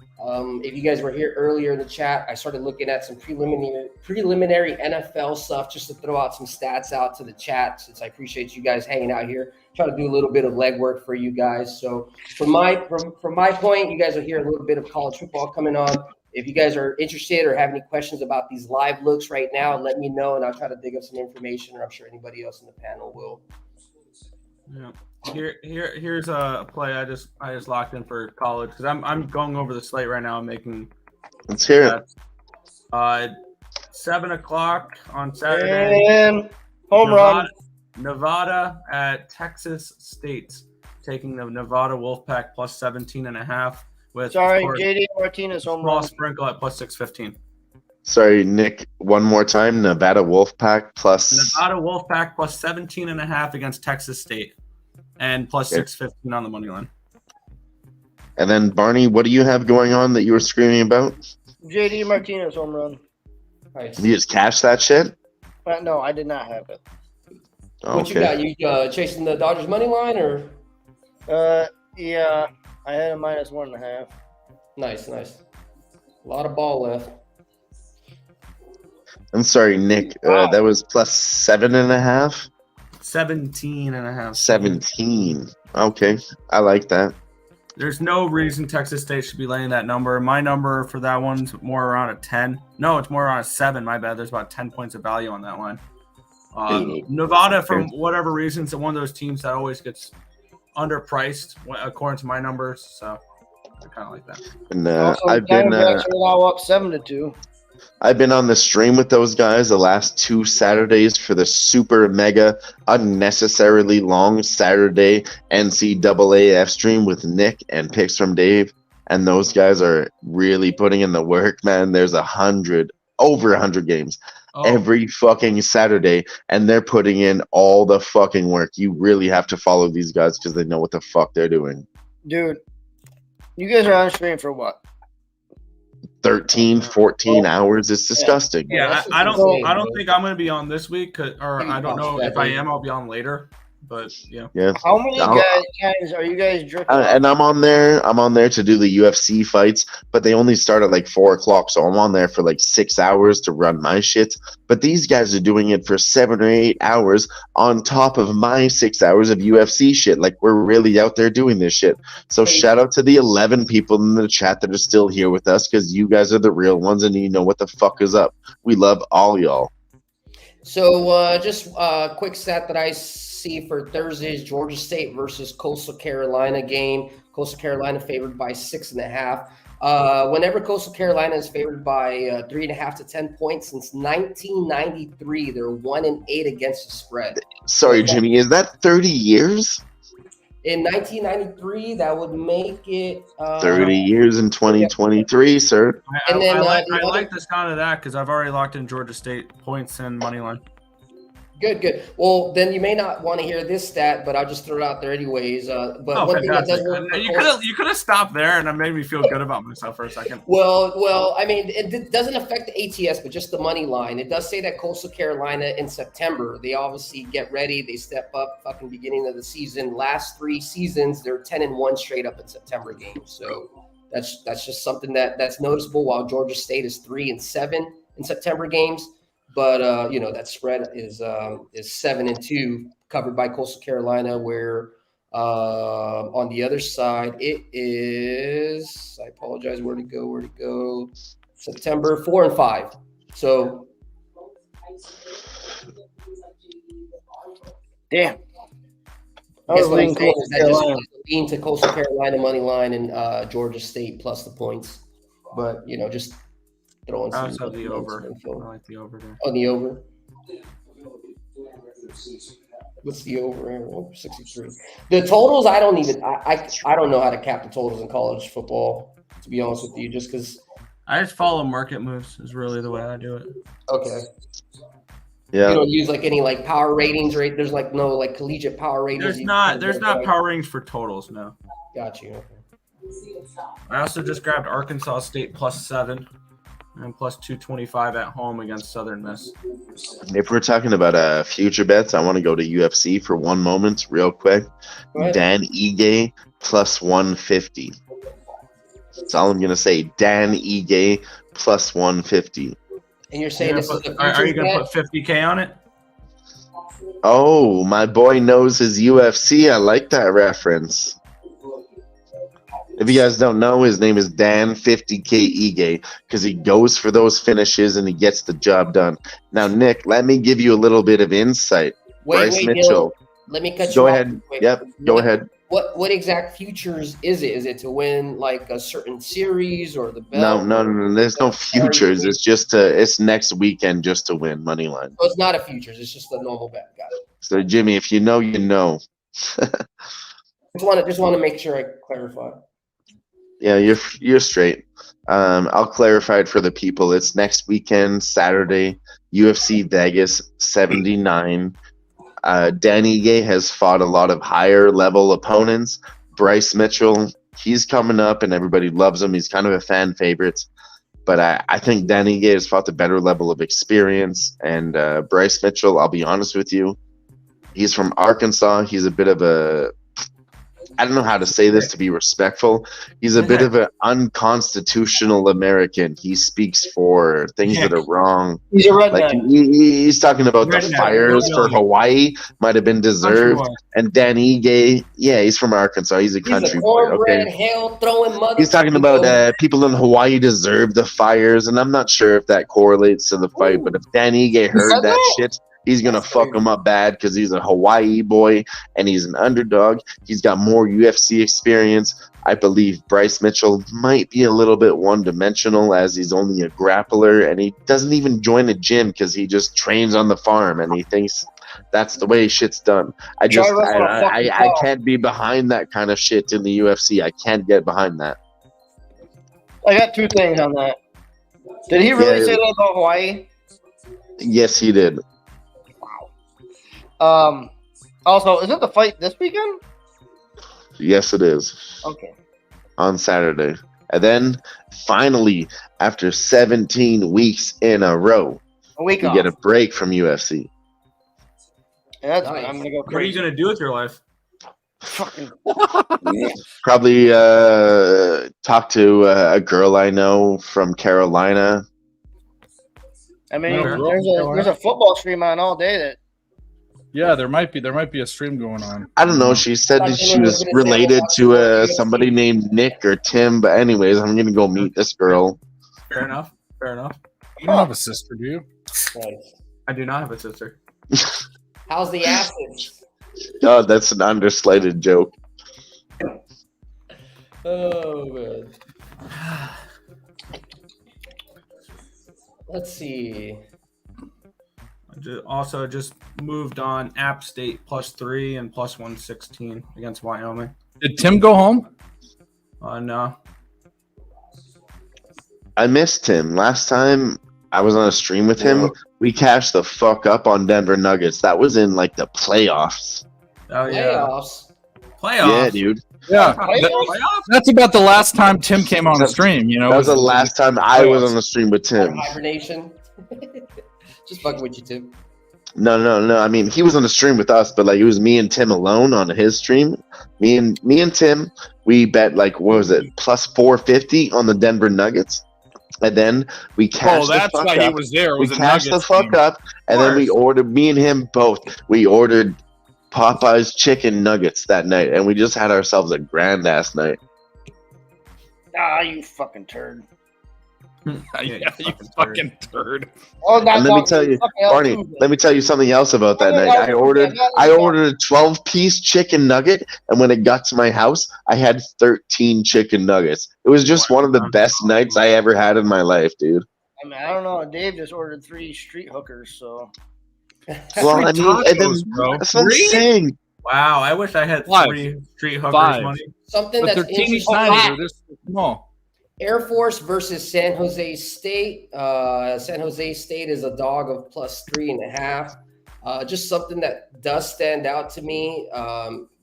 If you guys were here earlier in the chat, I started looking at some preliminary NFL stuff just to throw out some stats out to the chat, since I appreciate you guys hanging out here. Try to do a little bit of legwork for you guys. So from my point, you guys will hear a little bit of college football coming on. If you guys are interested or have any questions about these live looks right now, let me know, and I'll try to dig up some information, or I'm sure anybody else in the panel will. Yeah. Here's a play I just locked in for college because I'm going over the slate right now. I'm making Let's hear it. bets. 7 o'clock on Saturday. And home run. Nevada at Texas State, taking the Nevada Wolfpack plus 17.5 with Sorry, of course, JD Martinez home small run. sprinkle at plus 615. Sorry, Nick. One more time. Nevada Wolfpack plus. Nevada Wolfpack plus 17.5 against Texas State, and plus 615 on the money line. And then Barney, what do you have going on that you were screaming about? JD Martinez home run. Nice. You just cashed that shit? No, I did not have it. What you got? You chasing the Dodgers money line, or? Yeah, I had a minus 1.5. Nice. A lot of ball left. I'm sorry, Nick. Wow. That was plus 7.5? 17.5. 17. Okay. I like that. There's no reason Texas State should be laying that number. My number for that one's more around a 10. No, it's more around a 7. My bad. There's about 10 points of value on that line. Nevada, for whatever reason, is one of those teams that always gets underpriced according to my numbers. So I kind of like that. And Also, I've been Diamondbacks are now up 7-2. I've been on the stream with those guys the last 2 Saturdays for the super mega unnecessarily long Saturday NCAAF stream with Nick and picks from Dave, and those guys are really putting in the work, man. There's over 100 games every fucking Saturday, and they're putting in all the fucking work. You really have to follow these guys because they know what the fuck they're doing. Dude, you guys are on stream for what? 13, 14 hours. It's disgusting. Yeah, that's I just don't insane, think I'm going to be on this week, or I don't know if I am. I'll be on later. But yeah. How many guys are you guys jerking? And I'm on there to do the UFC fights, but they only start at like 4:00, so I'm on there for like 6 hours to run my shit. But these guys are doing it for 7 or 8 hours on top of my 6 hours of UFC shit. Like, we're really out there doing this shit. So shout out to the 11 people in the chat that are still here with us, because you guys are the real ones and you know what the fuck is up. We love all y'all. So just a quick stat that I see for Thursday's Georgia State versus Coastal Carolina game. Coastal Carolina favored by 6.5. Whenever Coastal Carolina is favored by 3.5 to 10 points since 1993, they're 1-8 against the spread. Sorry, Jimmy, is that 30 years? In 1993, that would make it 30 years in 2023, sir. I like the sound of that because I've already locked in Georgia State points and money line. Good. Well, then you may not want to hear this stat, but I'll just throw it out there anyways. But one thing that does work, you could have stopped there, and it made me feel good about myself for a second. Well, I mean, it doesn't affect the ATS, but just the money line. It does say that Coastal Carolina in September, they obviously get ready, they step up, fucking beginning of the season. Last 3 seasons, they're 10-1 straight up in September games. So that's just something that's noticeable. While Georgia State is 3-7 in September games. But that spread is 7-2 covered by Coastal Carolina, where on the other side it is, I apologize, where to go? September 4-5. So damn. I was lean to Coastal Carolina money line and Georgia State plus the points. But just throwing some. I the over. I like the over there. On the over. What's the over here? 63. The totals, I don't know how to cap the totals in college football, to be honest with you, just because I just follow market moves is really the way I do it. Okay. Yeah. You don't use like any like power ratings, right? There's like no like collegiate power ratings. There's not power ratings for totals, no. Got you. Okay. I also just grabbed Arkansas State +7 and +225 at home against Southern Miss. If we're talking about future bets, I want to go to UFC for one moment, real quick. Dan Ige +150. That's all I'm gonna say. Dan Ige +150. And you're saying are you gonna put 50K on it? Oh, my boy knows his UFC. I like that reference. If you guys don't know, his name is Dan 50K Ige because he goes for those finishes and he gets the job done. Now, Nick, let me give you a little bit of insight. Bryce Mitchell. Let me cut you off. Go ahead. Yep, go ahead. What exact futures is it? Is it to win like a certain series or the belt? No. There's no futures. It's just it's next weekend just to win money line. So it's not a futures. It's just a normal bet. Got it. So Jimmy, if you know, you know. just want to make sure I clarify. Yeah, you're straight. I'll clarify it for the people. It's next weekend, Saturday, UFC Vegas 79. Danny Ige has fought a lot of higher level opponents. Bryce Mitchell, he's coming up and everybody loves him. He's kind of a fan favorite. But I think Danny Ige has fought the better level of experience. And Bryce Mitchell, I'll be honest with you, he's from Arkansas. He's a bit of a, I don't know how to say this to be respectful. He's a bit of an unconstitutional American. He speaks for things that are wrong. He's a redneck. Like he's talking about the fires for Hawaii might have been deserved. And Danny Ige, yeah, he's from Arkansas. He's a country boy. Okay. He's talking about people in Hawaii deserve the fires, and I'm not sure if that correlates to the fight. But if Danny Ige heard that shit, he's going to fuck him up bad because he's a Hawaii boy and he's an underdog. He's got more UFC experience. I believe Bryce Mitchell might be a little bit one-dimensional as he's only a grappler and he doesn't even join a gym because he just trains on the farm and he thinks that's the way shit's done. I can't be behind that kind of shit in the UFC. I can't get behind that. I got 2 things on that. Did he really say that about Hawaii? Yes, he did. Also, isn't the fight this weekend? Yes, it is. Okay. On Saturday. And then, finally, after 17 weeks in a row, we get a break from UFC. And that's Nice. I'm gonna go What are you crazy. gonna do with your life? Fucking Probably talk to a girl I know from Carolina. I mean, No, there's a football stream on all day that Yeah, there might be a stream going on. I don't know. She said that she was related to somebody named Nick or Tim. But anyways, I'm gonna go meet this girl. Fair enough. Fair enough. You don't have a sister, do you? Nice. I do not have a sister. How's the acids? God, that's an understated joke. Oh man. Let's see. Also, just moved on. App State +3 and +116 against Wyoming. Did Tim go home? No. I missed him. Last time I was on a stream with him, we cashed the fuck up on Denver Nuggets. That was in like the playoffs. Oh yeah. Playoffs. Yeah, dude. Yeah. Playoffs? That's about the last time Tim came on the stream, you know. That was the last time I was on the stream with Tim. Hibernation. Just fucking with you, Tim. No. I mean, he was on the stream with us, but like it was me and Tim alone on his stream. Me and Tim, we bet like what was it, +450 on the Denver Nuggets, and then we cashed. Oh, that's the fuck why up. he was there. It We was a cashed the Nuggets fuck game. up, and then we ordered. Me and him both. We ordered Popeye's chicken nuggets that night, and we just had ourselves a grand ass night. ah, you fucking turd. Yeah, you fucking turd. Oh, not And let me dog, tell you, fucking hell, Barney, Tuesday. let me tell you something else about that night. I ordered a 12-piece chicken nugget, and when it got to my house, I had 13 chicken nuggets. It was just one of the best nights I ever had in my life, dude. I mean, I don't know. Dave just ordered 3 street hookers, so Well, I mean, and then, bro. that's what I'm saying. Wow, I wish I had 5. 3 street hookers 5. money. Something But that's they're teeny interesting. tiny. They're this small. Air Force versus San Jose State. San Jose State is a dog of +3.5. Just something that does stand out to me.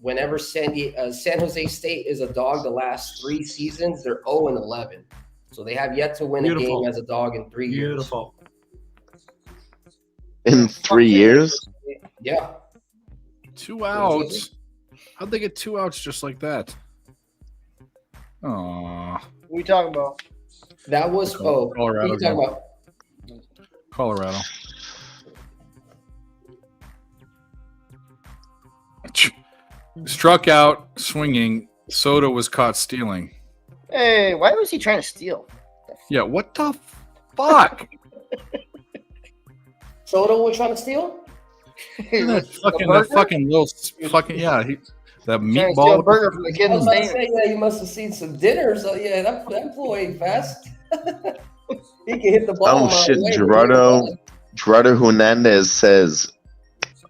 Whenever San Jose State is a dog the last 3 seasons, they're 0-11. So they have yet to win a game as a dog in 3 years. Beautiful. In 3 years? Yeah. 2 outs. How'd they get 2 outs just like that? Aww. what are you talking about? That was Colorado what are you talking game. about? Colorado. Struck out swinging. Soto was caught stealing. Hey, why was he trying to steal? Yeah, what the fuck? Soto was trying to steal? that fucking little fucking yeah. That Trying to steal a meatball. burger from the kid I in was the about to stand. say, yeah, you must have seen some dinner. So yeah, that employee fast. He can hit the ball. Oh, my shit, way. Gerardo Hernandez says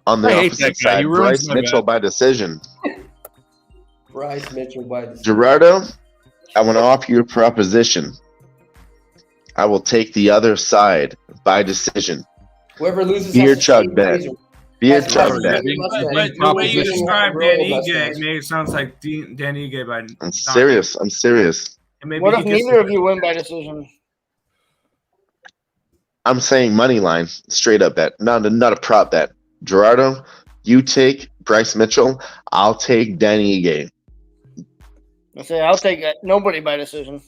on the I hate opposite that guy. side, He ruins Bryce my Mitchell bet. by decision. Bryce Mitchell by the Gerardo, I want to offer you a proposition. I will take the other side by decision. Whoever loses Beer has to chug pay bet. razor. Beer That's chug right. bet. But the way you describe Dan Ige made it sounds like Dan Ige by. I'm serious. I'm serious. And maybe What he if gets neither of you win by decision? I'm saying money line, straight up bet, not a prop bet. Gerardo, you take Bryce Mitchell. I'll take Danny Ige. I say I'll take nobody by decision.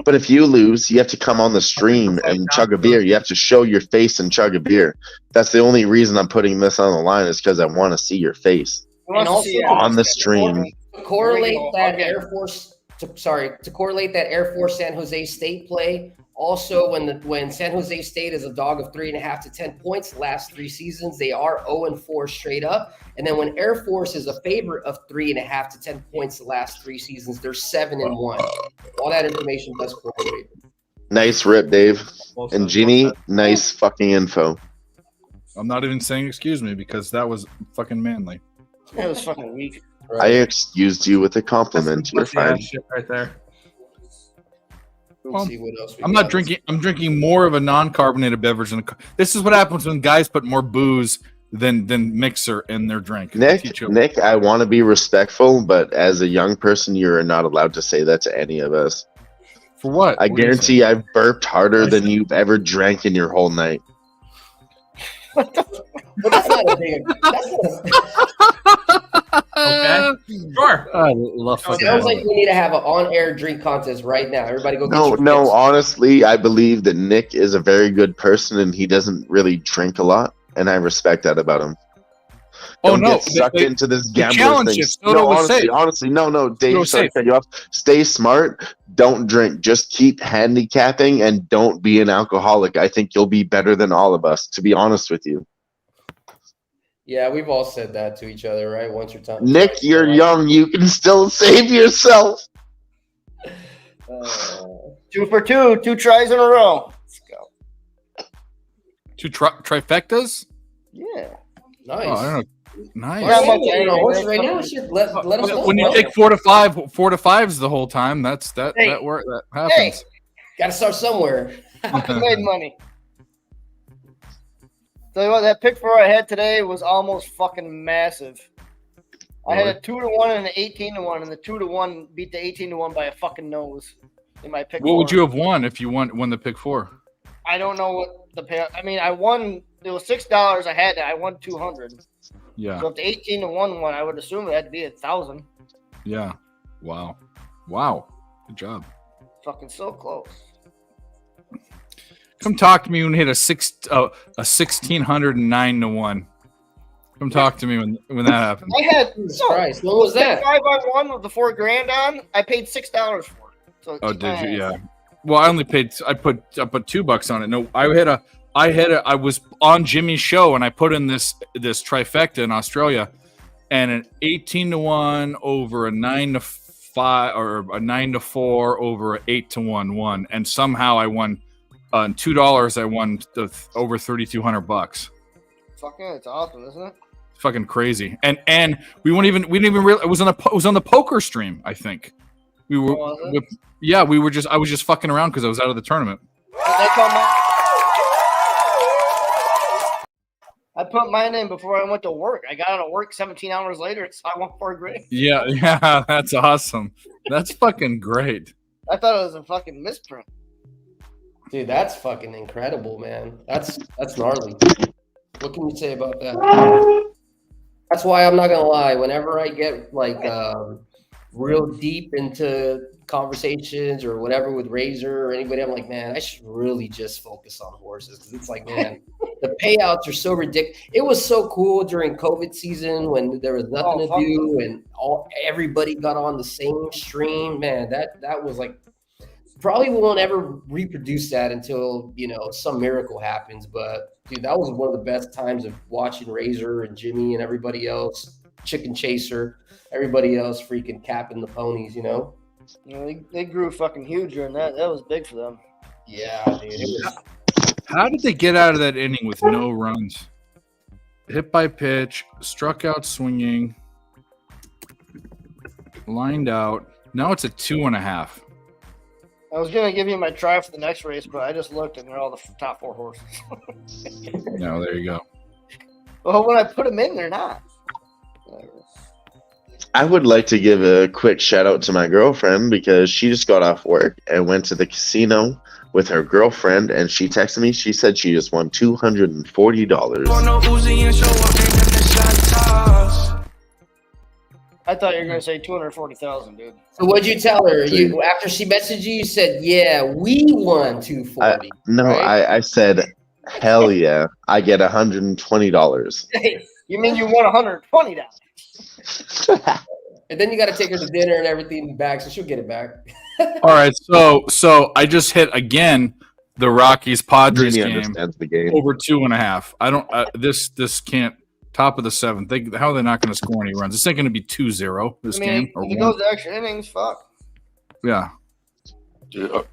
But if you lose, you have to come on the stream and chug a beer. You have to show your face and chug a beer. That's the only reason I'm putting this on the line is because I want to see your face And also on the stream. to correlate that Okay. Air Force. To correlate that Air Force San Jose State play. Also, when San Jose State is a dog of 3.5 to 10 points the last 3 seasons, they are 0-4 straight up. And then when Air Force is a favorite of 3.5 to 10 points the last 3 seasons, they're 7-1. All that information does correlate. Nice rip, Dave. And Jeannie, nice fucking info. I'm not even saying excuse me because that was fucking manly. It was fucking weak. I excused you with a compliment. You're fine. Shit right there. Let's see what else we I'm got. not drinking. I'm drinking more of a non-carbonated beverage than this is what happens when guys put more booze than mixer in their drink. Nick, I want to be respectful, but as a young person, you're not allowed to say that to any of us. For what? I What do you guarantee say? I've burped harder than you've ever drank in your whole night. But that's not a big. Okay, sure. I love fucking Sounds like we need to have an on-air drink contest right now. Everybody go get No, your no. picks. Honestly, I believe that Nick is a very good person, and he doesn't really drink a lot, and I respect that about him. Oh, Don't no, get sucked into this gambler challenge thing. is Soto was safe. Honestly, no, Dave. Soto Sorry to safe. cut you off. Stay smart. Don't drink. Just keep handicapping, and don't be an alcoholic. I think you'll be better than all of us. To be honest with you, Yeah, we've all said that to each other, right? Once or twice. Nick, you're young. You can still save yourself. 2 for 2, 2 tries in a row. Let's go. 2 trifectas? Yeah. Nice. Oh, I don't know. Nice. Yeah, but- You know, horse right now, shit, let us know. When you take 4 to 5s the whole time, that Hey. work that happens. Gotta start somewhere. I made money. Tell you what, that pick 4 I had today was almost fucking massive. I had a 2-1 and an 18-1, and the 2-1 beat the 18-1 by a fucking nose in my pick. What would 4. you have won if you won the pick 4? I don't know what the pay. I mean, I won. There was $6 I had. I won 200. Yeah. So if the 18-1 won, I would assume it had to be 1,000. Yeah. Wow. Good job. Fucking so close. Come talk to me when you hit a 1,609-1. Come talk to me when that happens. I had Jesus Christ, what was that? 5 on 1 with the $4,000 on. I paid $6 for it. So Oh, did you? Yeah. Well, I only paid. I put $2 on it. No, I was on Jimmy's show and I put in this trifecta in Australia, and an 18-1 over a 9-5 or a 9-4 over an 8-1 won, and somehow I won. $2, I won over $3,200. Fucking, it's awesome, isn't it? Fucking crazy. And we didn't even realize it was on the poker stream. I think we were. Oh, was it? I was just fucking around because I was out of the tournament. I put mine in before I went to work. I got out of work 17 hours later, so I won $4,000. Yeah, that's awesome. That's fucking great. I thought it was a fucking misprint. Dude, that's fucking incredible, man. That's gnarly. What can you say about that? That's why I'm not gonna lie. Whenever I get like real deep into conversations or whatever with Razor or anybody, I'm like, man, I should really just focus on horses, because it's like, man, the payouts are so ridiculous. It was so cool during COVID season when there was nothing to do and everybody got on the same stream. Man, that was like. Probably won't ever reproduce that until, some miracle happens. But, dude, that was one of the best times of watching Razor and Jimmy and everybody else, Chicken Chaser, everybody else freaking capping the ponies, They grew fucking huge during that. That was big for them. Yeah, dude. It was. How did they get out of that inning with no runs? Hit by pitch, struck out swinging, lined out. Now it's a 2.5. I was going to give you my try for the next race, but I just looked and they're all the top 4 horses. No, there you go. Well, when I put them in, they're not. I would like to give a quick shout out to my girlfriend, because she just got off work and went to the casino with her girlfriend, and she texted me. She said she just won $240. I thought you were going to say 240,000, dude. So what'd you tell her? After she messaged you said, yeah, we won 240. Right? I said, hell yeah, I get $120. Hey, you mean you won $120? And then you got to take her to dinner and everything back, so she'll get it back. All right, so I just hit again the Rockies Padres game over 2.5. I don't. This can't. Top of the 7th. How are they not going to score any runs? This ain't going to be 2-0 this game. If it goes to extra innings, fuck. Yeah. Hit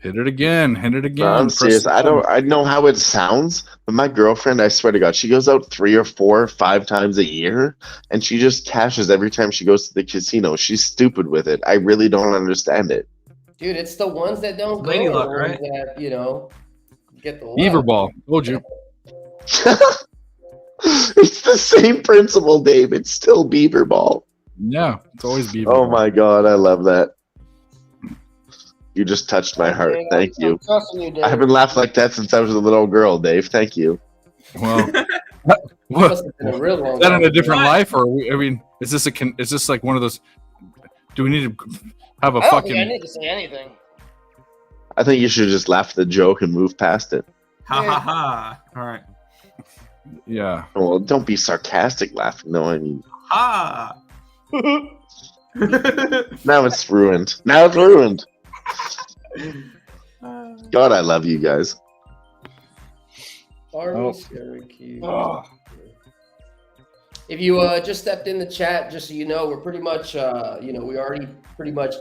it again. No, I'm serious. I know how it sounds, but my girlfriend, I swear to God, she goes out 3 or 4 or 5 times a year, and she just cashes every time she goes to the casino. She's stupid with it. I really don't understand it. Dude, it's the ones that don't Lady go, luck, the ones right? that, get the luck. Beaver ball. Told you. It's the same principle, Dave. It's still beaver ball. Yeah, it's always beaver Oh ball. my God, I love that. You just touched my heart. Thank you. I'm trusting you, Dave. I haven't laughed like that since I was a little girl, Dave. Thank you. Well, What? Must have been a real long Is that in time. a different life, or is this like one of those? Do we need to have a I don't fucking? think I need to say anything. I think you should just laugh at the joke and move past it. Ha ha ha. All right. Yeah. Well, don't be sarcastic laughing. No, I mean, Ha. now it's ruined. Now it's ruined. God, I love you guys. Army Syracuse. If you just stepped in the chat, just so you know, we're pretty much, we already pretty much,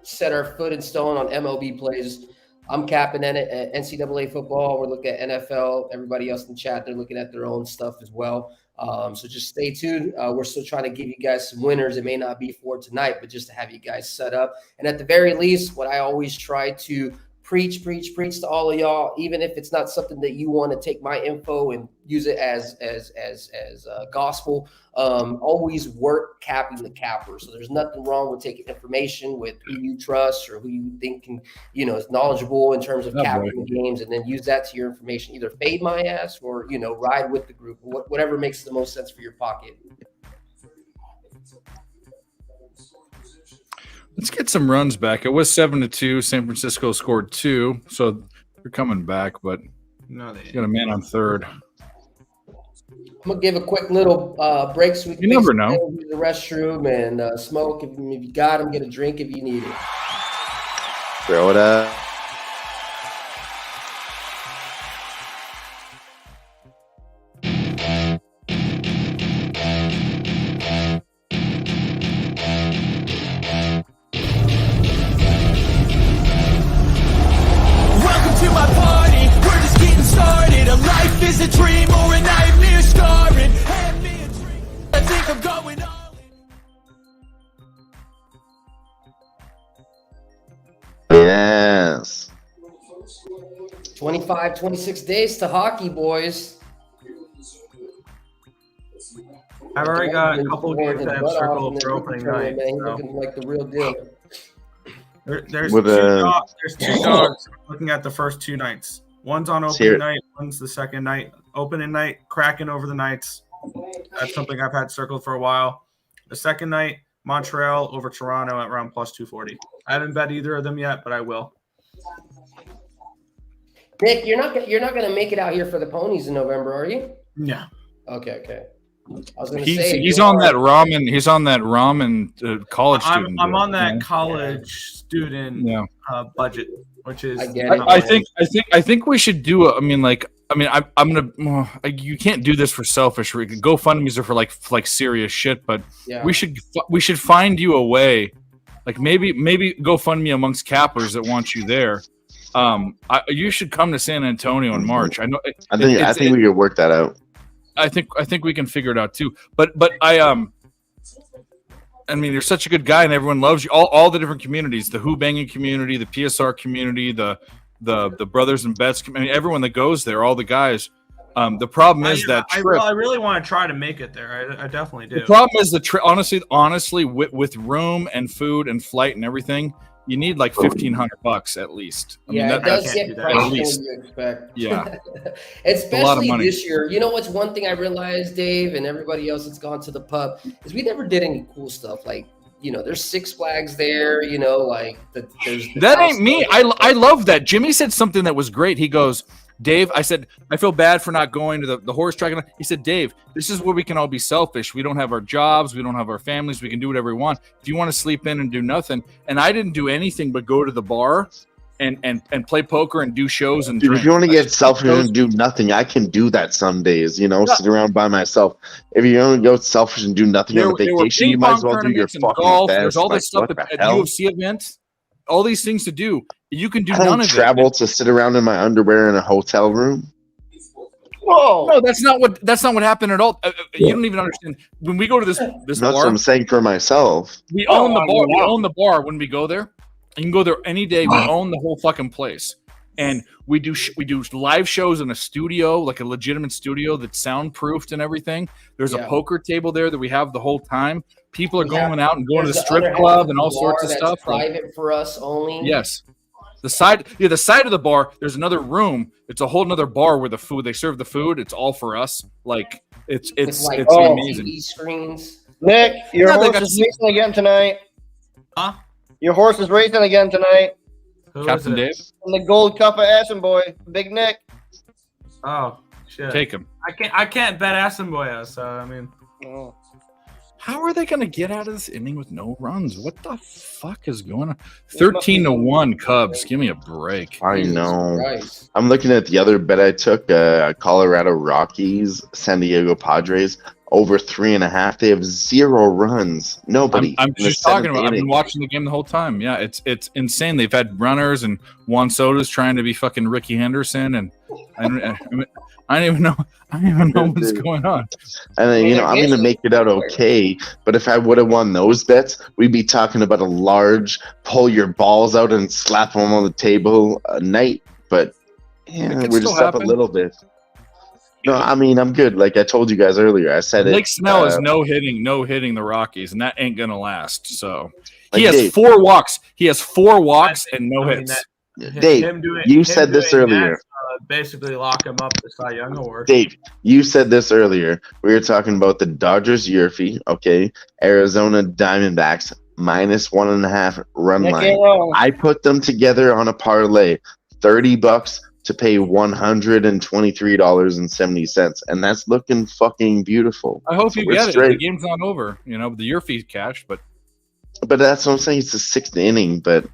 set our foot in stone on MLB plays. I'm capping at NCAA football. We're looking at NFL. Everybody else in the chat, they're looking at their own stuff as well. So just stay tuned. We're still trying to give you guys some winners. It may not be for tonight, but just to have you guys set up. And at the very least, what I always try to preach to all of y'all, even if it's not something that you want to take my info and use it as gospel, always work capping the capper. So there's nothing wrong with taking information with who you trust or who you think can, is knowledgeable in terms of capping games, and then use that to your information. Either fade my ass or, ride with the group, whatever makes the most sense for your pocket. Let's get some runs back. It was 7-2. San Francisco scored 2, so they're coming back, but No, they got a man on third. I'm gonna give a quick little break so we can You never know. use the restroom and smoke. If you got them, get a drink if you need it. Throw it up. Welcome to my party, we're just getting started. A life is a dream or a nightmare scarring. Hand me a drink, I think I'm going all in. Yes. 25, 26 days to hockey, boys. I've already got a couple of games that have circled for opening night. Man, he's So. looking like the real deal. There's With, two dogs looking at the first 2 nights. One's on opening night, one's the second night. Opening night, cracking over the nights. That's something I've had circled for a while. The second night, Montreal over Toronto at around plus 240. I haven't bet either of them yet, but I will. Nick, you're not gonna make it out here for the ponies in November, are you? No. Okay. I was gonna say He's on that ramen. He's on that ramen college student. I'm on that college student budget, which is I get it. I think we should do I'm gonna. You can't do this for selfish. GoFundMe's are for like serious shit, but Yeah. we should find you a way. Like maybe GoFundMe amongst cappers that want you there. You should come to San Antonio in March. I know. I think we could work that out. I think we can figure it out too. But you're such a good guy and everyone loves you. All the different communities, the Who-Bangin community, the PSR community, the Brothers and Bets community, everyone that goes there, all the guys. The problem is that trip. I really want to try to make it there. I definitely do. The problem is the trip. Honestly, with room and food and flight and everything, you need like $1,500 at least. It does can't get do that. pricier At than least. you expect. Yeah. Especially money. this year. You know what's one thing I realized, Dave, and everybody else that's gone to the pub, is we never did any cool stuff. Like, there's Six Flags there, there's the That ain't me. I love that. Jimmy said something that was great. He goes, Dave, I said, I feel bad for not going to the horse track. He said, Dave, this is where we can all be selfish. We don't have our jobs. We don't have our families. We can do whatever we want. If you want to sleep in and do nothing. And I didn't do anything but go to the bar and play poker and do shows and Dude, drink. if you want to get selfish and do nothing, I can do that some days, sit around by myself. If you want to go selfish and do nothing on a vacation, you might as well do your fucking golf. best. There's all this stuff What at the hell? UFC events. All these things to do. You can do I none don't of travel it. to sit around in my underwear in a hotel room. Whoa! No, that's not what happened at all. You don't even understand. When we go to this That's bar, what I'm saying for myself. we own the bar. We own the bar when we go there. You can go there any day. We own the whole fucking place, and we do live shows in a studio, like a legitimate studio that's soundproofed and everything. There's a poker table there that we have the whole time. People are going out and going to the strip club and all sorts of stuff. Private for us only. Yes. The side of the bar. There's another room. It's a whole another bar where they serve the food. It's all for us. Like it's amazing. TV screens. Nick, your horse is racing again tonight. Huh? Your horse is racing again tonight. Who Captain Dave. In the Gold Cup of Ashen Boy, Big Nick. Oh shit! Take him. I can't bet Asimboya, so I mean. Oh. How are they going to get out of this inning with no runs? What the fuck is going on? 13-1 Cubs. Give me a break. I know. Christ. I'm looking at the other bet I took. Colorado Rockies, San Diego Padres. Over 3.5. They have 0 runs. Nobody. I'm just talking about. I've been watching the game the whole time. Yeah, it's insane. They've had runners, and Juan Soto's trying to be fucking Ricky Henderson, and I don't even know what's going on. And then, I'm going to make it out okay. But if I would have won those bets, we'd be talking about a large pull your balls out and slap them on the table night. But yeah, we're just up a little bit. No, I mean, I'm good. Like I told you guys earlier, I said Blake Snell is no hitting the Rockies, and that ain't gonna last. So he like has 4 walks. He has 4 walks and no hits. Dave, you said this earlier. Basically, lock him up the Cy Young Award. Dave, you said this earlier. We were talking about the Dodgers year fee, okay? Arizona Diamondbacks -1.5 run line. I put them together on a parlay, $30 to pay $123.70, and that's looking fucking beautiful. I hope you get it. The game's not over. The year fee's cash, but that's what I'm saying. It's the 6th inning, but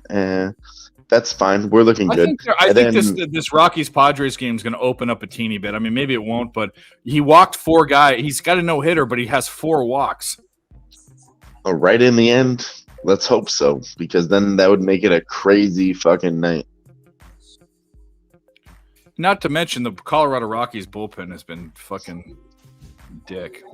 that's fine. We're looking good. I think this Rockies Padres game is going to open up a teeny bit. I mean, maybe it won't, but he walked 4 guys. He's got a no hitter, but he has 4 walks. Right in the end, let's hope so, because then that would make it a crazy fucking night. Not to mention the Colorado Rockies bullpen has been fucking dick.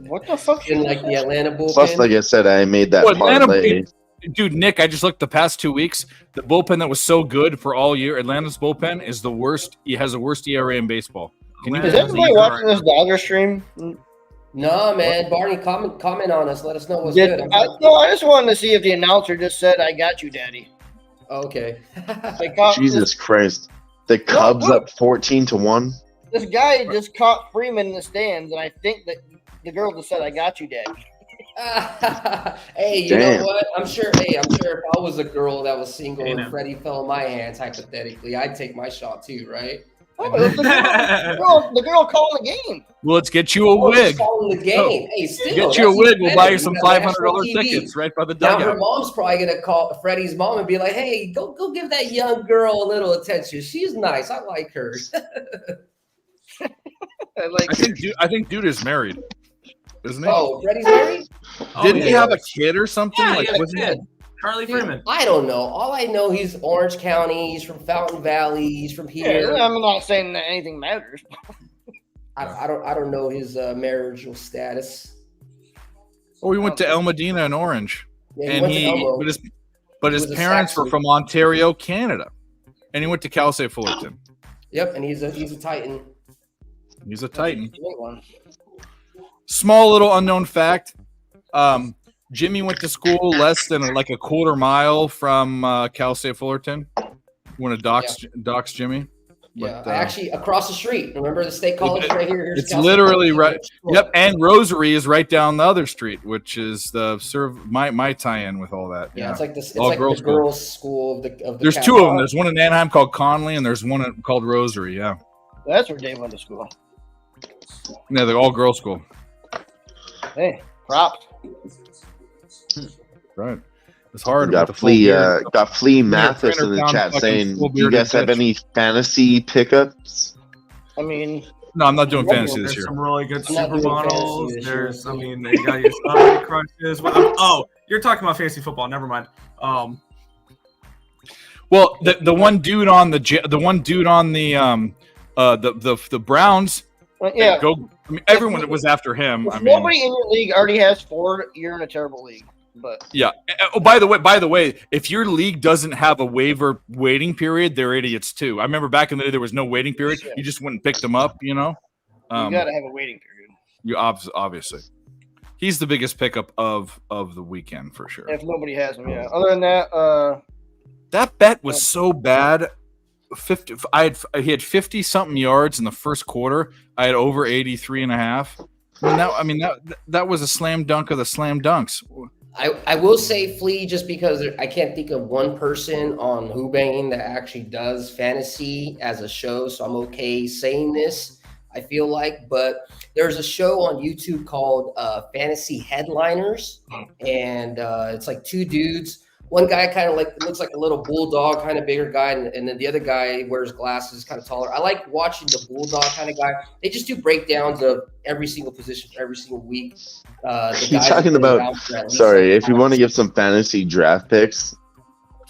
What the fuck? In like the Atlanta bullpen. Plus, like I said, I made that parlay. Dude, Nick, I just looked the past 2 weeks. The bullpen that was so good for all year, Atlanta's bullpen is the worst. He has the worst ERA in baseball. Is anybody watching this Dodger stream? No, man. Barney, comment on us. Let us know what's good. good. I just wanted to see if the announcer just said, "I got you, Daddy." Okay. Jesus Christ. The Cubs up 14-1. This guy just caught Freeman in the stands, and I think that the girl just said, "I got you, Daddy." Hey, you know what? I'm sure if I was a girl that was single and Freddie fell in my hands, hypothetically, I'd take my shot too, right? Oh, the girl calling the game. Well, let's get you a wig. Calling the game. Hey, still, get you a wig. We'll buy you some $500 tickets right by the dugout. Now her mom's probably gonna call Freddie's mom and be like, "Hey, go give that young girl a little attention. She's nice. I like her." I think dude is married, isn't he? Oh, Freddie's married? Didn't he have a kid or something? Yeah, like, wasn't it? Charlie Freeman. I don't know. All I know, he's Orange County. He's from Fountain Valley. He's from here. Yeah, I'm not saying that anything matters. I don't know his marital status. Oh, he went to El Medina in Orange, Yeah, but his parents were from Ontario, Canada, and he went to Cal State Fullerton. Yep, and he's a Titan. He's a Titan. Small little unknown fact. Jimmy went to school less than a quarter mile from Cal State Fullerton. You want to dox Jimmy? Yeah, actually across the street. Remember the State College right here? It's literally right. Yep, and Rosary is right down the other street, which is the my tie-in with all that. Yeah, it's like the girls' school of the. There's 2 of them. There's one in Anaheim called Conley, and there's one called Rosary. Yeah, that's where Dave went to school. Yeah, the all-girls school. Hey, props. Right. It's hard. Got Flea Mathis in the chat saying, "Do you guys have any fantasy pickups?" I mean, no, I'm not doing fantasy this year. There's some really good supermodels. There's, you got your celebrity crushes. Oh, you're talking about fantasy football. Never mind. Well, the one dude on the Browns. Yeah. Everyone was after him. Nobody in your league already has 4. You're in a terrible league. But yeah. Oh, by the way, if your league doesn't have a waiver waiting period, they're idiots too. I remember back in the day there was no waiting period. You just wouldn't pick them up. You got to have a waiting period. You obviously. He's the biggest pickup of the weekend for sure. If nobody has him, yeah. Other than that, That bet was so bad. He had 50 something yards in the first quarter. I had over 83.5. That was a slam dunk of the slam dunks. I will say Flea just because I can't think of one person on Who-Bangin that actually does fantasy as a show, so I'm okay saying this, I feel like. But there's a show on YouTube called Fantasy Headliners, and it's like two dudes. One guy kind of looks like a little bulldog, kind of bigger guy, and then the other guy wears glasses, kind of taller. I like watching the bulldog kind of guy. They just do breakdowns of every single position for every single week. You're talking about, sorry, if you want to give some fantasy draft picks,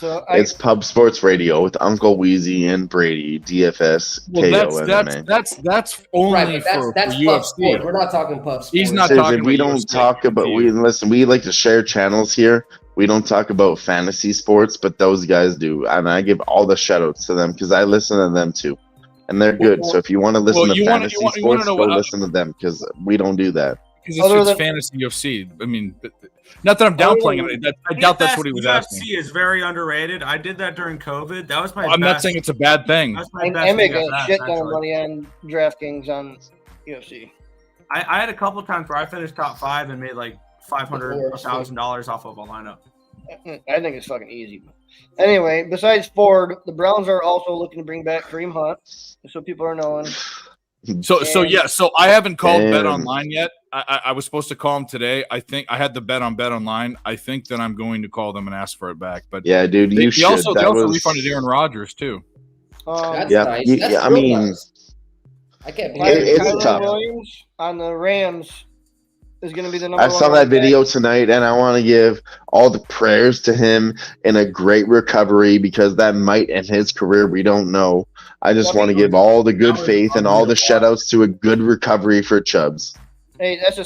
it's Pub Sports Radio with Uncle Weezy and Brady, DFS, KO, MMA. That's only for UFC. We're not talking Pub Sports. He's not talking. We don't talk about. We like to share channels here. We don't talk about fantasy sports, but those guys do, and I give all the shout outs to them because I listen to them too, and they're good. So if you want to listen to fantasy sports, go listen to them because we don't do that. Because it's fantasy UFC. I mean, not that I'm downplaying it. I doubt that's what he was asking. UFC is very underrated. I did that during COVID. That was my. I'm not saying it's a bad thing. I make a shit ton of money on DraftKings on UFC. I had a couple of times where I finished top 5 and made like $500, $1,000 off of a lineup. I think it's fucking easy. Anyway, besides Ford, the Browns are also looking to bring back Kareem Hunt, so people are knowing. So I haven't called Bet Online yet. I was supposed to call him today. I think I had the bet on Bet Online. I think that I'm going to call them and ask for it back. But yeah, dude, they also refunded Aaron Rodgers too. That's yeah, nice. I mean, nice. I can't believe it's tough. Williams on the Rams is going to be the number one. I saw that video tonight, and I want to give all the prayers to him in a great recovery because that might end his career. We don't know. I just want to give all the good faith and all the shout-outs to a good recovery for Chubbs. Hey, that's a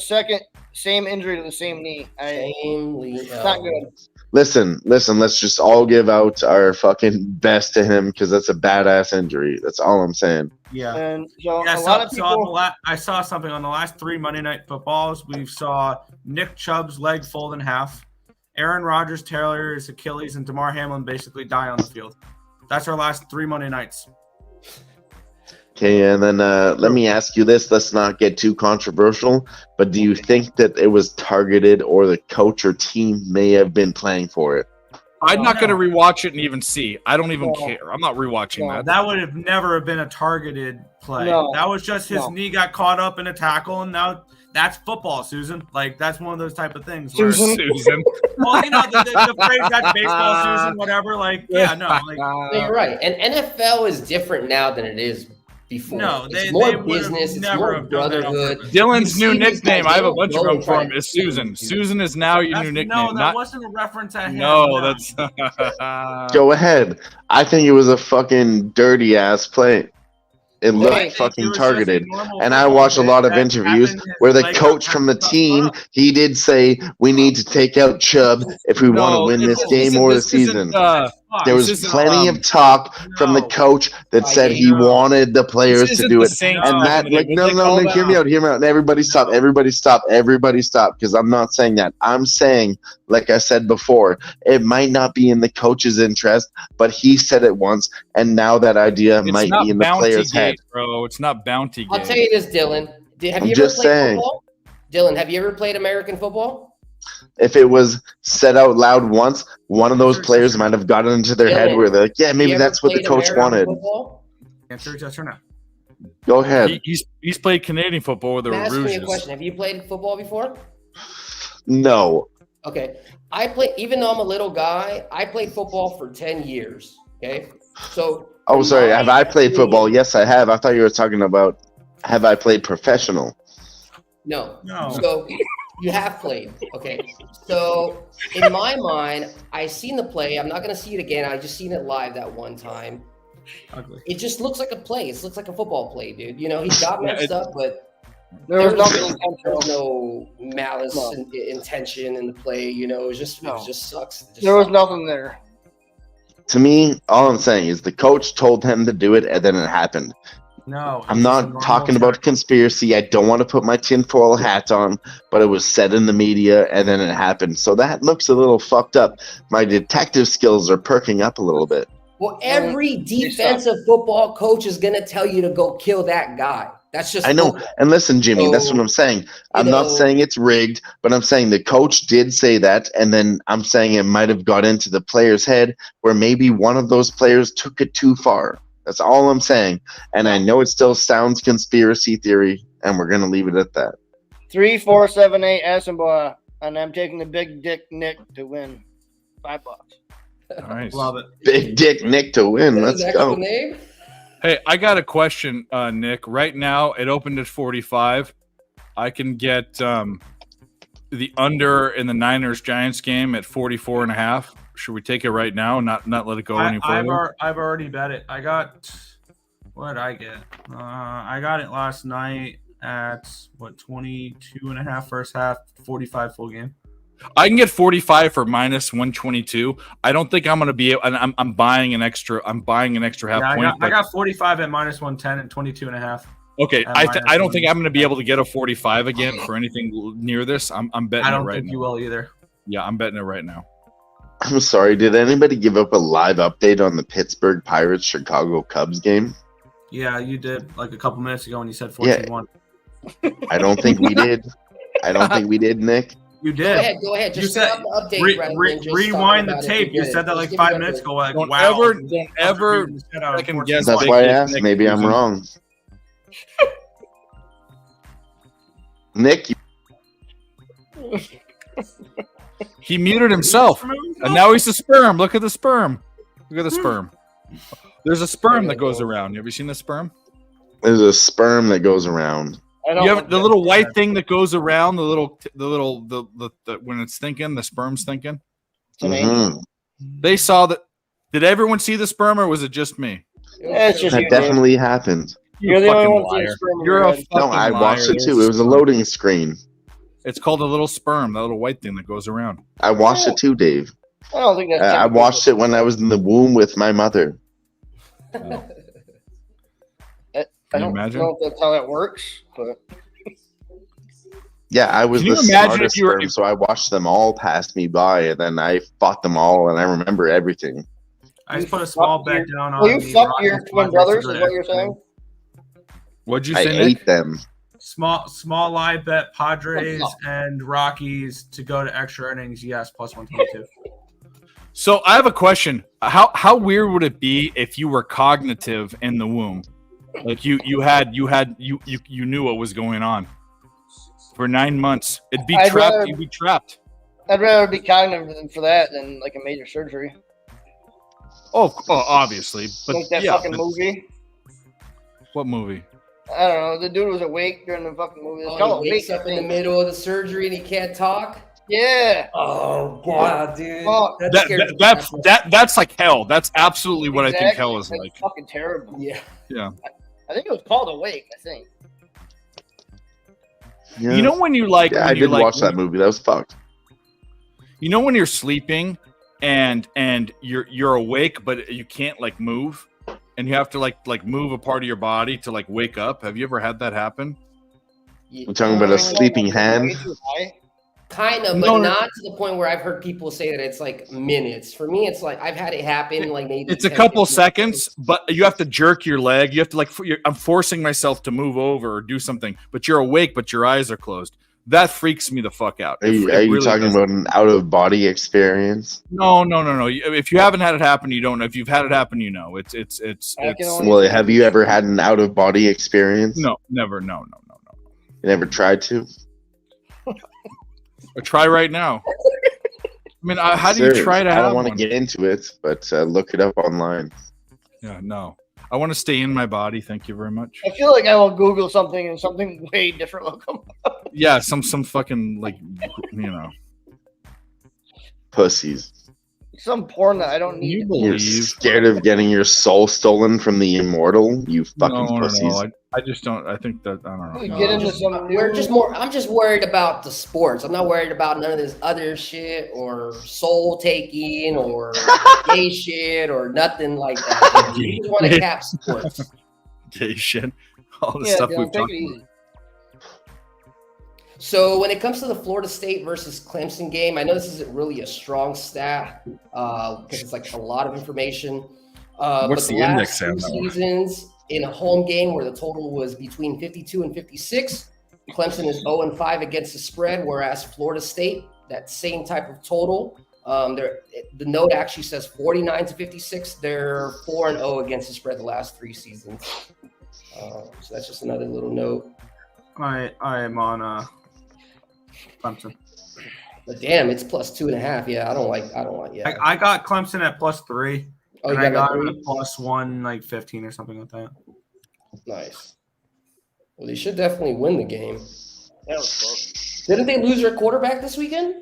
same injury to the same knee. It's not good. Listen, let's just all give out our fucking best to him because that's a badass injury. That's all I'm saying. Yeah. And so I saw something on the last 3 Monday Night Footballs. We saw Nick Chubb's leg fold in half. Aaron Rodgers tear his Achilles, and Damar Hamlin basically die on the field. That's our last 3 Monday nights. Okay, and then let me ask you this. Let's not get too controversial, but do you think that it was targeted or the coach or team may have been playing for it? I'm not going to rewatch it and even see. I don't even care. I'm not rewatching that. That would have never been a targeted play. No. That was just his knee got caught up in a tackle, and now that's football, Susan. Like, that's one of those type of things. Susan. Well, you know, the phrase that's baseball, Susan, whatever. Like, yeah, no. Like, you're right. And NFL is different now than it is before. No, it's more business. It's more brotherhood. Dylan's new nickname, I have a bunch of them for him, is Susan. Susan is now your new nickname. No, that wasn't a reference I had. No, that's... Go ahead. I think it was a fucking dirty-ass play. It looked fucking targeted. And I watched a lot of interviews where the coach from the team, he did say, we need to take out Chubb if we want to win this game or the season. There was plenty of talk from the coach that said he wanted the players to do it. And that, like, no, hear me out. Everybody stop, because I'm not saying that. I'm saying, like I said before, it might not be in the coach's interest, but he said it once, and now that idea might be in the player's head. Bro, it's not bounty game. I'll tell you this, Dylan. Have you ever played football? Dylan, have you ever played American football? If it was said out loud once, one of those players might have gotten into their head where they're like, yeah, maybe that's what the coach wanted. Answer yes or no. Go ahead. He's played Canadian football with the Rouges. Ask me a question. Have you played football before? No. Okay. Even though I'm a little guy, I played football for 10 years. Okay. So. Oh, sorry. Have I played football? Yes, I have. I thought you were talking about have I played professional? No. So you have played. Okay. So in my mind, I seen the play. I'm not going to see it again. I just seen it live that one time. Ugly. It just looks like a play. It looks like a football play, dude. You know, he got messed up, but there was no malice and intention in the play. You know, it just sucks. There was nothing there. To me, all I'm saying is the coach told him to do it, and then it happened. No, I'm it's just a not normal talking check. about conspiracy. I don't want to put my tinfoil hat on, but it was said in the media and then it happened. So that looks a little fucked up. My detective skills are perking up a little bit. Well, every defensive football coach is going to tell you to go kill that guy. That's just I know. football. And listen, Jimmy, that's So, what I'm saying. I'm you not know- saying it's rigged, but I'm saying the coach did say that. And then I'm saying it might have got into the player's head where maybe one of those players took it too far. That's all I'm saying. And I know it still sounds conspiracy theory, and we're going to leave it at that. 3478 Assenboa, and I'm taking the big dick Nick to win $5. Nice. Love it. Big Dick Nick to win. Is Let's that go. the name? Hey, I got a question, Nick. Right now, it opened at 45. I can get the under in the Niners-Giants game at 44.5. Should we take it right now and not let it go any further? I've already bet it. I got what did I get? I got it last night at 22.5 first half, 45 full game. I can get 45 for minus 122. I don't think I'm going to be able. And I'm buying an extra. I'm buying an extra half point. I got 45 at minus 110 and 22.5. Okay, I don't think I'm going to be able to get a 45 again for anything near this. I'm betting. I don't it right think now. you will either. Yeah, I'm betting it right now. I'm sorry. Did anybody give up a live update on the Pittsburgh Pirates Chicago Cubs game? Yeah, you did like a couple minutes ago when you said 14-1. I don't think we did. I don't think we did, Nick. You did. Go ahead. You Just said set up the update rather than just rewind talking the about it. tape. You said that Just like give 5 me minutes update. ago. Like, Don't wow. ever second guess. That's Big why I Dick asked. Nick Maybe I'm losing. wrong. Nick, He muted himself, and now he's a sperm. Look at the sperm. Look at the sperm. There's a sperm that goes around. Have you seen the sperm? there's a sperm that goes around. You have the little white thing that goes around. The when it's thinking, the sperm's thinking. Mhm. They saw that. Did everyone see the sperm, or was it just me? It's just That you, definitely happened. You're the only fucking one seeing liar. sperm in You're your a head. fucking No, I watched liar. it too. It was a loading screen. It's called a little sperm, that little white thing that goes around. I watched it too, Dave. I don't think that's. I watched it when I was in the womb with my mother. I don't imagine? know if that's how that works, but Yeah, I was Can you the imagine smartest if you were- sperm, so I watched them all pass me by, and then I fought them all, and I remember everything. I just put a small bet down on. well, you the fucked Rockies your twin Padres brothers, to is go what to you're extra saying? What'd you I say, Nick? ate them. Small live bet Padres and Rockies to go to extra innings. Yes, plus 122. So I have a question. How weird would it be if you were cognitive in the womb? Like you knew what was going on for 9 months. It'd be I'd trapped. rather- You'd be trapped. I'd rather be cognitive for that than like a major surgery. Oh, obviously. But Like that yeah, fucking but- movie. What movie? I don't know. The dude was awake during the fucking movie. It's Oh, called he wakes Awake, up I in the think. middle of the surgery and he can't talk. Yeah. Oh god, dude. Fuck. That's like hell. That's absolutely what I think Exactly. hell is That's like. fucking terrible. Yeah. I think it was called Awake. I think. Yeah. You know when you like? Yeah, when I you did like, watch that movie. That was fucked. You know when you're sleeping and you're awake but you can't like move, and you have to like move a part of your body to like wake up. Have you ever had that happen? We're talking about a sleeping hand. Way too high. Kind of, but No, no. not to the point where I've heard people say that it's like minutes. For me, it's like I've had it happen like maybe It's a 10, couple 15 seconds, but you have to jerk your leg. You have to like. I'm forcing myself to move over or do something, but you're awake, but your eyes are closed. That freaks me the fuck out. Are you, talking about an out of body experience? No. If you haven't had it happen, you don't know. If you've had it happen, you know. It's. I can only- Well, have you ever had an out of body experience? No, never. No. You never tried to? Or try right now. I mean, how do Sir, you try to I have don't want to one? get into it, but look it up online. Yeah, no. I want to stay in my body. Thank you very much. I feel like I will Google something and something way different will come up. Yeah, some fucking like, you know. Pussies. Some porn that I don't You need. You're believe? scared of getting your soul stolen from the immortal? You fucking pussies. No. I just don't. I think that I don't You know. get into some I'm just worried about the sports. I'm not worried about none of this other shit or soul taking or gay shit or nothing like that. You just want to cap sports. vacation, all the Yeah, stuff Dylan, we've take talked it about. easy. So when it comes to the Florida State versus Clemson game, I know this isn't really a strong stat because it's like a lot of information. What's but the last index say on two that one? seasons in a home game where the total was between 52 and 56, Clemson is 0-5 against the spread, whereas Florida State, that same type of total, the note actually says 49 to 56. They're 4-0 against the spread the last 3 seasons. So that's just another little note. I am on Clemson. But damn, it's plus 2.5. Yeah, I don't like. Yeah, I got Clemson at +3. Oh, and you I got got that it at +1, like 15 or something like that. nice. Well, they should definitely win the game. That was close. Didn't they lose their quarterback this weekend?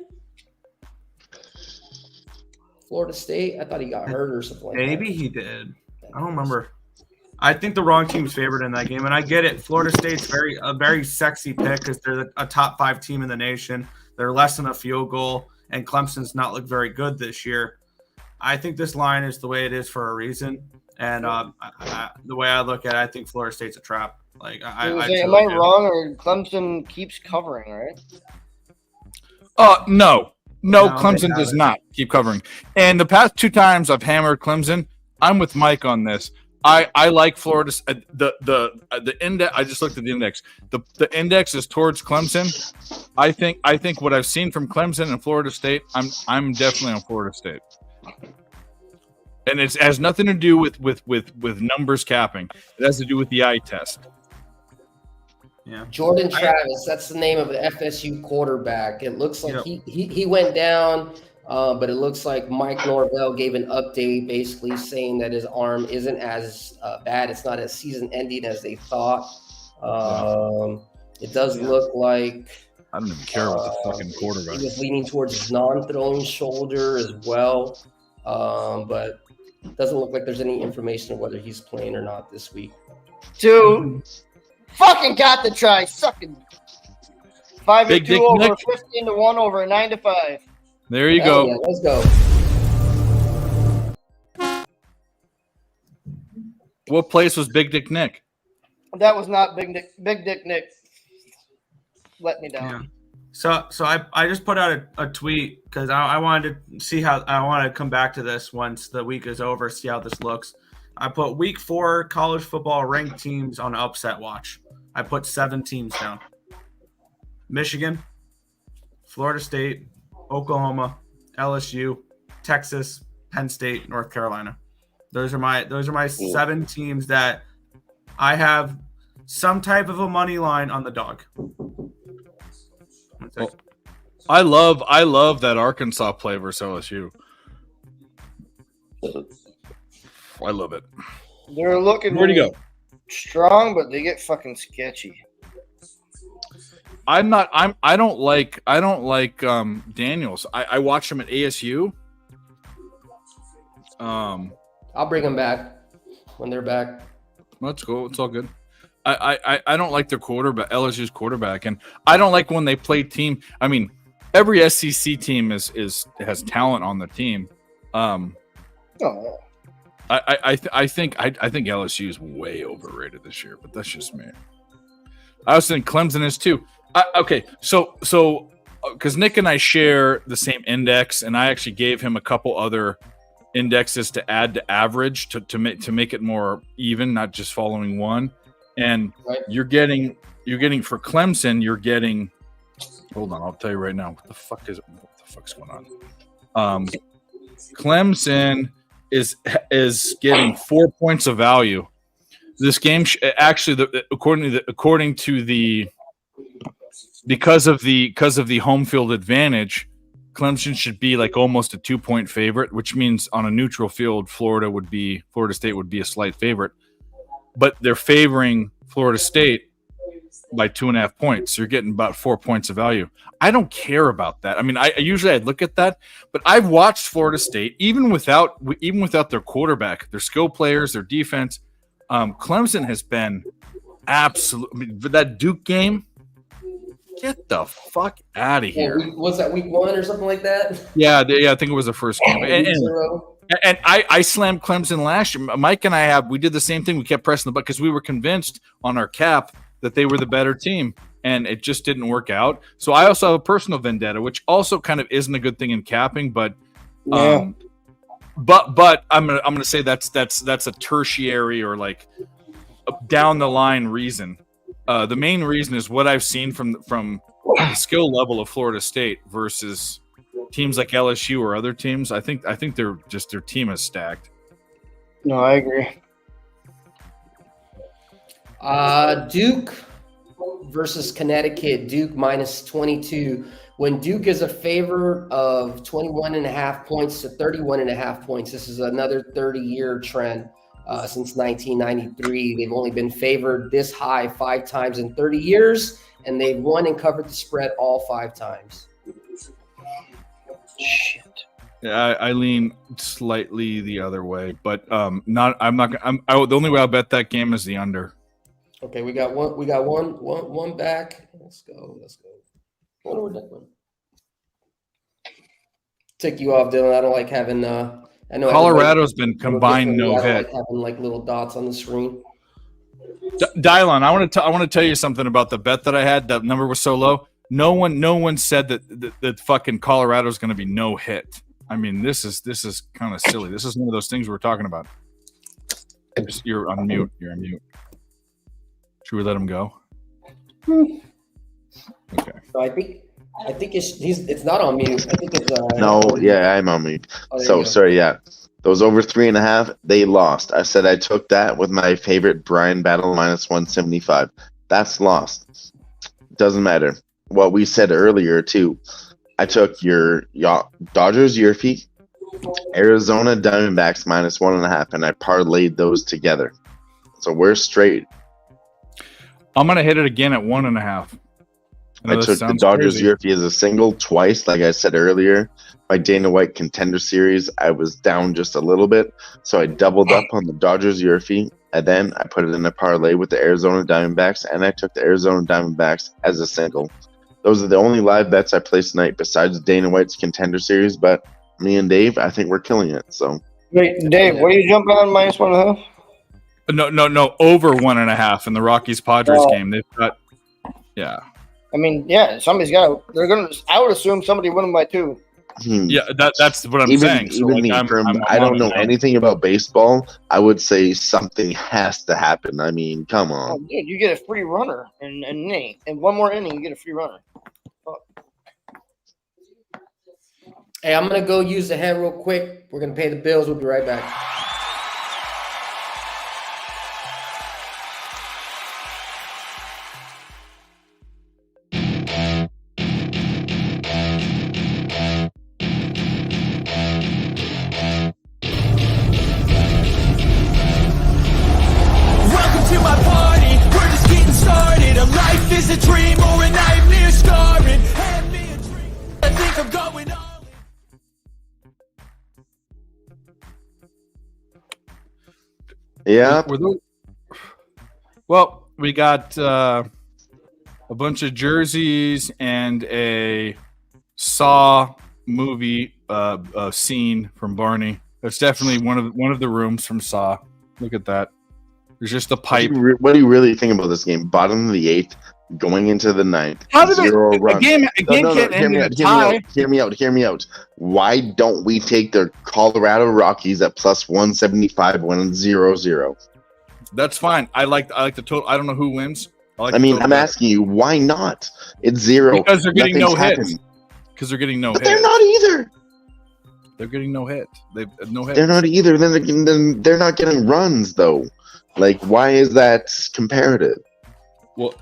Florida State. I thought he got hurt or something like that. Maybe he did. I don't remember. I think the wrong team's favored in that game, and I get it. Florida State's a very sexy pick because they're a top 5 team in the nation. They're less than a field goal, and Clemson's not looked very good this year. I think this line is the way it is for a reason, and the way I look at it, I think Florida State's a trap. Like, Am I wrong, or Clemson keeps covering, right? No, No, Clemson does not keep covering. And the past 2 times I've hammered Clemson, I'm with Mike on this. I like Florida. The index. I just looked at the index. The index is towards Clemson. I think what I've seen from Clemson and Florida State, I'm definitely on Florida State. And it has nothing to do with numbers capping. It has to do with the eye test. Yeah. Jordan Travis. That's the name of the FSU quarterback. It looks like he went down. But it looks like Mike Norvell gave an update basically saying that his arm isn't as bad. It's not as season-ending as they thought. It does look like I don't even care about the fucking quarterback. he was leaning towards his non-throwing shoulder as well. But it doesn't look like there's any information of whether he's playing or not this week. Dude, fucking got the try. Sucking. 5-2 over, 15-1 over, 9-5. There you go. Yeah, let's go. What place was Big Dick Nick? That was not Big Dick Nick. Let me down. Yeah. So I just put out a tweet because I wanted to see how I want to come back to this once the week is over, see how this looks. I put week 4 college football ranked teams on upset watch. I put 7 teams down. Michigan, Florida State, Oklahoma, LSU, Texas, Penn State, North Carolina. Those are my 7 teams that I have some type of a money line on the dog. Well, I love that Arkansas play versus LSU. I love it. They're looking Where'd he go? strong, but they get fucking sketchy. I don't like Daniels. I watched him at ASU. I'll bring him back when they're back. Let's go. It's all good. I don't like their quarterback, LSU's quarterback, and I don't like when they play team. I mean, every SEC team has talent on the team. I think LSU is way overrated this year, but that's just me. I was thinking Clemson is too. Okay, so because Nick and I share the same index, and I actually gave him a couple other indexes to add to average to make it more even, not just following one. And right. you're getting for Clemson, you're getting. Hold on, I'll tell you right now. What the fuck's going on? Clemson is getting 4 points of value. This game actually, according to the because of the home field advantage, Clemson should be like almost a 2-point favorite, which means on a neutral field, Florida State would be a slight favorite, but they're favoring Florida State by 2.5 points. So you're getting about 4 points of value. I don't care about that. I mean, I'd look at that, but I've watched Florida State even without their quarterback, their skill players, their defense. Clemson has been absolute. I mean, that Duke game. Get the fuck out of here. Was that week 1 or something like that? Yeah, I think it was the first game. And I slammed Clemson last year. Mike and we did the same thing. We kept pressing the button because we were convinced on our cap that they were the better team, and it just didn't work out. So I also have a personal vendetta, which also kind of isn't a good thing in capping, but I'm gonna say that's a tertiary or like down the line reason. The main reason is what I've seen from the skill level of Florida State versus teams like LSU or other teams. I think their team is stacked. No, I agree. Duke versus Connecticut. Duke minus 22. When Duke is a favor of 21.5 points to 31.5 points, this is another 30-year trend. Since 1993, they've only been favored this high 5 times in 30 years, and they've won and covered the spread all 5 times. Shit. Yeah, I lean slightly the other way, but the only way I'll bet that game is the under. Okay, we got one back. Let's go. What are we doing? Take you off, Dylan. I don't like having I know Colorado's been combined no hit. Like having like little dots on the screen. Dylan, I want to tell you something about the bet that I had. That number was so low. No one said that fucking Colorado's going to be no hit. I mean, this is kind of silly. This is one of those things we're talking about. You're on mute. You're on mute. Should we let him go? Okay. So I think it's not on mute. I think it's no, yeah, I'm on mute. Oh, sorry, yeah. Those over 3.5, they lost. I said I took that with my favorite Brian battle minus 175. That's lost. Doesn't matter. What we said earlier too. I took your Dodgers Yurfie, Arizona Diamondbacks minus 1.5, and I parlayed those together. So we're straight. I'm gonna hit it again at 1.5. I took the Dodgers Yurfie as a single twice, like I said earlier. My Dana White Contender Series, I was down just a little bit, so I doubled up on the Dodgers Yurfie, and then I put it in a parlay with the Arizona Diamondbacks, and I took the Arizona Diamondbacks as a single. Those are the only live bets I placed tonight besides Dana White's Contender Series, but me and Dave, I think we're killing it. So, wait, Dave, what are you jumping on minus 1.5? No, over 1.5 in the Rockies Padres game. They've got, yeah. I mean, yeah, somebody's got to. They're gonna. I would assume somebody won them by 2. Yeah, that's what I'm saying. So even I don't know anything about baseball. I would say something has to happen. I mean, come on. Oh, dude, you get a free runner in an inning. In one more inning, you get a free runner. Fuck. Hey, I'm gonna go use the head real quick. We're gonna pay the bills. We'll be right back. Is a dream or a nightmare scarring? Hand me a dream. I think I'm going all. Yeah. Well, we got a bunch of jerseys and a Saw movie scene from Barney. That's definitely one of the rooms from Saw. Look at that. There's just a pipe. What do you really think about this game? Bottom of the 8th, going into the 9th. How did a game can't end in a tie? Hear me out. Why don't we take the Colorado Rockies at plus 175 when it's 0-0? That's fine. I like the total. I don't know who wins. I'm asking you, why not? It's 0. Because they're getting no hits. Because they're getting no hits. But they're not either. They're getting no hit. They've no hits. They're not either. Then they're not getting runs though. Like, why is that comparative? Well,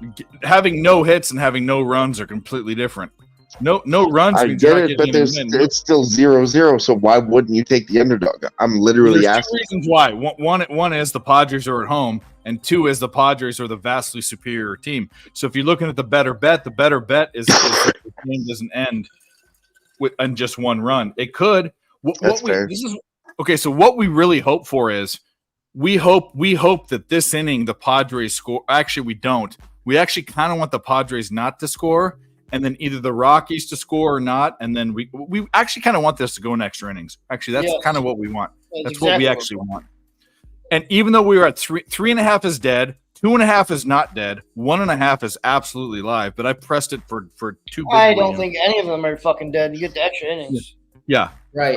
having no hits and having no runs are completely different. No runs. I get it, but it's still 0-0. So why wouldn't you take the underdog? I'm literally asking. 2 reasons why. One is the Padres are at home, and 2 is the Padres are the vastly superior team. So if you're looking at the better bet is that the game doesn't end with just one run. It could. That's fair. So what we really hope for is. We hope that this inning the Padres score. Actually, we don't. We actually kind of want the Padres not to score, and then either the Rockies to score or not, and then we actually kind of want this to go in extra innings. Actually, that's kind of what we want. That's what we actually want. And even though we were at 3.5 is dead, 2.5 is not dead, 1.5 is absolutely live. But I pressed it for 2. I don't think any of them are fucking dead. You get the extra innings. Yeah. Right.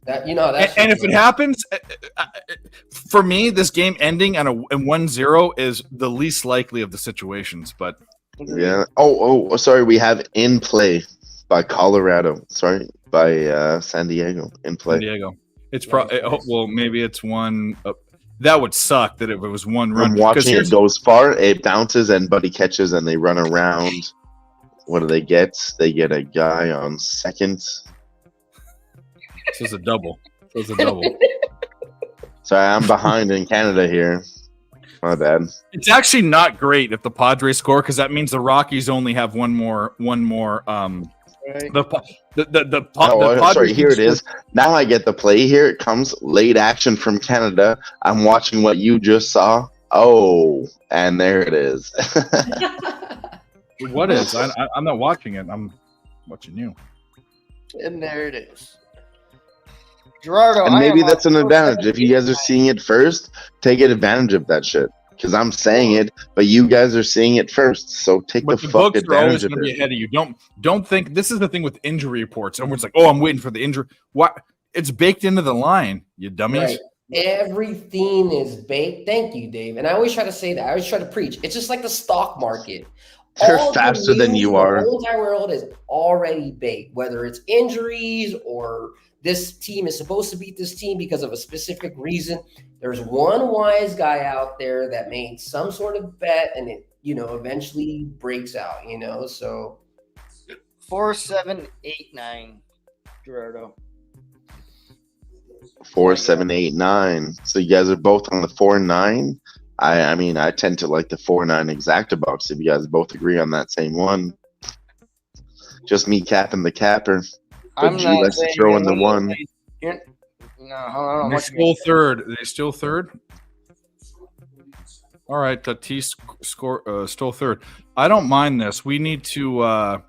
That that's and if it happens, for me, this game ending on a 1-0 is the least likely of the situations. But yeah. Oh, sorry. We have In Play by Colorado. Sorry, by San Diego. In Play. San Diego. It's probably well, maybe it's one. That would suck that if it was one run. I'm watching it goes far, it bounces, and Buddy catches, and they run around. What do they get? They get a guy on second. This is a double. Sorry, I'm behind in Canada here. My bad. It's actually not great if the Padres score because that means the Rockies only have one more. Right. Sorry, here it is. Now I get the play. Here it comes. Late action from Canada. I'm watching what you just saw. Oh, and there it is. What is? I'm not watching it. I'm watching you. And there it is. Gerardo, and maybe that's an advantage. If you guys are seeing it first, take advantage of that shit. Because I'm saying it, but you guys are seeing it first. So take the fuck advantage of it. Be ahead of you. Don't think this is the thing with injury reports. Everyone's like, "Oh, I'm waiting for the injury." What? It's baked into the line, you dummies. Right. Everything is baked. Thank you, Dave. And I always try to say that. I always try to preach. It's just like the stock market. They're faster than you are. The whole entire world is already baked, whether it's injuries or this team is supposed to beat this team because of a specific reason. There's one wise guy out there that made some sort of bet and it, eventually breaks out, so 4, 7, 8, 9, Gerardo. 4, 7, 8, 9. So you guys are both on the 4, 9. I mean, I tend to like the 4, 9 exacta box if you guys both agree on that same one. Just me capping the capper. But G likes to throw in the 1. No, They're still third. Are they still third? All right, T still third. I don't mind this. We need to a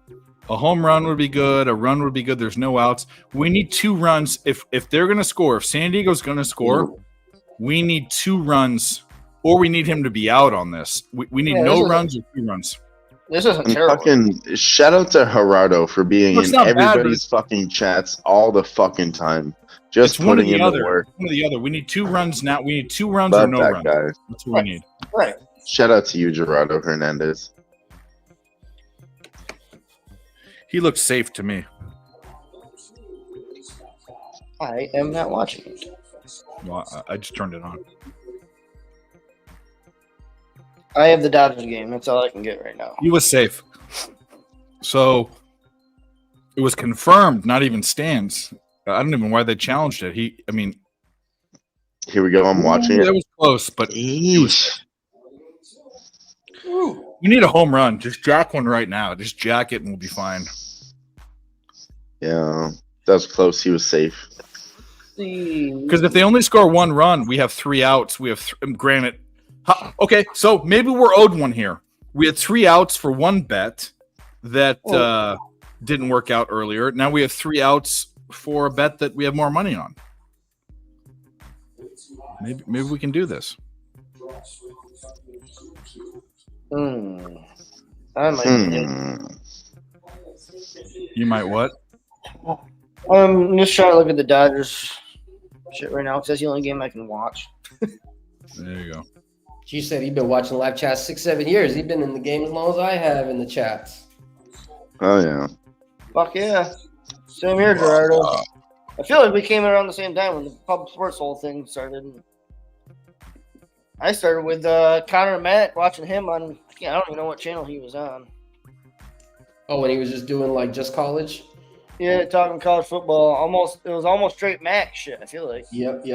home run would be good. A run would be good. There's no outs. We need 2 runs. If they're going to score, if San Diego's going to score, we need 2 runs, or we need him to be out on this. We need no runs or 2 runs. This isn't terrible. Fucking shout out to Gerardo for being in everybody's fucking chats all the fucking time. Just putting in the work. One or the other. We need 2 runs now. We need 2 runs or no runs. Guy. That's what we need. Right. Shout out to you, Gerardo Hernandez. He looks safe to me. I am not watching it. Well, I just turned it on. I have the Dodgers game. That's all I can get right now. He was safe. So it was confirmed, not even stands. I don't even know why they challenged it. Here we go. I'm watching it. It was close, but we need a home run. Just jack one right now. Just jack it and we'll be fine. Yeah, that was close. He was safe. Because if they only score 1 run, we have 3 outs. We have granted. Okay, so maybe we're owed one here. We had 3 outs for 1 bet that didn't work out earlier. Now we have 3 outs for a bet that we have more money on. Maybe we can do this. I might. You might what? I'm just trying to look at the Dodgers shit right now because that's the only game I can watch. There you go. She said he's been watching live chats 6-7 years. He's been in the game as long as I have in the chats. Oh yeah. Fuck yeah. Same here, Gerardo. I feel like we came around the same time when the pub sports whole thing started. I started with Connor Matt, watching him on. I don't even know what channel he was on. Oh, when he was just doing like just college. Yeah, talking college football. It was almost straight Mac shit. I feel like. Yep.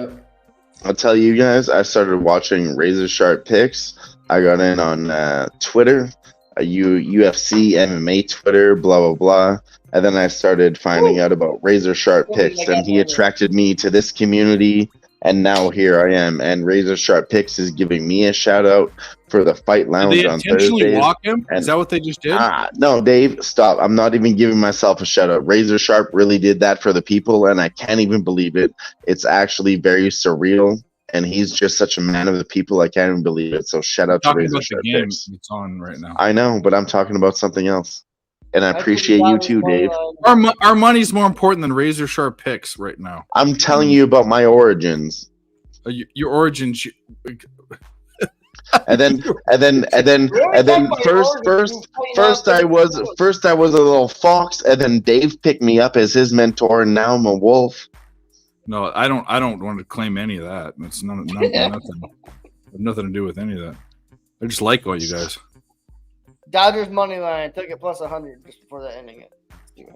I'll tell you guys, I started watching Razor Sharp Picks. I got in on Twitter, UFC, MMA Twitter, blah, blah, blah. And then I started finding out about Razor Sharp Picks, and he attracted me to this community. and now here I am. And Razor Sharp Picks is giving me a shout out for the Fight Lounge Did they on intentionally Thursdays. walk him? Is that what they just did? No, Dave, stop. I'm not even giving myself a shout out. Razor Sharp really did that for the people, and I can't even believe it. It's actually very surreal, and he's just such a man of the people. I can't even believe it. So shout out to Razor Sharp Picks. It's on right now. I know, but I'm talking about something else. And I appreciate you too, Dave. Our money's more important than Razor Sharp Picks right now. I'm telling you about my origins. Your origins. And then first I was a little fox, and then Dave picked me up as his mentor, and now I'm a wolf. No, I don't want to claim any of that. It's nothing. Nothing to do with any of that. I just like all you guys. Dodgers money line, took it plus 100 just before that ending it.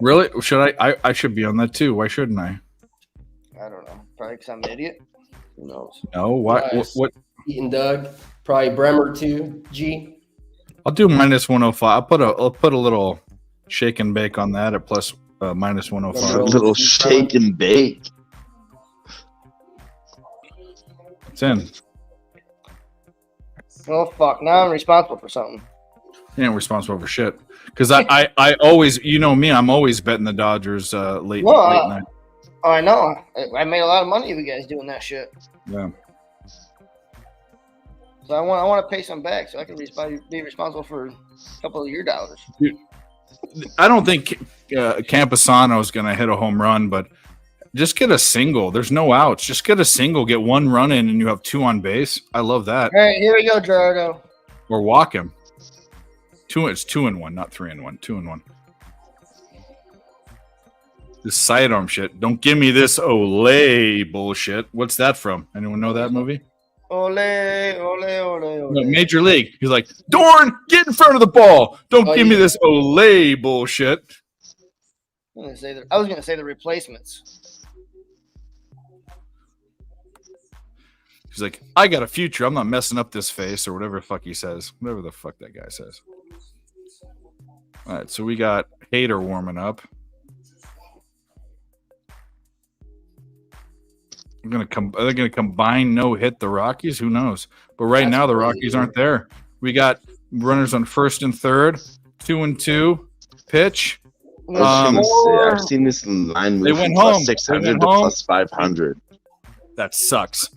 Really? Should I should be on that too. Why shouldn't I? I don't know. Probably because I'm an idiot. Who knows? No. What? Nice. What? Eating Doug, probably Bremer too. G. I'll do minus 105. I'll put a little shake and bake on that at plus minus 105. A little shake and bake. It's in. Oh fuck! Now I'm responsible for something. You ain't responsible for shit. Because I always, you know me, I'm always betting the Dodgers late night. Oh, I know. I made a lot of money with you guys doing that shit. Yeah. So I want to pay some back so I can be responsible for a couple of your dollars. Dude, I don't think Campusano is going to hit a home run, but just get a single. There's no outs. Just get a single, get one run in, and you have two on base. I love that. All right, here we go, Gerardo. Or walk him. It's 2-1, not 3-1. 2-1. This sidearm shit. Don't give me this Olay bullshit. What's that from? Anyone know that movie? Ole, ole, ole, ole. No, Major League. He's like, Dorn, get in front of the ball. Don't give me this Olay bullshit. I was going to say the replacements. He's like, I got a future. I'm not messing up this face or whatever the fuck he says. Whatever the fuck that guy says. All right, so we got Hader warming up. Are they gonna combine no hit the Rockies? Who knows? But right now the Rockies aren't there. We got runners on first and third, 2-2 pitch. I've seen this line move from plus 600 to plus 500. That sucks.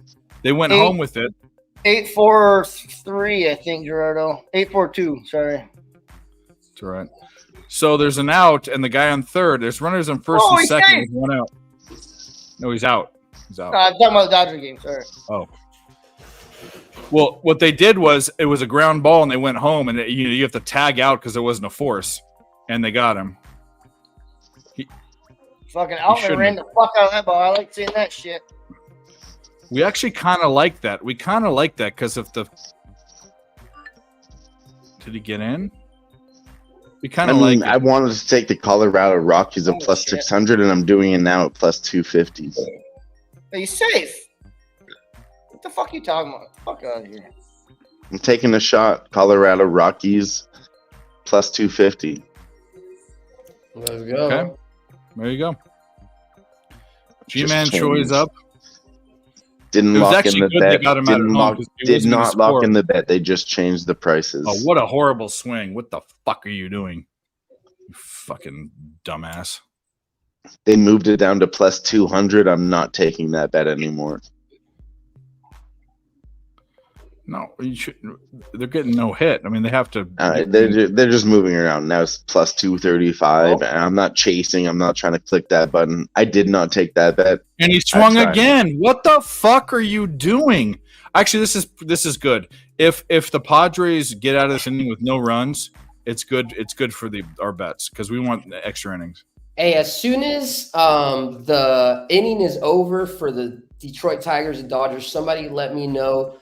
They went home with it. 8-4-3, I think, Gerardo. 8-4-2. Sorry. That's all right. So there's an out, and the guy on third. There's runners on first and second with one out. No, he's out. He's out. No, I'm talking about the Dodger game. Sorry. Oh. Well, what they did was it was a ground ball, and they went home, and you have to tag out because there wasn't a force, and they got him. Fucking Altman ran the fuck out of that ball. I like seeing that shit. We actually kind of like that. We kind of like that because of the. Did he get in? We kind of like. I wanted to take the Colorado Rockies at plus 600, and I'm doing it now at plus 250. Are you safe? What the fuck are you talking about? Fuck out of here. I'm taking a shot. Colorado Rockies plus 250. Let's go. Okay. There you go. G-Man shows up. Didn't lock in the bet. Did not lock in the bet. They just changed the prices. Oh, what a horrible swing. What the fuck are you doing? You fucking dumbass. They moved it down to plus 200. I'm not taking that bet anymore. No, you should. They're getting no hit. I mean, they have to. They're just moving around. Now it's plus 235. And I'm not chasing. I'm not trying to click that button. I did not take that bet. And he swung again. What the fuck are you doing? Actually, this is good. If the Padres get out of this inning with no runs, it's good. It's good for our bets because we want the extra innings. Hey, as soon as the inning is over for the Detroit Tigers and Dodgers, somebody let me know.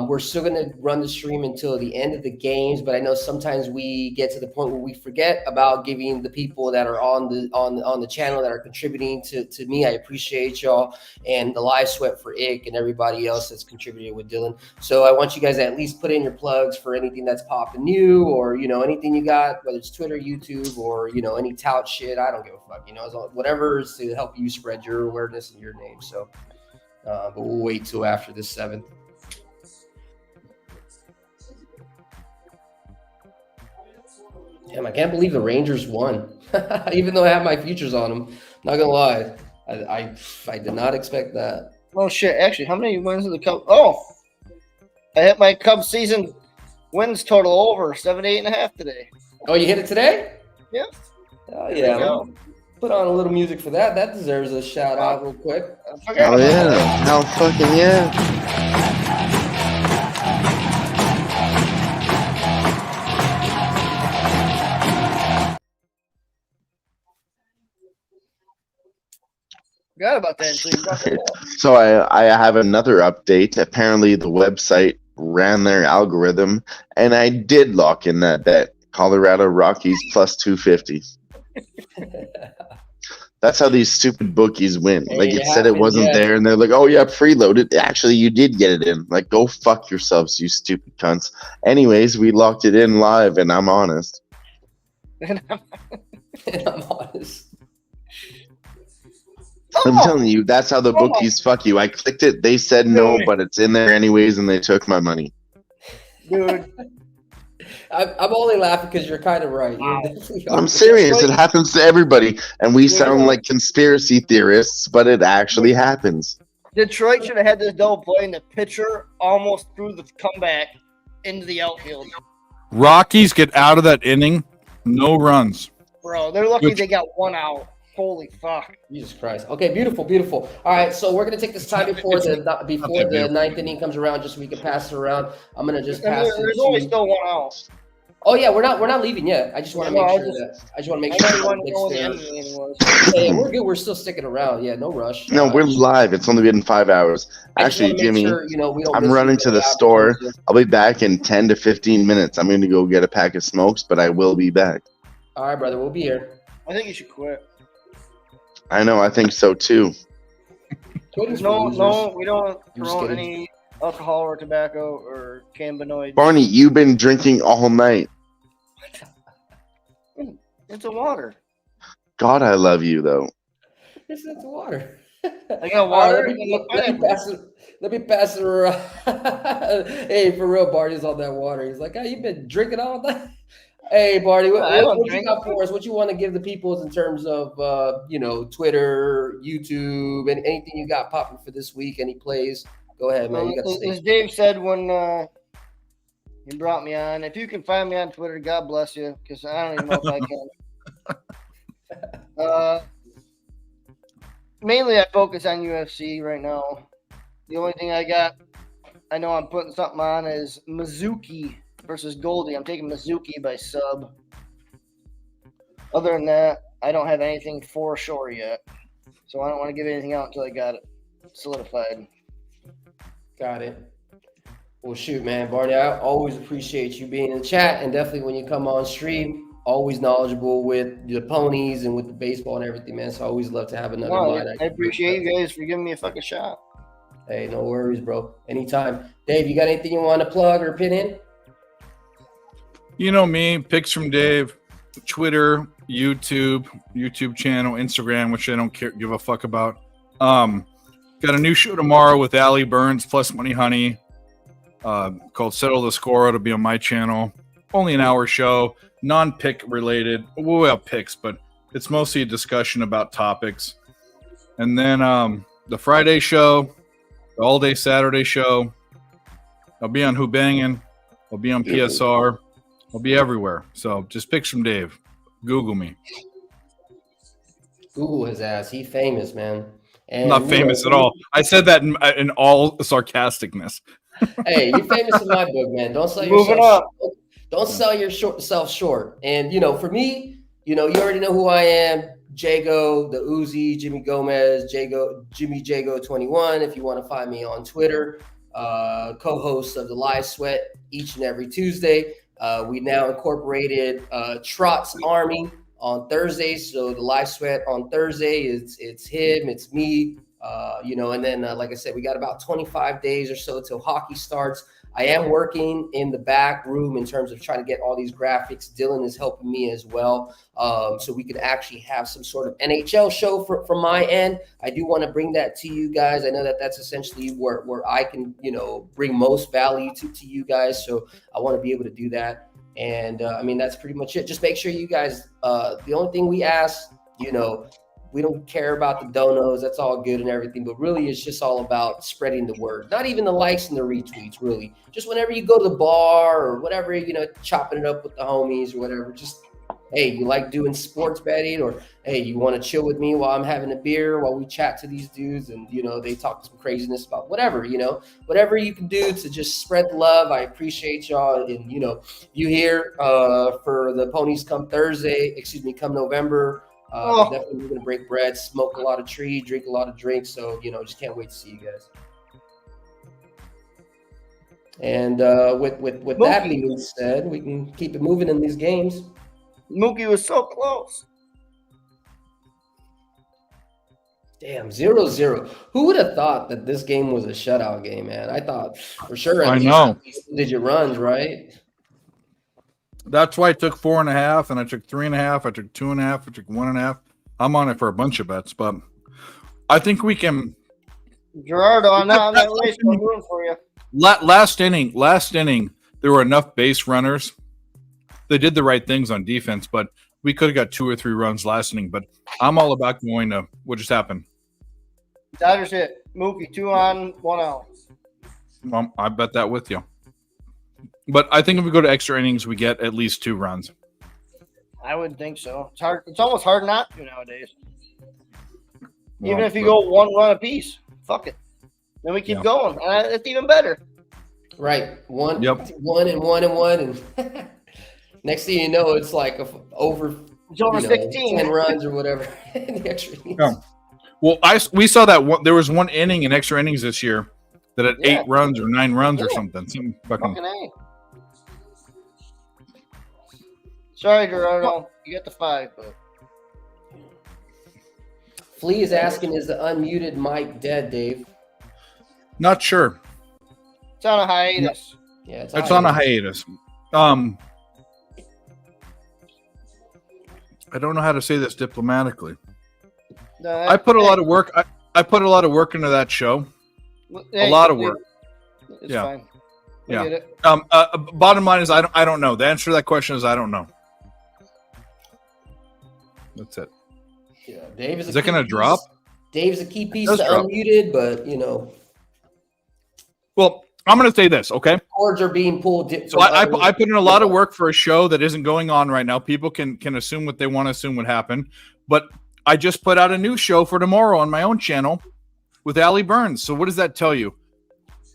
We're still going to run the stream until the end of the games, but I know sometimes we get to the point where we forget about giving the people that are on the channel that are contributing to me. I appreciate y'all and the live sweat for Ick and everybody else that's contributed with Dylan. So I want you guys to at least put in your plugs for anything that's popping new or, anything you got, whether it's Twitter, YouTube, or, any tout shit. I don't give a fuck, whatever is to help you spread your awareness and your name. So but we'll wait till after the 7th. Damn, I can't believe the Rangers won. Even though I have my futures on them. Not gonna lie, I did not expect that. Oh shit! Actually, how many wins in the Cubs? Oh, I hit my Cubs season wins total over 78.5 today. Oh, you hit it today? Yeah. Oh yeah. Put on a little music for that. That deserves a shout out real quick. Hell yeah! Hell fucking yeah! Forgot about that until you brought that up. So I have another update. Apparently the website ran their algorithm, and I did lock in that bet. Colorado Rockies plus 250. That's how these stupid bookies win. Like it said it wasn't there, and they're like, "Oh yeah, preloaded." Actually, you did get it in. Like, go fuck yourselves, you stupid cunts. Anyways, we locked it in live, and I'm honest. And I'm honest. I'm telling you, that's how the bookies fuck you. I clicked it, they said no, but it's in there anyways, and they took my money. Dude, I'm only laughing because you're kind of right. I'm serious. It happens to everybody, and we sound like conspiracy theorists, but it actually happens. Detroit should have had this double play, and the pitcher almost threw the comeback into the outfield. Rockies get out of that inning, no runs. Bro, they're lucky they got one out. Holy fuck. Jesus Christ. Okay, beautiful, beautiful. All right, so we're gonna take this time before the ninth inning comes around, just so we can pass it around. I'm gonna just pass it. There's only still one out. Oh yeah, we're not leaving yet. I just want to make sure that I just want to make sure. Hey, we're good. We're still sticking around. Yeah, no rush. No, we're live. It's only been 5 hours. Actually, Jimmy, I'm running to the store. I'll be back in 10 to 15 minutes. I'm going to go get a pack of smokes, but I will be back. All right, brother. We'll be here. I think you should quit. I know. I think so too. No, we don't promote any alcohol or tobacco or cannabinoids. Barney, you've been drinking all night. It's a water. God, I love you though. It's water. I got water. Let me pass it around. Hey, for real, Barney's on that water. He's like, "Hey, you've been drinking all night." Hey, Barney, what you got for us? What you want to give the people in terms of, Twitter, YouTube, and anything you got popping for this week? Any plays? Go ahead, man. You got the stage. As Dave said when he brought me on, if you can find me on Twitter, God bless you, because I don't even know if I can. Mainly, I focus on UFC right now. The only thing I know I'm putting something on is Mizuki versus Goldie. I'm taking Mizuki by sub. Other than that, I don't have anything for sure yet. So I don't want to give anything out until I got it solidified. Got it. Well, shoot, man. Barney, I always appreciate you being in the chat, and definitely when you come on stream, always knowledgeable with the ponies and with the baseball and everything, man. So I always love to have another line. I appreciate you guys for giving me a fucking shot. Hey, no worries, bro. Anytime. Dave, you got anything you want to plug or pin in? You know me, Picks from Dave, Twitter, YouTube channel, Instagram, which I don't give a fuck about. Got a new show tomorrow with Allie Burns plus Money Honey called Settle the Score. It'll be on my channel. Only an hour show, non-pick related. We'll have picks, but it's mostly a discussion about topics. And then the Friday show, the all-day Saturday show. I'll be on Who-Bangin. I'll be on PSR. I'll be everywhere. So just Picks from Dave. Google me. Google his ass. He famous, man. And I'm not famous at all. I said that in all sarcasticness. Hey, you're famous in my book, man. Don't sell yourself short. Don't sell yourself short. And, for me, you already know who I am. Jago, the Uzi, Jimmy Gomez, Jimmy Jago 21. If you want to find me on Twitter, co-host of the Live Sweat each and every Tuesday. We now incorporated Trot's Army on Thursdays. So the Live Sweat on Thursday it's him, it's me, and then like I said, we got about 25 days or so till hockey starts. I am working in the back room in terms of trying to get all these graphics. Dylan is helping me as well, so we could actually have some sort of NHL show from my end. I do want to bring that to you guys. I know that that's essentially where I can, bring most value to you guys. So I want to be able to do that. And I mean, that's pretty much it. Just make sure you guys, the only thing we ask, we don't care about the donos. That's all good and everything. But really, it's just all about spreading the word. Not even the likes and the retweets, really. Just whenever you go to the bar or whatever, chopping it up with the homies or whatever. Just, hey, you like doing sports betting, or, hey, you want to chill with me while I'm having a beer while we chat to these dudes and, they talk some craziness about whatever, whatever you can do to just spread the love. I appreciate y'all. And, you here for the ponies come November. Definitely we're gonna break bread, smoke a lot of tree, drink a lot of drinks. So just can't wait to see you guys. And with that being said, we can keep it moving in these games. Mookie was so close. Damn, 0-0. Who would have thought that this game was a shutout game, man? I thought for sure. I know. Digit runs, right? That's why I took 4.5, and I took 3.5, I took 2.5, I took 1.5. I'm on it for a bunch of bets, but I think we can. Gerardo, I'm not wasting room for you. Last inning, there were enough base runners. They did the right things on defense, but we could have got 2 or 3 runs last inning. But I'm all about going to what just happened. Dodgers hit. Mookie 2 on, 1 out. I bet that with you. But I think if we go to extra innings, we get at least 2 runs. I would think so. It's hard. It's almost hard not to nowadays. Well, even if you go 1 run apiece, fuck it. Then we keep going. It's even better. Right. One. Yep. 1 and 1 and 1, and next thing you know, it's like over 16 10 runs or whatever in the extra innings. Yeah. Well, we saw that there was 1 inning in extra innings this year that had 8 runs or 9 runs or something. Some fucking A. Sorry, Gerardo. You get the 5, but Flea is asking, is the unmuted mic dead, Dave? not sure. it's on a hiatus. Yeah, it's It's on a hiatus. I don't know how to say this diplomatically. I put a lot of work. I put a lot of work into that show. A lot of work. It's Yeah. fine. I Yeah. get it. Bottom line is I don't know. The answer to that question is I don't know. That's it. Yeah, Dave is that going to drop? Dave's a key piece does to drop. unmuted, but Well, I'm going to say this, okay? cords are being pulled. So I put in a lot of work for a show that isn't going on right now. People can assume what they want to assume would happen. But I just put out a new show for tomorrow on my own channel with Allie Burns. So what does that tell you?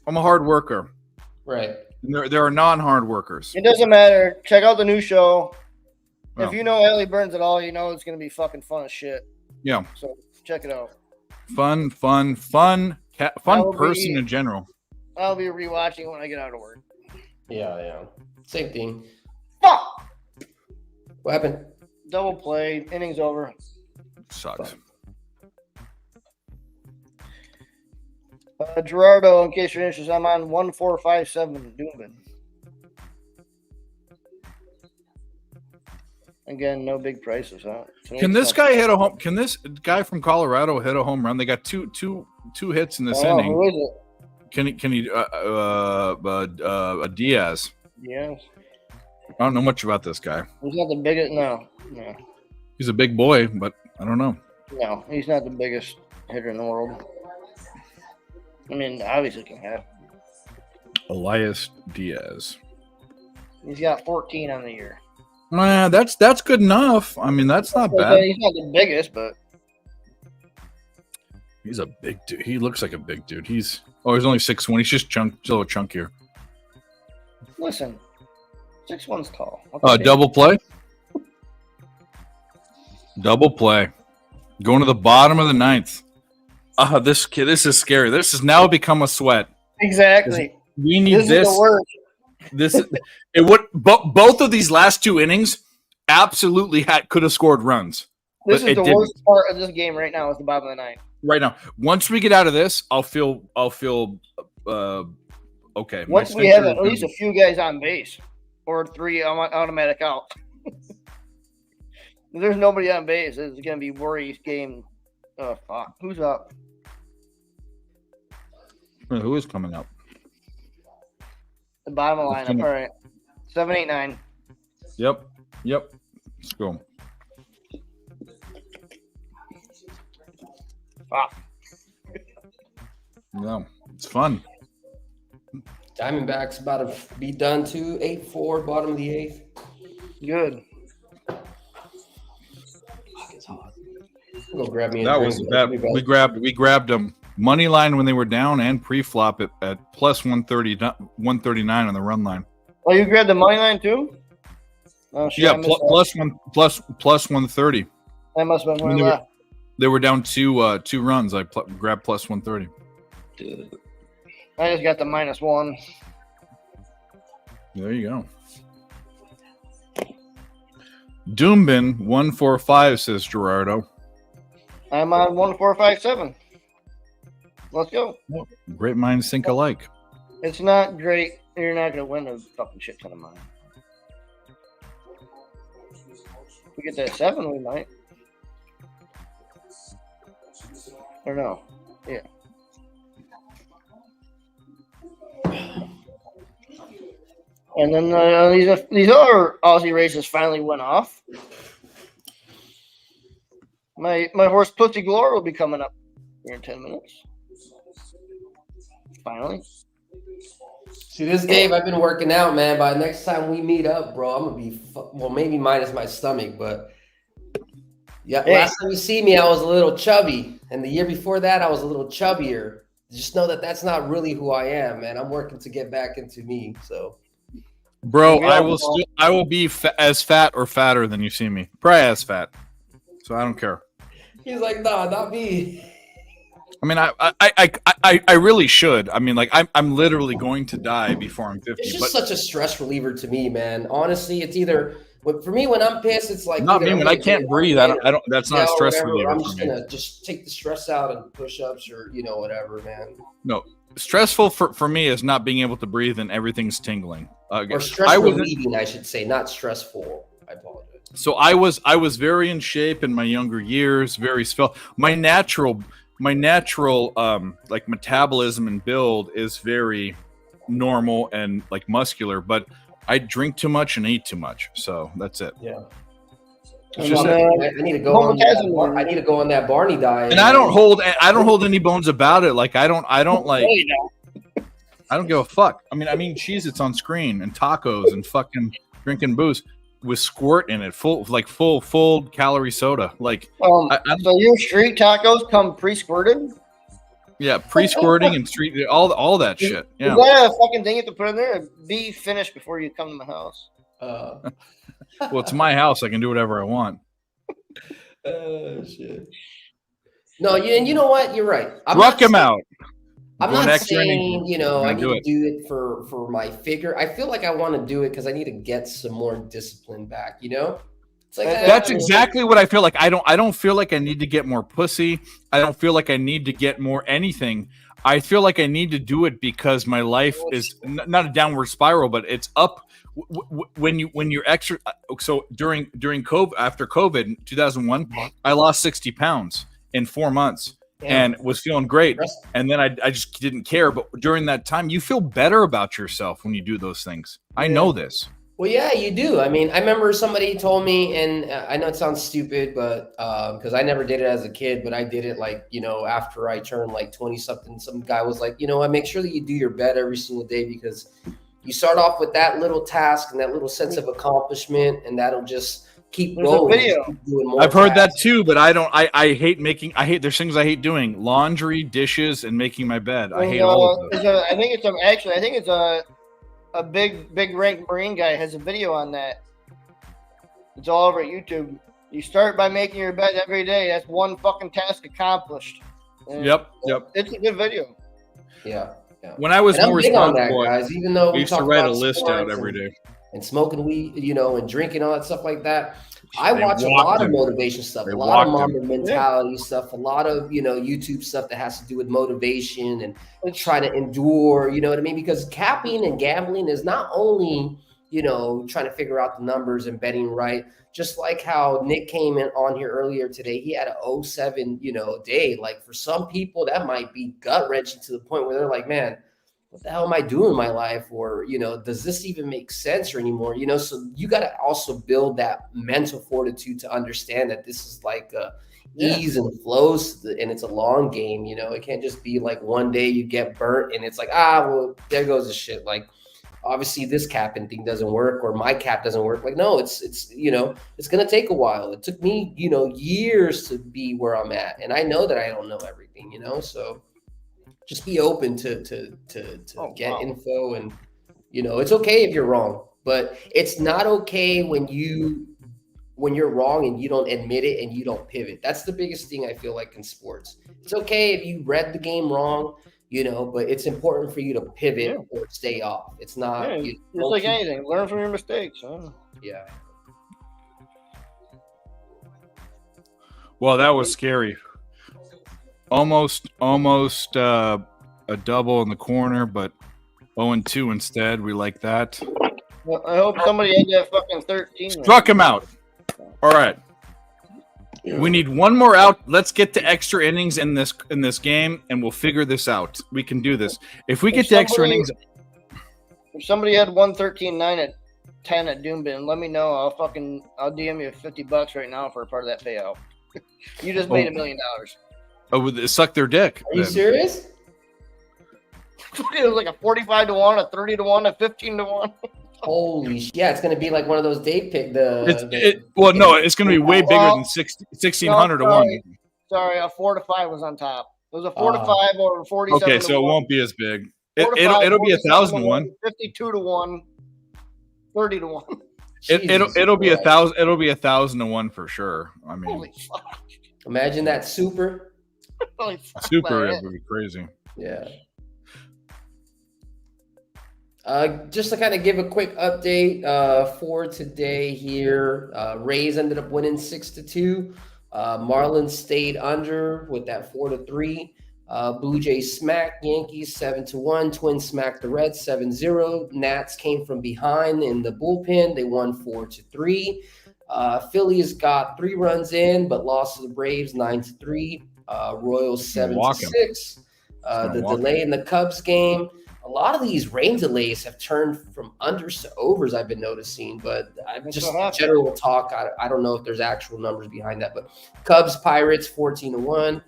I'm a hard worker. Right. And there are non-hard workers. It doesn't matter. Check out the new show. Oh. If you know Ellie Burns at all, you know it's going to be fucking fun as shit. Yeah. So check it out. Fun person in general. I'll be rewatching when I get out of work. Yeah. Same thing. Fuck! What happened? Double play. Innings over. Sucks. Gerardo, in case you're interested, I'm on 1457 Doomben. Again, no big prices, huh? Can this guy hit a home? Can this guy from Colorado hit a home run? They got two hits in this inning. Who is it? Can he Diaz? Yes. I don't know much about this guy. He's not the biggest. No. He's a big boy, but I don't know. No, he's not the biggest hitter in the world. I mean, obviously can have. Elias Diaz. He's got 14 on the year. That's good enough. I mean, that's not bad. He's not the biggest, but he's a big dude. He looks like a big dude. He's only 6'1". He's just still chunkier. Listen, 6'1's tall. Double play. Double play. Going to the bottom of the 9th. This is scary. This has now become a sweat. Exactly. We need this. Is the worst. Both of these last 2 innings absolutely could have scored runs. This is the worst part of this game right now. Is the bottom of the 9th. Right now, once we get out of this, I'll feel okay. Once we have at least a few guys on base or 3 automatic out. If there's nobody on base, it's going to be worry game. Oh, fuck. Who's up? Who is coming up? The bottom of the lineup. All right. 7, 8, 9. Yep. Let's go. Fuck. No, it's fun. Diamondbacks about to be done too. 8-4, bottom of the 8th. Good. It's hot. Go grab me. That was bad. We grabbed them money line when they were down and pre-flop at plus 130, 139 on the run line. Oh, you grabbed the money line too? Oh, shit, yeah, plus 130. That must have been one left. They were down two runs. I grabbed plus 130. Dude. I just got the -1. There you go. Doombin 145 says Gerardo. I'm on 1457. Let's go. Well, great minds think alike. It's not great. You're not gonna win a fucking shit ton of money. If we get that 7, we might. Or no? Yeah. And then these other Aussie races finally went off. My horse Pussy Galore will be coming up here in 10 minutes. Finally. See, this Dave, I've been working out, man. By next time we meet up, bro, I'm gonna be maybe minus my stomach, but yeah. Hey. Last time you see me, I was a little chubby, and the year before that, I was a little chubbier. Just know that that's not really who I am, man. I'm working to get back into me. So, bro, I will be as fat or fatter than you see me. Probably as fat. So I don't care. He's like, nah, not me. I mean, I really should. I mean, like, I'm literally going to die before I'm 50. It's just such a stress reliever to me, man. Honestly, it's either for me when I'm pissed, it's like not me when I can't breathe. I don't. That's not a stress reliever. I'm just gonna just take the stress out and push-ups or whatever, man. No, stressful for me is not being able to breathe and everything's tingling. Or stress relieving, I should say, not stressful. I apologize. So I was very in shape in my younger years. Very svelte. My natural like metabolism and build is very normal and like muscular, but I drink too much and eat too much, so that's it. Yeah, I need to go on that. I need to go on that Barney diet. And I don't hold any bones about it. Like I don't like. I don't give a fuck. I mean, Cheez-Its on screen and tacos and fucking drinking booze with squirt in it, full calorie soda. Like, so your street tacos come pre-squirted? Yeah, pre-squirting and street, all that shit. Yeah, is that a fucking thing you have to put in there? Be finished before you come to my house. Well, it's my house. I can do whatever I want. Shit. No, and you know what? You're right. Rock him out. I'm not saying, I need to do it for my figure. I feel like I want to do it because I need to get some more discipline back, It's like that's exactly what I feel like. I don't feel like I need to get more pussy. I don't feel like I need to get more anything. I feel like I need to do it because my life is not a downward spiral, but it's up when you're extra. So during COVID, after COVID in 2001, I lost 60 pounds in 4 months. And was feeling great. And then I just didn't care. But during that time, you feel better about yourself when you do those things. I know this. Well, yeah, you do. I mean, I remember somebody told me, and I know it sounds stupid, but because I never did it as a kid, but I did it after I turned like 20 something. Some guy was like, I make sure that you do your bed every single day because you start off with that little task and that little sense of accomplishment, and that'll just keep going. I've heard that too, but I don't. I hate making. There's things I hate doing: laundry, dishes, and making my bed. I hate all of those. I think it's a big rank Marine guy has a video on that. It's all over YouTube. You start by making your bed every day. That's one fucking task accomplished. And yep. It's a good video. Yeah. When I was more responsible, guys, even though we used to write a list out every day. And smoking weed, and drinking, all that stuff like that. I watch a lot of motivation stuff, a lot of Mamba mentality stuff, a lot of, YouTube stuff that has to do with motivation and trying to endure, you know what I mean? Because capping and gambling is not only, trying to figure out the numbers and betting right, just like how Nick came in on here earlier today. He had a 07, day. Like for some people, that might be gut wrenching to the point where they're like, man, what the hell am I doing in my life? Or, does this even make sense or anymore? So you got to also build that mental fortitude to understand that this is like ease and flows and it's a long game. It can't just be like one day you get burnt and it's like, well, there goes the shit. Like, obviously this capping thing doesn't work or my cap doesn't work. Like, no, it's it's going to take a while. It took me, years to be where I'm at. And I know that I don't know everything, so just be open to get info and, it's okay if you're wrong, but it's not okay when you're wrong and you don't admit it and you don't pivot. That's the biggest thing I feel like in sports. It's okay if you read the game wrong, but it's important for you to pivot or stay off. It's not it's like anything. Learn from your mistakes. Huh? Yeah. Well, that was scary. Almost a double in the corner, but 0-2 instead. We like that. Well, I hope somebody had that fucking 13. Struck him out. All right. We need one more out. Let's get to extra innings in this game, and we'll figure this out. We can do this. If we get to extra innings. If somebody had 113.9 at 10 at Doombin, let me know. I'll DM you $50 right now for a part of that payout. You just made $1 million. Oh, suck their dick. Are you serious? It was like a 45 to 1, a 30 to 1, a 15 to 1. Holy shit. Yeah, it's going to be like one of those day pick. No, it's going to be way bigger than 1,600 to 1. Sorry, a 4 to 5 was on top. It was a 4 to 5 or 47 Okay, to so 1. it won't be as big. It'll be 1,000 to 1. 52 to 1. 30 to 1. It'll be 1,000. It'll be 1,000 to 1 for sure. I mean, holy fuck. Imagine that super. Holy fuck, super, it would be crazy. Yeah. Just to kind of give a quick update for today here. Rays ended up winning 6-2. Marlins stayed under with that 4-3. Blue Jays smacked Yankees 7-1. Twins smacked the Reds 7-0. Nats came from behind in the bullpen. They won 4-3. Phillies got 3 runs in, but lost to the Braves 9-3. Royals 7-6. The delay in the Cubs game. A lot of these rain delays have turned from unders to overs, I've been noticing, but I'm just general talk. I don't know if there's actual numbers behind that, but Cubs, Pirates 14-1,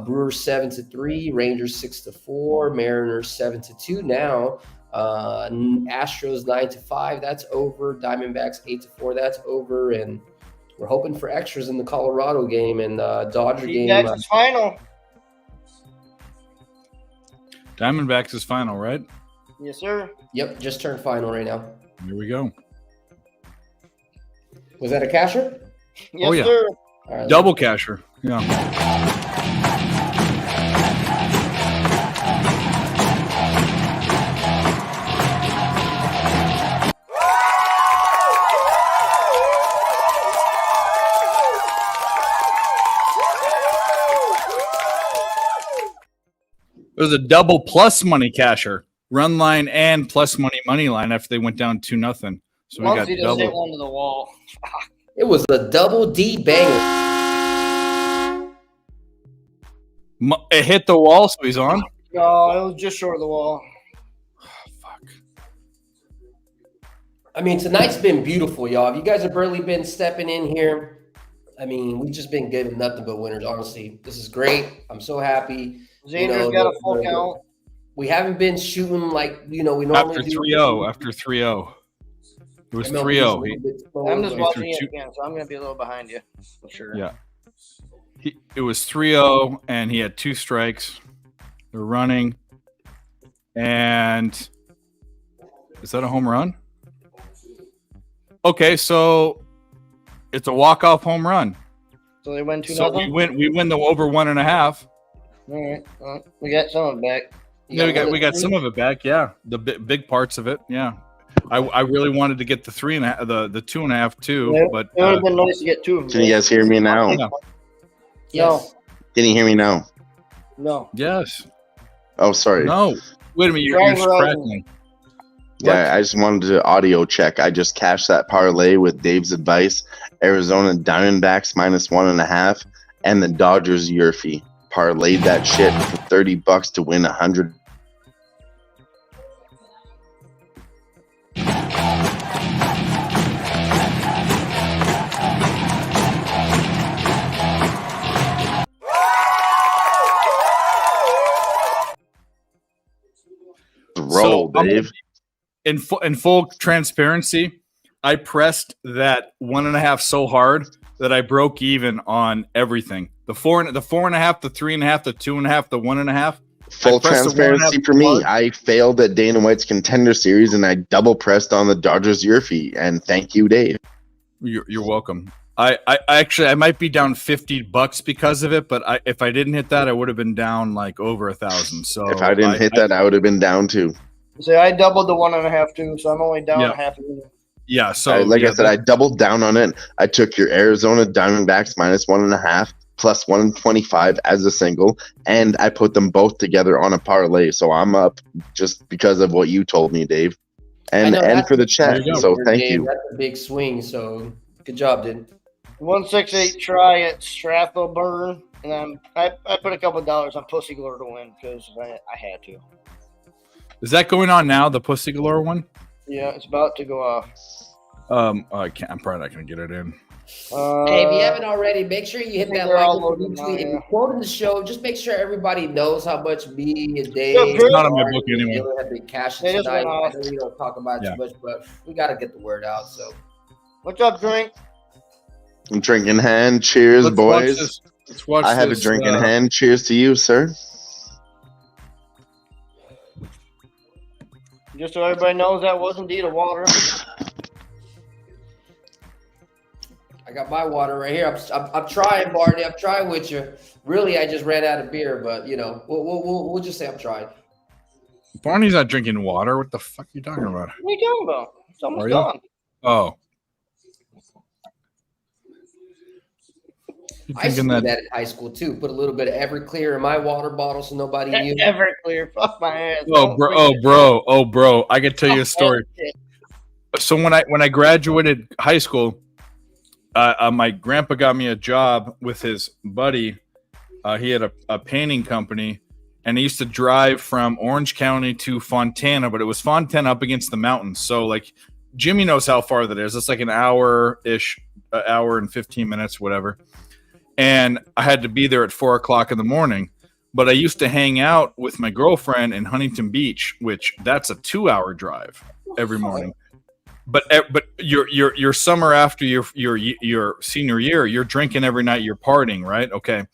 Brewers 7-3, Rangers 6-4, Mariners 7-2 now, Astros 9-5, that's over, Diamondbacks 8-4, that's over, and we're hoping for extras in the Colorado game and Dodger game. That's final. Diamondbacks is final, right? Yes, sir. Yep, just turned final right now. Here we go. Was that a casher? Yes, sir. All right, double casher. Yeah. It was a double plus money casher, run line and plus money line after they went down 2-0. So we got double. Hit one to the wall. It was a double D banger. It hit the wall, so he's on. No, it was just short of the wall. Fuck. I mean, tonight's been beautiful, y'all. If you guys have barely been stepping in here, I mean, we've just been giving nothing but winners, honestly. This is great. I'm so happy. Xander's got a full count. We haven't been shooting like, we normally do. After 3-0. It was 3-0. I'm just watching it again, so I'm going to be a little behind you. For sure. Yeah. It was 3-0, and he had 2 strikes. They're running. And is that a home run? Okay, so it's a walk-off home run. So they win 2-0? So we win the over 1.5. All right. Well, we got some of it back. Yeah, we got some of it back. Yeah, the big parts of it. Yeah, I really wanted to get the 3.5, the 2.5 too, Yeah, but it would have been nice to get 2 of them. Can you guys hear me now? No. Yes. Can you hear me now? No. Yes. Oh, sorry. No. Wait a minute. You're crackling. Yeah, I just wanted to audio check. I just cashed that parlay with Dave's advice. Arizona Diamondbacks -1.5 and the Dodgers Yurfie. Parlayed that shit for $30 to win 100. Roll, So, Dave. In full transparency, I pressed that 1.5 so hard that I broke even on everything. The 4.5, the 3.5, the 2.5, the 1.5. Full transparency for me. I failed at Dana White's Contender Series, and I double pressed on the Dodgers Yurfie. And thank you, Dave. You're welcome. I actually might be down $50 because of it, but if I didn't hit that, I would have been down like over 1,000. So if I didn't hit that, I would have been down too. So I doubled the 1.5 too, so I'm only down Yeah. half a unit. Yeah. So I said, I doubled down on it. I took your Arizona Diamondbacks -1.5 plus 125 as a single, and I put them both together on a parlay. So I'm up just because of what you told me, Dave, and for the chat. So thank you. That's a big swing. So good job, dude. 168 try at Strathburn, and then I put a couple $dollars on Pussy Galore to win because I had to. Is that going on now? The Pussy Galore one? Yeah, it's about to go off. I can't. I'm probably not gonna get it in. Hey, if you haven't already, make sure you hit that they're like. all loaded now, If yeah. you're quoting the show, just make sure everybody knows how much me and Dave. Yeah, it's not on my book anyway. Have been cashing They just tonight. went off. I know we don't talk about it Yeah. too much, but we got to get the word out. So What's up, drink? I'm drinking hand. Cheers, Let's boys. watch I have a this, drink in hand. Cheers to you, sir. Just so everybody knows, that was indeed a water. I got my water right here. I'm trying, Barney. I'm trying with you. Really, I just ran out of beer, but you know, we'll just say I'm trying. Barney's not drinking water. What the fuck are you talking about? What are you talking about? It's almost Are you? gone. Oh. You I used to thinking do that? that in high school too. Put a little bit of Everclear in my water bottle so nobody knew. Everclear. Fuck my ass. Oh, bro. I can tell you a story. So when I graduated high school, my grandpa got me a job with his buddy. He had a painting company, and he used to drive from Orange County to Fontana, but it was Fontana up against the mountains. So like Jimmy knows how far that is. It's like an hour-ish, an hour and 15 minutes, whatever. And I had to be there at 4:00 in the morning. But I used to hang out with my girlfriend in Huntington Beach, which that's a 2-hour drive every morning. But your summer after your senior year, you're drinking every night, you're partying, right? Okay.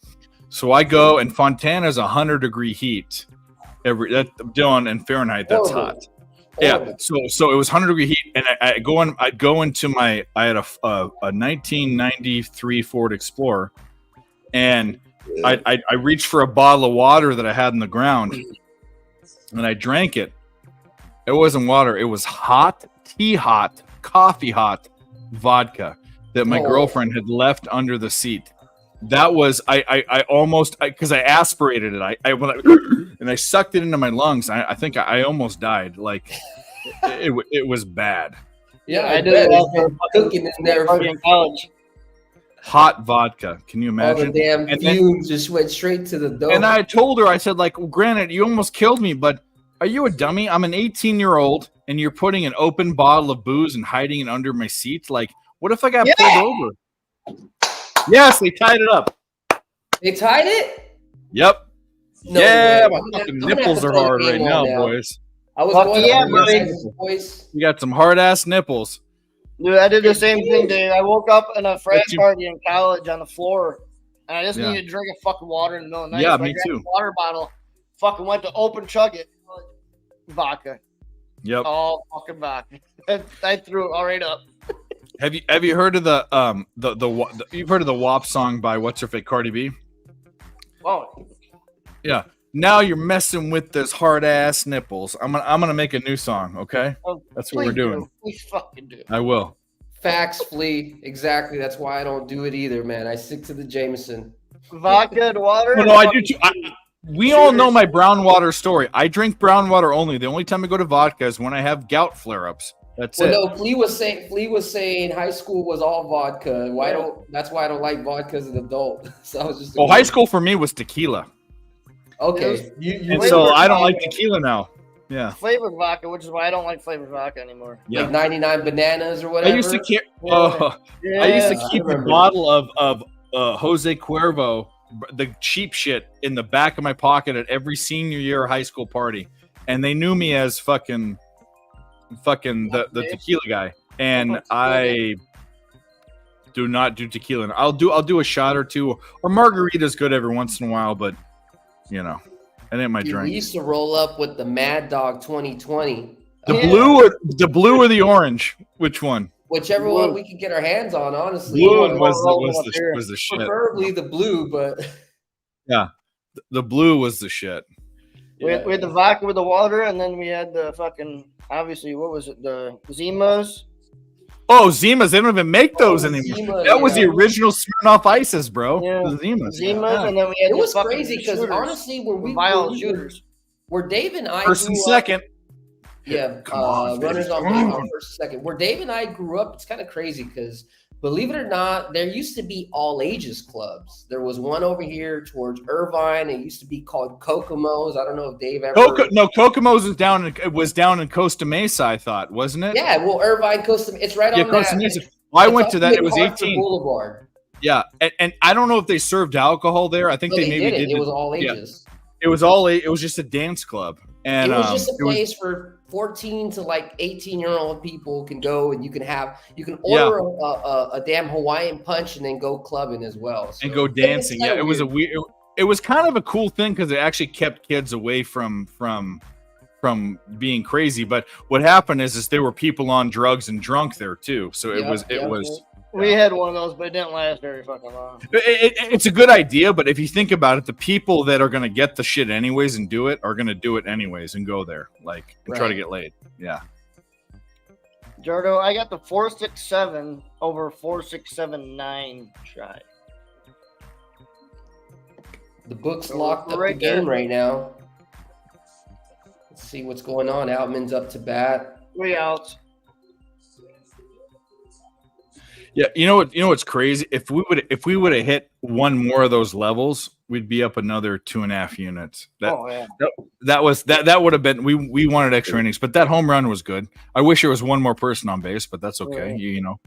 So I go, and Fontana's 100-degree heat. Dylan, in Fahrenheit, that's hot. Yeah. So it was 100-degree heat, and I'd go into I had a 1993 Ford Explorer, and I reached for a bottle of water that I had in the ground, and I drank it. It wasn't water. It was hot, tea hot, coffee hot vodka that my girlfriend had left under the seat. That was I almost because I aspirated it. And I sucked it into my lungs. I think I almost died. Like it was bad. Yeah, I did that. Cooking in there in college. Hot vodka. Can you imagine? All the damn fumes just went straight to the door. And I told her, I said, like, well, granted, you almost killed me, but are you a dummy? I'm an 18-year-old, and you're putting an open bottle of booze and hiding it under my seat. Like, what if I got pulled over? Yes, they tied it up. They tied it? Yep. No yeah, way. my fucking nipples are hard right now, boys. I was boys. You got some hard-ass nipples. Dude, I did the same thing, dude. I woke up in a frat party in college on the floor, and I just needed to drink a fucking water in the middle of the night. Yeah, so me I grabbed too. a water bottle, fucking went to open chug it. Vodka. Yep. All fucking vodka. I threw it all right up. Have you heard of the you've heard of the WAP song by what's her fake Cardi B? Oh. Yeah. Now you're messing with those hard ass nipples. I'm gonna make a new song. Okay, Oh, that's what we're please doing. do. Please fucking do. I will. Facts, Flea. Exactly. That's why I don't do it either, man. I stick to the Jameson. Vodka and water. No, I do too. We all know my brown water story. I drink brown water only. The only time I go to vodka is when I have gout flare-ups. That's it. No, Flea was saying high school was all vodka. That's why I don't like vodka as an adult. So I was just high school for me was tequila. Okay. And so I don't like tequila now. Yeah. Flavored vodka, which is why I don't like flavored vodka anymore. Yeah. Like 99 bananas or whatever. I used to keep a bottle of Jose Cuervo, the cheap shit, in the back of my pocket at every senior year high school party, and they knew me as fucking the tequila guy, and I do not do tequila. I'll do a shot or two, or margarita's good every once in a while, but you know, it ain't my drink. We used to roll up with the Mad Dog 2020. The blue or the orange? Which one? Whichever one we could get our hands on, honestly. Blue was the shit. Preferably the blue, but yeah, the blue was the shit. We had the vodka with the water, and then we had the fucking, obviously, what was it? The Zimas. Oh, Zimas. They don't even make those anymore. Zima, that was the original Smirnoff Ices, bro. Yeah. The Zimas. Zimas, and then we had it was the crazy because honestly, where Dave and I first and grew second. Up, yeah, runners on base on first and second. Where Dave and I grew up, it's kind of crazy because, believe it or not, there used to be all ages clubs. There was one over here towards Irvine. It used to be called Kokomo's. I don't know if Dave ever. Kokomo's was down in Costa Mesa, I thought, wasn't it? Yeah, well, Irvine, Costa. It's right on Costa that. Mesa. I went to that. It was 18 Boulevard. Yeah, and I don't know if they served alcohol there. I think No, they maybe did. It was all ages. Yeah. It was all. It was just a dance club, and it was just a place for 14 to like 18-year-old people can go, and you can order a damn Hawaiian punch and then go clubbing as well, and go dancing. Yeah, it was a weird. It was kind of a cool thing because it actually kept kids away from being crazy. But what happened is there were people on drugs and drunk there too. So it was. We had one of those, but it didn't last very fucking long. It's a good idea, but if you think about it, the people that are going to get the shit anyways and do it are going to do it anyways and go there, and try to get laid. Yeah. Jordo, I got the 4.67 over 4.679 try. The book's locked up the game right now. Let's see what's going on. Outman's up to bat. 3 outs. Yeah, you know what's crazy? If we would have hit one more of those levels, we'd be up another 2.5 units. That would have been we wanted extra innings, but that home run was good. I wish there was one more person on base, but that's okay. You know.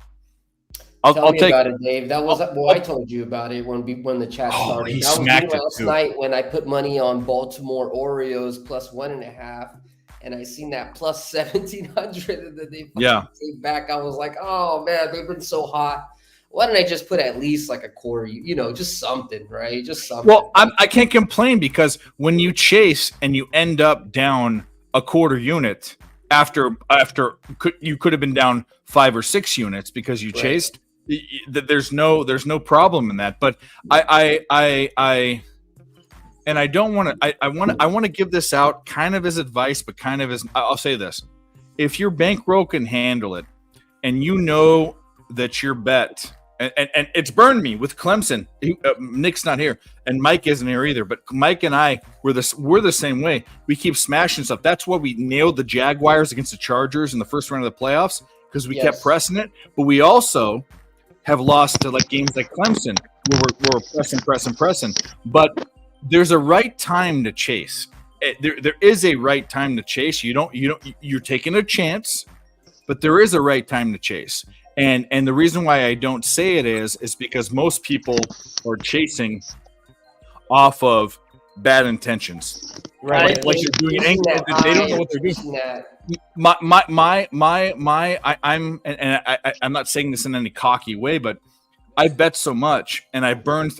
Tell me about it, Dave. That was I told you about it when the chat started. He that was smacked it last too. night when I put money on Baltimore Orioles plus 1.5. And I seen that plus 1,700, and then they came back. I was like, oh man, they've been so hot. Why didn't I just put at least like a quarter? Just something, right? Just something. Well, I can't complain because when you chase and you end up down a quarter unit after you could have been down 5 or 6 units because you chased. There's no problem in that. But and I don't want to. I want to give this out kind of as advice, but kind of as I'll say this: if your bankroll can handle it, and you know that your bet, and it's burned me with Clemson. Nick's not here, and Mike isn't here either. But Mike and I we're the same way. We keep smashing stuff. That's why we nailed the Jaguars against the Chargers in the first round of the playoffs because we kept pressing it. But we also have lost to games like Clemson where we're pressing. But there's a right time to chase. There is a right time to chase. You're taking a chance, but there is a right time to chase. And the reason why I don't say it is because most people are chasing off of bad intentions. Right. Like you're doing it. They don't know what they're doing. I'm not saying this in any cocky way, but I bet so much, and I burned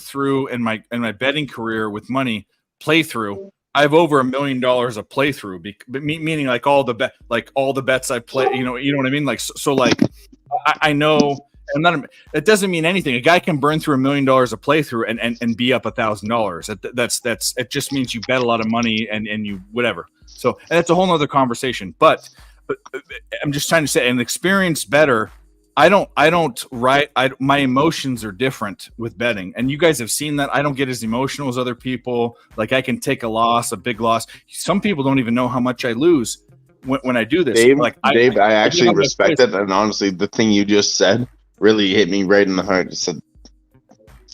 through in my betting career with money playthrough. I have over $1 million of playthrough, meaning all the bets I play. You know what I mean. I know That doesn't mean anything. A guy can burn through $1 million a playthrough and be up $1,000. It just means you bet a lot of money and you whatever. So and that's a whole nother conversation. But I'm just trying to say, an experienced bettor, my emotions are different with betting, and you guys have seen that. I don't get as emotional as other people. Like, I can take a big loss. Some people don't even know how much I lose when I do this. Dave, like, I actually respect it, and honestly, the thing you just said really hit me right in the heart. It said,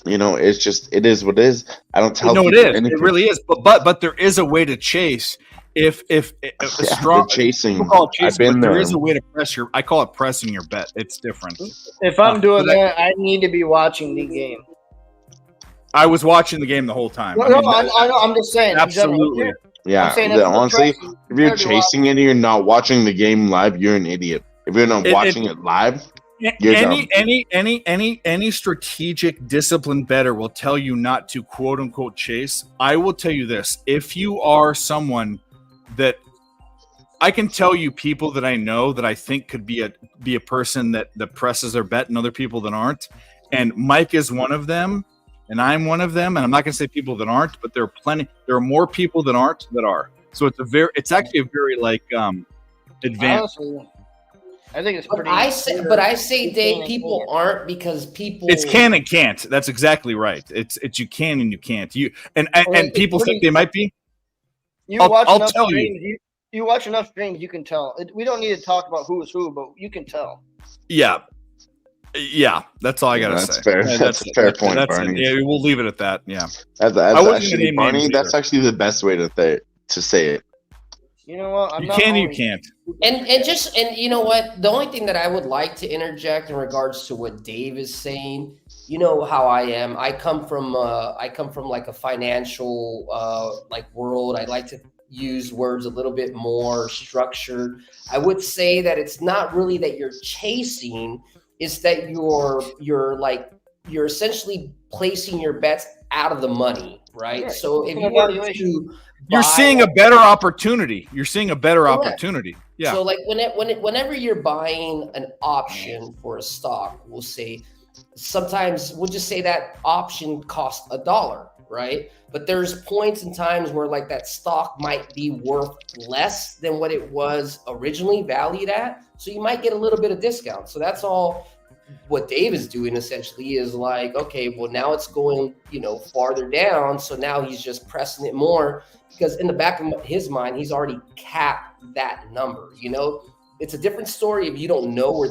it is what it is. I don't tell people anything. It really is. But there is a way to chase. If a strong chasing, I've been there. There is a way to press I call it pressing your bet. It's different. If I'm doing that, I need to be watching the game. I was watching the game the whole time. I know. I'm just saying. Absolutely. Yeah. Honestly, if you're chasing it and you're not watching the game live, you're an idiot. If you're not watching it live, you're dumb. Any strategic disciplined bettor will tell you not to quote unquote chase. I will tell you this: if you are someone that I can tell you people that I know that I think could be a person that presses their bet and other people that aren't. And Mike is one of them, and I'm one of them. And I'm not going to say people that aren't, but there are more people that aren't that are. So it's actually a very advanced. Honestly, I think it's pretty. But I say, Dave, people aren't because people. It's can and can't. That's exactly right. It's you can and you can't. And people think they might be. I'll tell you. You watch enough streams, you can tell. We don't need to talk about who is who, but you can tell. Yeah, that's all I gotta say. That's fair. That's a fair point, Barney. Yeah, we'll leave it at that. Yeah, actually, Barney, that's actually the best way to say it. You know what? You can't. And you know what? The only thing that I would like to interject in regards to what Dave is saying, you know how I am. I come from like a financial world. I like to use words a little bit more structured. I would say that it's not really that you're chasing, it's that you're essentially placing your bets out of the money, right? So if you were to you're seeing a better opportunity. You're seeing a better opportunity. Yeah. So like whenever you're buying an option for a stock, we'll say sometimes we'll just say that option costs $1, right? But there's points and times where like that stock might be worth less than what it was originally valued at. So you might get a little bit of discount. So that's all what Dave is doing essentially is like, okay, well now it's going, farther down. So now he's just pressing it more because in the back of his mind, he's already capped that number. It's a different story if you don't know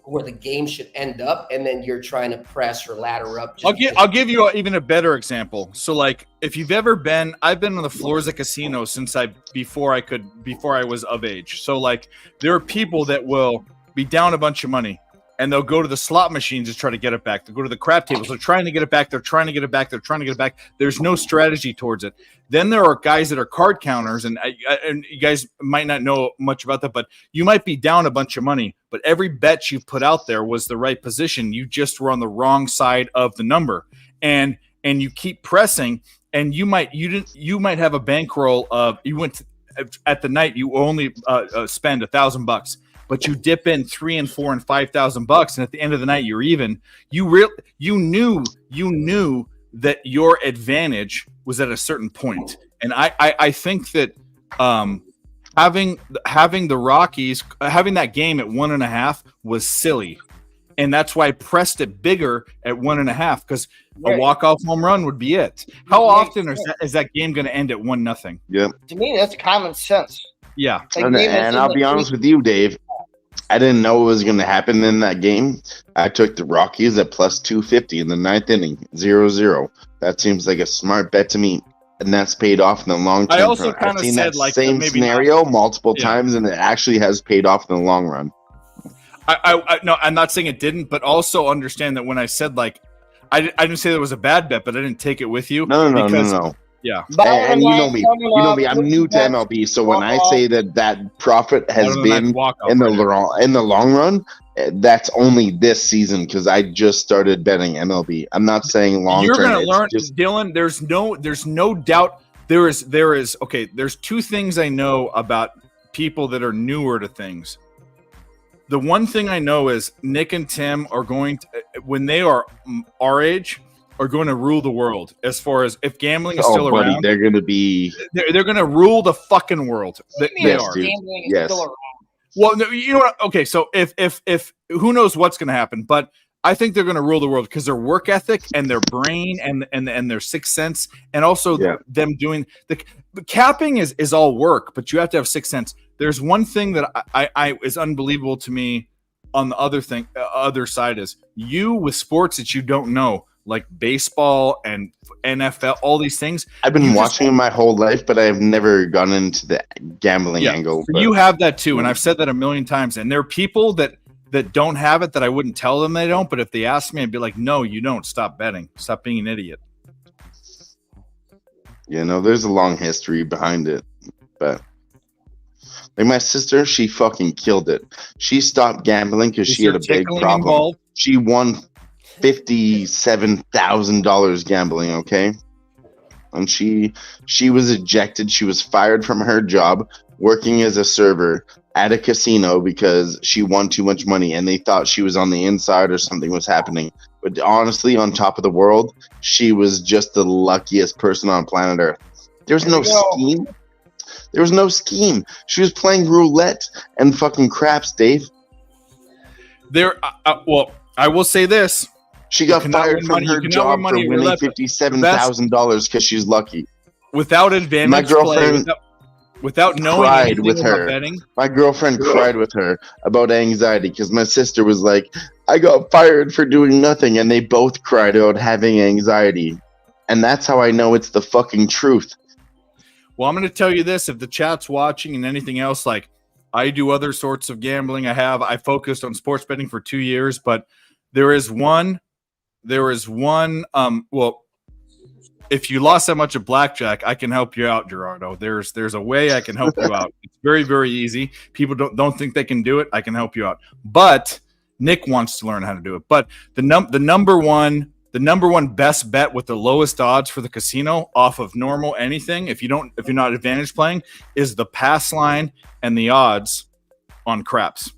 where the game should end up, and then you're trying to press or ladder up. I'll give you even a better example. So, like, if you've ever been, I've been on the floors of casinos since before I was of age. So, like, there are people that will be down a bunch of money, and they'll go to the slot machines to try to get it back. They'll go to the crap tables. They're trying to get it back. They're trying to get it back. They're trying to get it back. There's no strategy towards it. Then there are guys that are card counters, and you guys might not know much about that, but you might be down a bunch of money, but every bet you put out there was the right position. You just were on the wrong side of the number, and you keep pressing, and you might have a bankroll of at the night you only spend $1,000. But you dip in $3,000 and $4,000 and $5,000, and at the end of the night you're even. You knew that your advantage was at a certain point, and I think that having the Rockies having that game at 1.5 was silly, and that's why I pressed it bigger at 1.5 because a walk-off home run would be it. How often is that game going to end at 1-0? Yeah, to me that's common sense. Yeah, and I'll be honest with you, Dave. I didn't know what was going to happen in that game. I took the Rockies at plus 250 in the 9th inning, 0-0. That seems like a smart bet to me, and that's paid off in the long term. I also kind of said that same scenario multiple times, and it actually has paid off in the long run. No, I'm not saying it didn't, but also understand that when I said I didn't say there was a bad bet, but I didn't take it with you. No. Yeah, and you know me. I'm new to MLB, so when I say that profit has been in the long run, that's only this season because I just started betting MLB. I'm not saying long term. You're going to learn, Dylan. There's no doubt. There is. Okay, there's two things I know about people that are newer to things. the one thing I know is Nick and Tim are going to, when they are our age, are going to rule the world. As far as if gambling is still around, they're going to be. They're going to rule the fucking world. They are. Gambling is still around. Well, no, you know what? Okay, so if who knows what's going to happen, but I think they're going to rule the world because their work ethic and their brain and their sixth sense, and also them doing the capping is all work, but you have to have sixth sense. There's one thing that I is unbelievable to me on the other side is you with sports that you don't know, like baseball and NFL, all these things. I've been watching them my whole life, but I've never gone into the gambling angle. But you have that too, and I've said that a million times. And there are people that don't have it that I wouldn't tell them they don't, but if they ask me, I'd be like, no, you don't. Stop betting. Stop being an idiot. You know, there's a long history behind it, but like my sister, she fucking killed it. She stopped gambling because she had a big problem. Involved? She won $57,000 gambling, okay? And she was ejected. She was fired from her job working as a server at a casino because she won too much money and they thought she was on the inside or something was happening. But honestly, on top of the world, she was just the luckiest person on planet Earth. There was no scheme. There was no scheme. She was playing roulette and fucking craps, Dave. Well, I will say this. She got fired from her job for winning $57,000 because she's lucky. Without advantage, my girlfriend without knowing cried with her. Betting. My girlfriend cried with her about anxiety because my sister was like, I got fired for doing nothing, and they both cried about having anxiety. And that's how I know it's the fucking truth. Well, I'm going to tell you this. If the chat's watching and anything else, like I do other sorts of gambling. I focused on sports betting for 2 years, but there is one, well, if you lost that much of blackjack, I can help you out, Gerardo. There's a way I can help you out. It's very, very easy. People don't think they can do it. I can help you out. But Nick wants to learn how to do it. But the number one best bet with the lowest odds for the casino off of normal anything, if you're not advantage playing, is the pass line and the odds on craps.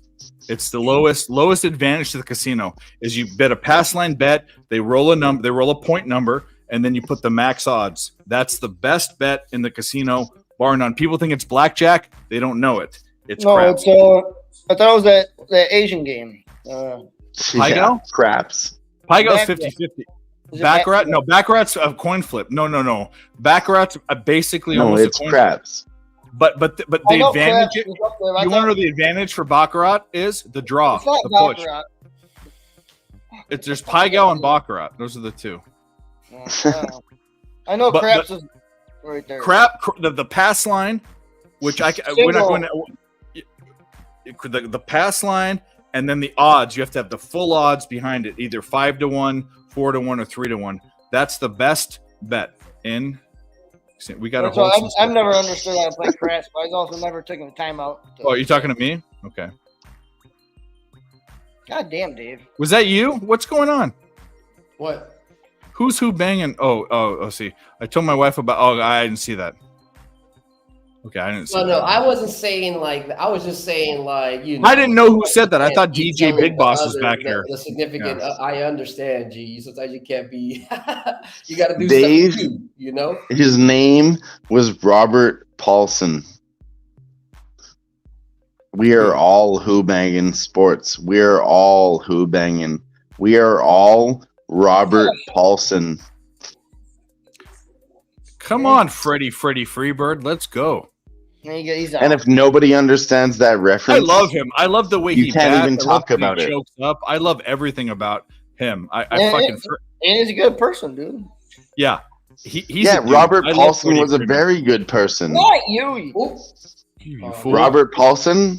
It's the lowest advantage to the casino is you bet a pass line bet, they roll a point number, and then you put the max odds. That's the best bet in the casino, bar none. People think it's blackjack. They don't know it. It's craps. I thought it was that Asian game. Paigo? Craps. Paigo's 50-50. Baccarat? No, Baccarat's a coin flip. No. Baccarat's basically almost a coin craps. Flip. But the advantage, you want to know the advantage for Baccarat is the draw, the push. There's Paigo and Baccarat. Those are the two. I know craps is right there. The pass line, which we're not going to. The pass line and then the odds. You have to have the full odds behind it, either 5-1, 4-1, or 3-1. That's the best bet in. We got to. I've never understood how to play craps, but I've also never taken the time out. Oh, are you talking to me? Okay. God damn, Dave. Was that you? What's going on? What? Who's Who-Bangin? Oh, see. I told my wife about. Oh, I didn't see that. Okay, I didn't see that. No, I wasn't saying like. I was just saying like, you know. I didn't know who said that. I thought DJ Big Boss was back here. The significant. Yeah. I understand, G. Sometimes you can't be. You got to do Dave, something too, you know. His name was Robert Paulson. We are all Who-Bangin sports. We are all Who-Bangin. We are all Robert Paulson. Come on, Freddie Freebird. Let's go. And if nobody understands that reference, I love him. I love the way he can't even talk about it. Chokes up. I love everything about him. And he's a good person, dude. Yeah. He's Robert Paulson was a very good person. Not you. You fool. Robert Paulson?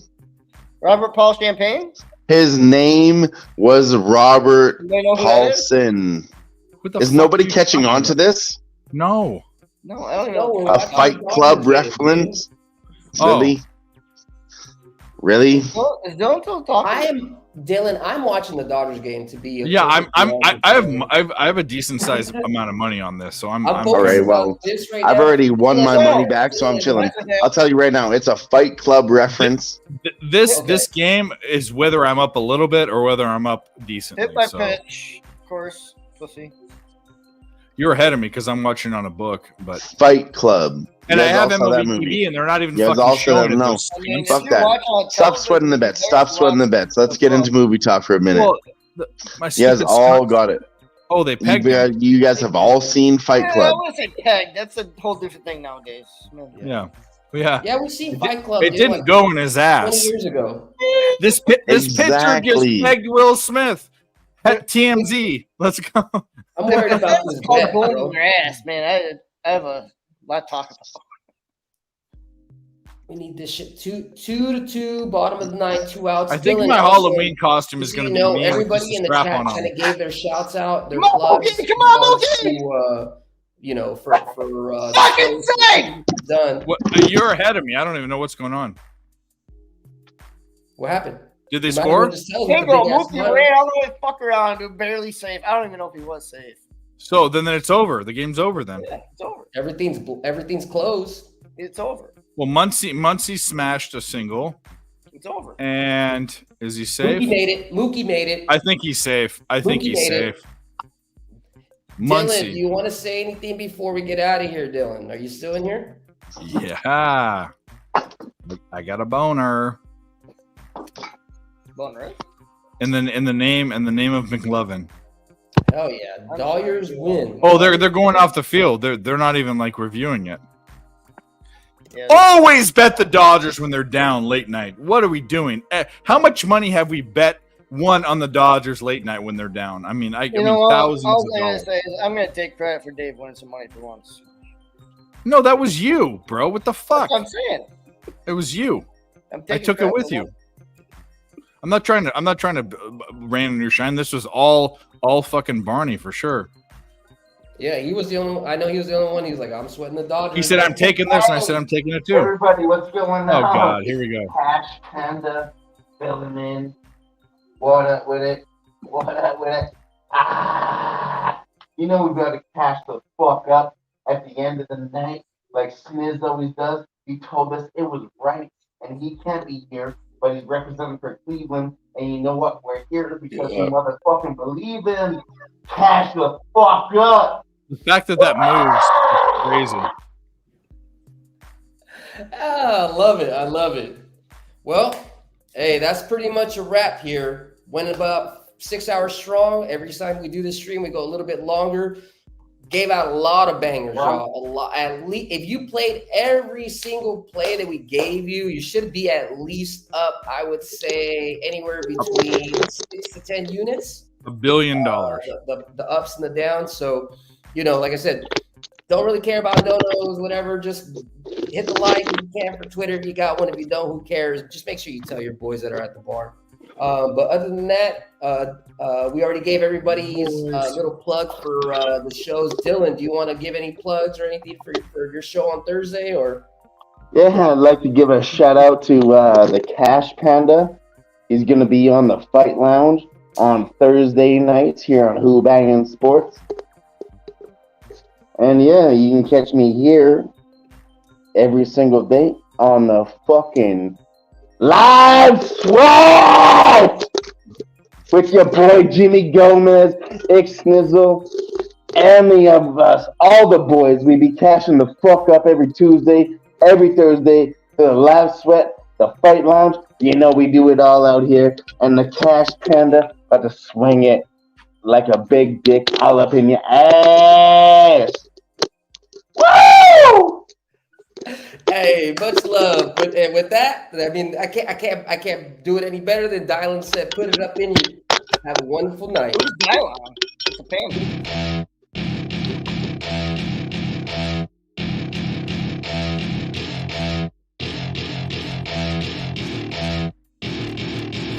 Robert Paul Champagne? His name was Robert Paulson. Is nobody catching on to this? No. No, I don't know. A Fight Club reference? Really? Really? Is Dylan still talking? Dylan, I'm watching the Dodgers game to be. I have a decent sized amount of money on this, so I'm all right. Well, I've already won my money back, so I'm chilling. I'll tell you right now, it's a Fight Club reference. This game is whether I'm up a little bit or whether I'm up decently. Hit by pitch, of course. We'll see. You're ahead of me because I'm watching on a book, but Fight Club. And I have MLB TV, and they're not even fucking showing it. No, fuck that. Stop sweating the bets. Stop sweating the bets. Let's get into movie talk for a minute. Well, you guys all got it. Oh, they pegged you guys have all seen Fight Club. I wouldn't say pegged. That's a whole different thing nowadays. Yeah, we've seen Fight Club. It didn't go in his ass 20 years ago. This pitcher just pegged Will Smith at TMZ. Let's go. I'm worried about this bet, bro. Your ass, man. I have a lot to talk about. We need this shit. 2-2, bottom of the ninth, 2 outs. I think my Halloween costume is going to be me. Everybody in the chat kind of gave their shouts out. Their come on, to, for fucking say done. You're ahead of me. I don't even know what's going on. What happened? Did they score? Bingo, Mookie ran all the way fuck around to barely safe. I don't even know if he was safe. So then it's over. The game's over then. Yeah, it's over. Everything's closed. It's over. Well, Muncy smashed a single. It's over. And is he safe? Mookie made it. I think he's safe. He's safe. Dylan, do you want to say anything before we get out of here, Dylan? Are you still in here? Yeah. I got a boner. Boner. And then in the name of McLovin. Oh yeah, Dodgers win. Oh, they're going off the field. They're not even like reviewing it. Yeah. Always bet the Dodgers when they're down late night. What are we doing? How much money have we bet on the Dodgers late night when they're down? I mean, thousands of dollars. I'm going to take credit for Dave winning some money for once. No, that was you, bro. What the fuck? That's what I'm saying. It was you. I took it with you. I'm not trying to rain on your shine. This was all fucking Barney for sure. Yeah, he was the only one. I know he was the only one. He was like, I'm sweating the Dodgers. He said, I'm taking this, and I said, I'm taking it too. Everybody, what's going on? Oh, God, here we go. Cash Panda filling in. What up with it? You know we got to cash the fuck up at the end of the night, like Sniz always does. He told us it was right, and he can't be here, but he's representing for Cleveland. And you know what? We're here because we motherfucking believe in. Cash the fuck up. The fact that moves is crazy. I love it. Well, hey, that's pretty much a wrap here. Went about 6 hours strong. Every time we do this stream, we go a little bit longer. Gave out a lot of bangers, y'all. A lot. At least if you played every single play that we gave you, you should be at least up, I would say, anywhere between 6 to 10 units. $1 billion. The ups and the downs. So, like I said, don't really care about donos, whatever. Just hit the like if you can for Twitter. If you got one. If you don't, who cares? Just make sure you tell your boys that are at the bar. But other than that, we already gave everybody's little plug for the shows. Dylan, do you want to give any plugs or anything for your show on Thursday? Or yeah, I'd like to give a shout out to the Cash Panda. He's going to be on the Fight Lounge on Thursday nights here on Who-Bangin Sports. And yeah, you can catch me here every single day on the fucking Live Sweat with your boy Jimmy Gomez, Ixnizzle, any of us, all the boys. We be cashing the fuck up every Tuesday, every Thursday for the Live Sweat, the Fight Lounge. You know we do it all out here. And the Cash Panda about to swing it like a big dick all up in your ass. Woo! Hey, much love. And with that, I mean, I can't do it any better than Dylan said. Put it up in you. Have a wonderful night. Who's Dylan? It's a fan.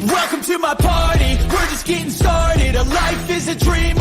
Welcome to my party, we're just getting started. A life is a dream